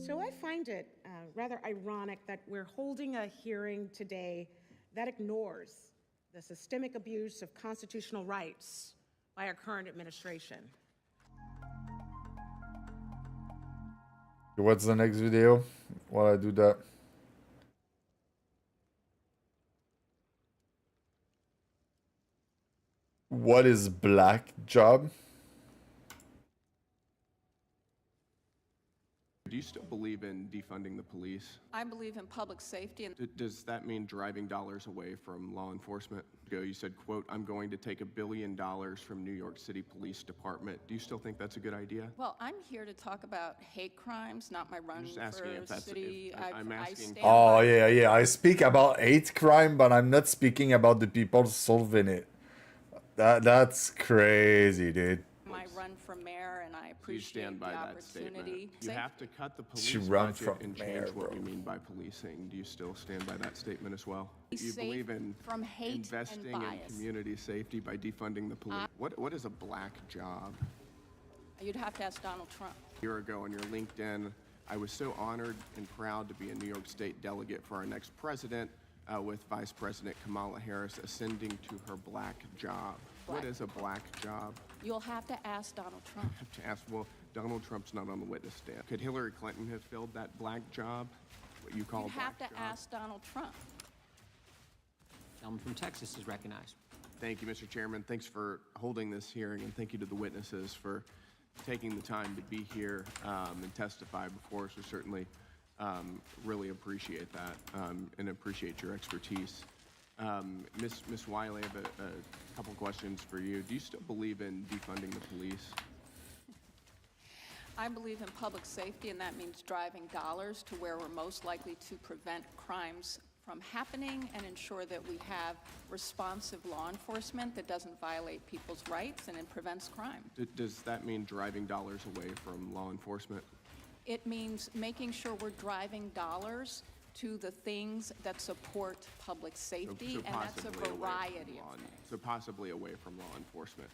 So I find it rather ironic that we're holding a hearing today that ignores the systemic abuse of constitutional rights by our current administration. What's the next video while I do that? What is black job? Do you still believe in defunding the police? I believe in public safety. And Does that mean driving dollars away from law enforcement? You said, quote, I'm going to take $1 billion from New York City Police Department. Do you still think that's a good idea? Well, I'm here to talk about hate crimes, not my run just asking for if that's, city. I'm asking. Oh, yeah. I speak about hate crime, but I'm not speaking about the people solving it. That's crazy, dude. My run for mayor, and I appreciate the opportunity. You have to cut the police budget and change what we mean by policing. Do you still stand by that statement as well? Do you believe in investing in community safety by defunding the police? What is a black job? You'd have to ask Donald Trump. A year ago on your LinkedIn, I was so honored and proud to be a New York State delegate for our next president, with Vice President Kamala Harris ascending to her black job. What is a black job? You'll have to ask Donald Trump. I have to ask, well, Donald Trump's not on the witness stand. Could Hillary Clinton have filled that black job, what you call You'd a black have to job? ask Donald Trump. Gentleman from Texas is recognized. Thank you, Mr. Chairman. Thanks for holding this hearing, and thank you to the witnesses for taking the time to be here and testify before us. We certainly really appreciate that and appreciate your expertise. Ms. Wiley, I have a couple questions for you. Do you still believe in defunding the police? I believe in public safety, and that means driving dollars to where we're most likely to prevent crimes from happening and ensure that we have responsive law enforcement that doesn't violate people's rights and it prevents crime. Does that mean driving dollars away from law enforcement? It means making sure we're driving dollars to the things that support public safety, and that's a possibly away from variety of law- things. So possibly away from law enforcement.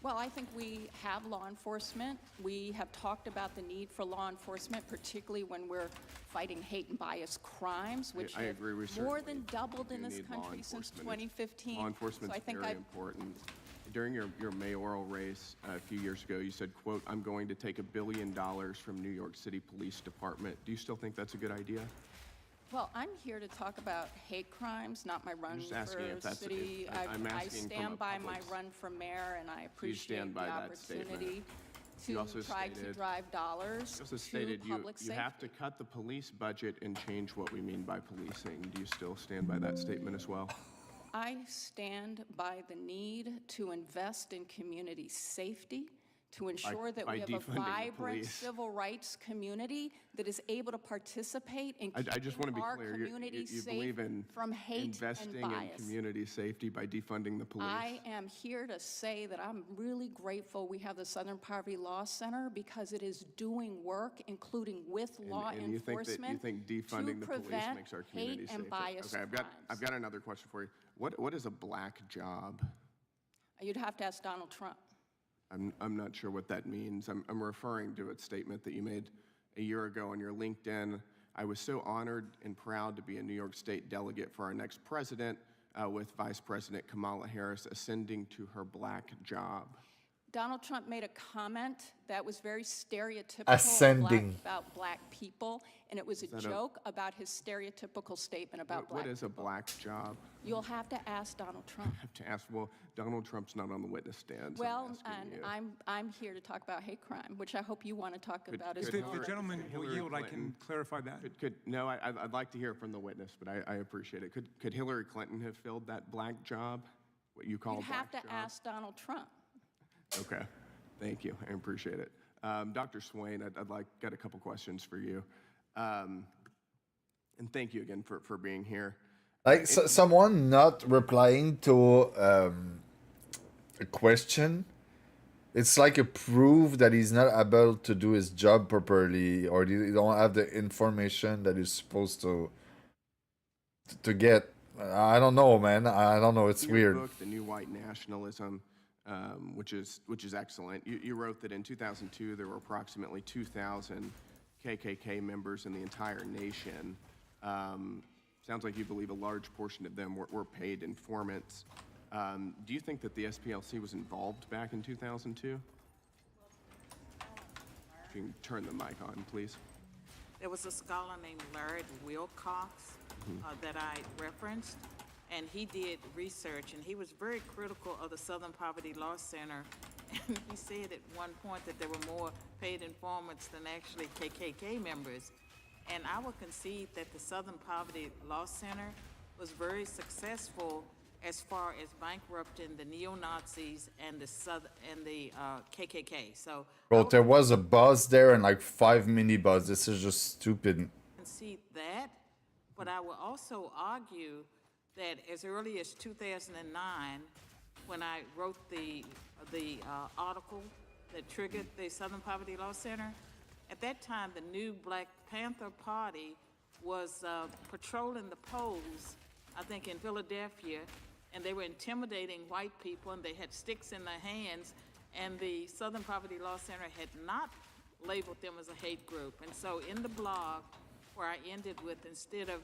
Well, I think we have law enforcement. We have talked about the need for law enforcement, particularly when we're fighting hate and bias crimes, which I have agree, we more certainly than doubled in do this need law country since enforcement. 2015. Law enforcement's So I think very important. During your mayoral race a few years ago, you said, quote, "I'm going to take $1 billion from New York City Police Department." Do you still think that's a good idea? Well, I'm here to talk about hate crimes, not my run just asking if for that's- city. if- I'm I asking from a stand by my public's- run for mayor, and I Do you appreciate stand the by that statement? opportunity You to also try to stated- drive dollars You also to stated public you safety. have to cut the police budget and change what we mean by policing. Do you still stand by that statement as well? I stand by the need to invest in community safety, to ensure that by we have a defunding the vibrant police. civil rights community that is able to participate in I just want to keeping be our clear. community You safe believe in from hate investing and in bias. community safety by defunding the police? I am here to say that I'm really grateful we have the Southern Poverty Law Center because it is doing work, including with law and you think that enforcement, defunding the to police prevent makes our community hate and safer? bias Okay, crimes. I've got another question for you. What is a black job? You'd have to ask Donald Trump. I'm not sure what that means. I'm referring to a statement that you made a year ago on your LinkedIn. "I was so honored and proud to be a New York State delegate for our next president, with Vice President Kamala Harris ascending to her black job." Donald Trump made a comment that was very stereotypical Ascending. about black people, and it was a that a- joke about his stereotypical statement about black What is a people. black job? You'll have to ask Donald Trump. I have to ask, well, Donald Trump's not on the witness stand. so Well, I'm asking and you. I'm here to talk about hate crime, which I hope you want to talk about as could well. Hillary- The gentleman will Hillary yield, I can Clinton- clarify that. No, I'd like to hear from the witness, but I appreciate it. Could Hillary Clinton have filled that black job? What you call You'd a black have to job? ask Donald Trump. Okay, thank you. I appreciate it. Dr. Swain, got a couple questions for you. And thank you again for being here. Like someone not replying to a question, it's like a proof that he's not able to do his job properly, or he don't have the information that he's supposed to get. I don't know, man. I don't know. It's In your weird. book, The New White Nationalism, which is excellent. You wrote that in 2002 there were approximately 2,000 KKK members in the entire nation. Sounds like you believe a large portion of them were paid informants. Do you think that the SPLC was involved back in 2002? If you can turn the mic on, please. There was a scholar named Laird Wilcox that I referenced, and he did research, and he was very critical of the Southern Poverty Law Center. And he said at one point that there were more paid informants than actually KKK members. And I would concede that the Southern Poverty Law Center was very successful as far as bankrupting the neo-Nazis and the KKK. So Bro, there was a bus there and like 5 minibus. This is just stupid. concede that, but I will also argue that as early as 2009, when I wrote the article that triggered the Southern Poverty Law Center, at that time the new Black Panther Party was patrolling the polls, I think in Philadelphia, and they were intimidating white people, and they had sticks in their hands, and the Southern Poverty Law Center had not labeled them as a hate group. And so in the blog, where I ended with, instead of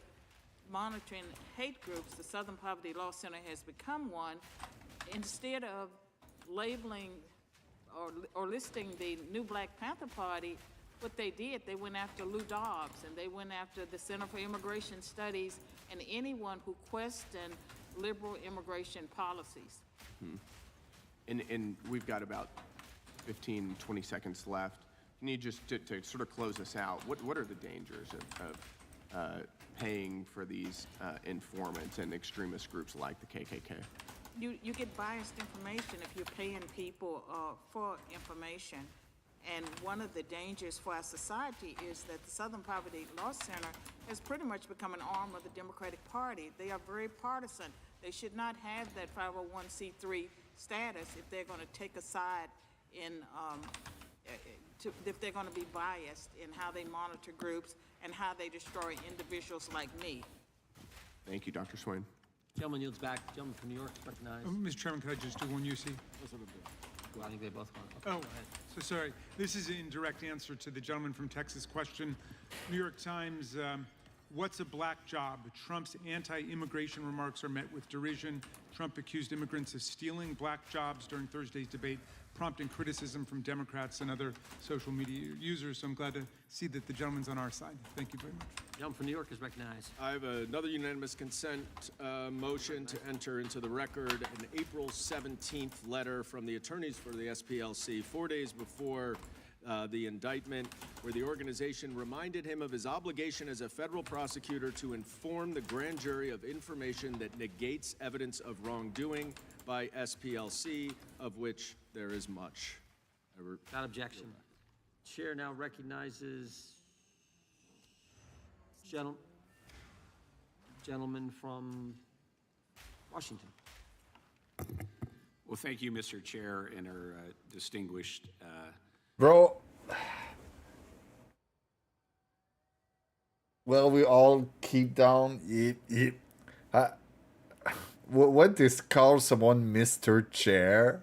monitoring hate groups, the Southern Poverty Law Center has become one. Instead of labeling or listing the new Black Panther Party, what they did, they went after Lou Dobbs, and they went after the Center for Immigration Studies, and anyone who questioned liberal immigration policies. And we've got about 15, 20 seconds left. Can you just, to sort of close us out, what are the dangers of paying for these informants and extremist groups like the KKK? You get biased information if you're paying people for information. And one of the dangers for our society is that the Southern Poverty Law Center has pretty much become an arm of the Democratic Party. They are very partisan. They should not have that 501c3 status if they're going to take a side in if they're going to be biased in how they monitor groups and how they destroy individuals like me. Thank you, Dr. Swain. Gentleman yields back. Gentleman from New York is recognized. Mr. Chairman, could I just do one UC? Well, I think they both want. Oh, so sorry. This is in direct answer to the gentleman from Texas question. New York Times, what's a black job? Trump's anti-immigration remarks are met with derision. Trump accused immigrants of stealing black jobs during Thursday's debate, prompting criticism from Democrats and other social media users. So I'm glad to see that the gentleman's on our side. Thank you very much. Gentleman from New York is recognized. I have another unanimous consent motion to enter into the record an April 17th letter from the attorneys for the SPLC 4 days before the indictment, where the organization reminded him of his obligation as a federal prosecutor to inform the grand jury of information that negates evidence of wrongdoing by SPLC, of which there is much. Without objection. Chair now recognizes gentleman from Washington. Well, thank you, Mr. Chair, and our distinguished. Bro. Well, we all keep down. What is call someone Mr. Chair?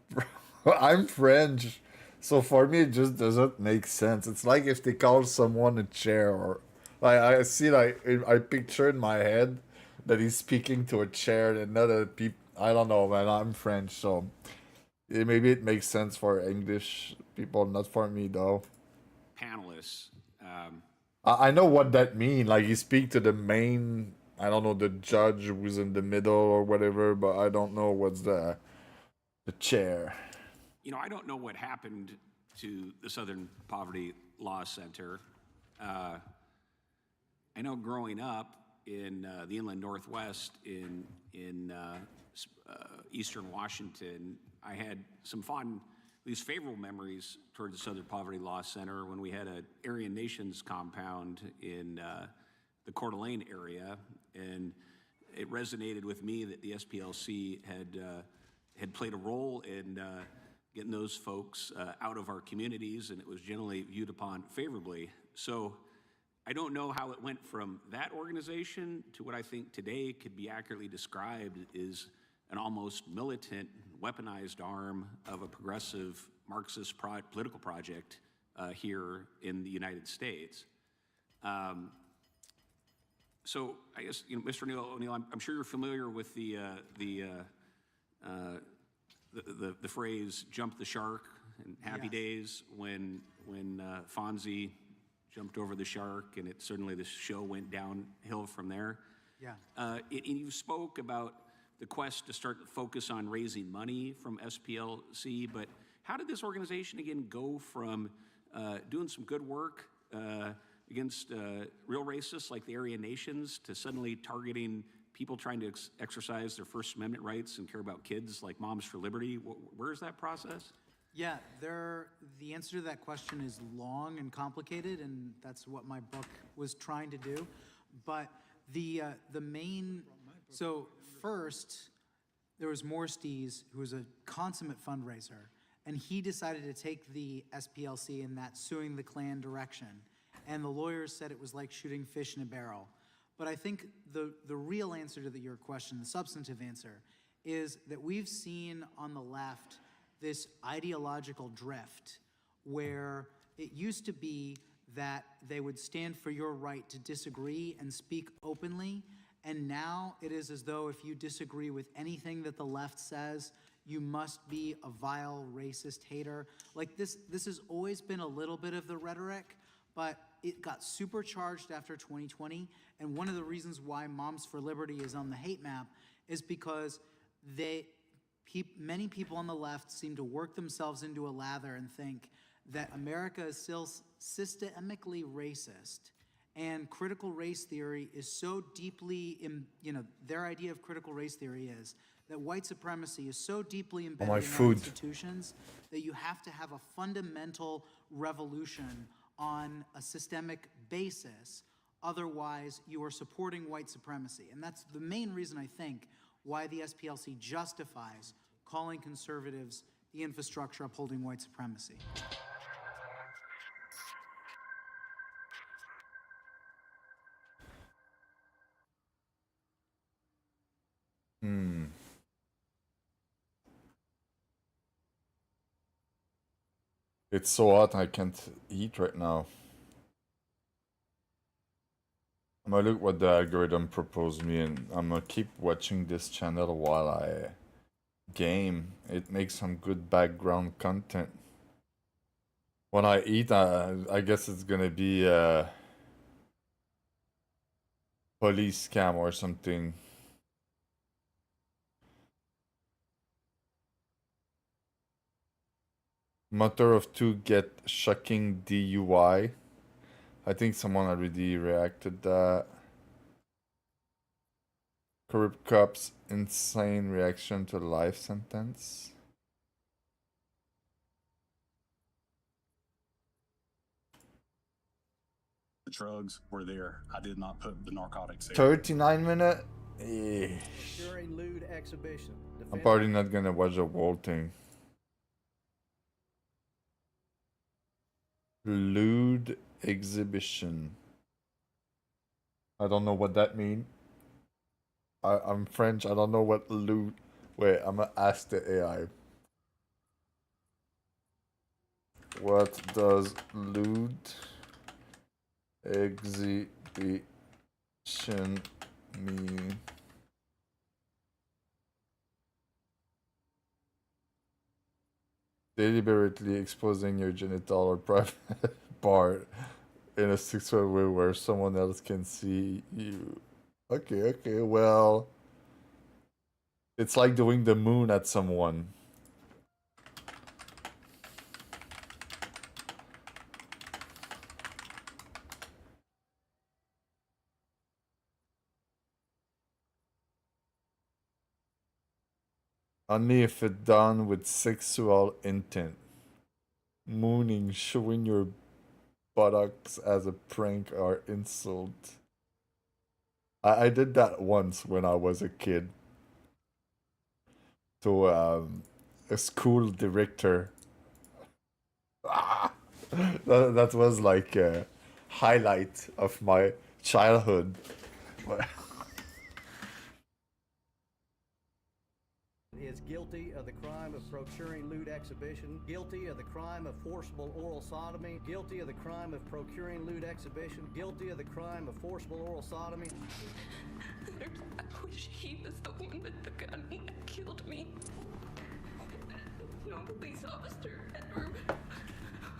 Bro, I'm French, so for me it just doesn't make sense. It's like if they call someone a chair, or like I see, like I picture in my head that he's speaking to a chair and not a people. I don't know, man. I'm French, so maybe it makes sense for English people, not for me though. Panelists. I know what that means. Like you speak to the main, I don't know, the judge who's in the middle or whatever, but I don't know what's the chair. You know, I don't know what happened to the Southern Poverty Law Center. I know growing up in the inland Northwest in eastern Washington, I had some fond, at least favorable memories towards the Southern Poverty Law Center when we had an Aryan Nations compound in the Coeur d'Alene area, and it resonated with me that the SPLC had played a role in getting those folks out of our communities, and it was generally viewed upon favorably. So I don't know how it went from that organization to what I think today could be accurately described is an almost militant, weaponized arm of a progressive Marxist political project here in the United States. So I guess, you know, Mr. O'Neill, I'm sure you're familiar with the phrase "jump the shark" in Happy Days when Fonzie jumped over the shark, and it certainly the show went downhill from there. Yeah. And you spoke about the quest to start to focus on raising money from SPLC, but how did this organization again go from doing some good work against real racists like the Aryan Nations to suddenly targeting people trying to exercise their First Amendment rights and care about kids like Moms for Liberty? Where is that process? Yeah, the answer to that question is long and complicated, and that's what my book was trying to do. But the main, so first, there was Morstees, who was a consummate fundraiser, and he decided to take the SPLC in that suing the Klan direction. And the lawyers said it was like shooting fish in a barrel. But I think the real answer to your question, the substantive answer, is that we've seen on the left this ideological drift where it used to be that they would stand for your right to disagree and speak openly, and now it is as though if you disagree with anything that the left says, you must be a vile racist hater. Like this has always been a little bit of the rhetoric, but it got supercharged after 2020, and one of the reasons why Moms for Liberty is on the hate map is because many people on the left seem to work themselves into a lather and think that America is still systemically racist, and critical race theory is so deeply, their idea of critical race theory is that white supremacy is so deeply embedded in our institutions that you have to have a fundamental revolution on a systemic basis. Otherwise, you are supporting white supremacy. And that's the main reason, I think, why the SPLC justifies calling conservatives the infrastructure upholding white supremacy. It's so hot I can't eat right now. I'm gonna look what the algorithm proposed me, and I'm gonna keep watching this channel while I game. It makes some good background content. When I eat, I guess it's gonna be a police scam or something. Mother of two get shocking DUI. I think someone already reacted that. Corrupt cops insane reaction to life sentence. The drugs were there. I did not put the narcotics there. 39 minutes? During lewd exhibition. I'm probably not gonna watch the whole thing. Lewd exhibition. I don't know what that means. I'm French. I don't know what lewd. Wait, I'm gonna ask the AI. What does lewd exhibition mean? Deliberately exposing your genital or private part in a sexual way where someone else can see you. Okay, well, it's like doing the moon at someone. Only if it's done with sexual intent. Mooning, showing your buttocks as a prank or insult. I did that once when I was a kid. To a school director. That was like a highlight of my childhood. Is guilty of the crime of procuring lewd exhibition, guilty of the crime of forcible oral sodomy, guilty of the crime of procuring lewd exhibition, guilty of the crime of forcible oral sodomy. I wish he was the one with the gun and killed me. No police officer ever would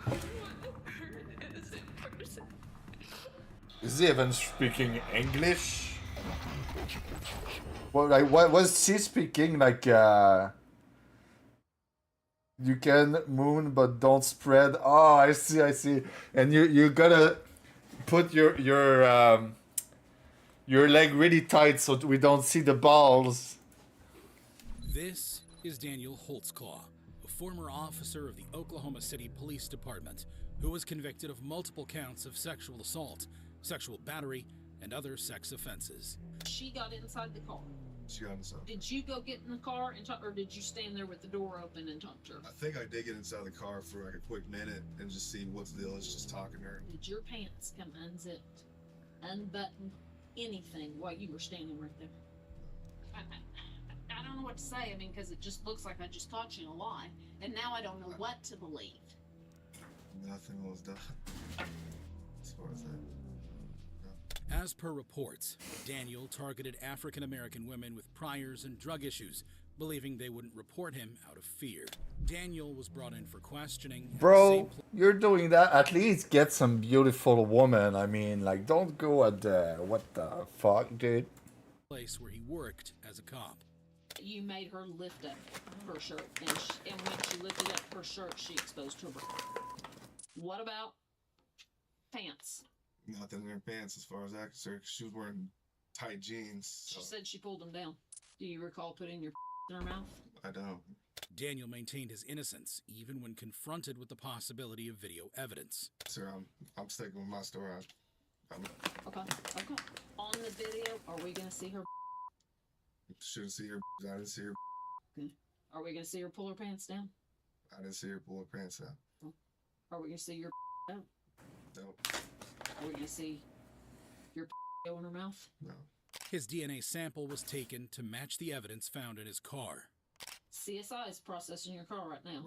hurt an innocent person. Is he even speaking English? Well, like, what was she speaking? Like, you can moon but don't spread. Oh, I see. And you gotta put your leg really tight so we don't see the balls. This is Daniel Holtzclaw, a former officer of the Oklahoma City Police Department, who was convicted of multiple counts of sexual assault, sexual battery, and other sex offenses. She got inside the car. She got inside. Did you go get in the car and talk, or did you stand there with the door open and talk to her? I think I did get inside the car for like a quick minute and just see what's the deal. It's just talking to her. Did your pants come unzipped, unbuttoned, anything while you were standing right there? I don't know what to say. I mean, because it just looks like I just caught you in a lie, and now I don't know what to believe. Nothing was done. As far as that. As per reports, Daniel targeted African American women with priors and drug issues, believing they wouldn't report him out of fear. Daniel was brought in for questioning. Bro, you're doing that. At least get some beautiful woman. I mean, like, don't go at the... What the fuck, dude? Place where he worked as a cop. You made her lift up her shirt, and when she lifted up her shirt, she exposed her bra. What about pants? Nothing in her pants as far as that concerned. She was wearing tight jeans. So. She said she pulled them down. Do you recall putting your in her mouth? I don't. Daniel maintained his innocence even when confronted with the possibility of video evidence. Sir, I'm sticking with my story. Okay. On the video, are we gonna see her? Shouldn't see her. I didn't see her. Okay. Are we gonna see her pull her pants down? I didn't see her pull her pants down. Are we gonna see your out? No. Are we gonna see your go in her mouth? No. His DNA sample was taken to match the evidence found in his car. CSI is processing your car right now.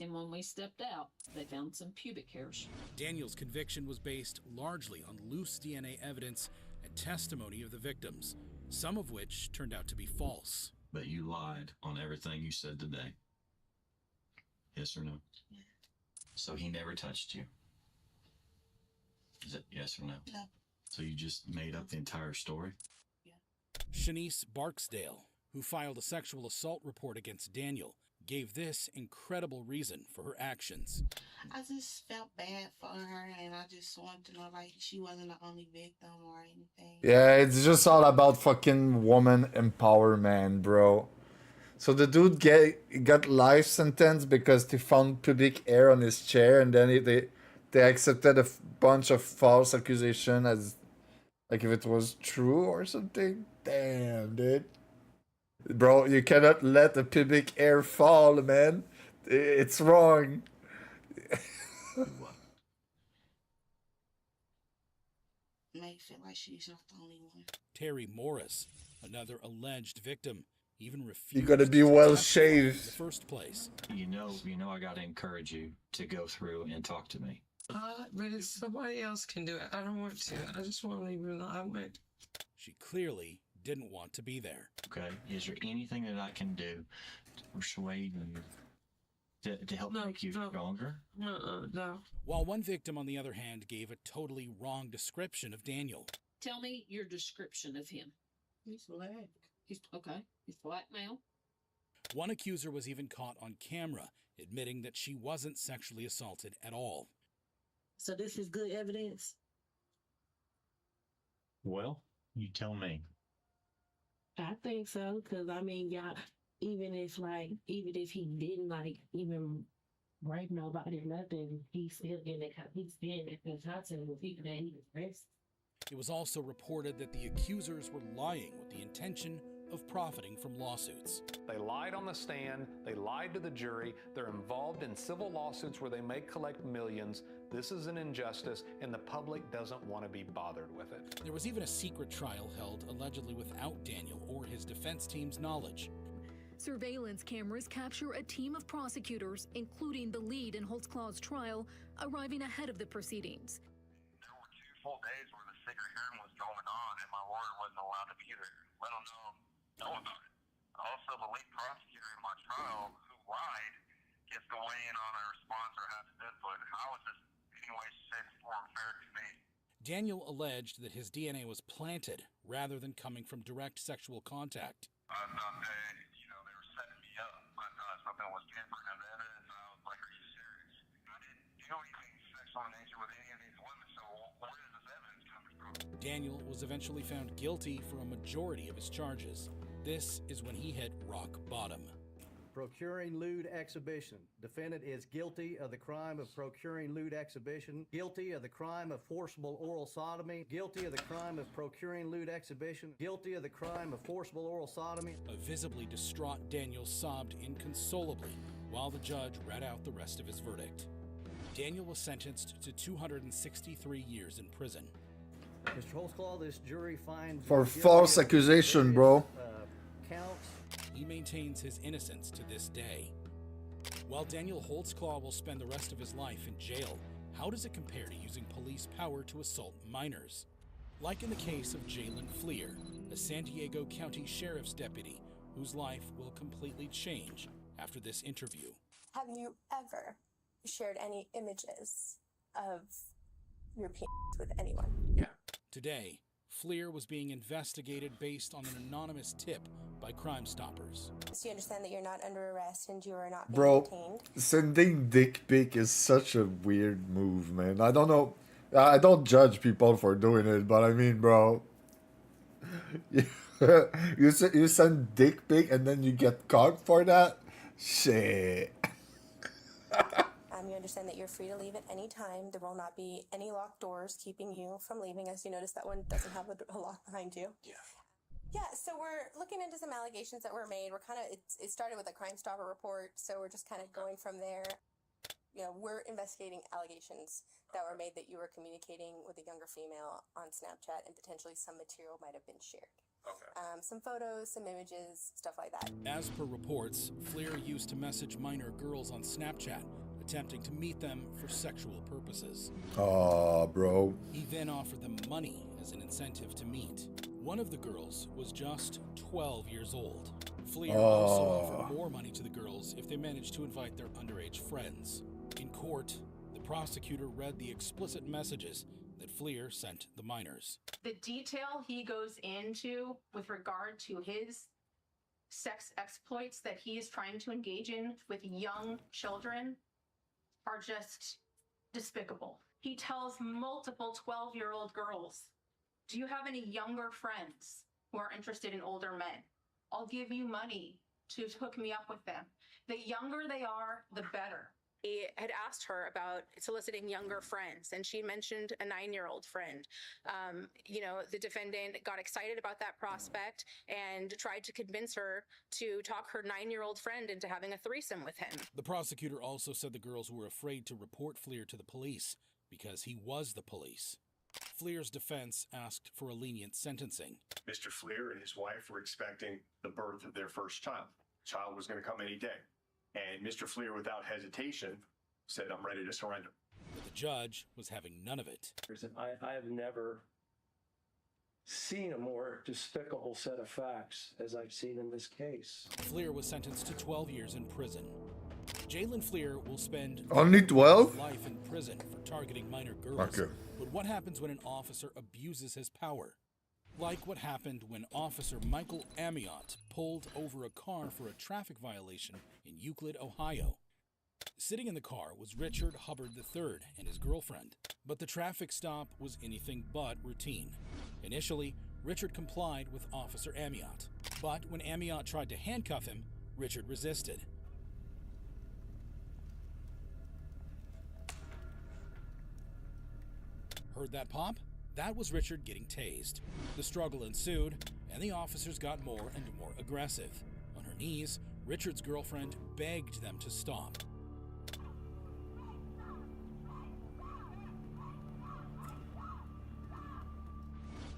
And when we stepped out, they found some pubic hairs. Daniel's conviction was based largely on loose DNA evidence and testimony of the victims, some of which turned out to be false. But you lied on everything you said today. Yes or no? Yeah. So he never touched you? Is it yes or no? No. So you just made up the entire story? Shanice Barksdale, who filed a sexual assault report against Daniel, gave this incredible reason for her actions. I just felt bad for her, and I just wanted to know, like, she wasn't the only victim or anything. Yeah, it's just all about fucking woman empowerment, bro. So the dude got life sentence because they found pubic hair on his chair, and then they accepted a bunch of false accusation as like if it was true or something. Damn, dude. Bro, you cannot let the pubic hair fall, man. It's wrong. May feel like she's not the only one. Terry Morris, another alleged victim, even refused. You gotta be well in shaved. the first place. You know I gotta encourage you to go through and talk to me. But if somebody else can do it, I don't want to. I just want to leave it alone. She clearly didn't want to be there. Okay. Is there anything that I can do to persuade you to help make you stronger? No. While one victim, on the other hand, gave a totally wrong description of Daniel. Tell me your description of him. He's black. He's okay. He's black male. One accuser was even caught on camera, admitting that she wasn't sexually assaulted at all. So this is good evidence? Well, you tell me. I think so, because I mean, y'all, even if he didn't even rape nobody or nothing, he's still in contact with people that he was arrested. It was also reported that the accusers were lying with the intention of profiting from lawsuits. They lied on the stand, they lied to the jury, they're involved in civil lawsuits where they may collect millions. This is an injustice, and the public doesn't want to be bothered with it. There was even a secret trial held, allegedly without Daniel or his defense team's knowledge. Surveillance cameras capture a team of prosecutors, including the lead in Holtzclaw's trial, arriving ahead of the proceedings. There were 2 full days where the secret hearing was going on, and my lawyer wasn't allowed to be there. Let them know about it. Also, the lead prosecutor in my trial, who lied, gets to weigh in on a response or has his input. How is this any way, shape, or fair to me? Daniel alleged that his DNA was planted rather than coming from direct sexual contact. I thought that, they were setting me up. I thought something was different in the evidence, and I was like, are you serious? I didn't do anything sexual in nature with any of these women, so where is this evidence coming from? Daniel was eventually found guilty for a majority of his charges. This is when he hit rock bottom. Procuring lewd exhibition. Defendant is guilty of the crime of procuring lewd exhibition, guilty of the crime of forcible oral sodomy, guilty of the crime of procuring lewd exhibition, guilty of the crime of forcible oral sodomy. A visibly distraught Daniel sobbed inconsolably while the judge read out the rest of his verdict. Daniel was sentenced to 263 years in prison. Mr. Holtzclaw, this jury finds For false accusation, bro. Counts. He maintains his innocence to this day. While Daniel Holtzclaw will spend the rest of his life in jail, how does it compare to using police power to assault minors? Like in the case of Jalen Fleer, a San Diego County Sheriff's deputy whose life will completely change after this interview. Have you ever shared any images of your penis with anyone? Yeah. Today, Fleer was being investigated based on an anonymous tip by Crime Stoppers. So you understand that you're not under arrest and you are not being Bro, detained? sending dick pic is such a weird move, man. I don't know. I don't judge people for doing it, but I mean, bro. You send dick pic and then you get caught for that? Shit. You understand that you're free to leave at any time. There will not be any locked doors keeping you from leaving. As you notice, that one doesn't have a lock behind you. Yeah, so we're looking into some allegations that were made. We're kind of, it started with a Crime Stopper report, so we're just kind of going from there. we're investigating allegations that were made that you were communicating with a younger female on Snapchat and potentially some material might have been shared. Okay. Some photos, some images, stuff like that. As per reports, Fleer used to message minor girls on Snapchat, attempting to meet them for sexual purposes. Aw, bro. He then offered them money as an incentive to meet. One of the girls was just 12 years old. Fleer also offered more money to the girls if they managed to invite their underage friends. In court, the prosecutor read the explicit messages that Fleer sent the minors. The detail he goes into with regard to his sex exploits that he is trying to engage in with young children are just despicable. He tells multiple 12-year-old girls, do you have any younger friends who are interested in older men? I'll give you money to hook me up with them. The younger they are, the better. He had asked her about soliciting younger friends, and she mentioned a 9-year-old friend. The defendant got excited about that prospect and tried to convince her to talk her 9-year-old friend into having a threesome with him. The prosecutor also said the girls were afraid to report Fleer to the police because he was the police. Fleer's defense asked for a lenient sentencing. Mr. Fleer and his wife were expecting the birth of their first child. The child was going to come any day. And Mr. Fleer, without hesitation, said, I'm ready to surrender. But the judge was having none of it. I have never seen a more despicable set of facts as I've seen in this case. Fleer was sentenced to 12 years in prison. Jalen Fleer will spend only 12 life in prison for targeting minor girls. Okay. But what happens when an officer abuses his power? Like what happened when Officer Michael Amiot pulled over a car for a traffic violation in Euclid, Ohio. Sitting in the car was Richard Hubbard III and his girlfriend, but the traffic stop was anything but routine. Initially, Richard complied with Officer Amiot, but when Amiot tried to handcuff him, Richard resisted. Heard that pop? That was Richard getting tased. The struggle ensued, and the officers got more and more aggressive. On her knees, Richard's girlfriend begged them to stop.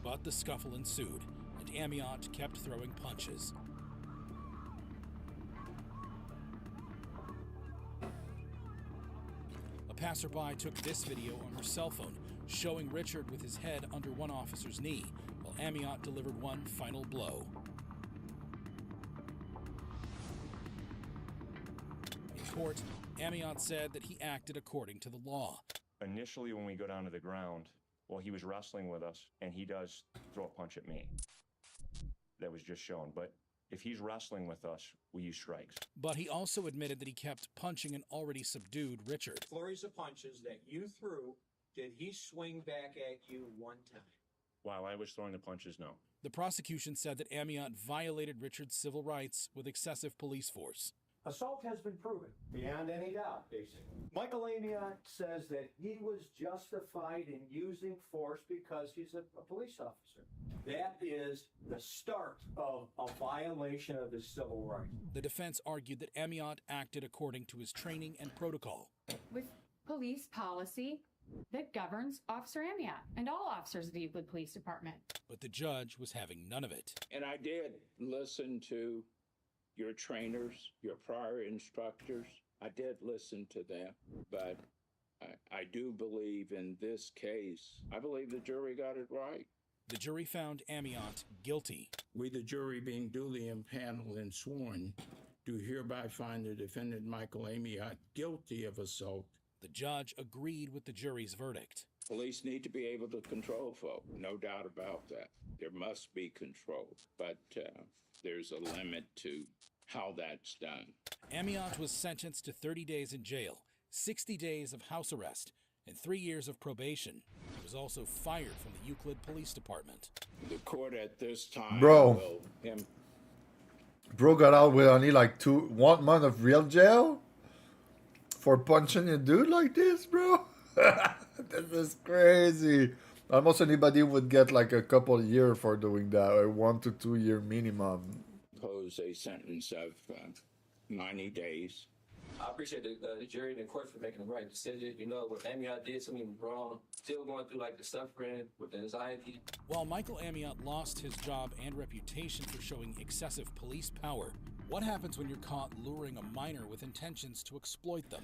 But the scuffle ensued, and Amiot kept throwing punches. A passerby took this video on her cell phone, showing Richard with his head under one officer's knee, while Amiot delivered one final blow. In court, Amiot said that he acted according to the law. Initially, when we go down to the ground, well, he was wrestling with us, and he does throw a punch at me. That was just shown. But if he's wrestling with us, we use strikes. But he also admitted that he kept punching an already subdued Richard. Flurries of punches that you threw, did he swing back at you one time? While I was throwing the punches, no. The prosecution said that Amiot violated Richard's civil rights with excessive police force. Assault has been proven, beyond any doubt, basically. Michael Amiot says that he was justified in using force because he's a police officer. That is the start of a violation of his civil rights. The defense argued that Amiot acted according to his training and protocol. With police policy that governs Officer Amiot and all officers of the Euclid Police Department. But the judge was having none of it. And I did listen to your trainers, your prior instructors. I did listen to them, but I do believe in this case, I believe the jury got it right. The jury found Amiot guilty. We, the jury, being duly impaneled and sworn, do hereby find the defendant Michael Amiot guilty of assault. The judge agreed with the jury's verdict. Police need to be able to control folk, no doubt about that. There must be control, but there's a limit to how that's done. Amiot was sentenced to 30 days in jail, 60 days of house arrest, and 3 years of probation. He was also fired from the Euclid Police Department. The court at this time Bro got out with only like 1 month of real jail for punching a dude like this, bro. This is crazy. Almost anybody would get like a couple of years for doing that, a 1 to 2 year minimum. Impose a sentence of 90 days. I appreciate the jury and the court for making the right decision. You know, what Amiot did something wrong, still going through like the suffering with the anxiety. While Michael Amiot lost his job and reputation for showing excessive police power, what happens when you're caught luring a minor with intentions to exploit them?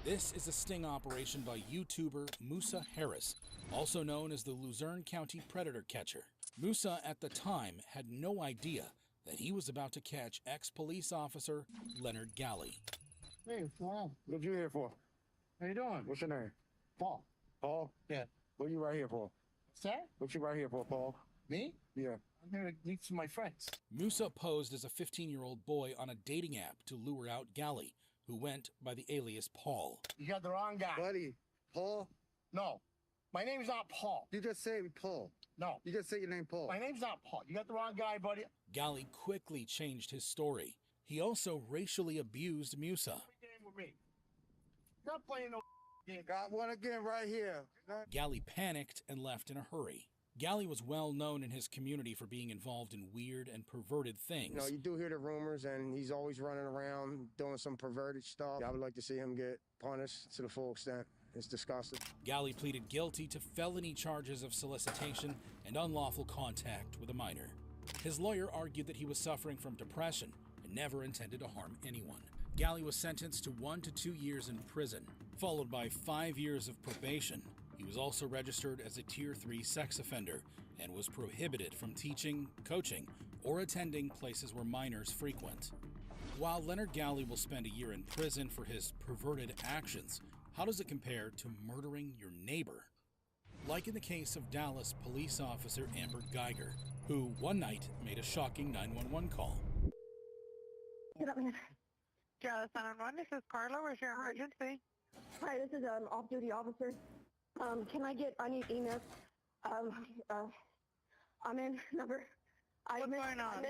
This is a sting operation by YouTuber Musa Harris, also known as the Luzerne County Predator Catcher. Musa, at the time, had no idea that he was about to catch ex-police officer Leonard Galley. Hey, Paul. What you here for? How you doing? What's your name? Paul. Paul? Yeah. What you right here for? What's that? What you right here for, Paul? Me? Yeah. I'm here to meet some of my friends. Musa posed as a 15-year-old boy on a dating app to lure out Galley, who went by the alias Paul. You got the wrong guy. Buddy, Paul? No. My name's not Paul. You just say Paul. No. You just say your name Paul. My name's not Paul. You got the wrong guy, buddy. Galley quickly changed his story. He also racially abused Musa. With me. Not playing no game. Got one again right here. Galley panicked and left in a hurry. Galley was well known in his community for being involved in weird and perverted things. You know, you do hear the rumors, and he's always running around doing some perverted stuff. I would like to see him get punished to the full extent. It's disgusting. Galley pleaded guilty to felony charges of solicitation and unlawful contact with a minor. His lawyer argued that he was suffering from depression and never intended to harm anyone. Galley was sentenced to 1 to 2 years in prison, followed by 5 years of probation. He was also registered as a Tier 3 sex offender and was prohibited from teaching, coaching, or attending places where minors frequent. While Leonard Galley will spend a year in prison for his perverted actions, how does it compare to murdering your neighbor? Like in the case of Dallas police officer Amber Geiger, who one night made a shocking 911 call. Get up, man. Dallas 911, this is Carla. Where's your emergency? Hi, this is an off-duty officer. I need emails. I'm in number. What's going on?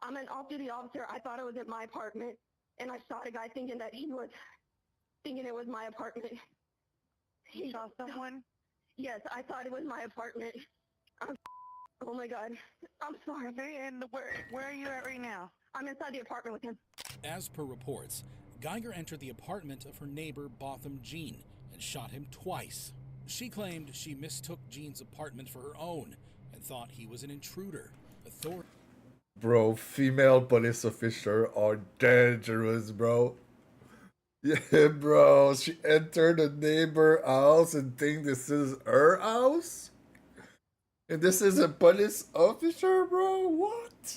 I'm an off-duty officer. I thought it was at my apartment, and I saw a guy thinking it was my apartment. You saw someone? Yes, I thought it was my apartment. Oh my God. I'm sorry. Okay, and where are you at right now? I'm inside the apartment with him. As per reports, Geiger entered the apartment of her neighbor Botham Jean and shot him twice. She claimed she mistook Jean's apartment for her own and thought he was an intruder. Bro, female police officers are dangerous, bro. Yeah, bro. She entered a neighbor house and think this is her house? And this is a police officer, bro? What?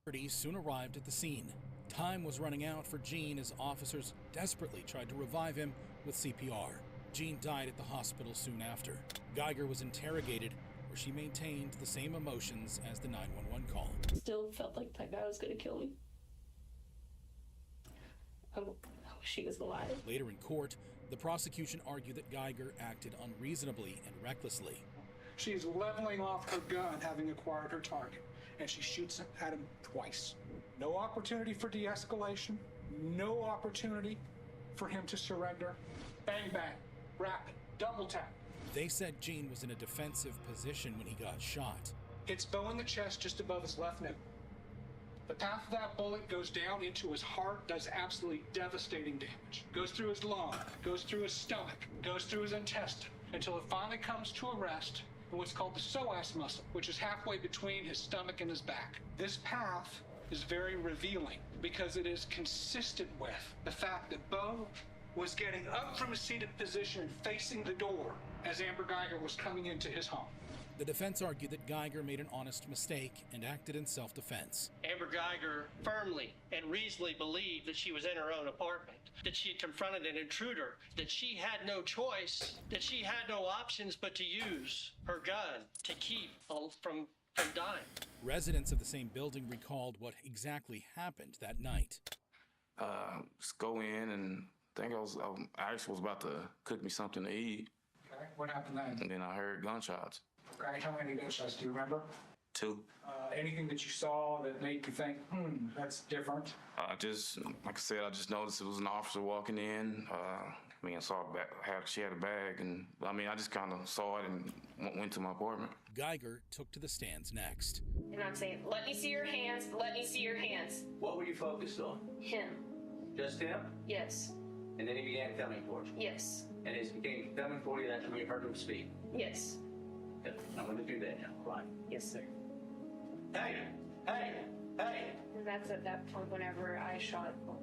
Authorities soon arrived at the scene. Time was running out for Jean as officers desperately tried to revive him with CPR. Jean died at the hospital soon after. Geiger was interrogated, where she maintained the same emotions as the 911 call. Still felt like that guy was gonna kill me. I wish he was alive. Later in court, the prosecution argued that Geiger acted unreasonably and recklessly. She's leveling off her gun, having acquired her target, and she shoots at him twice. No opportunity for de-escalation, no opportunity for him to surrender. Bang, bang, rapid, double tap. They said Jean was in a defensive position when he got shot. Hits Bo in the chest just above his left nipple. The path of that bullet goes down into his heart, does absolutely devastating damage. Goes through his lung, goes through his stomach, goes through his intestine, until it finally comes to a rest in what's called the psoas muscle, which is halfway between his stomach and his back. This path is very revealing because it is consistent with the fact that Bo was getting up from a seated position and facing the door as Amber Geiger was coming into his home. The defense argued that Geiger made an honest mistake and acted in self-defense. Amber Geiger firmly and reasonably believed that she was in her own apartment, that she had confronted an intruder, that she had no choice, that she had no options but to use her gun to keep from dying. Residents of the same building recalled what exactly happened that night. Just go in and I think I actually was about to cook me something to eat. Okay, what happened then? And then I heard gunshots. Okay, how many gunshots do you remember? 2. Anything that you saw that made you think, that's different? Like I said, I just noticed it was an officer walking in. I saw she had a bag, and I just kind of saw it and went to my apartment. Geiger took to the stands next. And I'm saying, let me see your hands, let me see your hands. What were you focused on? Him. Just him? Yes. And then he began coming towards you? Yes. And as he became coming toward you, that's when you heard him speak? Yes. Good. I'm going to do that now. Right. Yes, sir. Hey! Hey! Hey! And that's at that point whenever I shot him.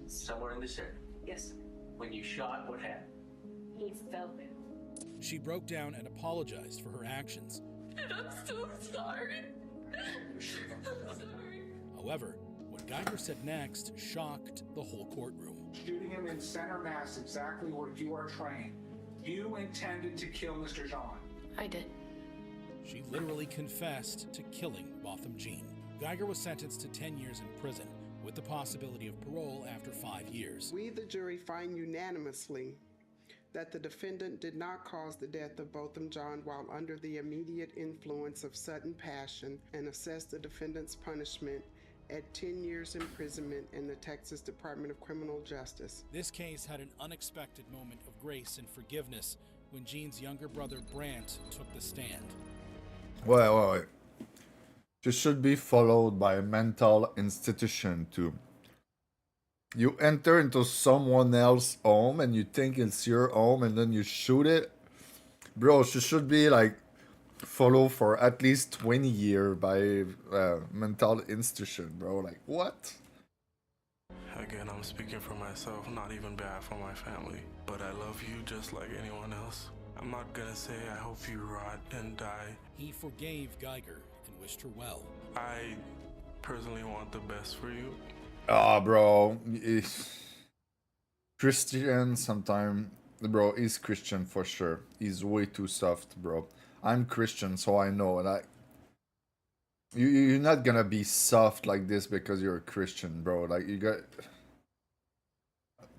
Somewhere in this area. Yes, sir. When you shot, what happened? He fell down. She broke down and apologized for her actions. I'm so sorry. I'm sorry. However, what Geiger said next shocked the whole courtroom. Shooting him in center mass, exactly where you are trained. You intended to kill Mr. John. I did. She literally confessed to killing Botham Jean. Geiger was sentenced to 10 years in prison, with the possibility of parole after 5 years. We, the jury, find unanimously that the defendant did not cause the death of Botham Jean while under the immediate influence of sudden passion, and assess the defendant's punishment at 10 years imprisonment in the Texas Department of Criminal Justice. This case had an unexpected moment of grace and forgiveness when Jean's younger brother Brant took the stand. Wait. This should be followed by a mental institution too. You enter into someone else's home and you think it's your home and then you shoot it. Bro, she should be like followed for at least 20 years by mental institution, bro. Like, what? Again, I'm speaking for myself, not even bad for my family. But I love you just like anyone else. I'm not gonna say I hope you rot and die. He forgave Geiger and wished her well. I personally want the best for you. Ah, bro. Christian sometime. Bro, he's Christian for sure. He's way too soft, bro. I'm Christian, so I know. Like, you're not gonna be soft like this because you're a Christian, bro. Like, you got...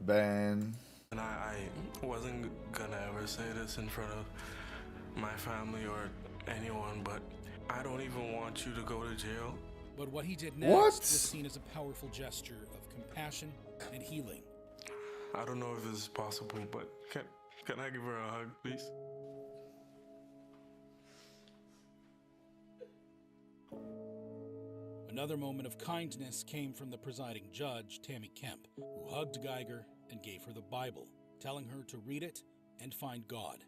Ben... And I wasn't gonna ever say this in front of my family or anyone, but I don't even want you to go to jail. But what he did next was seen as a powerful gesture of compassion and healing. I don't know if this is possible, but can I give her a hug, please? Another moment of kindness came from the presiding judge, Tammy Kemp, who hugged Geiger and gave her the Bible, telling her to read it and find God.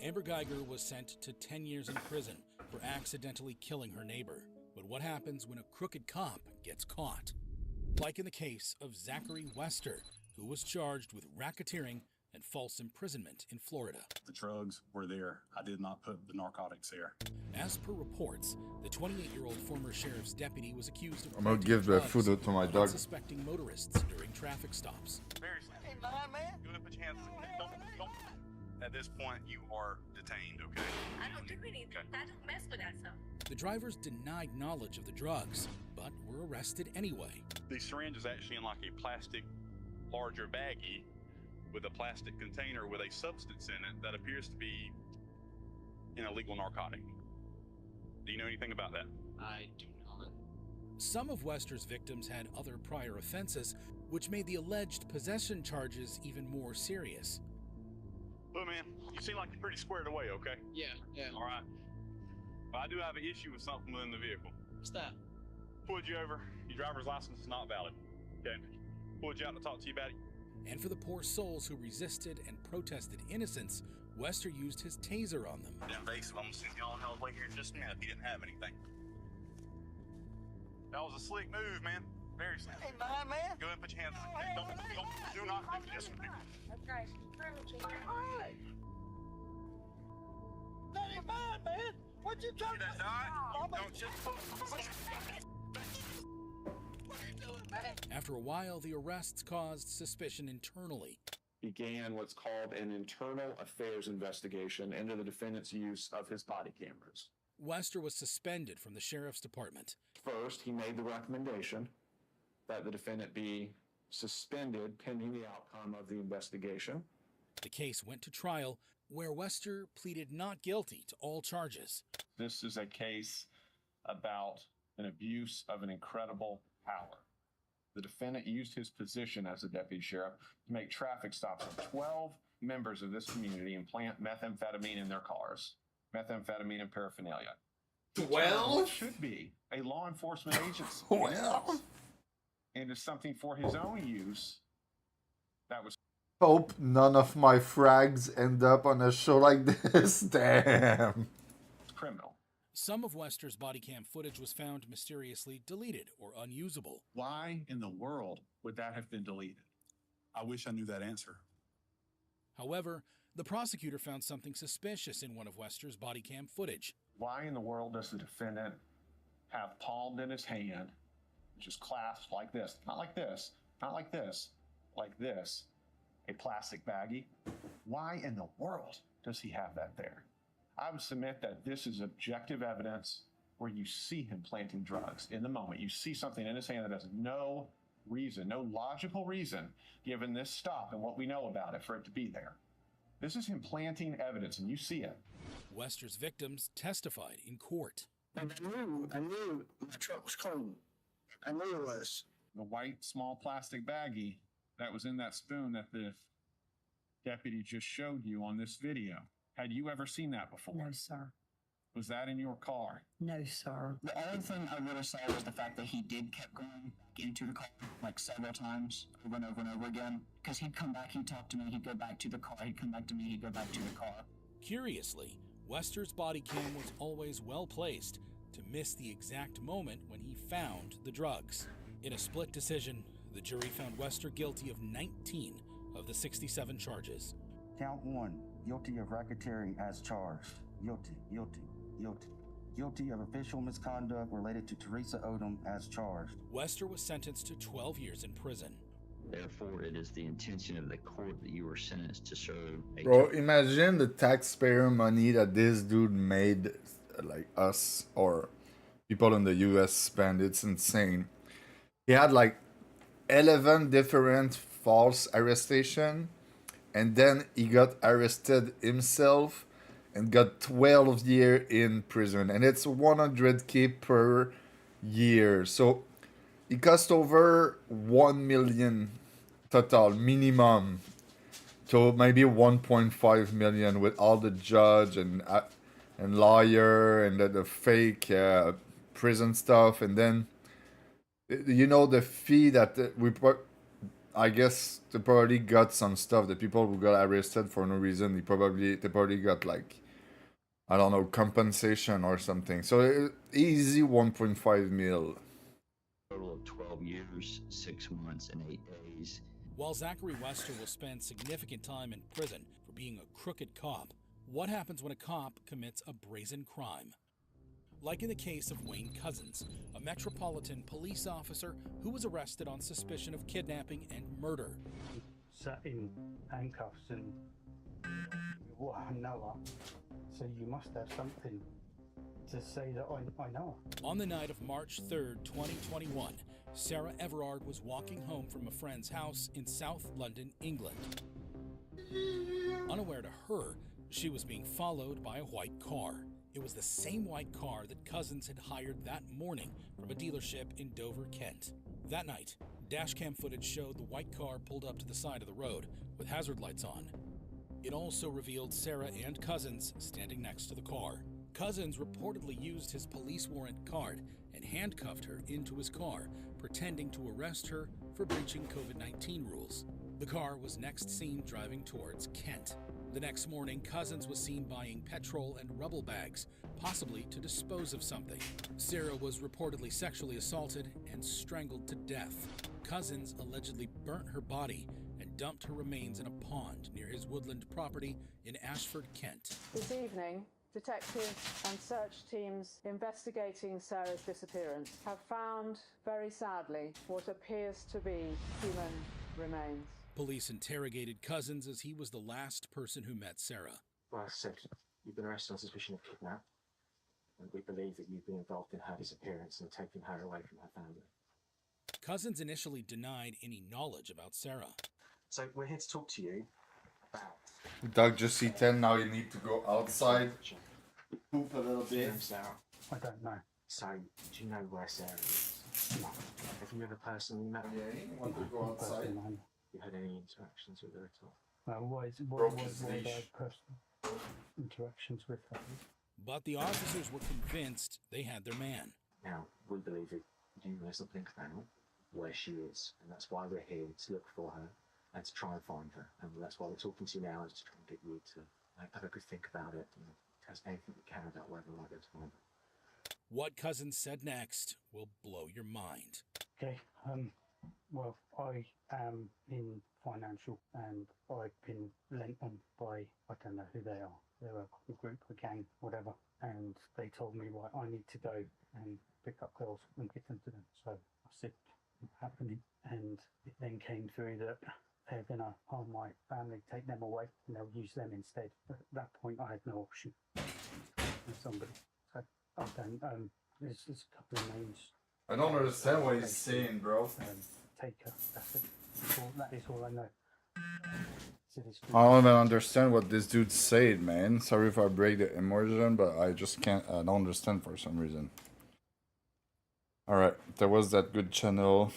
Amber Geiger was sent to 10 years in prison for accidentally killing her neighbor. But what happens when a crooked cop gets caught? Like in the case of Zachary Wester, who was charged with racketeering and false imprisonment in Florida. The drugs were there. I did not put the narcotics there. As per reports, the 28-year-old former sheriff's deputy was accused of I'm gonna give the food to my dog. suspecting motorists during traffic stops. Hey, man. Go ahead and put your hands don't. At this point, you are detained, okay? I don't do anything. I don't mess with that stuff. The drivers denied knowledge of the drugs, but were arrested anyway. The syringe is actually in like a plastic, larger baggie with a plastic container with a substance in it that appears to be an illegal narcotic. Do you know anything about that? I do not. Some of Wester's victims had other prior offenses, which made the alleged possession charges even more serious. Look, man, you seem like you're pretty squared away, okay? Yeah. All right. But I do have an issue with something within the vehicle. What's that? Pulled you over. Your driver's license is not valid. Okay. Pulled you out to talk to you about it. And for the poor souls who resisted and protested innocence, Wester used his taser on them. Invasive. I'm gonna send you on hell way here in just a minute if you didn't have anything. That was a slick move, man. Very slick. Hey, man. Go ahead and put your hands on it. Do not do this. Okay. That ain't mine, man. What you talking about? Don't just... After a while, the arrests caused suspicion internally. Began what's called an internal affairs investigation into the defendant's use of his body cameras. Wester was suspended from the sheriff's department. First, he made the recommendation that the defendant be suspended pending the outcome of the investigation. The case went to trial, where Wester pleaded not guilty to all charges. This is a case about an abuse of an incredible power. The defendant used his position as a deputy sheriff to make traffic stops on 12 members of this community and plant methamphetamine in their cars. Methamphetamine and paraphernalia. 12? Should be a law enforcement agency. 12? into something for his own use that was Hope none of my frags end up on a show like this. Damn. criminal. Some of Wester's body cam footage was found mysteriously deleted or unusable. Why in the world would that have been deleted? I wish I knew that answer. However, the prosecutor found something suspicious in one of Wester's body cam footage. Why in the world does the defendant have palmed in his hand, which is clasped like this, not like this, not like this, like this, a plastic baggie? Why in the world does he have that there? I would submit that this is objective evidence where you see him planting drugs in the moment. You see something in his hand that has no reason, no logical reason, given this stop and what we know about it, for it to be there. This is him planting evidence, and you see it. Wester's victims testified in court. And I knew my truck was clean. I knew it was. The white small plastic baggie that was in that spoon that the deputy just showed you on this video. Had you ever seen that before? No, sir. Was that in your car? No, sir. The only thing I would have said was the fact that he did keep going back into the car like several times over and over and over again. Because he'd come back, he'd talk to me, he'd go back to the car, he'd come back to me, he'd go back to the car. Curiously, Wester's body cam was always well placed to miss the exact moment when he found the drugs. In a split decision, the jury found Wester guilty of 19 of the 67 charges. Count 1, guilty of racketeering as charged. Guilty, guilty, guilty. Guilty of official misconduct related to Teresa Odom as charged. Wester was sentenced to 12 years in prison. Therefore, it is the intention of the court that you are sentenced to serve a Bro, imagine the taxpayer money that this dude made, like us or people in the US spend. It's insane. He had like 11 different false arrestation, and then he got arrested himself and got 12 years in prison, and it's 100K per year. So it cost over 1 million total minimum, so maybe 1.5 million with all the judge and lawyer and the fake prison stuff, and then you know the fee that I guess they probably got some stuff. The people who got arrested for no reason, they probably got like, I don't know, compensation or something. So easy 1.5 mil. total of 12 years, 6 months, and 8 days. While Zachary Wester will spend significant time in prison for being a crooked cop, what happens when a cop commits a brazen crime? Like in the case of Wayne Couzens, a Metropolitan police officer who was arrested on suspicion of kidnapping and murder. Sat in handcuffs and what I know, so you must have something to say that I know. On the night of March 3rd, 2021, Sarah Everard was walking home from a friend's house in South London, England. Unaware to her, she was being followed by a white car. It was the same white car that Couzens had hired that morning from a dealership in Dover, Kent. That night, dashcam footage showed the white car pulled up to the side of the road with hazard lights on. It also revealed Sarah and Couzens standing next to the car. Couzens reportedly used his police warrant card and handcuffed her into his car, pretending to arrest her for breaching COVID-19 rules. The car was next seen driving towards Kent. The next morning, Couzens was seen buying petrol and rubble bags, possibly to dispose of something. Sarah was reportedly sexually assaulted and strangled to death. Couzens allegedly burnt her body and dumped her remains in a pond near his woodland property in Ashford, Kent. This evening, detectives and search teams investigating Sarah's disappearance have found, very sadly, what appears to be human remains. Police interrogated Couzens as he was the last person who met Sarah. Well, as I said, you've been arrested on suspicion of kidnap, and we believe that you've been involved in her disappearance and taking her away from her family. Couzens initially denied any knowledge about Sarah. So we're here to talk to you about... Doug, just C10, now you need to go outside, poop a little bit. Sarah. I don't know. So, do you know where Sarah is? No. Have you ever personally met her? Yeah, you want to go outside? You had any interactions with her at all? Why Broke would his I leash. have personal interactions with her? But the officers were convinced they had their man. Now, we believe that you know something now. where she is. And that's why we're here, to look for her and to try and find her. And that's why we're talking to you now, is to try and get you to have a good think about it and test anything you can about whether or not it's find her. What Cousins said next will blow your mind. Okay, well, I am in financial and I've been lent on by, I don't know who they are. They're a group, a gang, whatever. And they told me, right, I need to go and pick up girls and get them to them. So I said, what's happening? And it then came through that they're going to harm my family, take them away, and they'll use them instead. At that point, I had no option with somebody. So I don't, there's a couple of names. I don't understand what he's saying, bro. Take her, that's it. That is all I know. I don't even understand what this dude said, man. Sorry if I break the immersion, but I just can't. I don't understand for some reason. Alright, there was that good channel.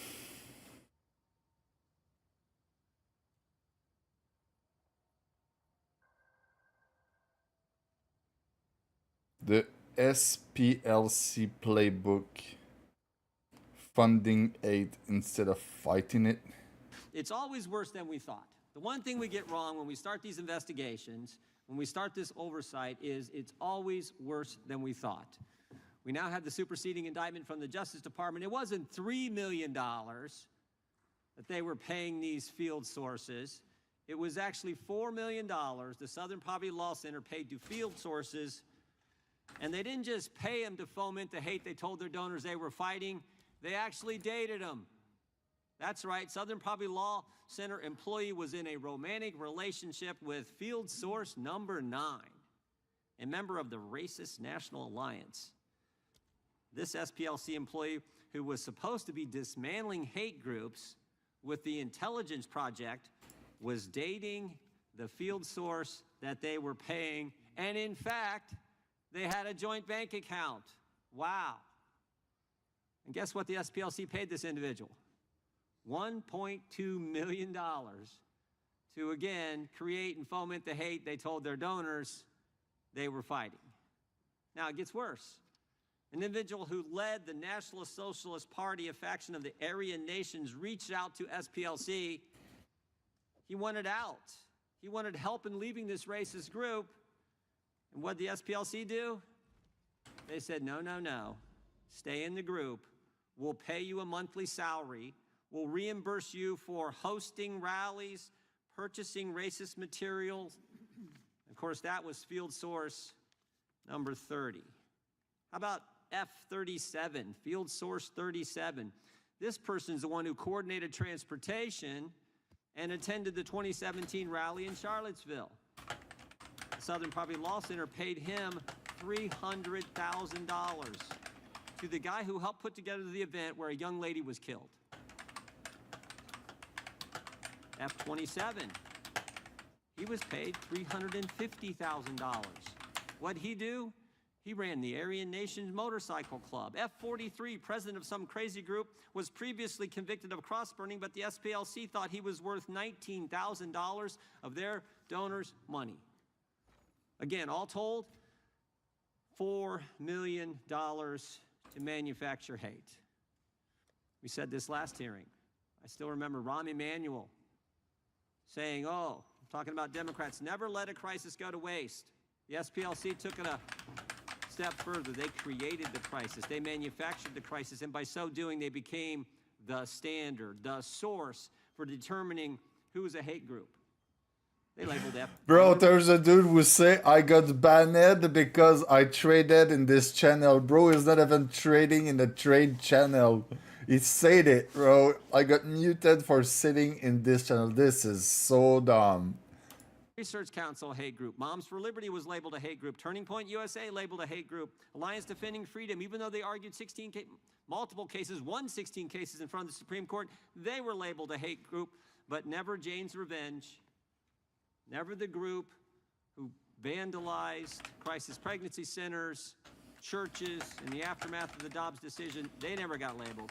The SPLC playbook. Funding aid instead of fighting it. It's always worse than we thought. The one thing we get wrong when we start these investigations, when we start this oversight, is it's always worse than we thought. We now have the superseding indictment from the Justice Department. It wasn't $3 million that they were paying these field sources. It was actually $4 million the Southern Poverty Law Center paid to field sources, and they didn't just pay them to foment the hate they told their donors they were fighting. They actually dated them. That's right, Southern Poverty Law Center employee was in a romantic relationship with field source number 9, a member of the Racist National Alliance. This SPLC employee, who was supposed to be dismantling hate groups with the Intelligence Project, was dating the field source that they were paying, and in fact, they had a joint bank account. Wow. And guess what the SPLC paid this individual? $1.2 million to, again, create and foment the hate they told their donors they were fighting. Now, it gets worse. An individual who led the Nationalist Socialist Party, a faction of the Aryan nations, reached out to SPLC. He wanted out. He wanted help in leaving this racist group. And what did the SPLC do? They said, no, no, no. Stay in the group. We'll pay you a monthly salary. We'll reimburse you for hosting rallies, purchasing racist materials. Of course, that was field source number 30. How about F37, field source 37? This person's the one who coordinated transportation and attended the 2017 rally in Charlottesville. The Southern Poverty Law Center paid him $300,000 to the guy who helped put together the event where a young lady was killed. F27, he was paid $350,000. What'd he do? He ran the Aryan Nations Motorcycle Club. F43, president of some crazy group, was previously convicted of cross-burning, but the SPLC thought he was worth $19,000 of their donors' money. Again, all told, $4 million to manufacture hate. We said this last hearing. I still remember Rahm Emanuel saying, oh, I'm talking about Democrats, never let a crisis go to waste. The SPLC took it a step further. They created the crisis. They manufactured the crisis, and by so doing, they became the standard, the source for determining who is a hate group. They labeled F. Bro, there's a dude who say I got banned because I traded in this channel. Bro is not even trading in the trade channel. He said it, bro. I got muted for sitting in this channel. This is so dumb. Research Council hate group. Moms for Liberty was labeled a hate group. Turning Point USA labeled a hate group. Alliance Defending Freedom, even though they argued multiple cases, won 16 cases in front of the Supreme Court, they were labeled a hate group, but never Jane's Revenge. Never the group who vandalized crisis pregnancy centers, churches, in the aftermath of the Dobbs decision. They never got labeled.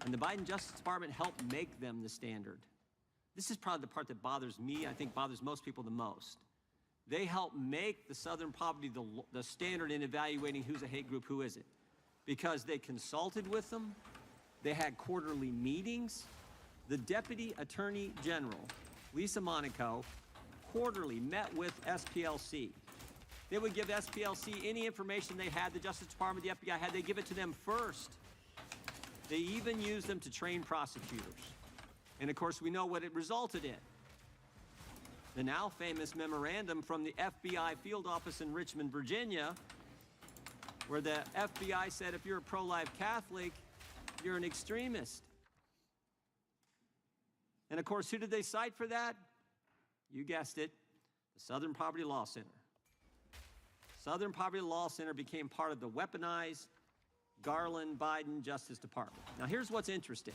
And the Biden Justice Department helped make them the standard. This is probably the part that bothers me, I think bothers most people the most. They help make the Southern Poverty the standard in evaluating who's a hate group, who isn't. Because they consulted with them, They had quarterly meetings. The Deputy Attorney General, Lisa Monaco, quarterly met with SPLC. They would give SPLC any information they had, the Justice Department, the FBI had, they give it to them first. They even used them to train prosecutors. And of course, we know what it resulted in. The now famous memorandum from the FBI field office in Richmond, Virginia, where the FBI said if you're a pro-life Catholic, you're an extremist. And of course, who did they cite for that? You guessed it, the Southern Poverty Law Center. Southern Poverty Law Center became part of the weaponized Garland-Biden Justice Department. Now here's what's interesting.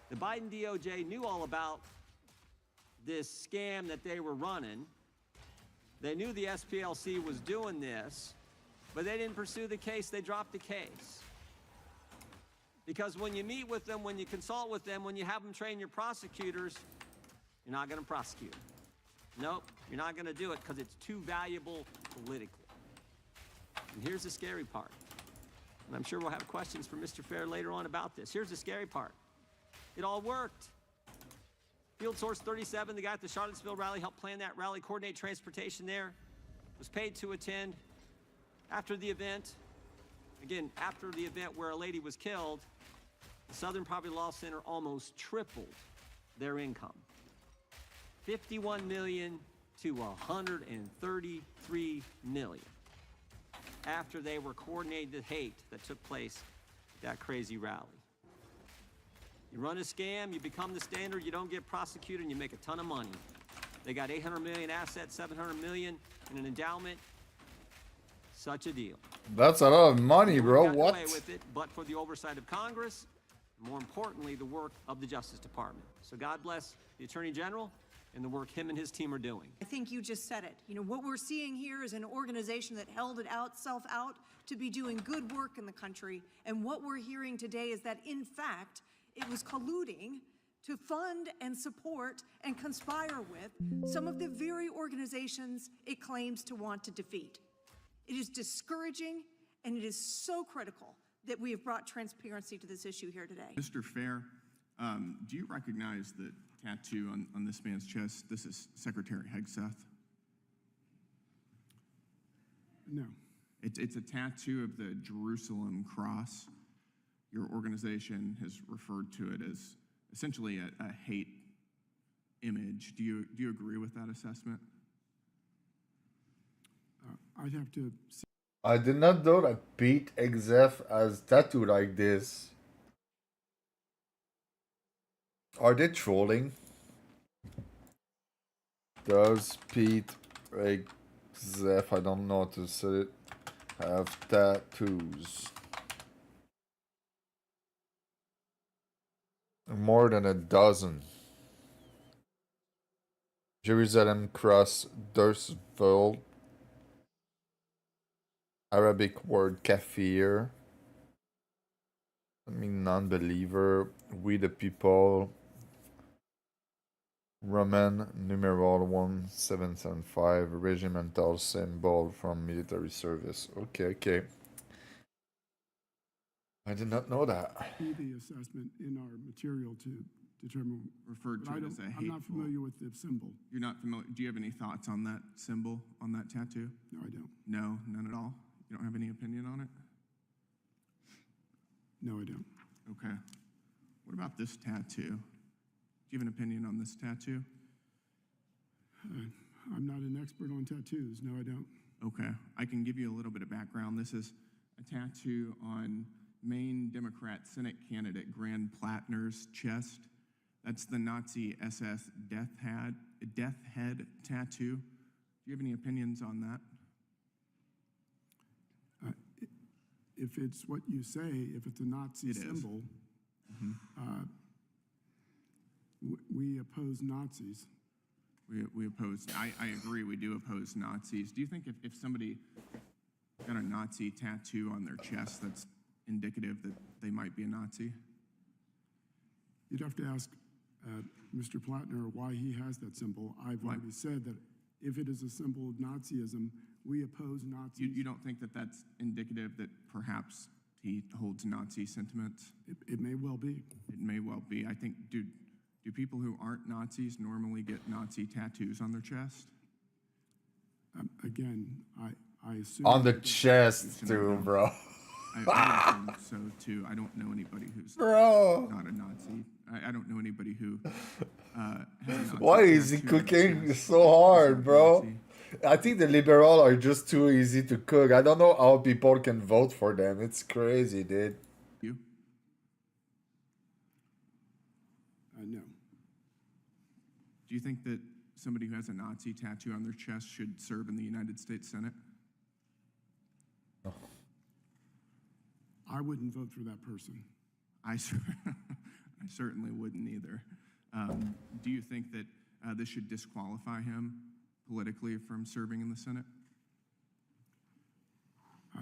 The Biden DOJ knew all about this scam that they were running. They knew the SPLC was doing this, but they didn't pursue the case. They dropped the case. Because when you meet with them, when you consult with them, when you have them train your prosecutors, you're not going to prosecute. Nope, you're not going to do it because it's too valuable politically. And here's the scary part. And I'm sure we'll have questions for Mr. Fair later on about this. Here's the scary part. It all worked. Field Source 37, the guy at the Charlottesville rally, helped plan that rally, coordinate transportation there, was paid to attend. After the event, again, after the event where a lady was killed, the Southern Poverty Law Center almost tripled their income. $51 million to $133 million after they were coordinating the hate that took place at that crazy rally. You run a scam, you become the standard, you don't get prosecuted, and you make a ton of money. They got $800 million assets, $700 million in an endowment. Such a deal. That's a lot of money, bro. Got What? away with it, but for the oversight of Congress, more importantly, the work of the Justice Department. So God bless the Attorney General and the work him and his team are doing. I think you just said it. You know, what we're seeing here is an organization that held itself out to be doing good work in the country. And what we're hearing today is that, in fact, it was colluding to fund and support and conspire with some of the very organizations it claims to want to defeat. It is discouraging, and it is so critical that we have brought transparency to this issue here today. Mr. Fair, do you recognize the tattoo on this man's chest? This is Secretary Hegseth. No. It's a tattoo of the Jerusalem cross. Your organization has referred to it as essentially a hate image. Do you agree with that assessment? I'd have to see. I did not know that Pete Exef has tattoo like this. Are they trolling? Does Pete Exef, I don't know how to say it, have tattoos? More than a dozen. Jerusalem Cross, Dursville, Arabic word kafir, I mean non-believer, we the people, Roman numeral 1775, regimental symbol from military service. Okay. I did not know that. See the assessment in our material to determine. Referred to it as a hateful. I'm not familiar with the symbol. You're not familiar. Do you have any thoughts on that symbol, on that tattoo? No, I don't. No, none at all? You don't have any opinion on it? No, I don't. Okay. What about this tattoo? Do you have an opinion on this tattoo? I'm not an expert on tattoos. No, I don't. Okay. I can give you a little bit of background. This is a tattoo on Maine Democrat Senate candidate Grand Plattner's chest. That's the Nazi SS death head tattoo. Do you have any opinions on that? If it's what you say, if it's a Nazi symbol, we oppose Nazis. We oppose, I agree, we do oppose Nazis. Do you think if somebody got a Nazi tattoo on their chest, that's indicative that they might be a Nazi? You'd have to ask Mr. Plattner why he has that symbol. I've already said that if it is a symbol of Nazism, we oppose Nazis. You don't think that that's indicative that perhaps he holds Nazi sentiments? It may well be. It may well be. I think, do people who aren't Nazis normally get Nazi tattoos on their chest? Again, I assume On the chest too, bro. I assume so too. I don't know anybody who's Bro. not a Nazi. I don't know anybody who. Has a Nazi Why is he tattoo on their cooking chest. so hard, bro? Nazi. I think the liberals are just too easy to cook. I don't know how people can vote for them. It's crazy, dude. You? No. Do you think that somebody who has a Nazi tattoo on their chest should serve in the United States Senate? I wouldn't vote for that person. I certainly wouldn't either. Do you think that this should disqualify him politically from serving in the Senate?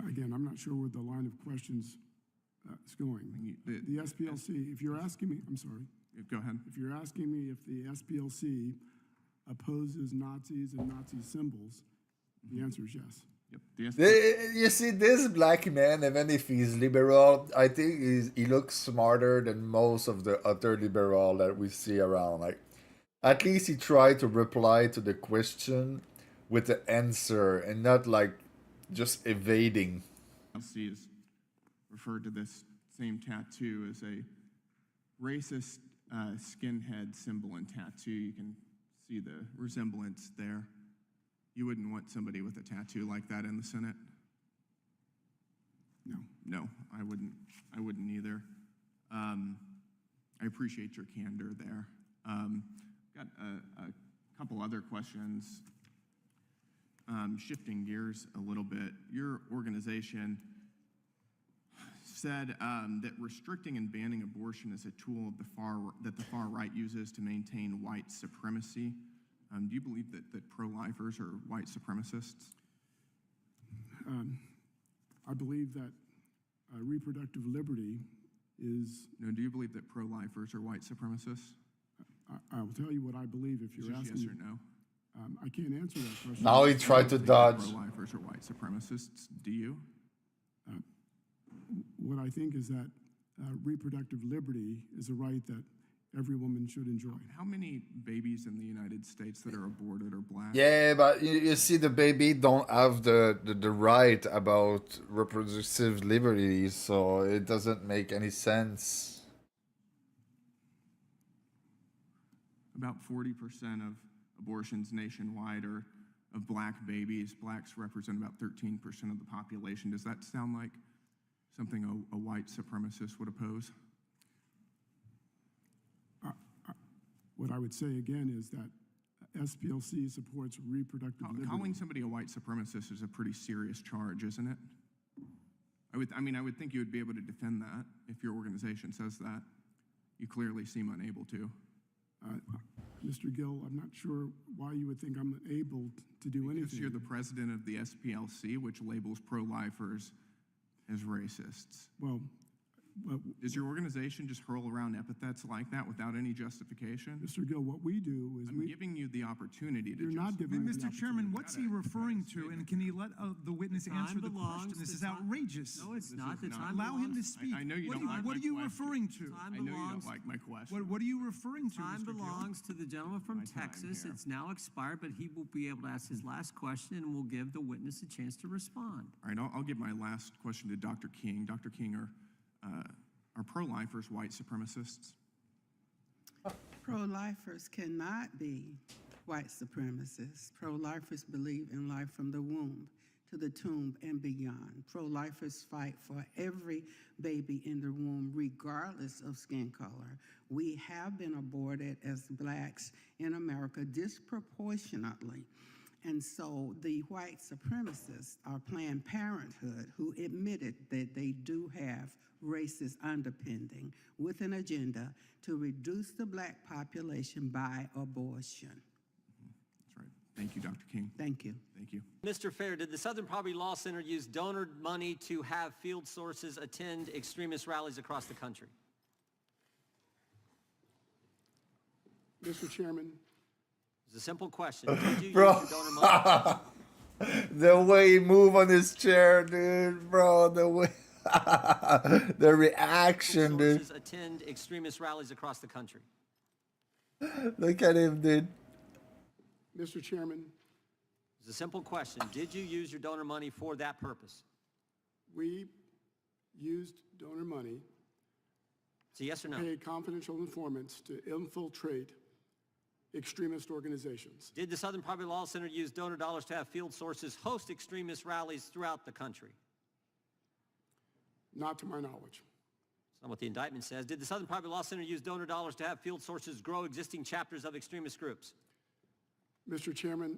Again, I'm not sure where the line of questions is going. The SPLC, if you're asking me, I'm sorry. Go ahead. If you're asking me if the SPLC opposes Nazis and Nazi symbols, the answer is yes. You see, this black man, even if he's liberal, I think he looks smarter than most of the other liberal that we see around. Like, at least he tried to reply to the question with the answer and not like just evading. SPLC has referred to this same tattoo as a racist skinhead symbol and tattoo. You can see the resemblance there. You wouldn't want somebody with a tattoo like that in the Senate? No. No, I wouldn't. I wouldn't either. I appreciate your candor there. Got a couple other questions. Shifting gears a little bit, your organization said that restricting and banning abortion is a tool of that the far right uses to maintain white supremacy. Do you believe that pro-lifers are white supremacists? I believe that reproductive liberty is... No, do you believe that pro-lifers are white supremacists? I will tell you what I believe if you're asking. Yes or no? I can't answer that question. Now he tried to dodge. Pro-lifers are white supremacists. Do you? What I think is that reproductive liberty is a right that every woman should enjoy. How many babies in the United States that are aborted are black? Yeah, but you see, the baby don't have the right about reproductive liberty, so it doesn't make any sense. About 40% of abortions nationwide are of black babies. Blacks represent about 13% of the population. Does that sound like something a white supremacist would oppose? What I would say again is that SPLC supports reproductive liberty. Calling somebody a white supremacist is a pretty serious charge, isn't it? I would think you would be able to defend that if your organization says that. You clearly seem unable to. Mr. Gill, I'm not sure why you would think I'm able to do anything. Because you're the president of the SPLC, which labels pro-lifers as racists. Well, does your organization just hurl around epithets like that without any justification? Mr. Gill, what we do is I'm giving you the opportunity to. You're not giving me the Mr. Chairman, what's he referring to, and can he let the witness answer the question? This is outrageous. No, it's not. The time Allow him to belongs- speak. I know you don't like What my are you question. referring to? Time I know you belongs- don't like my question. What are you referring to, Time Mr. Gill? belongs to the gentleman from Texas. here. It's now expired, but he will be able to ask his last question, and we'll give the witness a chance to respond. All right, I'll give my last question to Dr. King. Dr. King, are pro-lifers white supremacists? Pro-lifers cannot be white supremacists. Pro-lifers believe in life from the womb to the tomb and beyond. Pro-lifers fight for every baby in the womb, regardless of skin color. We have been aborted as blacks in America disproportionately. And so the white supremacists are Planned Parenthood, who admitted that they do have racist underpinning with an agenda to reduce the black population by abortion. That's right. Thank you, Dr. King. Thank you. Thank you. Mr. Fair, did the Southern Poverty Law Center use donor money to have field sources attend extremist rallies across the country? Mr. Chairman. It's a simple question. Did you Bro. use your donor money? The way he move on his chair, dude, bro, the way. The reaction, dude. Sources attend extremist rallies across the country. Look at him, dude. Mr. Chairman, It's a simple question. Did you use your donor money for that purpose? we used donor money It's a yes or no. to pay confidential informants to infiltrate extremist organizations. Did the Southern Poverty Law Center use donor dollars to have field sources host extremist rallies throughout the country? Not to my knowledge. That's not what the indictment says. Did the Southern Poverty Law Center use donor dollars to have field sources grow existing chapters of extremist groups? Mr. Chairman,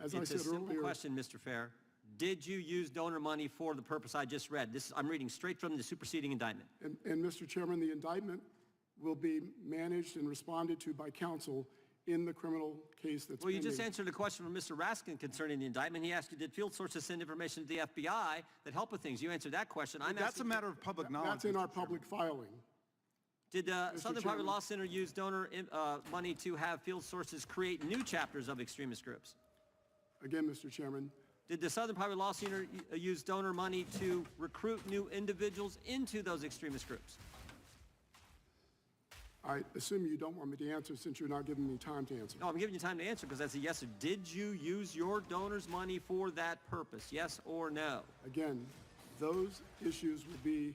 as I It's said a simple earlier, question, Mr. Fair. Did you use donor money for the purpose I just read? I'm reading straight from the superseding indictment. and Mr. Chairman, the indictment will be managed and responded to by counsel in the criminal case that's Well, you just pending. answered a question from Mr. Raskin concerning the indictment. He asked you, did field sources send information to the FBI that help with things? You answered that question. That's a matter of public knowledge. That's in our public filing. Did Southern Poverty Chairman. Law Center use donor money to have field sources create new chapters of extremist groups? Again, Mr. Chairman, Did the Southern Poverty Law Center use donor money to recruit new individuals into those extremist groups? I assume you don't want me to answer since you're not giving me time to answer. No, I'm giving you time to answer because that's a yes. Or did you use your donors' money for that purpose? Yes or no? Again, those issues will be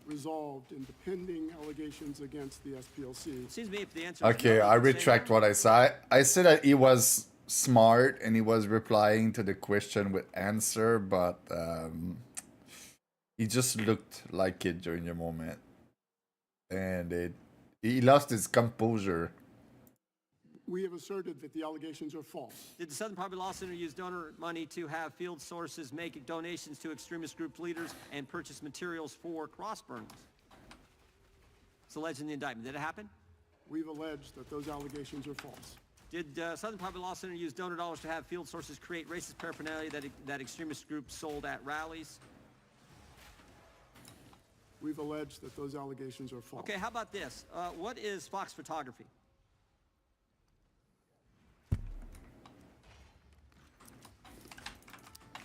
resolved in the pending allegations against the SPLC. It seems to me if the answer is Okay, no, I you can say retract no. what I said. I said that he was smart and he was replying to the question with answer, but he just looked like it during the moment, and he lost his composure. We have asserted that the allegations are false. Did the Southern Poverty Law Center use donor money to have field sources make donations to extremist group leaders and purchase materials for cross burnings? It's alleged in the indictment. Did it happen? We've alleged that those allegations are false. Did Southern Poverty Law Center use donor dollars to have field sources create racist paraphernalia that extremist groups sold at rallies? We've alleged that those allegations are false. Okay, how about this? What is Fox Photography?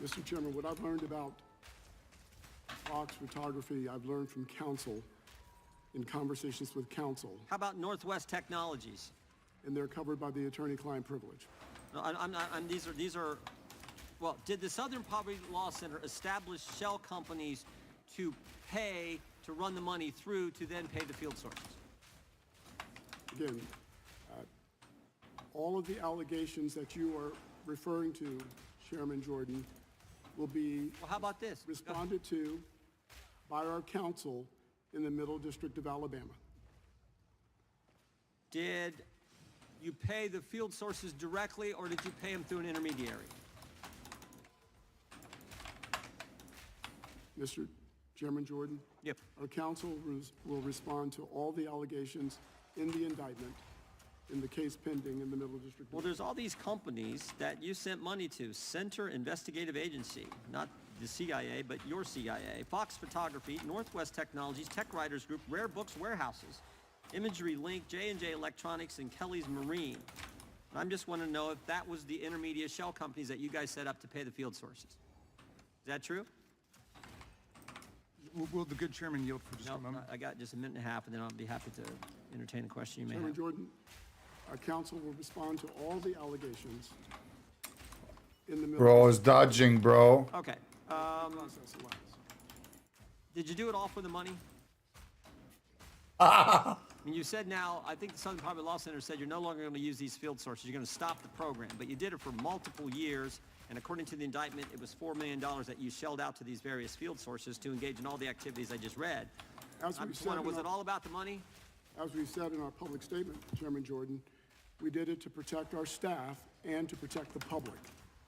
Mr. Chairman, what I've learned about Fox Photography, I've learned from counsel, in conversations with counsel, How about Northwest Technologies? and they're covered by the attorney-client privilege. No, these are, well, did the Southern Poverty Law Center establish shell companies to pay, to run the money through, to then pay the field sources? Again, all of the allegations that you are referring to, Chairman Jordan, will be Well, how about this? responded to by our counsel in the Middle District of Alabama. Did you pay the field sources directly, or did you pay them through an intermediary? Mr. Chairman Jordan? Yep. Our counsel will respond to all the allegations in the indictment in the case pending in the Middle District. Well, there's all these companies that you sent money to. Center Investigative Agency, not the CIA, but your CIA. Fox Photography, Northwest Technologies, Tech Writers Group, Rare Books Warehouses, Imagery Link, J&J Electronics, and Kelly's Marine. I'm just want to know if that was the intermediate shell companies that you guys set up to pay the field sources. Is that true? Will the good chairman yield for just No, a moment? I got just a minute and a half, and then I'll be happy to entertain a question you may Chairman have. Jordan, our counsel will respond to all the allegations in the Middle Bro's dodging, bro. Okay. process allows. Did you do it all for the money? I mean, you said now, I think the Southern Poverty Law Center said you're no longer going to use these field sources. You're going to stop the program. But you did it for multiple years, and according to the indictment, it was $4 million that you shelled out to these various field sources to engage in all the activities I just read. As I'm we just said wondering, in was it our- all about the money? As we said in our public statement, Chairman Jordan, we did it to protect our staff and to protect the public.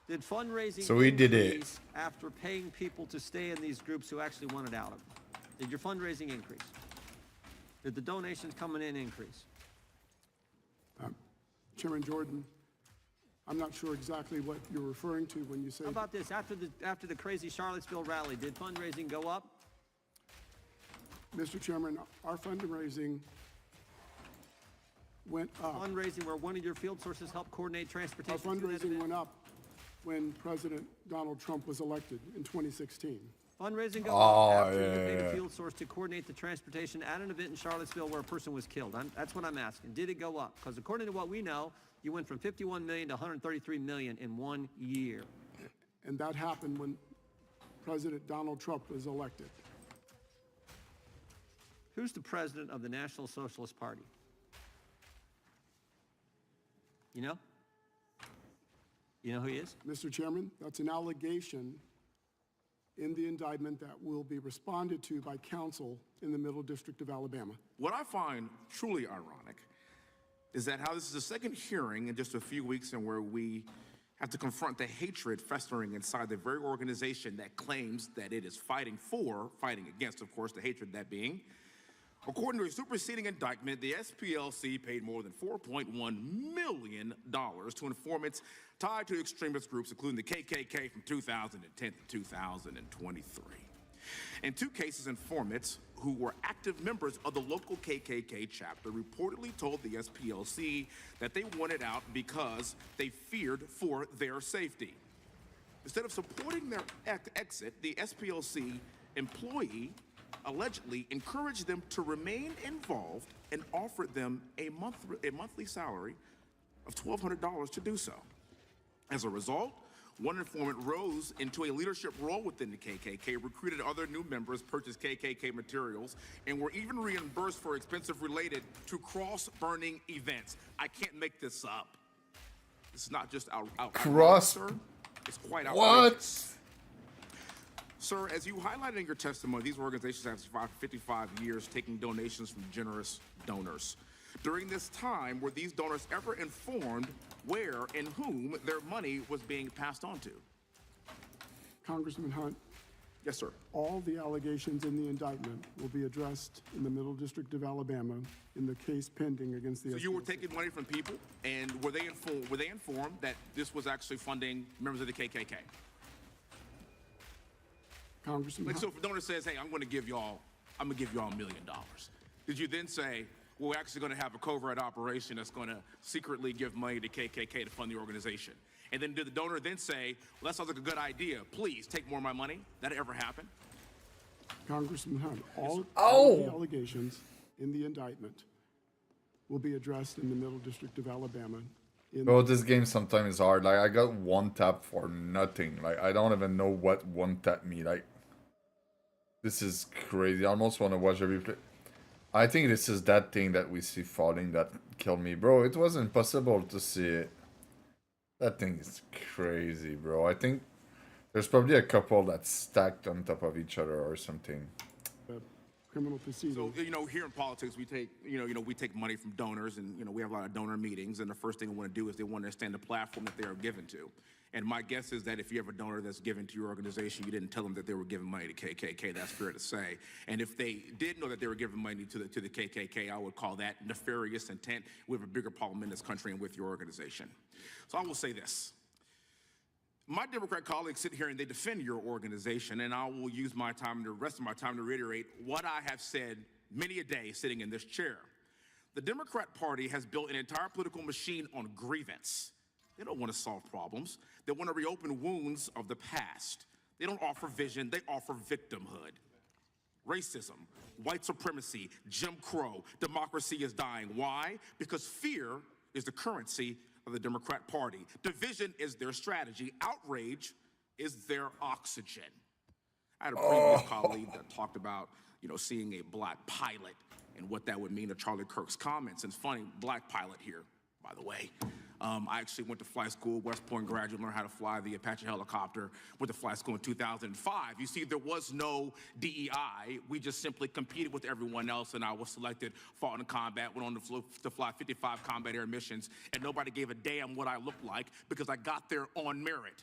Did fundraising So we did it. increase after paying people to stay in these groups who actually wanted out of them? Did your fundraising increase? Did the donations coming in increase? Chairman Jordan, I'm not sure exactly what you're referring to when you say. How about this? After the crazy Charlottesville rally, did fundraising go up? Mr. Chairman, our fundraising went up. Fundraising where one of your field sources helped coordinate Our transportation. to that fundraising event? went up when President Donald Trump was elected in 2016. Fundraising go Oh, up after you yeah, paid a yeah. field source to coordinate the transportation at an event in Charlottesville where a person was killed. That's what I'm asking. Did it go up? Because according to what we know, you went from 51 million to 133 million in 1 year. And that happened when President Donald Trump was elected. Who's the president of the National Socialist Party? You know? You know who he is? Mr. Chairman, that's an allegation in the indictment that will be responded to by counsel in the Middle District of Alabama. What I find truly ironic is that how this is the second hearing in just a few weeks and where we have to confront the hatred festering inside the very organization that claims that it is fighting against, of course, the hatred that being. According to a superseding indictment, the SPLC paid more than $4.1 million to informants tied to extremist groups, including the KKK from 2010 to 2023. In two cases, informants who were active members of the local KKK chapter reportedly told the SPLC that they wanted out because they feared for their safety. Instead of supporting their exit, the SPLC employee allegedly encouraged them to remain involved and offered them a monthly salary of $1,200 to do so. As a result, one informant rose into a leadership role within the KKK, recruited other new members, purchased KKK materials, and were even reimbursed for expenses related to cross-burning events. I can't make this up. It's not just outrageous, sir. It's quite outrageous. Sir, as you highlighted in your testimony, these organizations have survived 55 years taking donations from generous donors. During this time, were these donors ever informed where and whom their money was being passed on to? Congressman Hunt. Yes, sir. All the allegations in the indictment will be addressed in the Middle District of Alabama in the case pending against the So SPLC. you were taking money from people, and were they informed that this was actually funding members of the KKK? Congressman Like, so if a donor says, hey, I'm gonna give y'all $1 million. Did you then say, well, we're actually gonna have a covert operation that's gonna secretly give money to KKK to fund the organization? And then did the donor then say, well, that sounds like a good idea, please take more of my money? That ever happen? Congressman Hunt, all the allegations in the indictment will be addressed in the Middle District of Alabama. Bro, this game sometimes is hard. Like, I got one tap for nothing. Like, I don't even know what one tap means. Like, this is crazy. I almost want to watch every play. I think this is that thing that we see falling that killed me. Bro, it was impossible to see it. That thing is crazy, bro. I think there's probably a couple that's stacked on top of each other or something. Criminal proceedings. So, here in politics, we take money from donors, and, we have a lot of donor meetings, and the first thing we want to do is they want to understand the platform that they are given to. And my guess is that if you have a donor that's given to your organization, you didn't tell them that they were giving money to KKK. That's fair to say. And if they did know that they were giving money to the KKK, I would call that nefarious intent. We have a bigger problem in this country and with your organization. So I will say this. My Democrat colleagues sit here and they defend your organization, and I will use the rest of my time to reiterate what I have said many a day sitting in this chair. The Democrat Party has built an entire political machine on grievance. They don't want to solve problems. They want to reopen wounds of the past. They don't offer vision, they offer victimhood. Racism, white supremacy, Jim Crow, democracy is dying. Why? Because fear is the currency of the Democrat Party. Division is their strategy. Outrage is their oxygen. I had a previous colleague that talked about, seeing a black pilot and what that would mean to Charlie Kirk's comments. And it's funny, black pilot here, by the way. I actually went to flight school, West Point graduate, learned how to fly the Apache helicopter, went to flight school in 2005. You see, there was no DEI. We just simply competed with everyone else, and I was selected, fought in combat, went on to fly 55 combat air missions, and nobody gave a damn what I looked like because I got there on merit.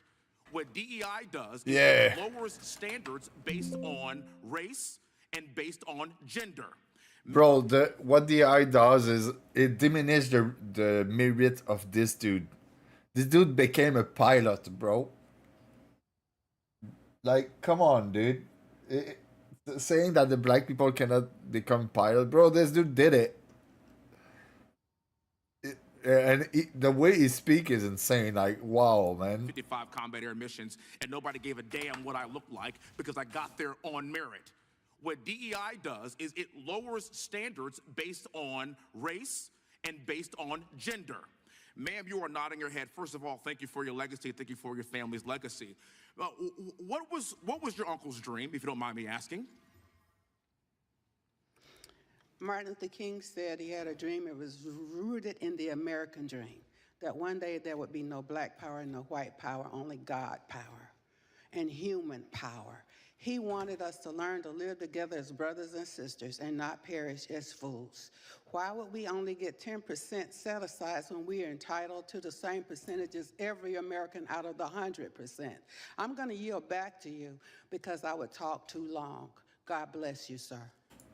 What DEI does is it lowers standards based on race and based on gender. Bro, what the AI does is it diminishes the merit of this dude. This dude became a pilot, bro. Like, come on, dude. Saying that the black people cannot become pilot, bro, this dude did it. And the way he speaks is insane. Like, wow, man. 55 combat air missions, and nobody gave a damn what I looked like because I got there on merit. What DEI does is it lowers standards based on race and based on gender. Ma'am, you are nodding your head. First of all, thank you for your legacy. Thank you for your family's legacy. What was your uncle's dream, if you don't mind me asking? Martin Luther King said he had a dream. It was rooted in the American dream, that one day there would be no black power, no white power, only God power and human power. He wanted us to learn to live together as brothers and sisters and not perish as fools. Why would we only get 10% set-asides when we are entitled to the same percentage as every American out of the 100%? I'm going to yield back to you because I would talk too long. God bless you, sir.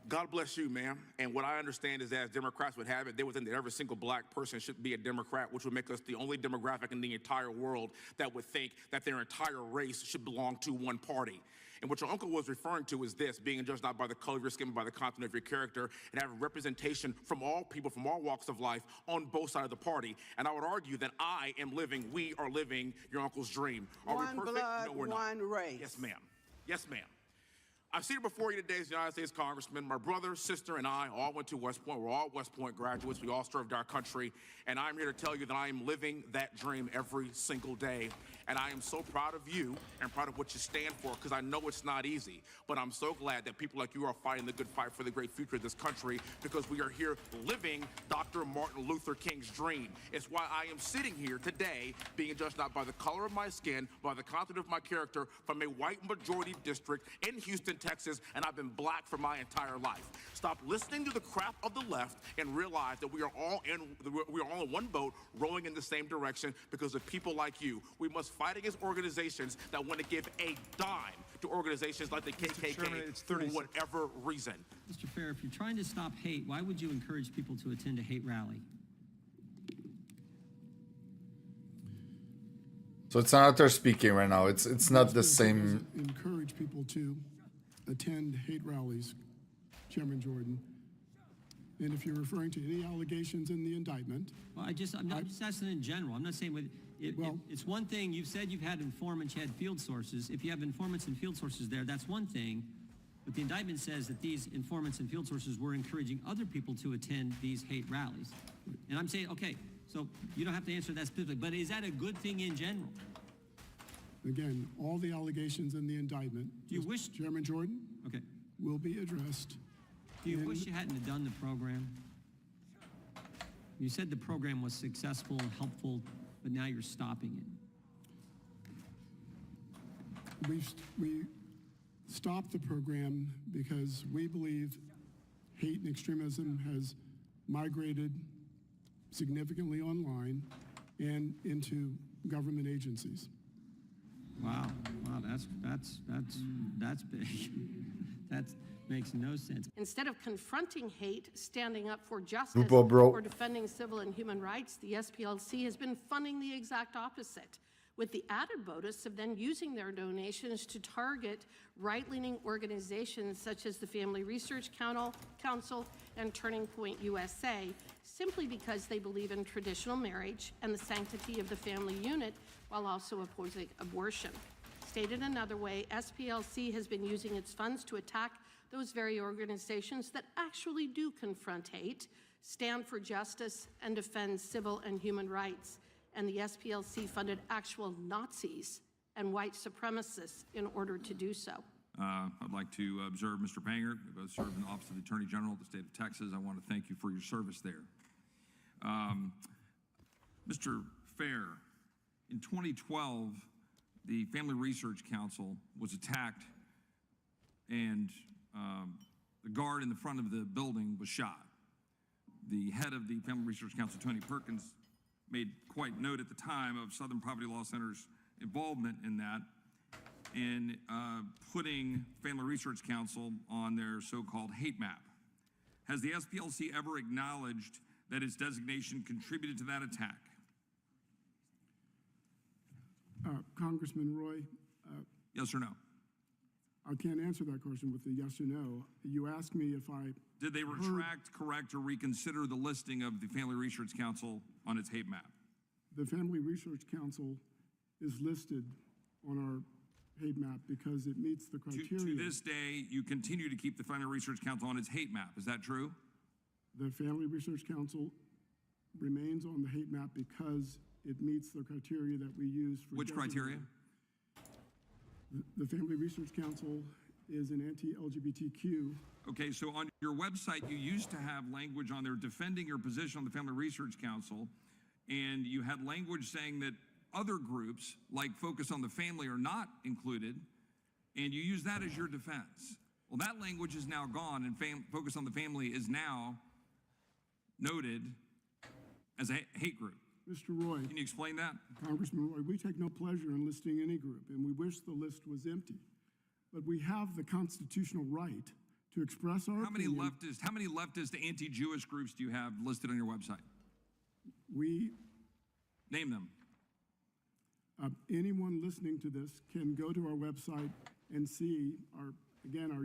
God bless you, ma'am. And what I understand is that as Democrats would have it, they would think that every single black person should be a Democrat, which would make us the only demographic in the entire world that would think that their entire race should belong to one party. And what your uncle was referring to is this: being judged not by the color of your skin, but by the content of your character, and having representation from all people, from all walks of life, on both sides of the party. And I would argue that we are living your uncle's dream. Are we perfect? Blood, No, we're not. one race. Yes, ma'am. Yes, ma'am. I'm seated before you today as the United States Congressman. My brother, sister, and I all went to West Point. We're all West Point graduates. We all served our country. And I'm here to tell you that I am living that dream every single day. And I am so proud of you and proud of what you stand for, because I know it's not easy. But I'm so glad that people like you are fighting the good fight for the great future of this country, because we are here living Dr. Martin Luther King's dream. It's why I am sitting here today being judged not by the color of my skin, by the content of my character, from a white majority district in Houston, Texas, and I've been black for my entire life. Stop listening to the crap of the left and realize that we are all in one boat, rowing in the same direction because of people like you. We must fight against organizations that want to give a dime to organizations like the KKK for whatever reason. Mr. Fair, if you're trying to stop hate, why would you encourage people to attend a hate rally? So it's not they're speaking right now. It's not the same. Encourage people to attend hate rallies, Chairman Jordan. And if you're referring to any allegations in the indictment, well, I'm just asking in general. I'm not saying it's one thing. You've said you've had informants, you had field sources. If you have informants and field sources there, that's one thing. But the indictment says that these informants and field sources were encouraging other people to attend these hate rallies. And I'm saying, okay, so you don't have to answer that specifically, but is that a good thing in general? again, all the allegations in the indictment, do you wish, Chairman Jordan, okay, will be addressed. Do you wish you hadn't have done the program? You said the program was successful and helpful, but now you're stopping it. We stopped the program because we believe hate and extremism has migrated significantly online and into government agencies. Wow, that's big. That makes no sense. Instead of confronting hate, standing up for justice, or defending civil and human rights, the SPLC has been funding the exact opposite, with the added bonus of then using their donations to target right-leaning organizations such as the Family Research Council and Turning Point USA, simply because they believe in traditional marriage and the sanctity of the family unit while also opposing abortion. Stated another way, SPLC has been using its funds to attack those very organizations that actually do confront hate, stand for justice, and defend civil and human rights. And the SPLC funded actual Nazis and white supremacists in order to do so. I'd like to observe Mr. Panger, who both served in the Office of the Attorney General of the state of Texas. I want to thank you for your service there. Mr. Fair, in 2012, the Family Research Council was attacked and the guard in the front of the building was shot. The head of the Family Research Council, Tony Perkins, made quite note at the time of Southern Poverty Law Center's involvement in that, in putting Family Research Council on their so-called hate map. Has the SPLC ever acknowledged that its designation contributed to that attack? Congressman Roy, yes or no? I can't answer that question with a yes or no. You asked me if I... Did they retract, correct, or reconsider the listing of the Family Research Council on its hate map? The Family Research Council is listed on our hate map because it meets the criteria. To this day, you continue to keep the Family Research Council on its hate map. Is that true? The Family Research Council remains on the hate map because it meets the criteria that we use for... Which criteria? The Family Research Council is an anti-LGBTQ. Okay, so on your website, you used to have language on there defending your position on the Family Research Council, and you had language saying that other groups, like Focus on the Family, are not included, and you use that as your defense. Well, that language is now gone, and Focus on the Family is now noted as a hate group. Mr. Roy. Can you explain that? Congressman Roy, we take no pleasure in listing any group, and we wish the list was empty. But we have the constitutional right to express our opinion. How many leftist anti-Jewish groups do you have listed on your website? Name them. Anyone listening to this can go to our website and see our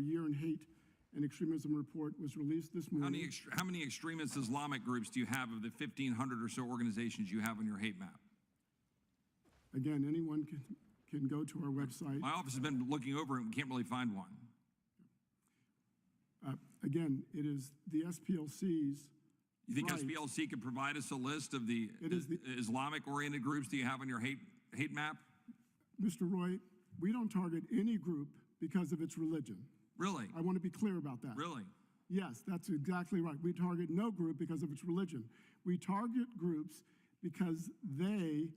Year in Hate and Extremism report was released this morning. How many extremist Islamic groups do you have of the 1,500 or so organizations you have on your hate map? Again, anyone can go to our website. My office has been looking over it and we can't really find one. Again, it is the SPLC's. You think right. SPLC could provide us a list of the Islamic-oriented groups that you have on your hate map? Mr. Roy, we don't target any group because of its religion. Really? I want to be clear about that. Really? Yes, that's exactly right. We target no group because of its religion. We target groups because they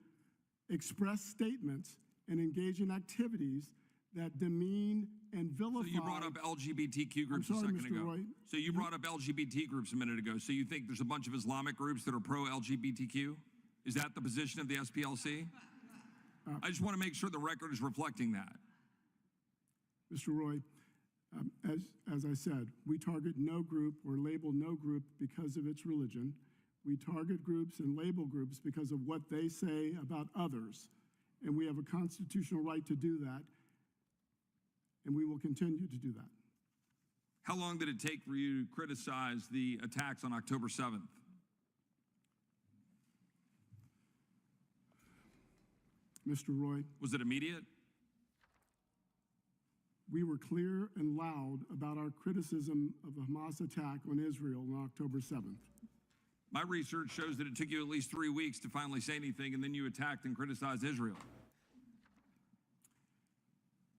express statements and engage in activities that demean and vilify. So you brought up LGBTQ groups a second ago. Roy. So you brought up LGBT groups a minute ago. So you think there's a bunch of Islamic groups that are pro-LGBTQ? Is that the position of the SPLC? I just want to make sure the record is reflecting that. Mr. Roy, as I said, we target no group or label no group because of its religion. We target groups and label groups because of what they say about others. And we have a constitutional right to do that. And we will continue to do that. How long did it take for you to criticize the attacks on October 7th? Mr. Roy. Was it immediate? We were clear and loud about our criticism of the Hamas attack on Israel on October 7th. My research shows that it took you at least 3 weeks to finally say anything, and then you attacked and criticized Israel.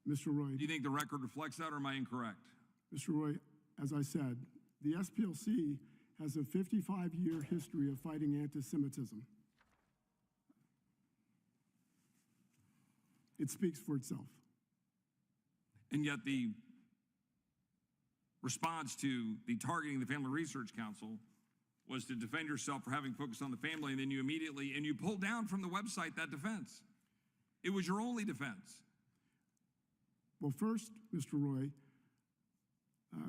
Mr. Roy. Do you think the record reflects that, or am I incorrect? Mr. Roy, as I said, the SPLC has a 55-year history of fighting anti-Semitism. It speaks for itself. And yet the response to the targeting the Family Research Council was to defend yourself for having focused on the family, and then you immediately, and you pulled down from the website that defense. It was your only defense. Well, first, Mr. Roy,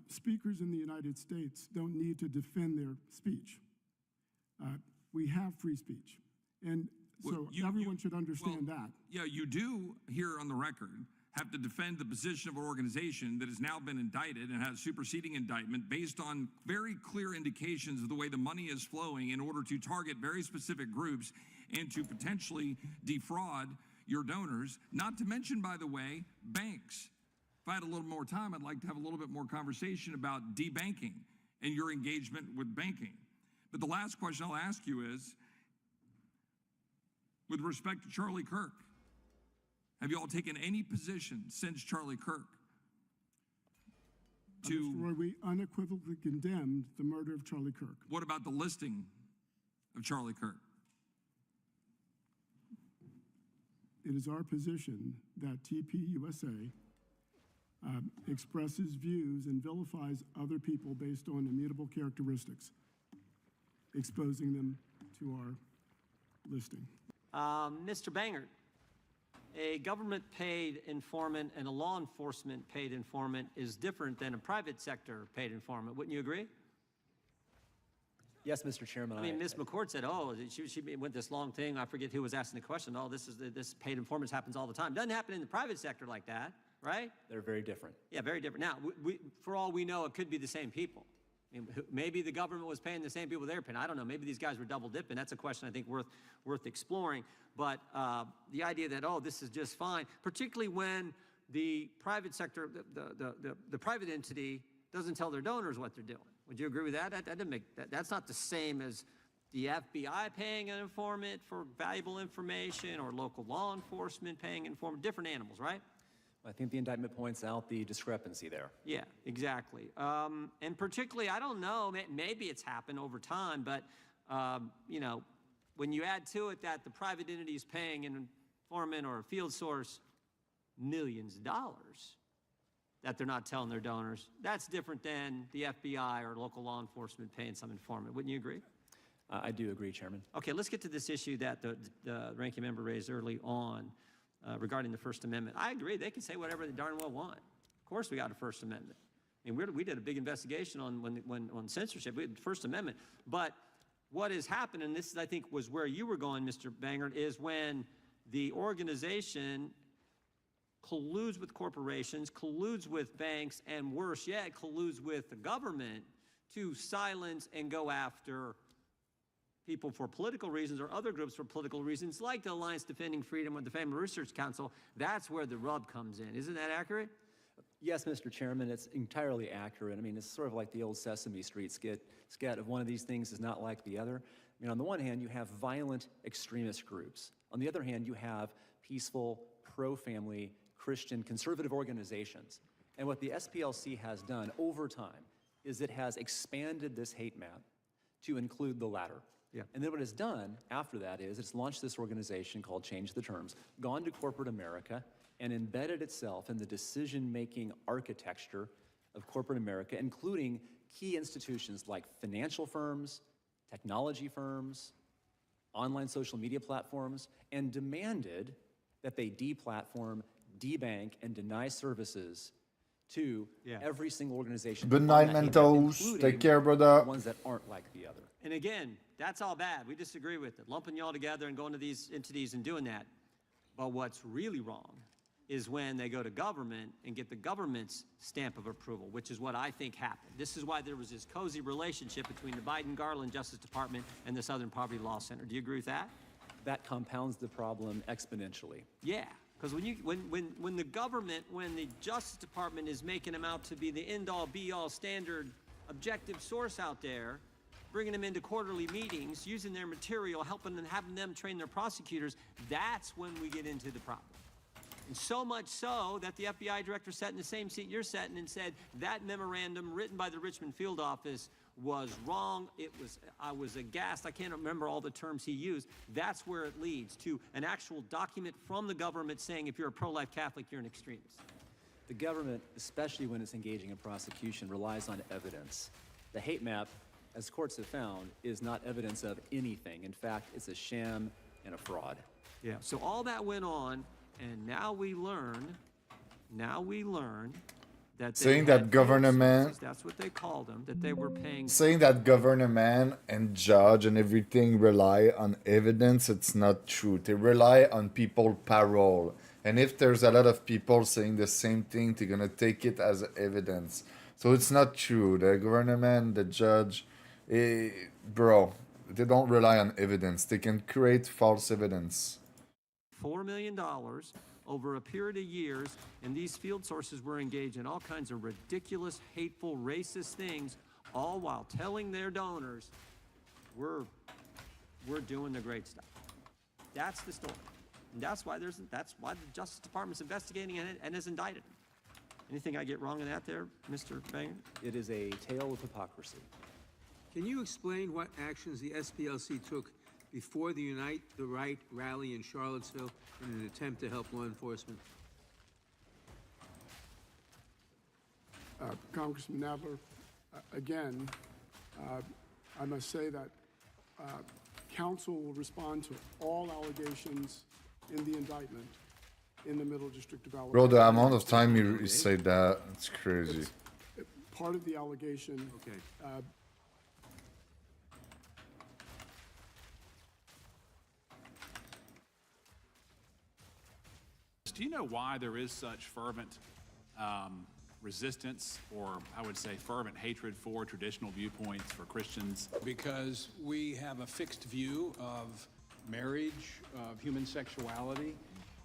speakers in the United States don't need to defend their speech. We have free speech. And so everyone should understand that. Yeah, you do, here on the record, have to defend the position of an organization that has now been indicted and has superseding indictment based on very clear indications of the way the money is flowing in order to target very specific groups and to potentially defraud your donors, not to mention, by the way, banks. If I had a little more time, I'd like to have a little bit more conversation about debanking and your engagement with banking. But the last question I'll ask you is, with respect to Charlie Kirk, have you all taken any position since Charlie Kirk to... Mr. Roy, we unequivocally condemned the murder of Charlie Kirk. What about the listing of Charlie Kirk? It is our position that TPUSA expresses views and vilifies other people based on immutable characteristics, exposing them to our listing. Mr. Bangert, a government-paid informant and a law enforcement-paid informant is different than a private sector paid informant. Wouldn't you agree? Yes, Mr. Chairman. I mean, Ms. McCord said, oh, she went this long thing. I forget who was asking the question. Oh, this paid informants happens all the time. Doesn't happen in the private sector like that. right? They're very different. Yeah, very different. Now, for all we know, it could be the same people. I mean, maybe the government was paying the same people they're paying. I don't know. Maybe these guys were double dipping. That's a question I think worth exploring. But the idea that, oh, this is just fine, particularly when the private sector, the private entity doesn't tell their donors what they're doing. Would you agree with that? That doesn't make that's not the same as the FBI paying an informant for valuable information or local law enforcement paying an informant. Different animals, right? I think the indictment points out the discrepancy there. Yeah, exactly. And particularly, I don't know, maybe it's happened over time, but, you know, when you add to it that the private entity is paying an informant or a field source millions of dollars that they're not telling their donors, that's different than the FBI or local law enforcement paying some informant. Wouldn't you agree? I do agree, Chairman. Okay, let's get to this issue that the ranking member raised early on regarding the First Amendment. I agree. They can say whatever they darn well want. Of course we got a First Amendment. I mean, we did a big investigation on censorship. We had the First Amendment. But what has happened, and this, I think, was where you were going, Mr. Bangert, is when the organization colludes with corporations, colludes with banks, and worse yet, colludes with the government to silence and go after people for political reasons or other groups for political reasons, like the Alliance Defending Freedom or the Family Research Council. That's where the rub comes in. Isn't that accurate? Yes, Mr. Chairman, it's entirely accurate. I mean, it's sort of like the old Sesame Street skit of one of these things is not like the other. I mean, on the one hand, you have violent extremist groups. On the other hand, you have peaceful, pro-family, Christian, conservative organizations. And what the SPLC has done over time is it has expanded this hate map to include the latter. Yeah. And then what it's done after that is it's launched this organization called Change the Terms, gone to corporate America, and embedded itself in the decision-making architecture of corporate America, including key institutions like financial firms, technology firms, online social media platforms, and demanded that they deplatform, debank, and deny services to every single organization. Good night, Mentos. Take care, brother. Ones that aren't like the other. And again, that's all bad. We disagree with it. Lumping y'all together and going to these entities and doing that. But what's really wrong is when they go to government and get the government's stamp of approval, which is what I think happened. This is why there was this cozy relationship between the Biden-Garland Justice Department and the Southern Poverty Law Center. Do you agree with that? That compounds the problem exponentially. Yeah, because when the government, when the Justice Department is making them out to be the end-all, be-all standard objective source out there, bringing them into quarterly meetings, using their material, helping them, having them train their prosecutors, that's when we get into the problem. And so much so that the FBI director sat in the same seat you're sitting and said that memorandum written by the Richmond field office was wrong. I was aghast. I can't remember all the terms he used. That's where it leads to an actual document from the government saying if you're a pro-life Catholic, you're an extremist. The government, especially when it's engaging in prosecution, relies on evidence. The hate map, as courts have found, is not evidence of anything. In fact, it's a sham and a fraud. Yeah, so all that went on, and now we learn that saying that government, that's what they called them, that they were paying. Saying that government and judge and everything rely on evidence, it's not true. They rely on people parole. And if there's a lot of people saying the same thing, they're gonna take it as evidence. So it's not true. The government, the judge, bro, they don't rely on evidence. They can create false evidence. $4 million over a period of years, and these field sources were engaged in all kinds of ridiculous, hateful, racist things, all while telling their donors, we're doing the great stuff. That's the story. And that's why the Justice Department's investigating and has indicted them. Anything I get wrong in that there, Mr. Banger? It is a tale of hypocrisy. Can you explain what actions the SPLC took before the Unite the Right rally in Charlottesville in an attempt to help law enforcement? Congressman Nadler, again, I must say that counsel will respond to all allegations in the indictment in the Middle District of Alabama. Bro, the amount of time you say that, it's crazy. Part of the allegation. Okay. Do you know why there is such fervent resistance, or I would say fervent hatred for traditional viewpoints for Christians? Because we have a fixed view of marriage, of human sexuality,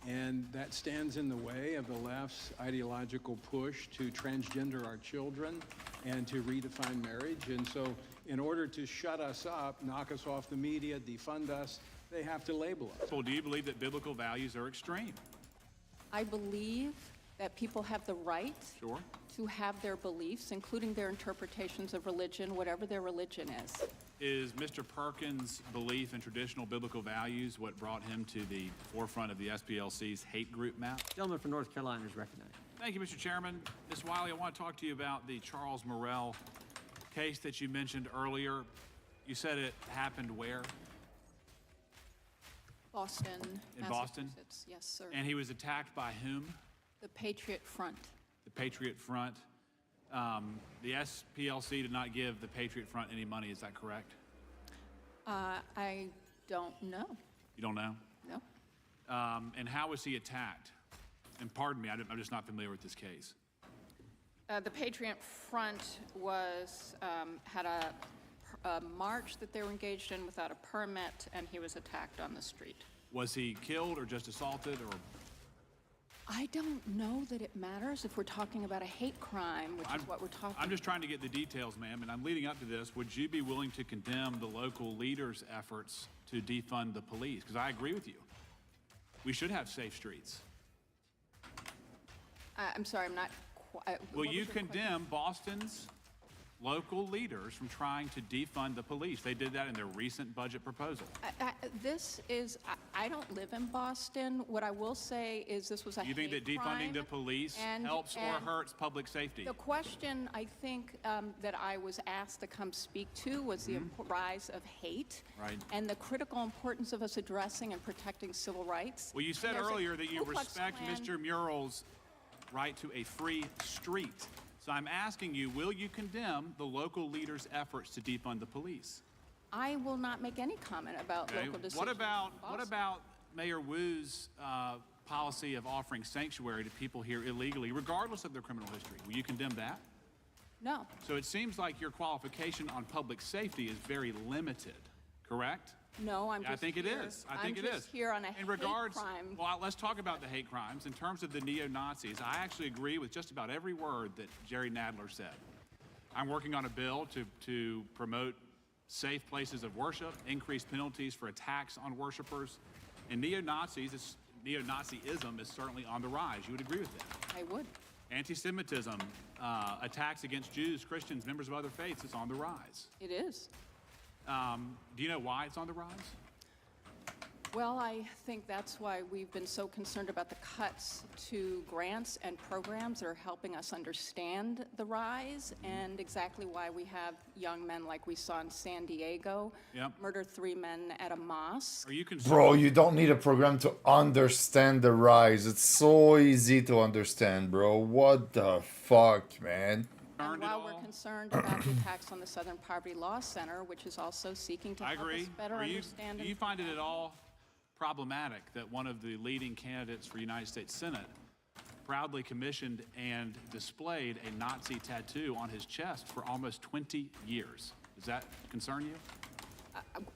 and that stands in the way of the left's ideological push to transgender our children and to redefine marriage. And so in order to shut us up, knock us off the media, defund us, they have to label us. Well, do you believe that biblical values are extreme? I believe that people have the right Sure. to have their beliefs, including their interpretations of religion, whatever their religion is. Is Mr. Perkins' belief in traditional biblical values what brought him to the forefront of the SPLC's hate group map? Gentleman from North Carolina is recognized. Thank you, Mr. Chairman. Ms. Wiley, I want to talk to you about the Charles Morrell case that you mentioned earlier. You said it happened where? Boston, In Boston? Massachusetts. Yes, sir. And he was attacked by whom? The Patriot Front. The Patriot Front. The SPLC did not give the Patriot Front any money, is that correct? I don't know. You don't know? No. And how was he attacked? And pardon me, I'm just not familiar with this case. The Patriot Front was had a march that they were engaged in without a permit, and he was attacked on the street. Was he killed or just assaulted, or? I don't know that it matters if we're talking about a hate crime, which is what we're talking about. I'm just trying to get the details, ma'am, and I'm leading up to this. Would you be willing to condemn the local leaders' efforts to defund the police? Because I agree with you. We should have safe streets. I'm sorry, I'm not quite. Will you condemn Boston's local leaders from trying to defund the police? They did that in their recent budget proposal. I don't live in Boston. What I will say is this was a You think that hate crime, defunding the police and- helps or and hurts public safety? The question I think that I was asked to come speak to was the rise of hate Right. and the critical importance of us addressing and protecting civil rights. Well, you said And there's a earlier that you Ku Klux respect Klan- Mr. Murrell's right to a free street. So I'm asking you, will you condemn the local leaders' efforts to defund the police? I will not make any comment about Okay. local decisions. What about in Boston. Mayor Wu's policy of offering sanctuary to people here illegally, regardless of their criminal history? Will you condemn that? No. So it seems like your qualification on public safety is very limited, correct? No, I'm Yeah, just I think here. it is. I think I'm it just is. here on a In hate regards, crime. well, let's talk about the hate crimes. In terms of the neo-Nazis, I actually agree with just about every word that Jerry Nadler said. I'm working on a bill to promote safe places of worship, increase penalties for attacks on worshipers, and neo-Nazism is certainly on the rise. You would agree with that? I would. Anti-Semitism, attacks against Jews, Christians, members of other faiths is on the rise. It is. Do you know why it's on the rise? Well, I think that's why we've been so concerned about the cuts to grants and programs that are helping us understand the rise, and exactly why we have young men like we saw in San Diego murder 3 men at a mosque. Are you concerned? Bro, you don't need a program to understand the rise. It's so easy to understand, bro. What the fuck, man? And while we're concerned about the attacks on the Southern Poverty Law Center, which is also seeking to I help agree. us better understand. Do you find it at all problematic that one of the leading candidates for United States Senate proudly commissioned and displayed a Nazi tattoo on his chest for almost 20 years? Does that concern you?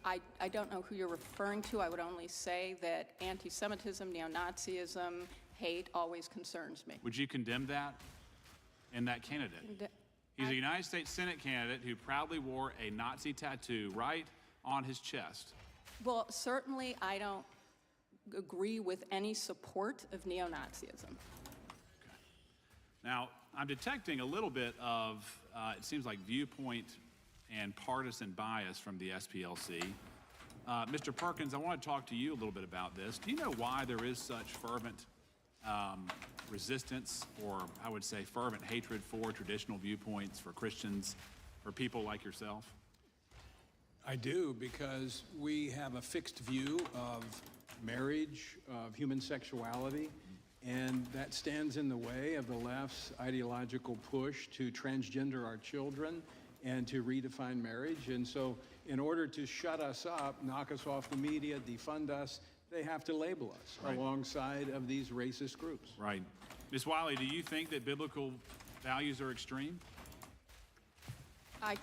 I don't know who you're referring to. I would only say that anti-Semitism, neo-Nazism, hate always concerns me. Would you condemn that in that candidate? He's a United States Senate candidate who proudly wore a Nazi tattoo right on his chest. Well, certainly I don't agree with any support of neo-Nazism. Now, I'm detecting a little bit of, it seems like, viewpoint and partisan bias from the SPLC. Mr. Perkins, I want to talk to you a little bit about this. Do you know why there is such fervent resistance, or I would say fervent hatred for traditional viewpoints for Christians, for people like yourself? I do, because we have a fixed view of marriage, of human sexuality, and that stands in the way of the left's ideological push to transgender our children and to redefine marriage. And so in order to shut us up, knock us off the media, defund us, they have to label us alongside of these racist groups. Right. Ms. Wiley, do you think that biblical values are extreme? I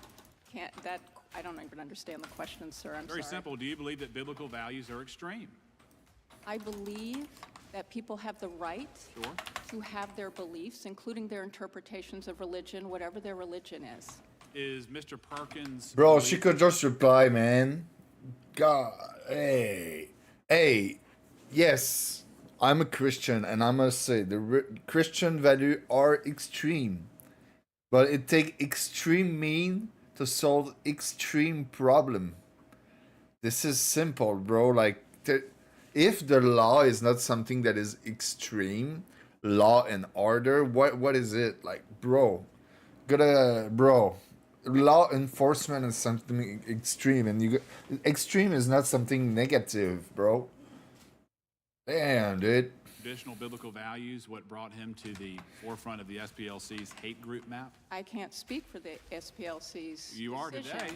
don't even understand the question, sir. I'm Very sorry. simple. Do you believe that biblical values are extreme? I believe that people have the right to have their beliefs, including their interpretations of religion, whatever their religion is. Is Mr. Perkins... Bro, she could just reply, man. God, hey. Yes, I'm a Christian, and I must say, the Christian values are extreme. But it takes extreme mean to solve extreme problem. This is simple, bro. Like, if the law is not something that is extreme, law and order, what is it? Like, bro, law enforcement is something extreme, and extreme is not something negative, bro. Damn, dude. Traditional biblical values, what brought him to the forefront of the SPLC's hate group map? I can't speak for the SPLC's You are decision. today.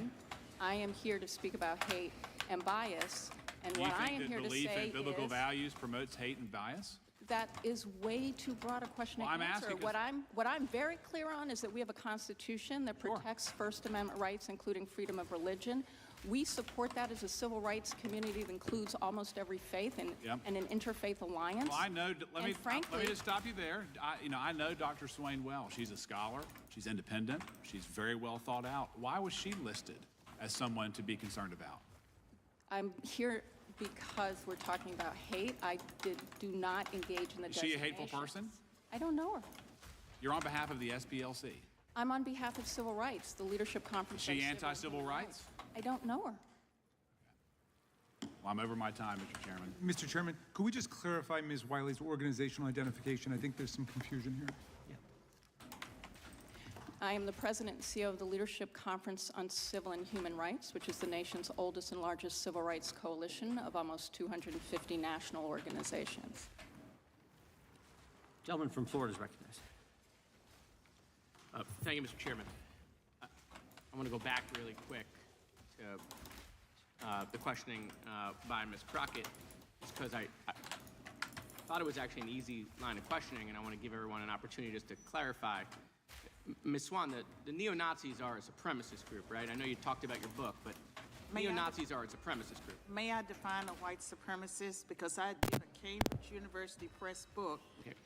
I am here to speak about hate and bias, and Do you what I am think here that to belief say in biblical is values promotes hate and bias? that is way too broad a question Well, to I'm answer. asking What I'm very clear on is that we have a constitution that protects First Amendment rights, including freedom of religion. We support that as a civil rights community that includes almost every faith and, and an interfaith alliance. Well, I know. Let me frankly, just stop you there. I know Dr. Swain well. She's a scholar. She's independent. She's very well thought out. Why was she listed as someone to be concerned about? I'm here because we're talking about hate. I do not engage in the Is she a hateful designations. person? I don't know her. You're on behalf of the SPLC. I'm on behalf of civil rights, the leadership conference. Is she on civil anti-civil human rights? I don't know her. Well, I'm over my time, Mr. Chairman. Mr. Chairman, could we just clarify Ms. Wiley's organizational identification? I think there's some confusion here. I am the president and CEO of the Leadership Conference on Civil and Human Rights, which is the nation's oldest and largest civil rights coalition of almost 250 national organizations. Gentleman from Florida is recognized. Thank you, Mr. Chairman. I want to go back really quick to the questioning by Ms. Crockett, just because I thought it was actually an easy line of questioning, and I want to give everyone an opportunity just to clarify. Ms. Swan, the neo-Nazis are a supremacist group, right? I know you talked about your book, but neo-Nazis are a supremacist group. May I define a white supremacist? Because I did a Cambridge University Press book,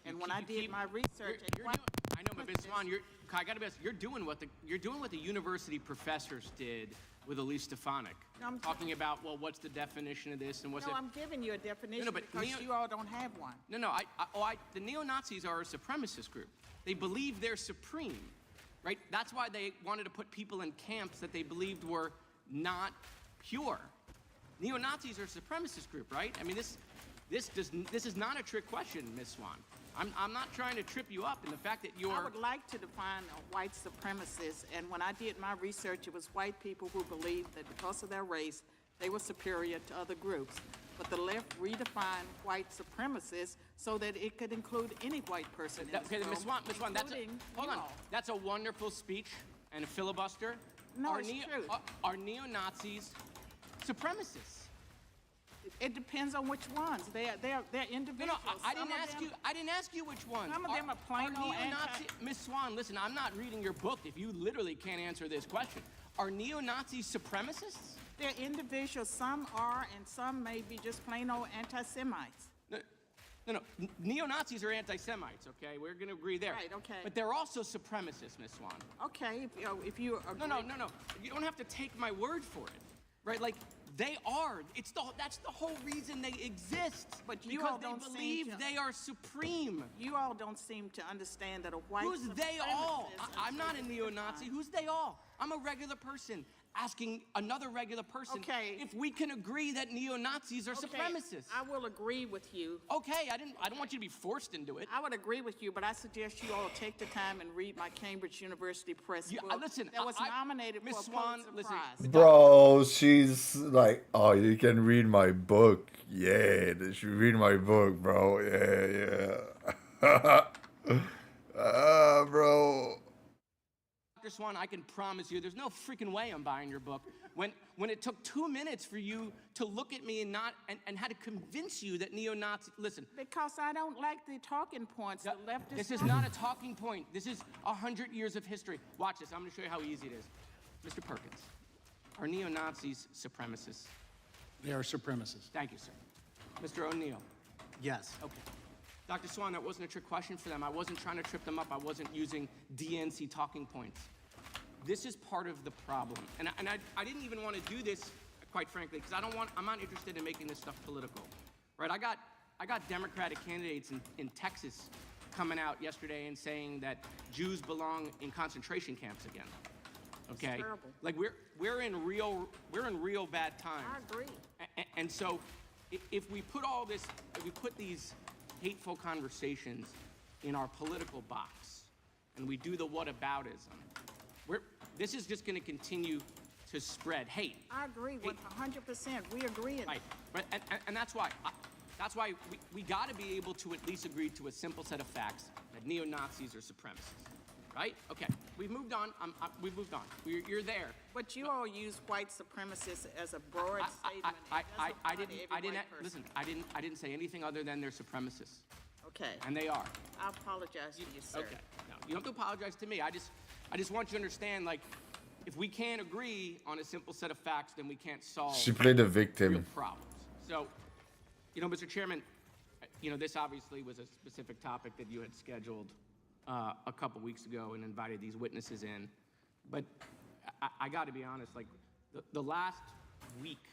and when I did my research, I know, but Ms. Swan, I got to be honest, you're doing what the university professors did with Elise Stefanik, talking about, well, what's the definition of this and what's no, it? I'm giving you a definition but because you all don't have one. No, the neo-Nazis are a supremacist group. They believe they're supreme, right? That's why they wanted to put people in camps that they believed were not pure. Neo-Nazis are a supremacist group, right? I mean, this is not a trick question, Ms. Swan. I'm not trying to trip you up in the fact that you're... I would like to define a white supremacist, and when I did my research, it was white people who believed that because of their race, they were superior to other groups. But the left redefined white supremacists so that it could include any white person in this room, Ms. Swan, including hold on. you all. That's a wonderful speech and a filibuster. No, it's true. Are neo-Nazis supremacists? It depends on which ones. They're individuals. No, I didn't ask you which ones. Some of them are plain old neo-Nazi. Ms. Swan, listen, I'm not reading your book if you literally can't answer this question. Are neo-Nazis supremacists? They're individuals. Some are, and some may be just plain old anti-Semites. No. Neo-Nazis are anti-Semites, okay? We're going to agree there. Right, okay. But they're also supremacists, Ms. Swan. Okay, if you agree. No. You don't have to take my word for it, right? Like, they are. That's the whole reason they exist. But you because all don't they believe they are supreme. You all don't seem to understand that a white Who's they all? supremacist I'm not a neo-Nazi. Who's they all? I'm a regular person asking another regular person if we can agree that neo-Nazis are supremacists. I will agree with you. Okay, I don't want you to be forced into it. I would agree with you, but I suggest you all take the time and read my Cambridge University Press book listen, that was nominated for a Swan, Pulitzer Prize. Bro, she's like, oh, you can read my book. Yeah, they should read my book, bro. Yeah. Bro. Dr. Swan, I can promise you there's no freaking way I'm buying your book. When it took 2 minutes for you to look at me and had to convince you that neo-Nazi, listen. Because I don't like the talking points. The leftist. This is not a talking point. This is 100 years of history. Watch this. I'm going to show you how easy it is. Mr. Perkins, are neo-Nazis supremacists? They are supremacists. Thank you, sir. Mr. O'Neill? Yes. Okay. Dr. Swan, that wasn't a trick question for them. I wasn't trying to trip them up. I wasn't using DNC talking points. This is part of the problem. And I didn't even want to do this, quite frankly, because I'm not interested in making this stuff political. Right? I got Democratic candidates in Texas coming out yesterday and saying that Jews belong in concentration camps again. Okay? It's terrible. Like we're in real bad times. I agree. And so if we put these hateful conversations in our political box and we do the whataboutism, this is just going to continue to spread hate. I agree with 100%. We agree. Right. And that's why we got to be able to at least agree to a simple set of facts that neo-Nazis are supremacists. Right? Okay. We've moved on. We've moved on. You're there. But you all use white supremacists as a broad statement. Listen, I didn't say anything other than they're supremacists. Okay. And they are. I apologize to you, sir. Okay. No, you don't have to apologize to me. I just want you to understand, like, if we can't agree on a simple set of facts, then we can't solve She played the victim. real problems. So, Mr. Chairman, this obviously was a specific topic that you had scheduled a couple weeks ago and invited these witnesses in. But I got to be honest, like, the last week,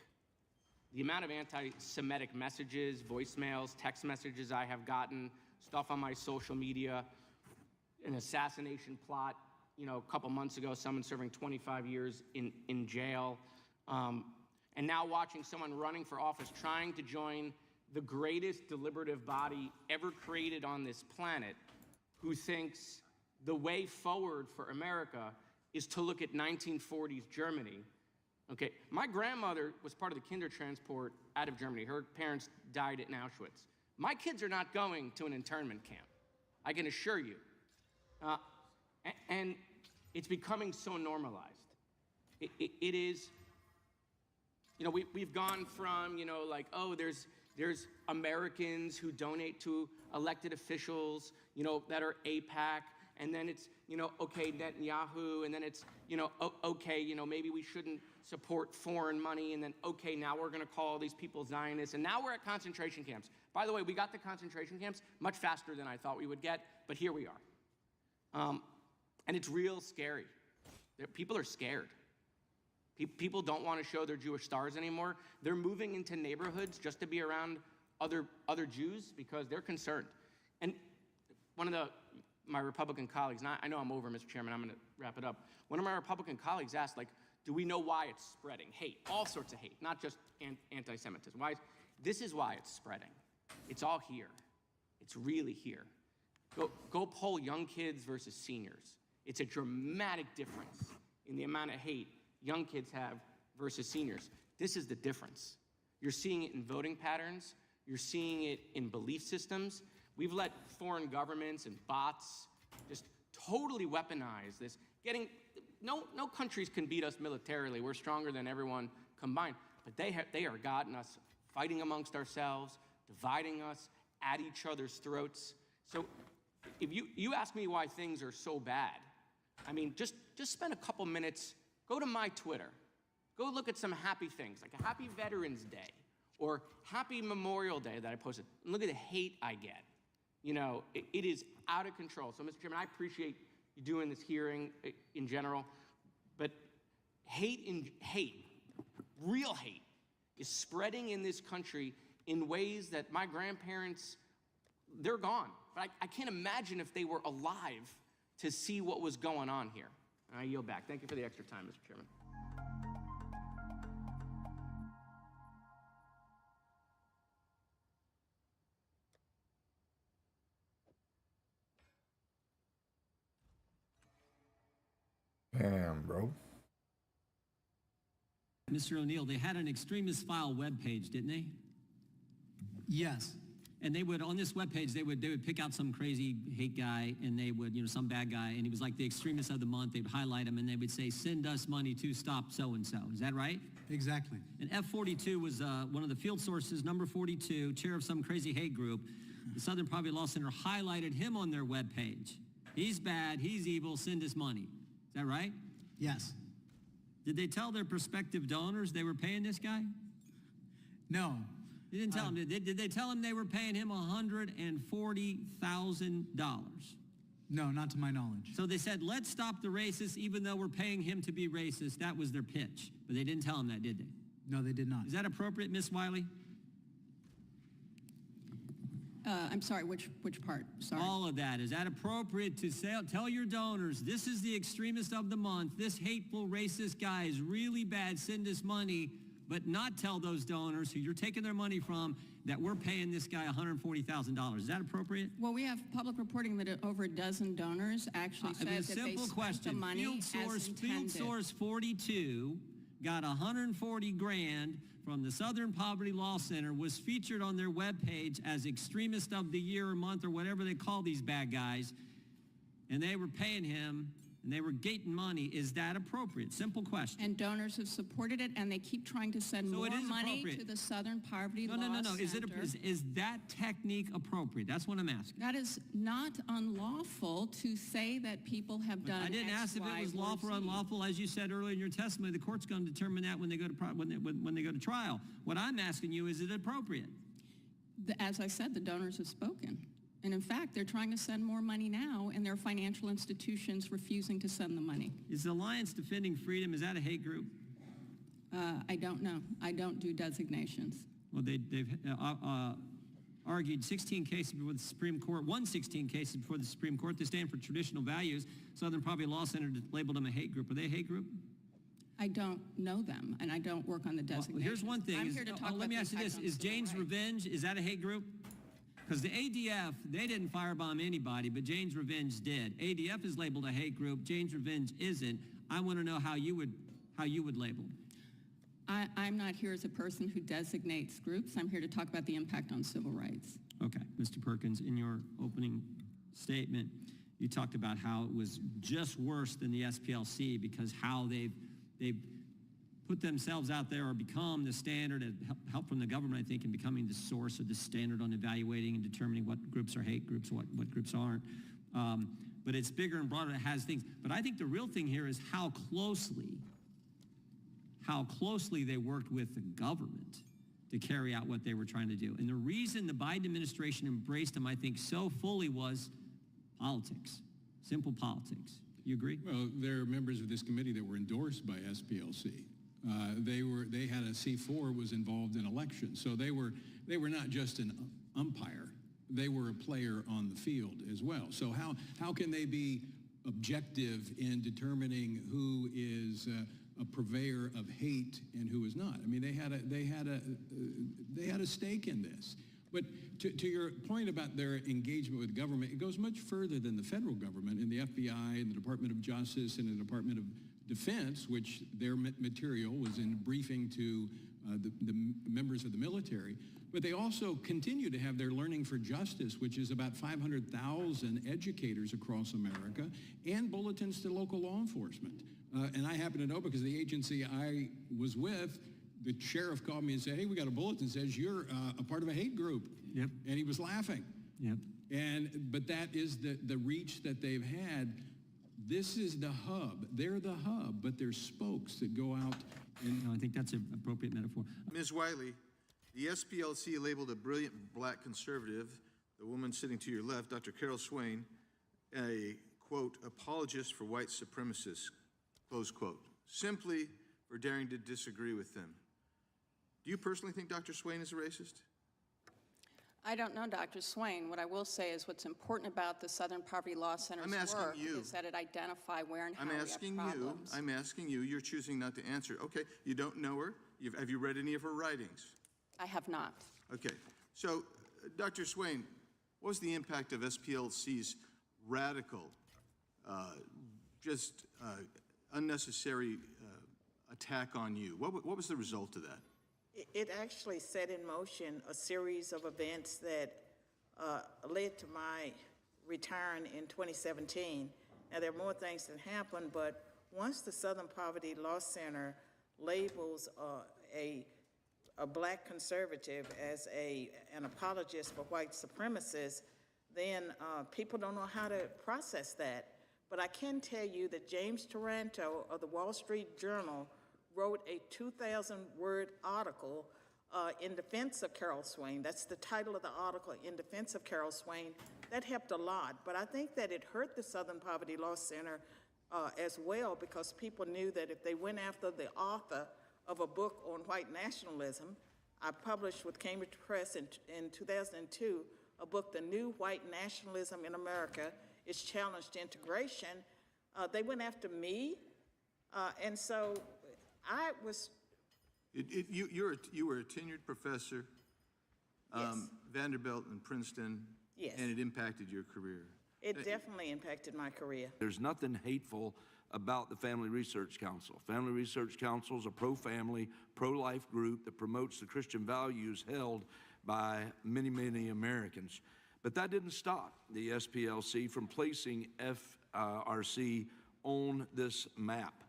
the amount of anti-Semitic messages, voicemails, text messages I have gotten, stuff on my social media, an assassination plot, a couple months ago, someone serving 25 years in jail, and now watching someone running for office trying to join the greatest deliberative body ever created on this planet, who thinks the way forward for America is to look at 1940s Germany. Okay, my grandmother was part of the Kindertransport out of Germany. Her parents died in Auschwitz. My kids are not going to an internment camp, I can assure you. And it's becoming so normalized. It is, we've gone from, there's Americans who donate to elected officials, that are AIPAC, and then it's, okay, Netanyahu, and then it's, okay, maybe we shouldn't support foreign money, and then, okay, now we're going to call these people Zionists, and now we're at concentration camps. By the way, we got the concentration camps much faster than I thought we would get, but here we are. And it's real scary. People are scared. People don't want to show their Jewish stars anymore. They're moving into neighborhoods just to be around other Jews because they're concerned. And one of my Republican colleagues, and I know I'm over, Mr. Chairman, I'm going to wrap it up. One of my Republican colleagues asked, do we know why it's spreading? Hate, all sorts of hate, not just anti-Semitism. This is why it's spreading. It's all here. It's really here. Go poll young kids versus seniors. It's a dramatic difference in the amount of hate young kids have versus seniors. This is the difference. You're seeing it in voting patterns. You're seeing it in belief systems. We've let foreign governments and bots just totally weaponize this. No countries can beat us militarily. We're stronger than everyone combined. But they are gotten us fighting amongst ourselves, dividing us at each other's throats. So if you ask me why things are so bad, I mean, just spend a couple minutes, go to my Twitter, go look at some happy things, like a happy Veterans Day or happy Memorial Day that I posted, and look at the hate I get. It is out of control. So, Mr. Chairman, I appreciate you doing this hearing in general, but real hate, is spreading in this country in ways that my grandparents, they're gone. But I can't imagine if they were alive to see what was going on here. And I yield back. Thank you for the extra time, Mr. Chairman. Damn, bro. Mr. O'Neill, they had an extremist file webpage, didn't they? Yes. And they would, on this webpage, they would pick out some crazy hate guy, and they would, some bad guy, and he was like the extremist of the month. They'd highlight him, and they would say, send us money to stop so-and-so. Is that right? Exactly. And F42 was one of the field sources, number 42, chair of some crazy hate group. The Southern Poverty Law Center highlighted him on their webpage. He's bad, he's evil, send us money. Is that right? Yes. Did they tell their prospective donors they were paying this guy? No. They didn't tell him, did they tell him they were paying him $140,000? No, not to my knowledge. So they said, let's stop the racists even though we're paying him to be racist. That was their pitch. But they didn't tell him that, did they? No, they did not. Is that appropriate, Miss Wiley? I'm sorry, which part? Sorry. All of that. Is that appropriate to say, tell your donors, this is the extremist of the month, this hateful racist guy is really bad, send us money, but not tell those donors who you're taking their money from that we're paying this guy $140,000. Is that appropriate? Well, we have public reporting that over a dozen donors actually said that they spent the money as intended. Field Source 42 got $140,000 from the Southern Poverty Law Center, was featured on their webpage as extremist of the year or month or whatever they call these bad guys, and they were paying him and they were gating money. Is that appropriate? Simple question. And donors have supported it, and they keep trying to send more money to the Southern Poverty Law Center. No. Is that technique appropriate? That's what I'm asking. That is not unlawful to say that people have done. I didn't ask if it was lawful or unlawful. As you said earlier in your testimony, the court's going to determine that when they go to when they go to trial. What I'm asking you, is it appropriate? As I said, the donors have spoken. And in fact, they're trying to send more money now, and their financial institutions refusing to send the money. Is the Alliance Defending Freedom, is that a hate group? I don't know. I don't do designations. Well, they've argued 16 cases before the Supreme Court, won 16 cases before the Supreme Court. They stand for traditional values. Southern Poverty Law Center labeled them a hate group. Are they a hate group? I don't know them, and I don't work on the designations. Well, here's one thing. I'm here to talk let me ask you this. Is Jane's Revenge, is that a hate group? Because the ADF, they didn't firebomb anybody, but Jane's Revenge did. ADF is labeled a hate group. Jane's Revenge isn't. I want to know how you would label. I'm not here as a person who designates groups. I'm here to talk about the impact on civil rights. Okay, Mr. Perkins, in your opening statement, you talked about how it was just worse than the SPLC because how they've put themselves out there or become the standard and help from the government, I think, in becoming the source of the standard on evaluating and determining what groups are hate groups, what groups aren't. But it's bigger and broader. It has things. But I think the real thing here is how closely they worked with the government to carry out what they were trying to do. And the reason the Biden administration embraced them, I think, so fully was politics, simple politics. You agree? Well, there are members of this committee that were endorsed by SPLC. They had a C4 was involved in elections, so they were not just an umpire; they were a player on the field as well. So how can they be objective in determining who is a purveyor of hate and who is not? I mean, they had a stake in this. But to your point about their engagement with government, it goes much further than the federal government and the FBI and the Department of Justice and the Department of Defense, which their material was in briefing to the members of the military. But they also continue to have their Learning for Justice, which is about 500,000 educators across America, and bulletins to local law enforcement. And I happen to know because the agency I was with, the sheriff called me and said, hey, we got a bulletin that says you're a part of a hate group. Yep. And he was laughing. Yep. But that is the reach that they've had. This is the hub. They're the hub, but they're spokes that go out. And no, I think that's an appropriate metaphor. Ms. Wiley, the SPLC labeled a brilliant black conservative, the woman sitting to your left, Dr. Carol Swain, a, quote, apologist for white supremacists, close quote, simply for daring to disagree with them. Do you personally think Dr. Swain is a racist? I don't know Dr. Swain. What I will say is what's important about the Southern Poverty Law Center's work is that it identifies where and how we have problems. I'm asking you. You're choosing not to answer. Okay, you don't know her. Have you read any of her writings? I have not. Okay, so Dr. Swain, what was the impact of SPLC's radical, unnecessary attack on you? What was the result of that? It actually set in motion a series of events that led to my retiring in 2017. Now, there are more things that happened, but once the Southern Poverty Law Center labels a black conservative as an apologist for white supremacists, then people don't know how to process that. But I can tell you that James Taranto of the Wall Street Journal wrote a 2,000-word article in defense of Carol Swain. That's the title of the article, In Defense of Carol Swain. That helped a lot, but I think that it hurt the Southern Poverty Law Center as well, because people knew that if they went after the author of a book on white nationalism, I published with Cambridge Press in 2002 a book, The New White Nationalism in America is Challenged Integration. They went after me, and so I was... You were a tenured professor, Yes. Vanderbilt and Princeton, Yes. and it impacted your career. It definitely impacted my career. There's nothing hateful about the Family Research Council. Family Research Council is a pro-family, pro-life group that promotes the Christian values held by many, many Americans. But that didn't stop the SPLC from placing FRC on this map.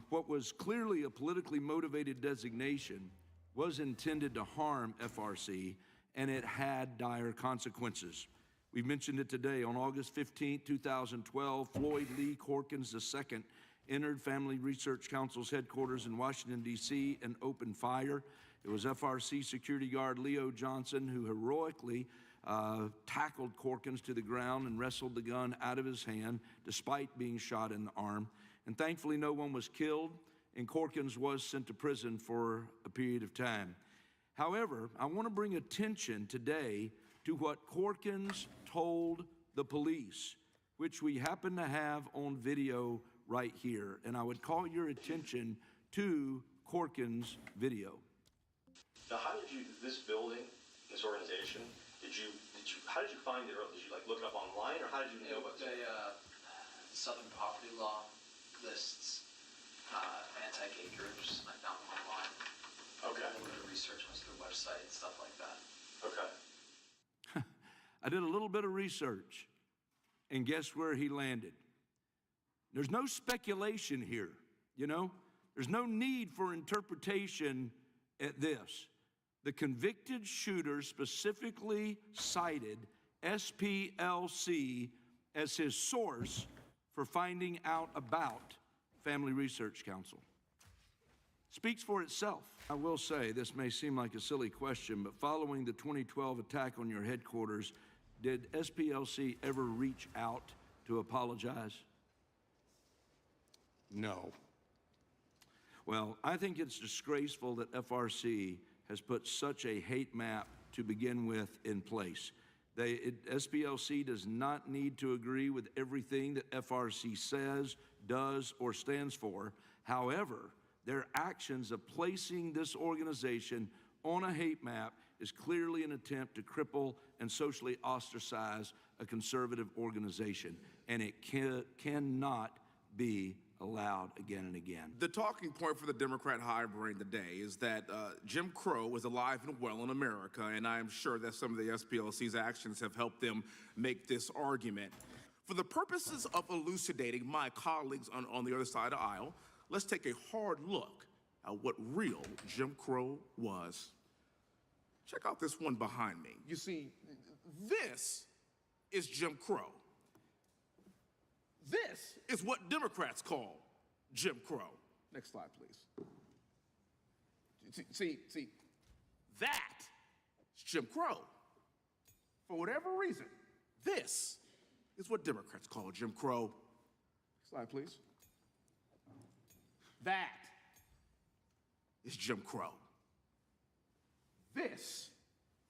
What was clearly a politically motivated designation was intended to harm FRC, and it had dire consequences. We've mentioned it today. On August 15, 2012, Floyd Lee Corkins II entered Family Research Council's headquarters in Washington, D.C. and opened fire. It was FRC security guard Leo Johnson who heroically tackled Corkins to the ground and wrestled the gun out of his hand despite being shot in the arm. And thankfully, no one was killed, and Corkins was sent to prison for a period of time. However, I want to bring attention today to what Corkins told the police, which we happen to have on video right here. And I would call your attention to Corkins' video. Now, how did you, this building, this organization, how did you find it? Or did you look it up online, or how did you know about it? Southern Poverty Law lists anti-gay groups. I found them online. Okay. A little bit of research on their website and stuff like that. Okay. I did a little bit of research, and guess where he landed? There's no speculation here, you know? There's no need for interpretation at this. The convicted shooter specifically cited SPLC as his source for finding out about Family Research Council. Speaks for itself. I will say, this may seem like a silly question, but following the 2012 attack on your headquarters, did SPLC ever reach out to apologize? No. Well, I think it's disgraceful that FRC has put such a hate map to begin with in place. SPLC does not need to agree with everything that FRC says, does, or stands for. However, their actions of placing this organization on a hate map is clearly an attempt to cripple and socially ostracize a conservative organization, and it cannot be allowed again and again. The talking point for the Democrat high brain today is that Jim Crow is alive and well in America, and I am sure that some of the SPLC's actions have helped them make this argument. For the purposes of elucidating my colleagues on the other side of the aisle, let's take a hard look at what real Jim Crow was. Check out this one behind me. You see, this is Jim Crow. This is what Democrats call Jim Crow. Next slide, please. See, that is Jim Crow. For whatever reason, this is what Democrats call Jim Crow. Next slide, please. That is Jim Crow. This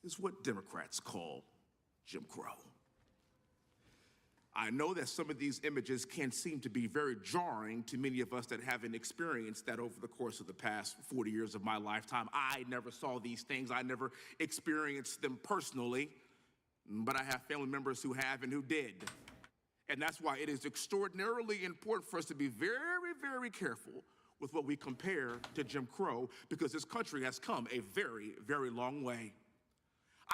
is what Democrats call Jim Crow. I know that some of these images can seem to be very jarring to many of us that haven't experienced that over the course of the past 40 years of my lifetime. I never saw these things. I never experienced them personally, but I have family members who have and who did. And that's why it is extraordinarily important for us to be very, very careful with what we compare to Jim Crow, because this country has come a very, very long way.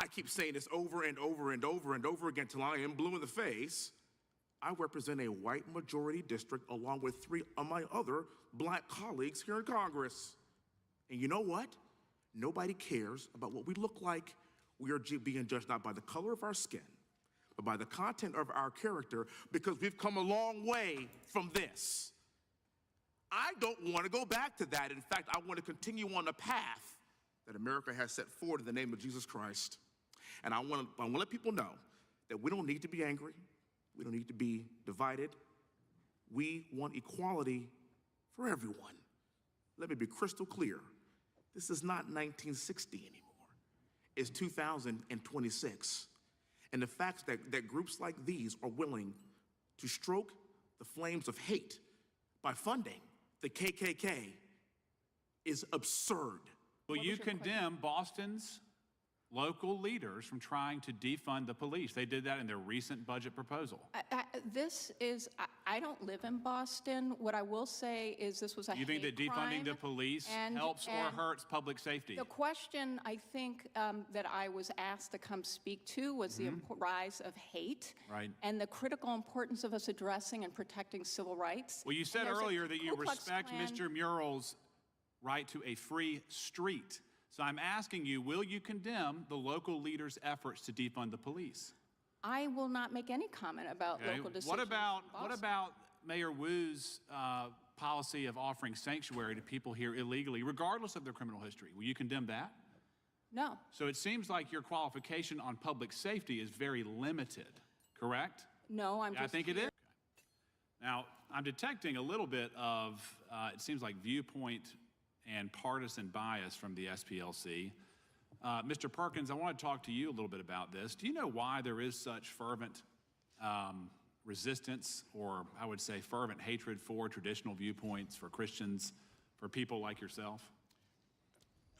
I keep saying this over and over and over and over again till I am blue in the face. I represent a white majority district along with 3 of my other black colleagues here in Congress. And you know what? Nobody cares about what we look like. We are being judged not by the color of our skin, but by the content of our character, because we've come a long way from this. I don't want to go back to that. In fact, I want to continue on the path that America has set forward in the name of Jesus Christ. And I want to let people know that we don't need to be angry. We don't need to be divided. We want equality for everyone. Let me be crystal clear. This is not 1960 anymore. It's 2026. And the fact that groups like these are willing to stroke the flames of hate by funding the KKK is absurd. Will you condemn Boston's local leaders from trying to defund the police? They did that in their recent budget proposal. I don't live in Boston. What I will say is this was a hate crime. You think that defunding the police helps or hurts public safety? The question I think that I was asked to come speak to was the rise of hate and the critical importance of us addressing and protecting civil rights. Well, you said earlier that you respect Mr. Murrell's right to a free street. So I'm asking you, will you condemn the local leaders' efforts to defund the police? I will not make any comment about local decisions. What about Mayor Wu's policy of offering sanctuary to people here illegally, regardless of their criminal history? Will you condemn that? No. So it seems like your qualification on public safety is very limited, correct? No, I'm just I think it is. Now, I'm detecting a little bit of, it seems like viewpoint and partisan bias from the SPLC. Mr. Perkins, I want to talk to you a little bit about this. Do you know why there is such fervent resistance, or I would say fervent hatred for traditional viewpoints, for Christians, for people like yourself?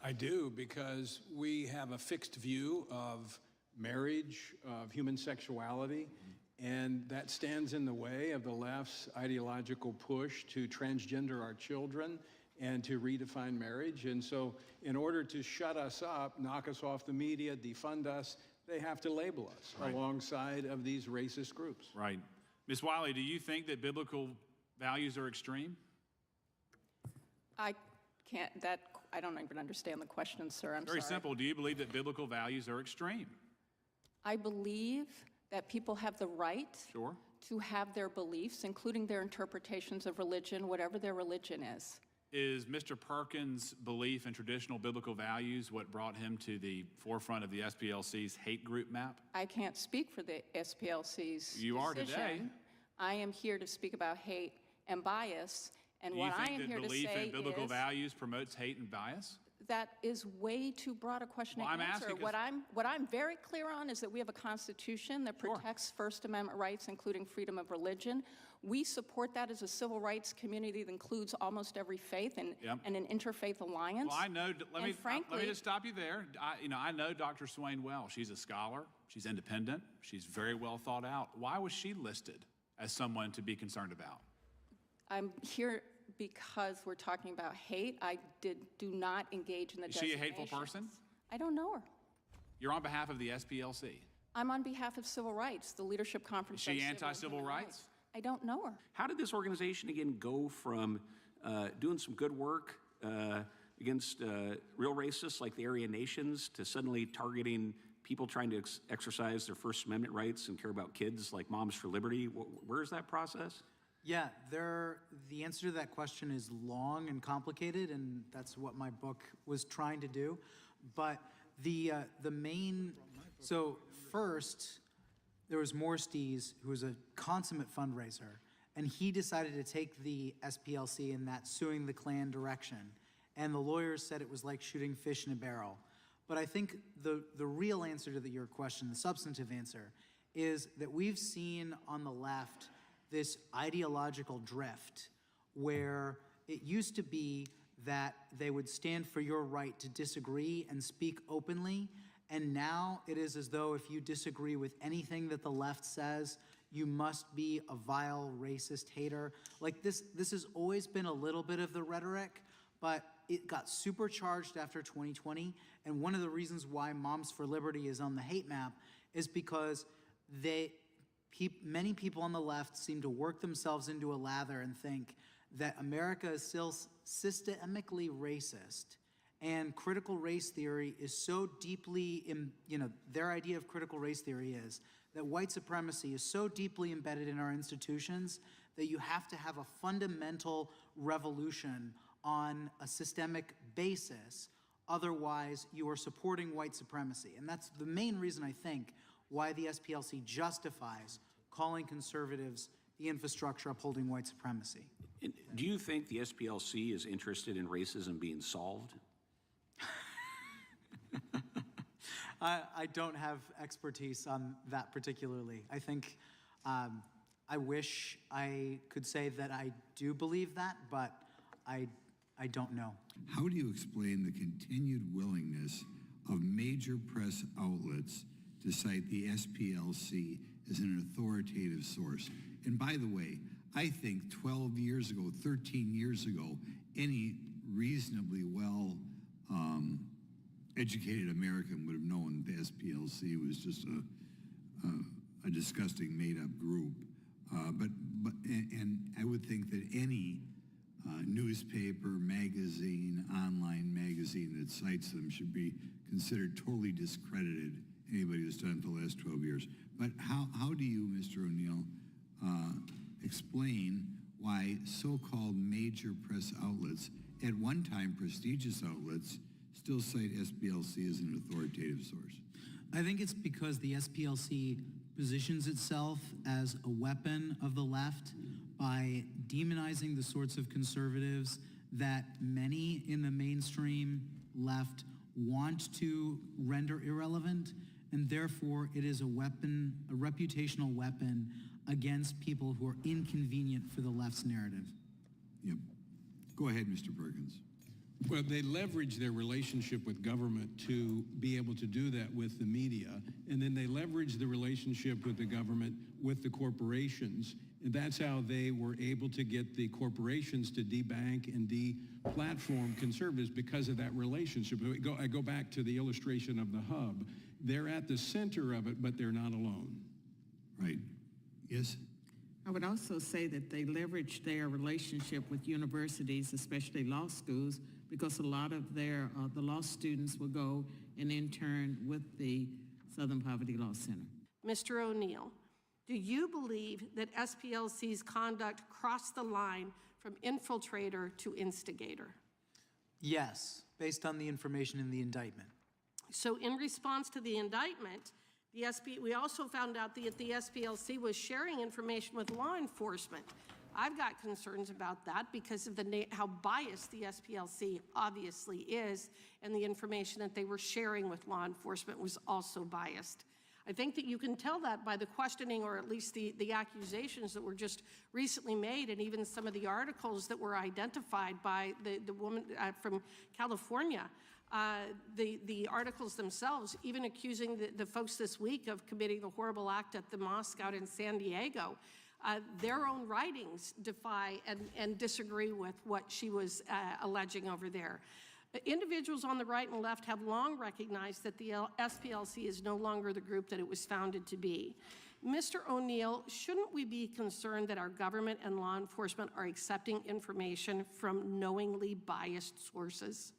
I do, because we have a fixed view of marriage, of human sexuality, and that stands in the way of the left's ideological push to transgender our children and to redefine marriage. And so in order to shut us up, knock us off the media, defund us, they have to label us alongside of these racist groups. Right. Ms. Wiley, do you think that biblical values are extreme? I don't even understand the question, sir. I'm Very sorry. simple. Do you believe that biblical values are extreme? I believe that people have the right to have their beliefs, including their interpretations of religion, whatever their religion is. Is Mr. Perkins' belief in traditional biblical values what brought him to the forefront of the SPLC's hate group map? I can't speak for the SPLC's You are decision. today. I am here to speak about hate and bias, and what I am here to say is... Do you think that belief in biblical values promotes hate and bias? That is way too broad a question to answer. What I'm very clear on is that we have a Constitution that protects First Amendment rights, including freedom of religion. We support that as a civil rights community that includes almost every faith and an interfaith alliance. Well, I know. Let me just stop you there. I know Dr. Swain well. She's a scholar. She's independent. She's very well thought out. Why was she listed as someone to be concerned about? I'm here because we're talking about hate. I do not engage in the designations. Is she a hateful person? I don't know her. You're on behalf of the SPLC. I'm on behalf of civil rights, the leadership conference. Is she anti-civil rights? I don't know her. How did this organization, again, go from doing some good work against real racists like the Aryan nations to suddenly targeting people trying to exercise their First Amendment rights and care about kids like Moms for Liberty? Where's that process? Yeah, the answer to that question is long and complicated, and that's what my book was trying to do. But so first, there was Morstees, who was a consummate fundraiser, and he decided to take the SPLC in that suing the Klan direction. And the lawyers said it was like shooting fish in a barrel. But I think the real answer to your question, the substantive answer, is that we've seen on the left this ideological drift where it used to be that they would stand for your right to disagree and speak openly, and now it is as though if you disagree with anything that the left says, you must be a vile racist hater. Like this has always been a little bit of the rhetoric, but it got supercharged after 2020, and one of the reasons why Moms for Liberty is on the hate map is because many people on the left seem to work themselves into a lather and think that America is still systemically racist, and critical race theory is so deeply, their idea of critical race theory is that white supremacy is so deeply embedded in our institutions that you have to have a fundamental revolution on a systemic basis. Otherwise, you are supporting white supremacy. And that's the main reason, I think, why the SPLC justifies calling conservatives the infrastructure upholding white supremacy. Do you think the SPLC is interested in racism being solved? I don't have expertise on that particularly. I think I wish I could say that I do believe that, but I don't know. How do you explain the continued willingness of major press outlets to cite the SPLC as an authoritative source? And by the way, I think 12 years ago, 13 years ago, any reasonably well educated American would have known the SPLC was just a disgusting made-up group. And I would think that any newspaper, magazine, online magazine that cites them should be considered totally discredited, anybody who's done it for the last 12 years. But how do you, Mr. O'Neill, explain why so-called major press outlets, at one time prestigious outlets, still cite SPLC as an authoritative source? I think it's because the SPLC positions itself as a weapon of the left by demonizing the sorts of conservatives that many in the mainstream left want to render irrelevant, and therefore it is a weapon, a reputational weapon against people who are inconvenient for the left's narrative. Yep. Go ahead, Mr. Perkins. Well, they leverage their relationship with government to be able to do that with the media, and then they leverage the relationship with the government with the corporations. And that's how they were able to get the corporations to debank and de-platform conservatives, because of that relationship. I go back to the illustration of the hub. They're at the center of it, but they're not alone. Right. Yes? I would also say that they leverage their relationship with universities, especially law schools, because a lot of their the law students will go and intern with the Southern Poverty Law Center. Mr. O'Neill, do you believe that SPLC's conduct crossed the line from infiltrator to instigator? Yes, based on the information in the indictment. So in response to the indictment, we also found out that the SPLC was sharing information with law enforcement. I've got concerns about that because of how biased the SPLC obviously is, and the information that they were sharing with law enforcement was also biased. I think that you can tell that by the questioning, or at least the accusations that were just recently made, and even some of the articles that were identified by the woman from California. The articles themselves, even accusing the folks this week of committing the horrible act at the mosque out in San Diego. Their own writings defy and disagree with what she was alleging over there. Individuals on the right and left have long recognized that the SPLC is no longer the group that it was founded to be. Mr. O'Neill, shouldn't we be concerned that our government and law enforcement are accepting information from knowingly biased sources?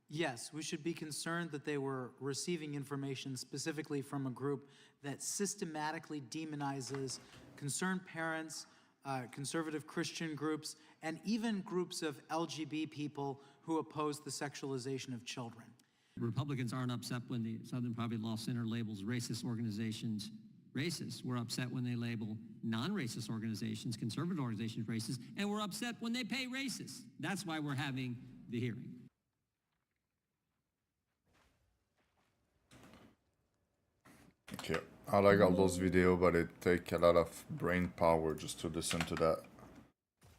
Yes, we should be concerned that they were receiving information specifically from a group that systematically demonizes concerned parents, conservative Christian groups, and even groups of LGBT people who oppose the sexualization of children. Republicans aren't upset when the Southern Poverty Law Center labels racist organizations racist. We're upset when they label non-racist organizations, conservative organizations racist, and we're upset when they pay racists. That's why we're having the hearing. Okay, I like all those videos, but it take a lot of brain power just to listen to that.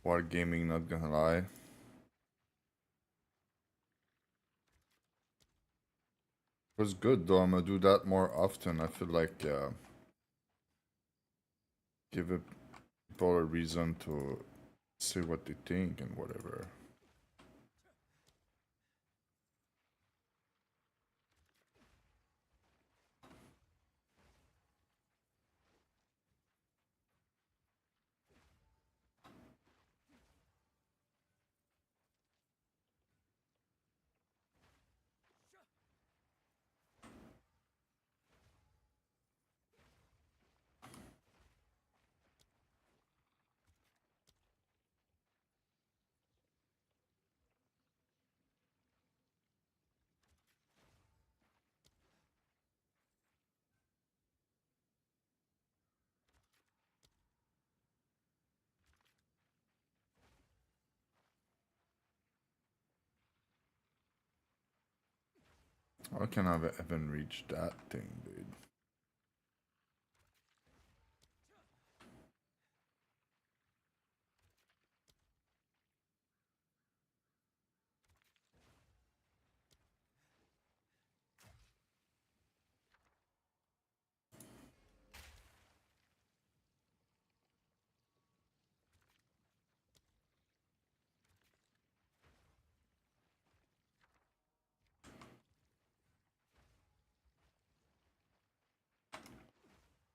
Wargaming, not gonna lie. It was good though, I'm gonna do that more often. I feel like give people a reason to say what they think and whatever. How can I even reach that thing, dude?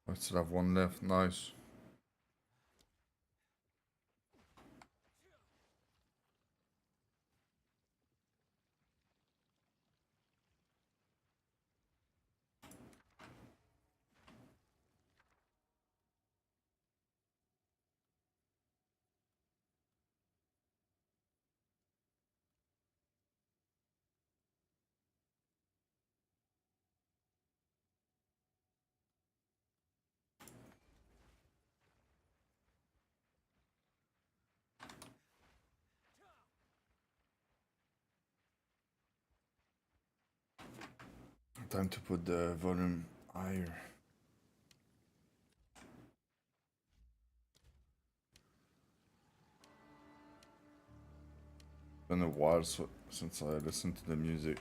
I still have one left. Nice. Time to put the volume higher. Been a while since I listened to the music.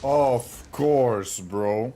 Of course, bro.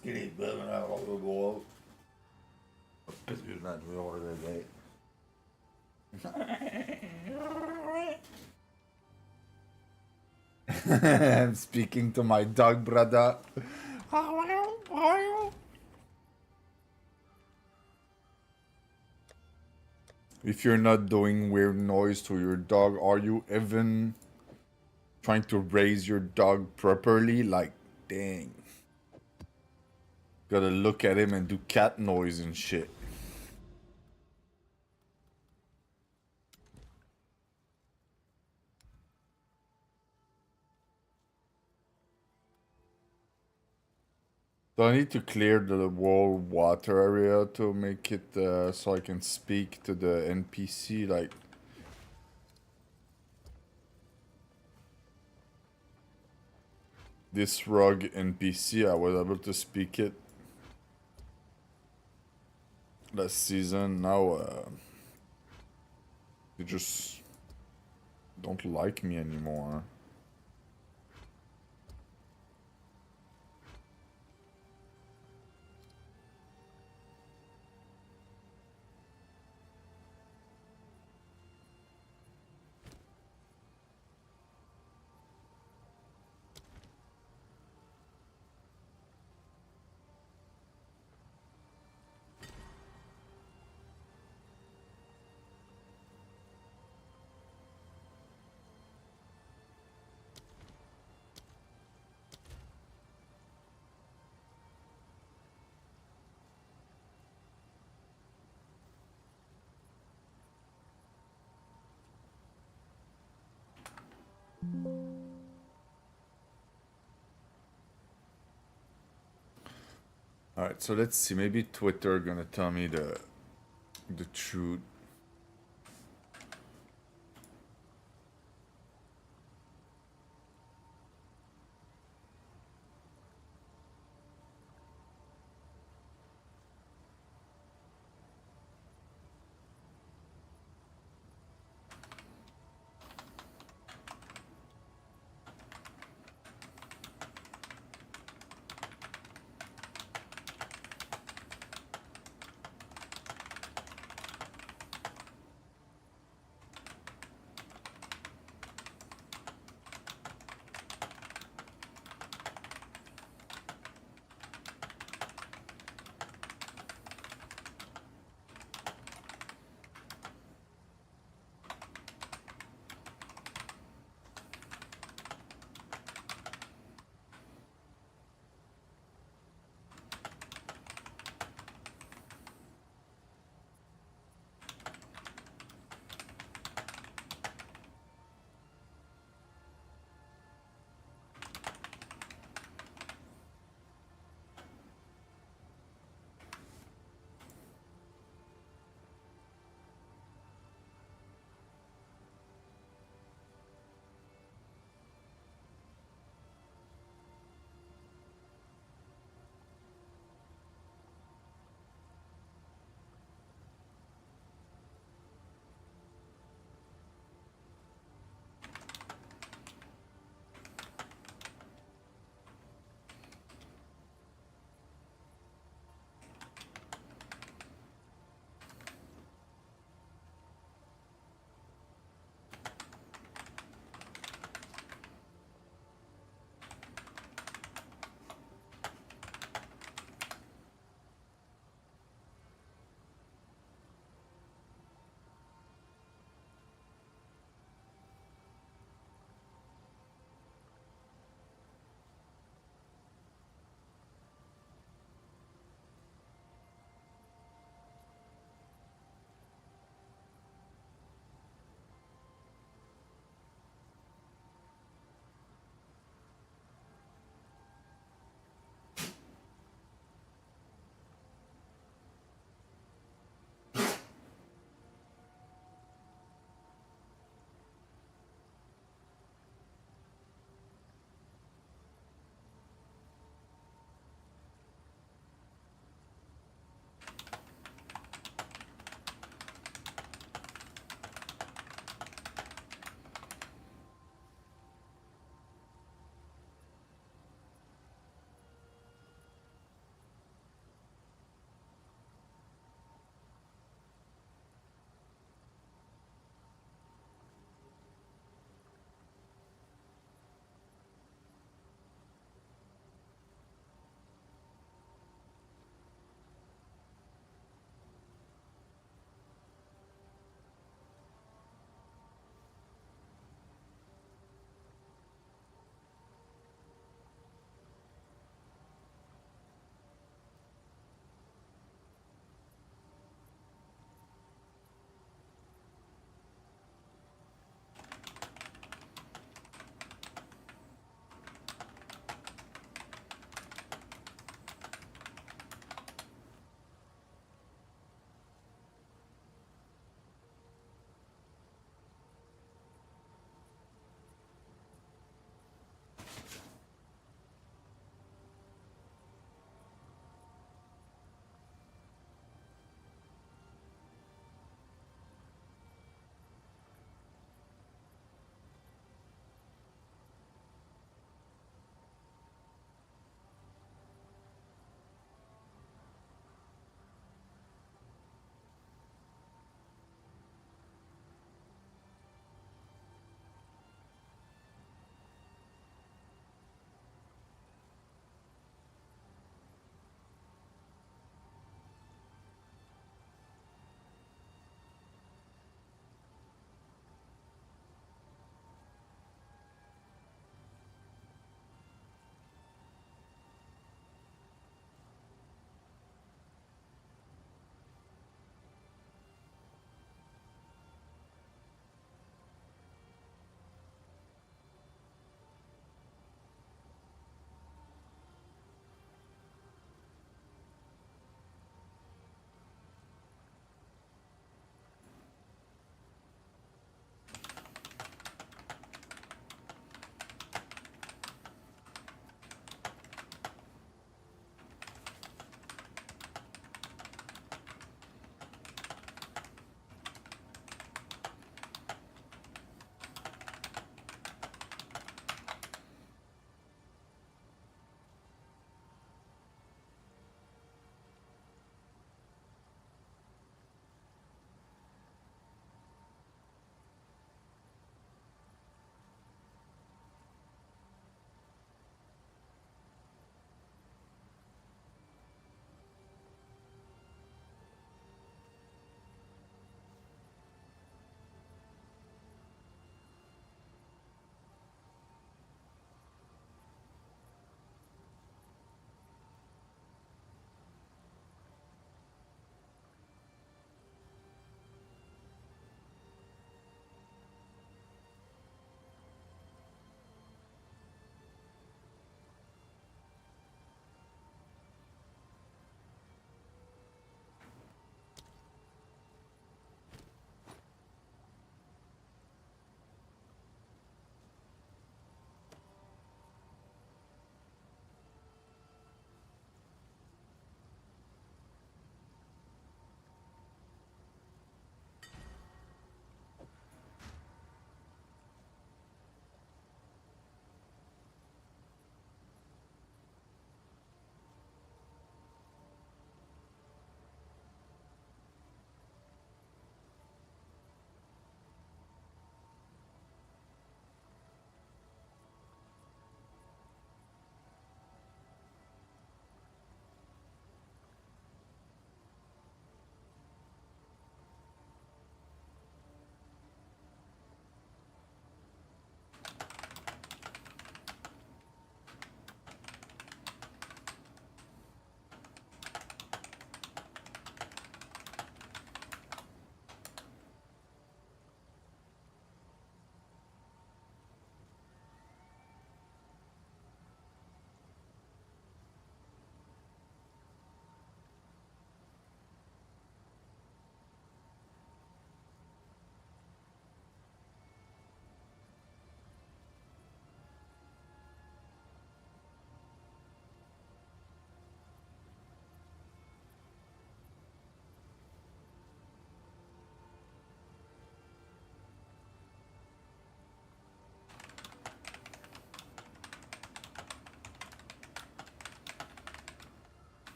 skrétböven här var det bra. Precis när vi har det där. I'm speaking to my dog, brother. If you're not doing weird noise to your dog, are you even trying to raise your dog properly? Like, dang. Gotta look at him and do cat noise and shit. Do I need to clear the whole water area to make it so I can speak to the NPC? Like, this rug NPC, I was able to speak it last season. Now they just don't like me anymore. Alright, so let's see. Maybe Twitter gonna tell me the truth.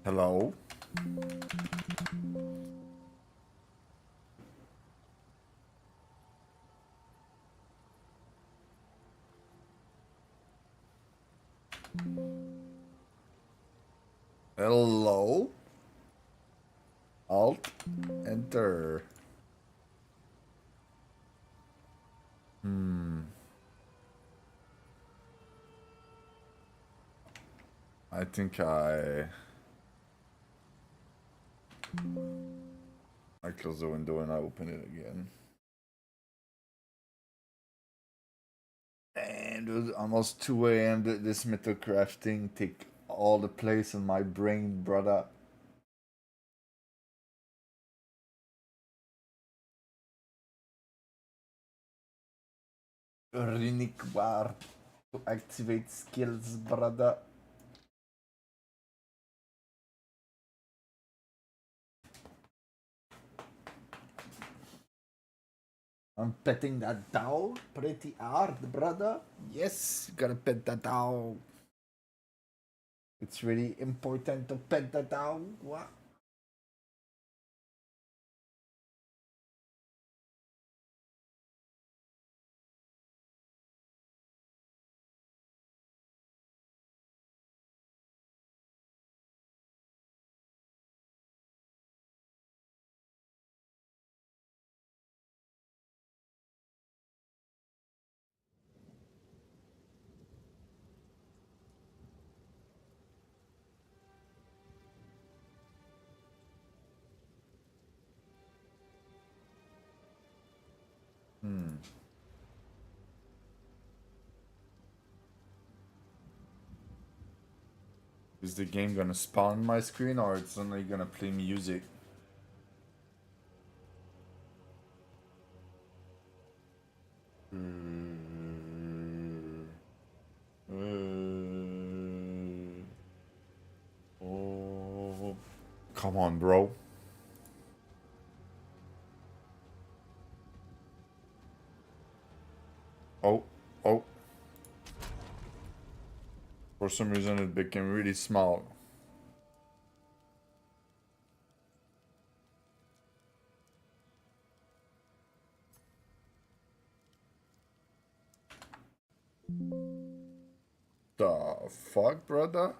Hello? Hello? Alt, enter. I think I close the window and I open it again. And it was almost 2 a.m. This metal crafting take all the place in my brain, brother. Runic bar to activate skills, brother. I'm petting that dog pretty hard, brother. Yes, you gotta pet that dog. It's really important to pet the dog. What? Is the game gonna spawn my screen or it's only gonna play music? Oh, come on, bro. Oh, oh. For some reason it became really small. The fuck, brother?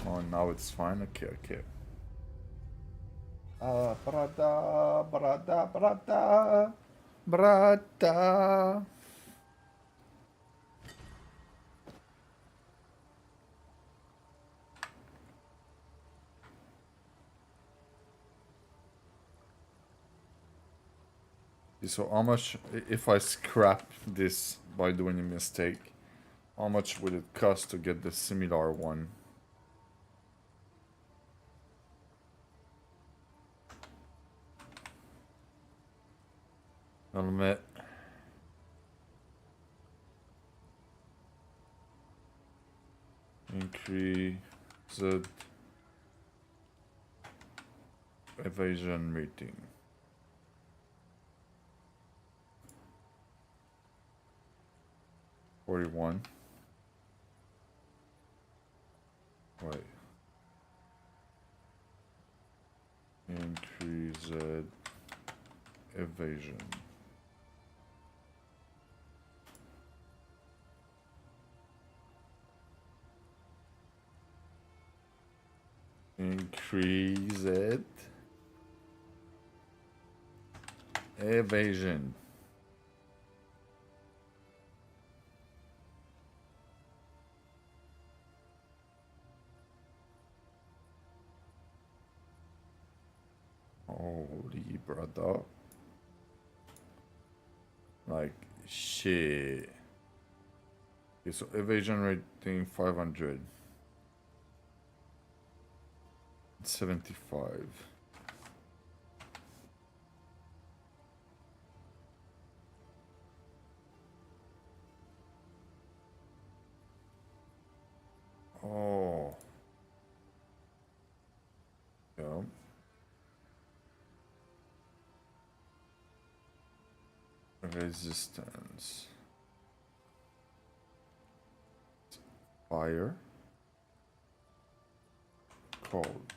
Oh, now it's fine. Okay, okay. Brother, brother, brother, brother. So how much, if I scrap this by doing a mistake, how much would it cost to get the similar one? Helmet. Increase the evasion rating. $41. Wait. Increase evasion. Increase it. Evasion. Holy brother. Like shit. Okay, so evasion rating 500. 75. Oh. Yeah. Resistance. Fire. Cold.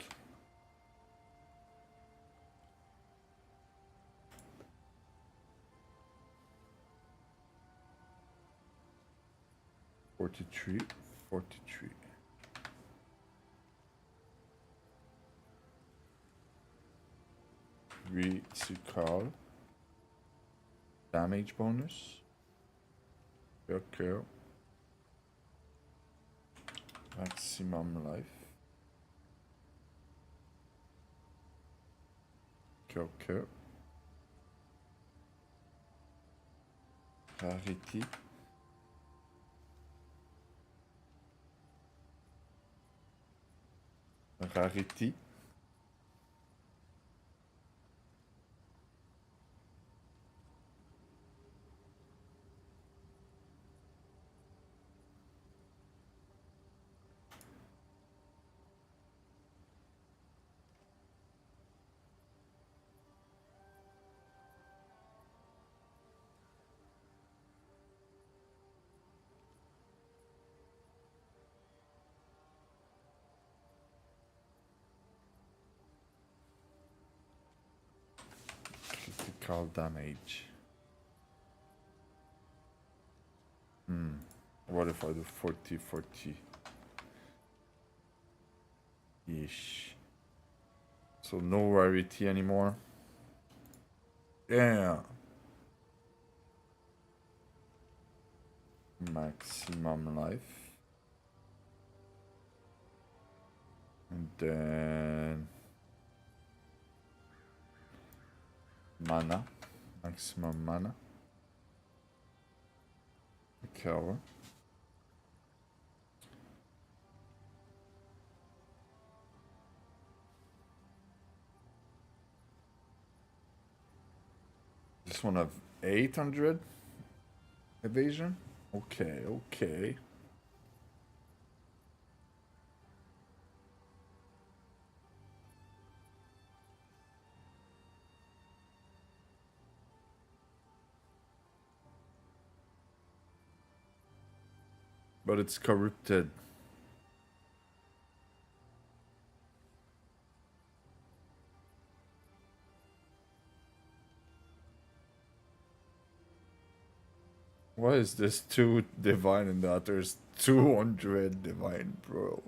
$43. 3 call. Damage bonus. Okay. Maximum life. Okay. Rarity. Rarity. Critical damage. What if I do 40 ish? So no rarity anymore. Yeah. Maximum life. And then mana. Maximum mana. Cover. This one have 800 evasion. Okay. But it's corrupted. Why is this 2 divine and the other is 200 divine, bro?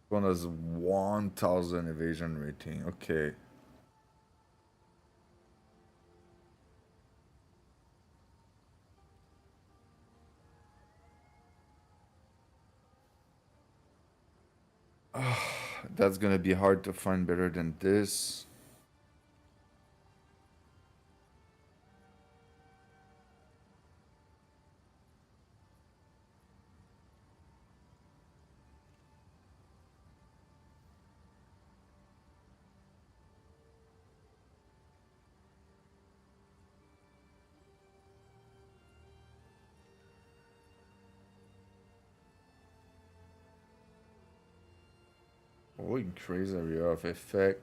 One has 1000 evasion rating. Okay. That's gonna be hard to find better than this. Oh, increase area of effect.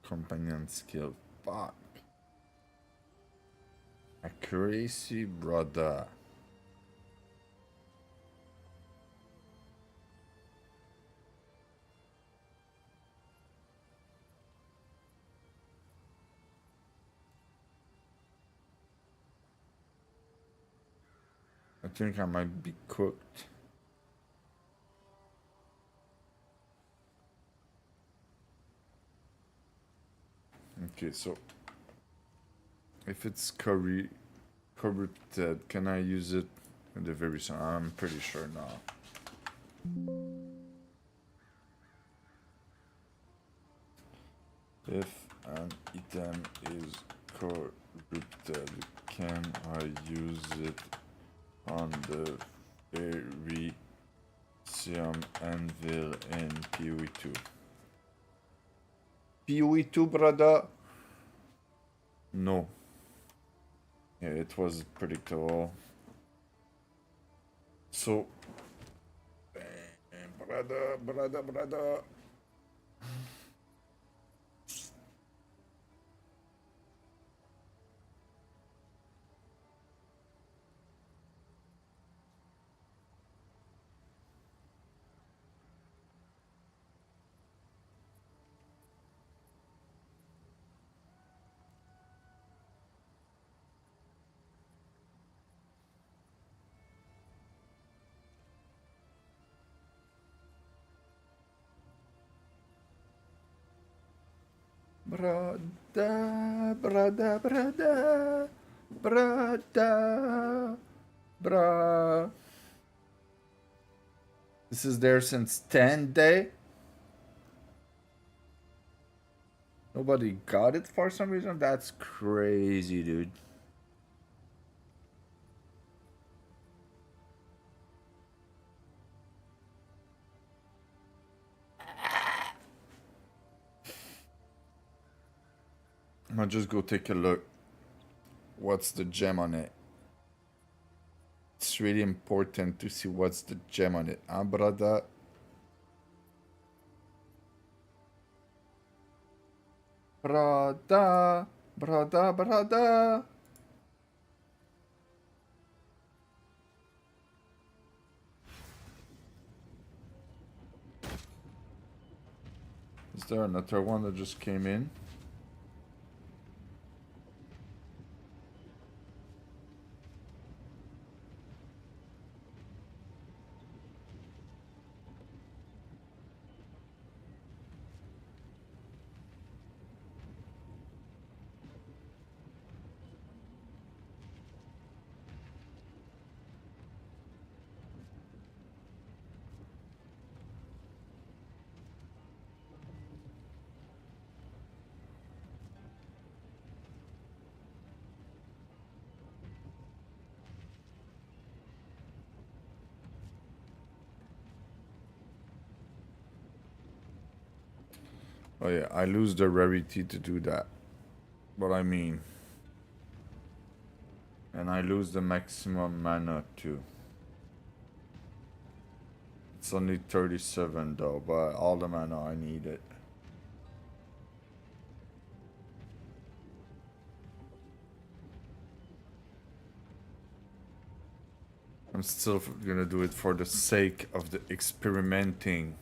Companion skill. Fuck. Accuracy, brother. I think I might be cooked. Okay, so if it's corrupted, can I use it in the very soon? I'm pretty sure not. If an item is corrupted, can I use it on the Verisium Anvil in PoE2? PoE2, brother? No. Yeah, it was predictable. So, brother. Brother. This is there since 10 day. Nobody got it for some reason. That's crazy, dude. I'll just go take a look. What's the gem on it? It's really important to see what's the gem on it, huh, brother? Brother. Is there another one that just came in? Oh yeah, I lose the rarity to do that. But I mean... And I lose the maximum mana too. It's only 37 though, but all the mana I need it. I'm still gonna do it for the sake of the experimenting.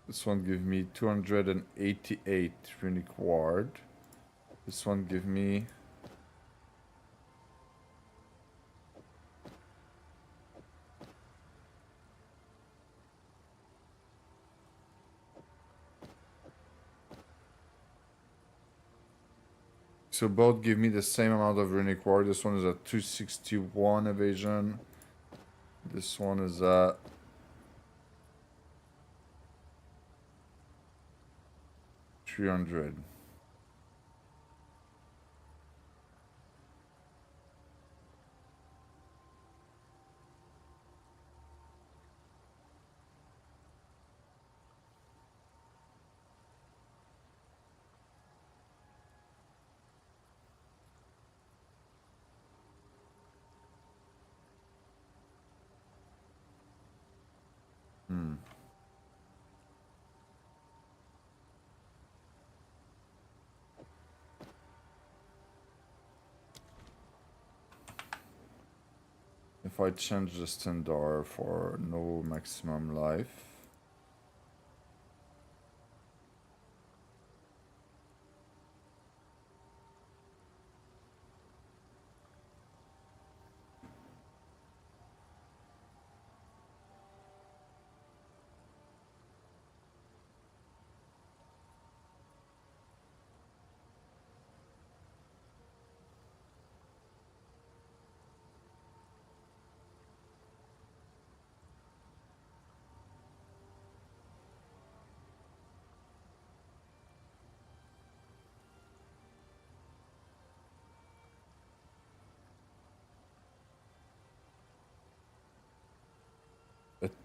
This one give me 288 runic ward. This one give me... So both give me the same amount of runic ward. This one is at 261 evasion. This one is at... $300. If I change the standard for no maximum life.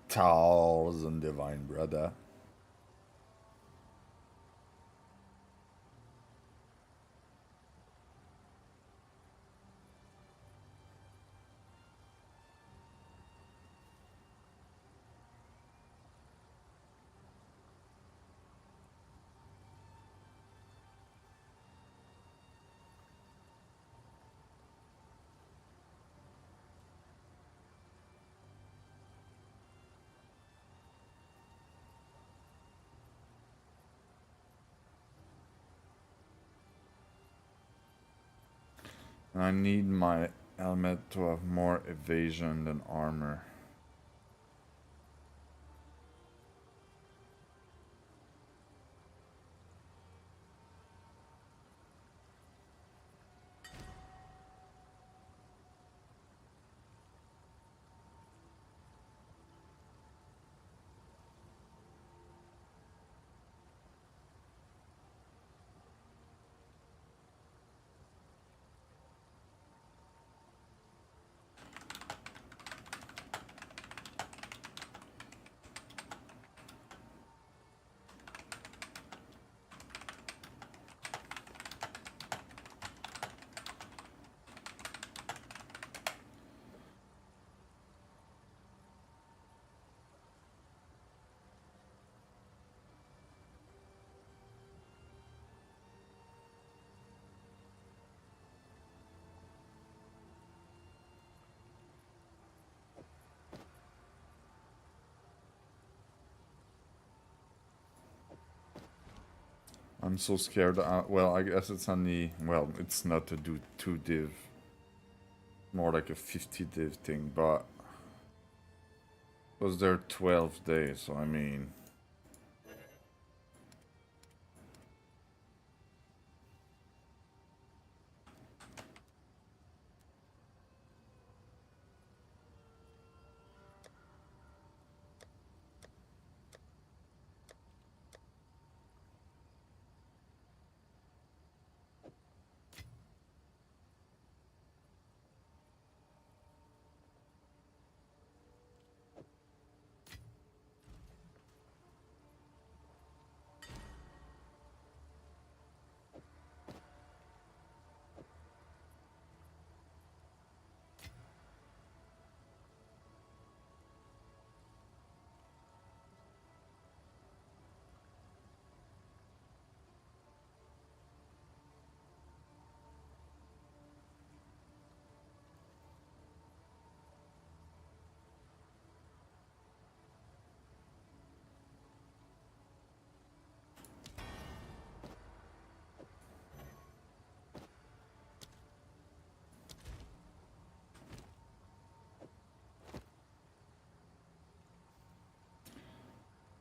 $1,000 divine brother. I need my helmet to have more evasion than armor. I'm so scared. Well, I guess it's only... Well, it's not to do 2 div. More like a 50 div thing, but... Was there 12 days, so I mean...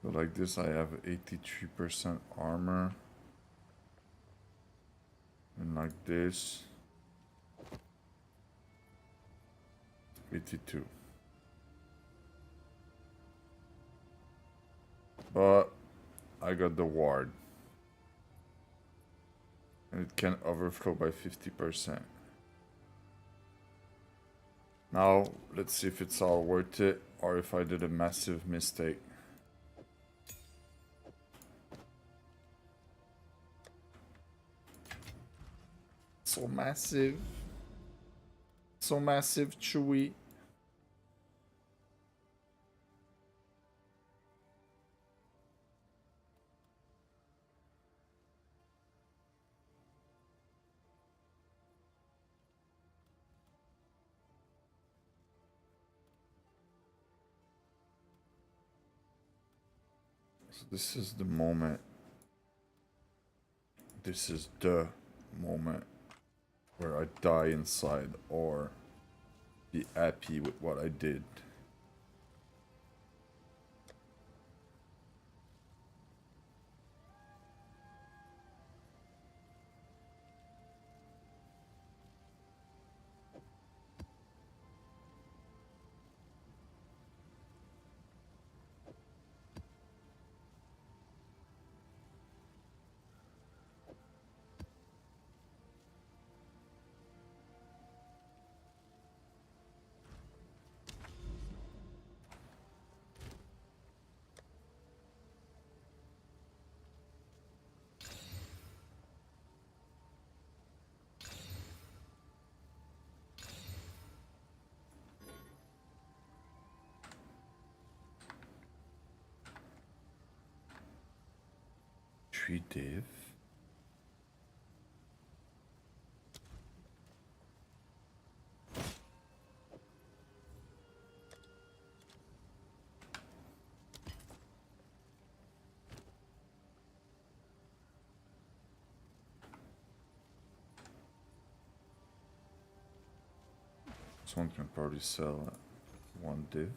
But like this, I have 83% armor. And like this... 82. But I got the ward. And it can overflow by 50%. Now, let's see if it's all worth it or if I did a massive mistake. So massive. So massive, Chewy. So this is the moment. This is the moment where I die inside or be happy with what I did. Div. Someone can probably sell one div.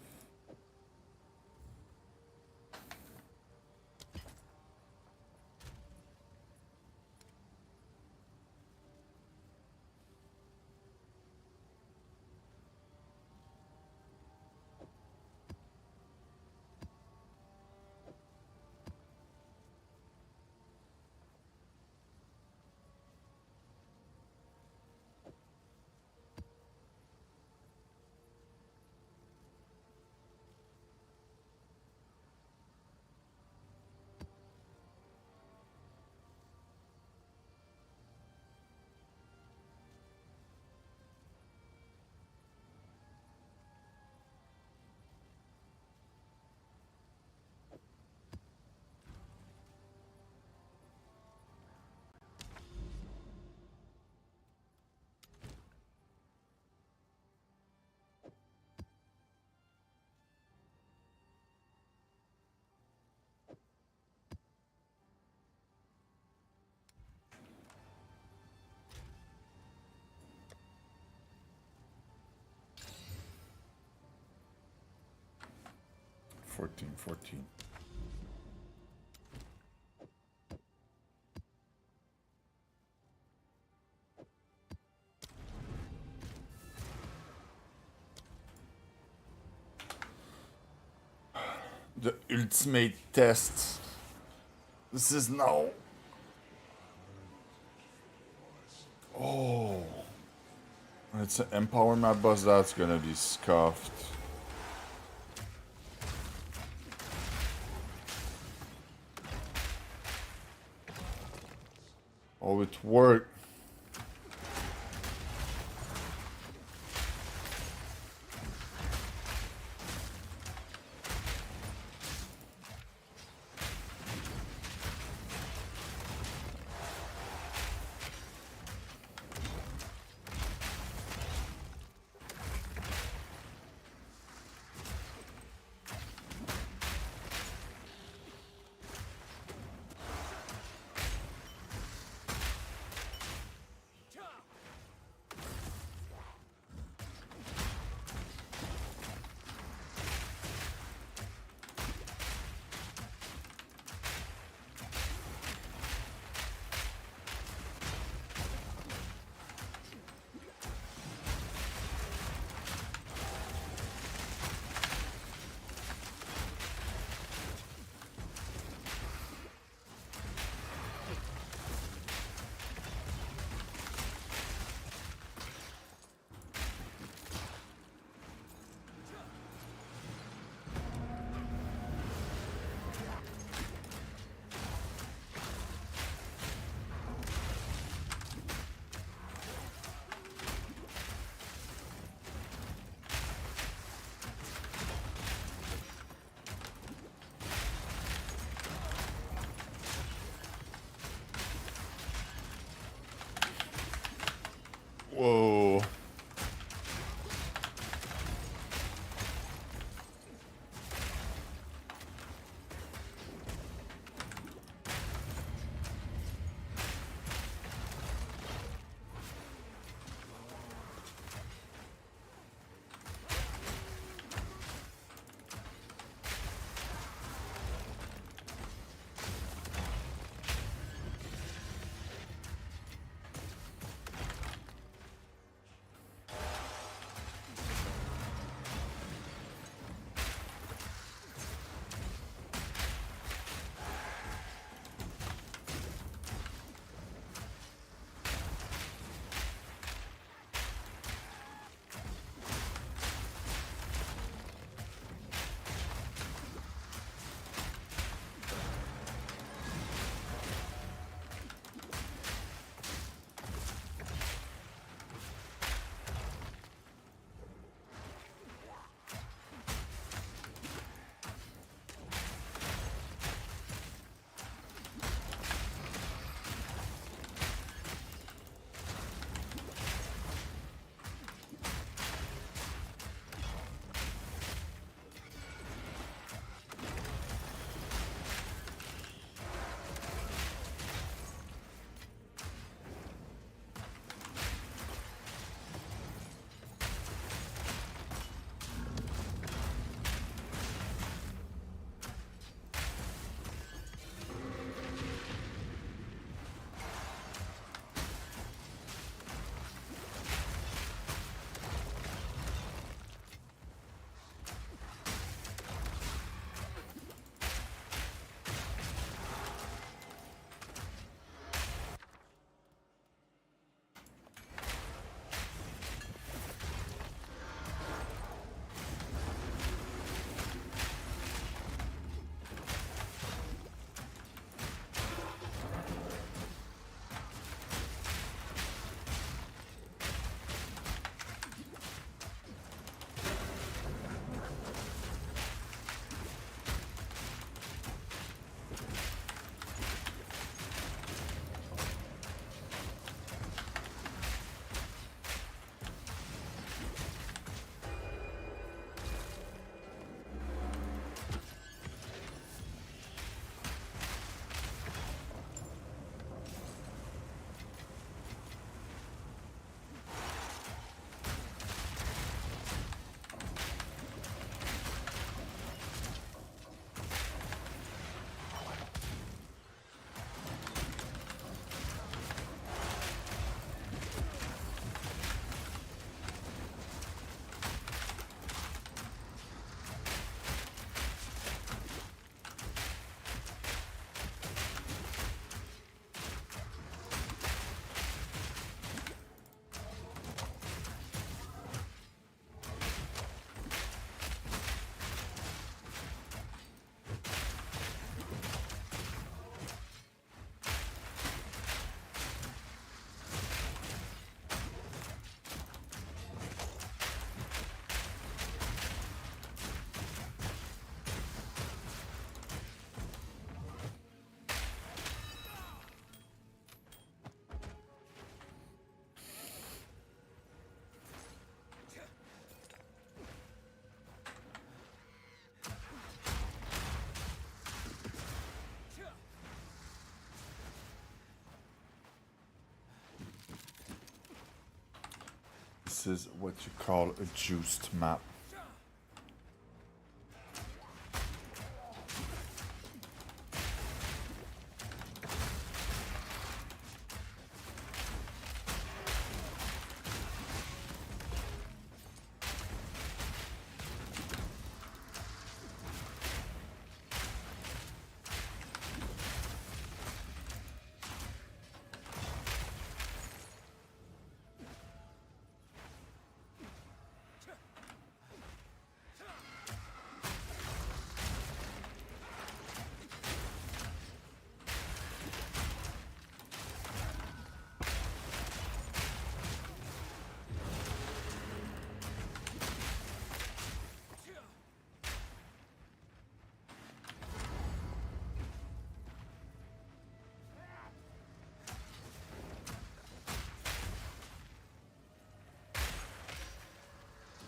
$14.14. The ultimate test. This is now. Oh. It's an empower my boss, that's gonna be scuffed. Oh, it worked. This is what you call a juiced map.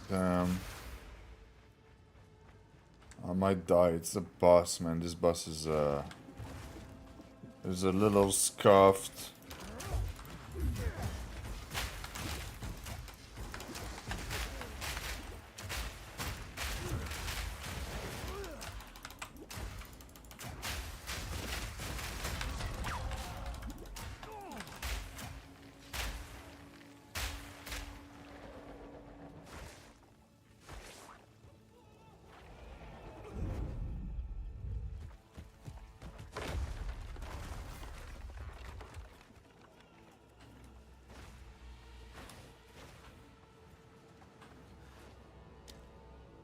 Damn. I might die. It's the boss, man. This boss is a little scuffed.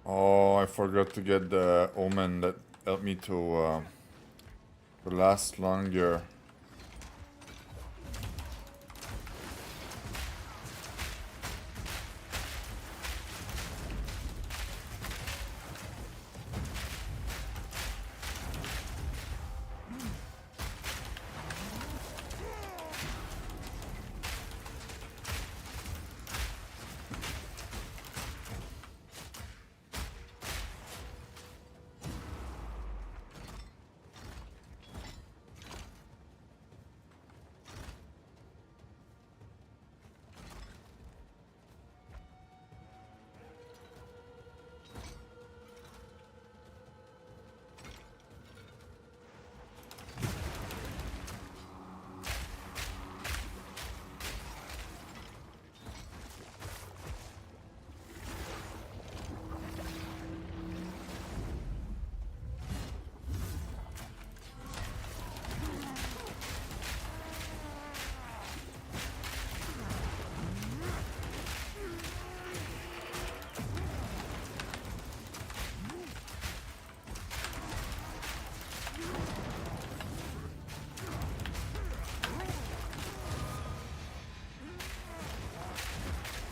Oh, I forgot to get the omen that helped me to last longer.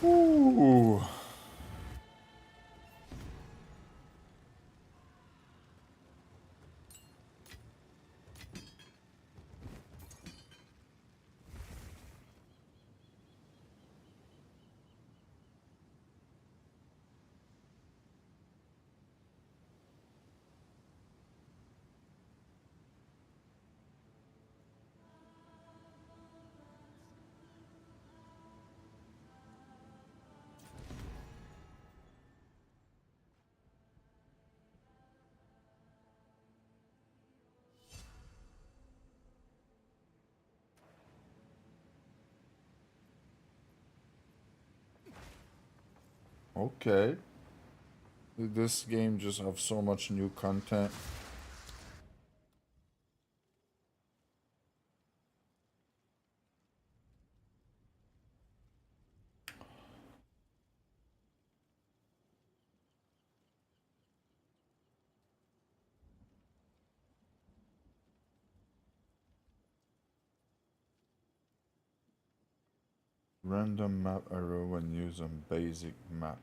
Ooh. Okay. This game just have so much new content. Random map arrow when used on basic map.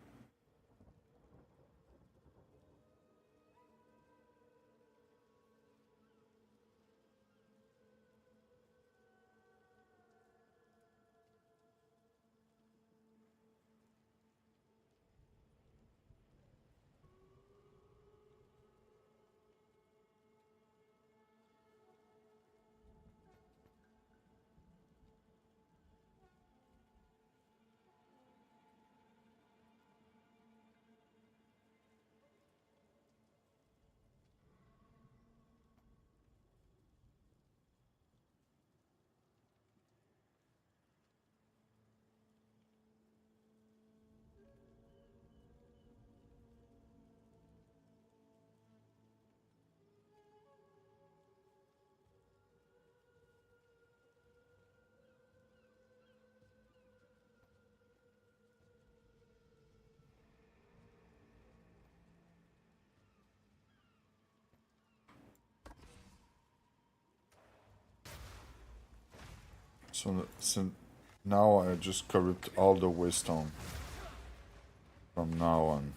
So now I just corrupt all the waystone from now on.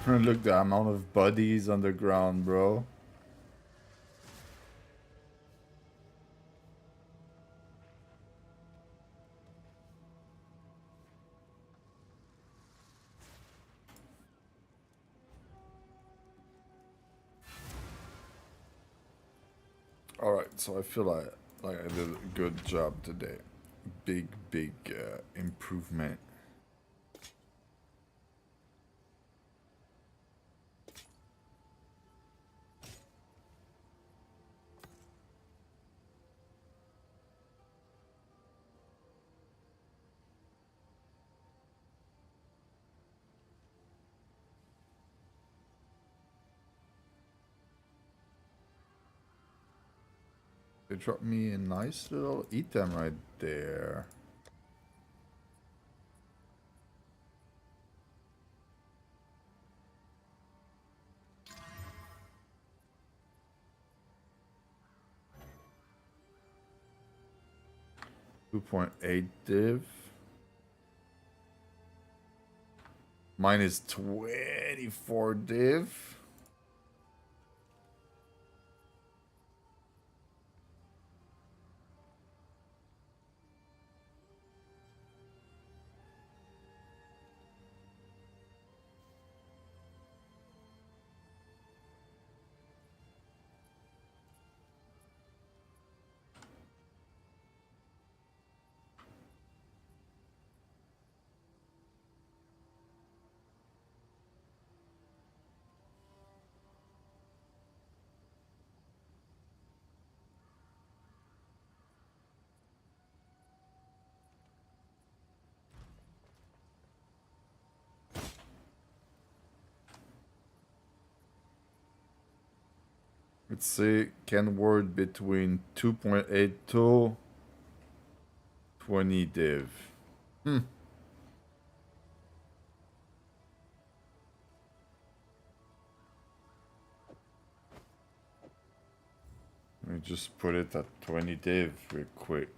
Look the amount of bodies on the ground, bro. Alright, so I feel like I did a good job today. Big improvement. They dropped me a nice little item right there. .8 div. Mine is 24 div. Let's see, can word between 2.8 to 20 div. Let me just put it at 20 div real quick.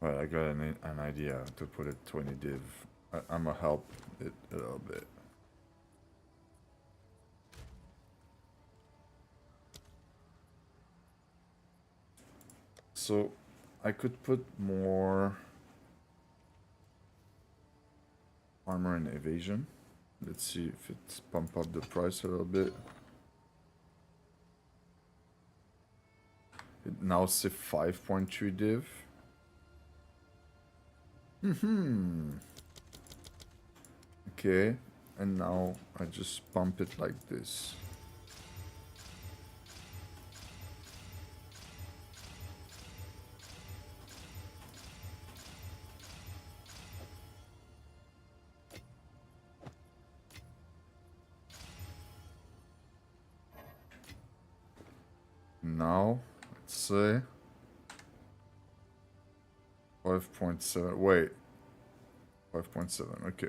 Well, I got an idea to put it 20 div. I'm gonna help it a little bit. So I could put more armor and evasion. Let's see if it's pump up the price a little bit. It now says 5.3 div. Okay, and now I just pump it like this. Now, let's say 5.7. Wait. 5.7. Okay.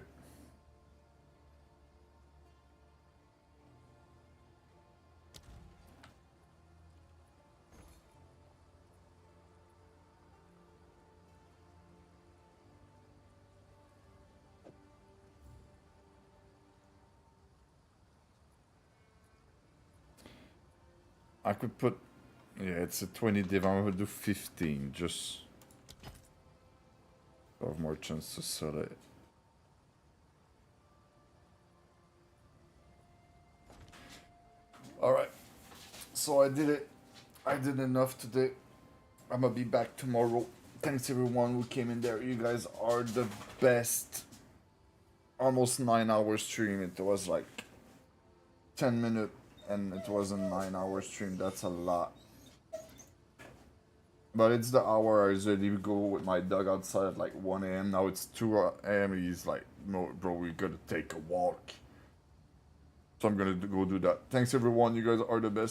I could put, yeah, it's a 20 div. I'm gonna do 15, just to have more chance to sell it. Alright, so I did it. I did enough today. I'm gonna be back tomorrow. Thanks everyone who came in there. You guys are the best. Almost 9-hour stream. It was like 10 minutes and it was a 9-hour stream. That's a lot. But it's the hour I usually go with my dog outside at like 1 a.m. Now it's 2 a.m. He's like, no, bro, we gotta take a walk. So I'm gonna go do that. Thanks everyone. You guys are the best.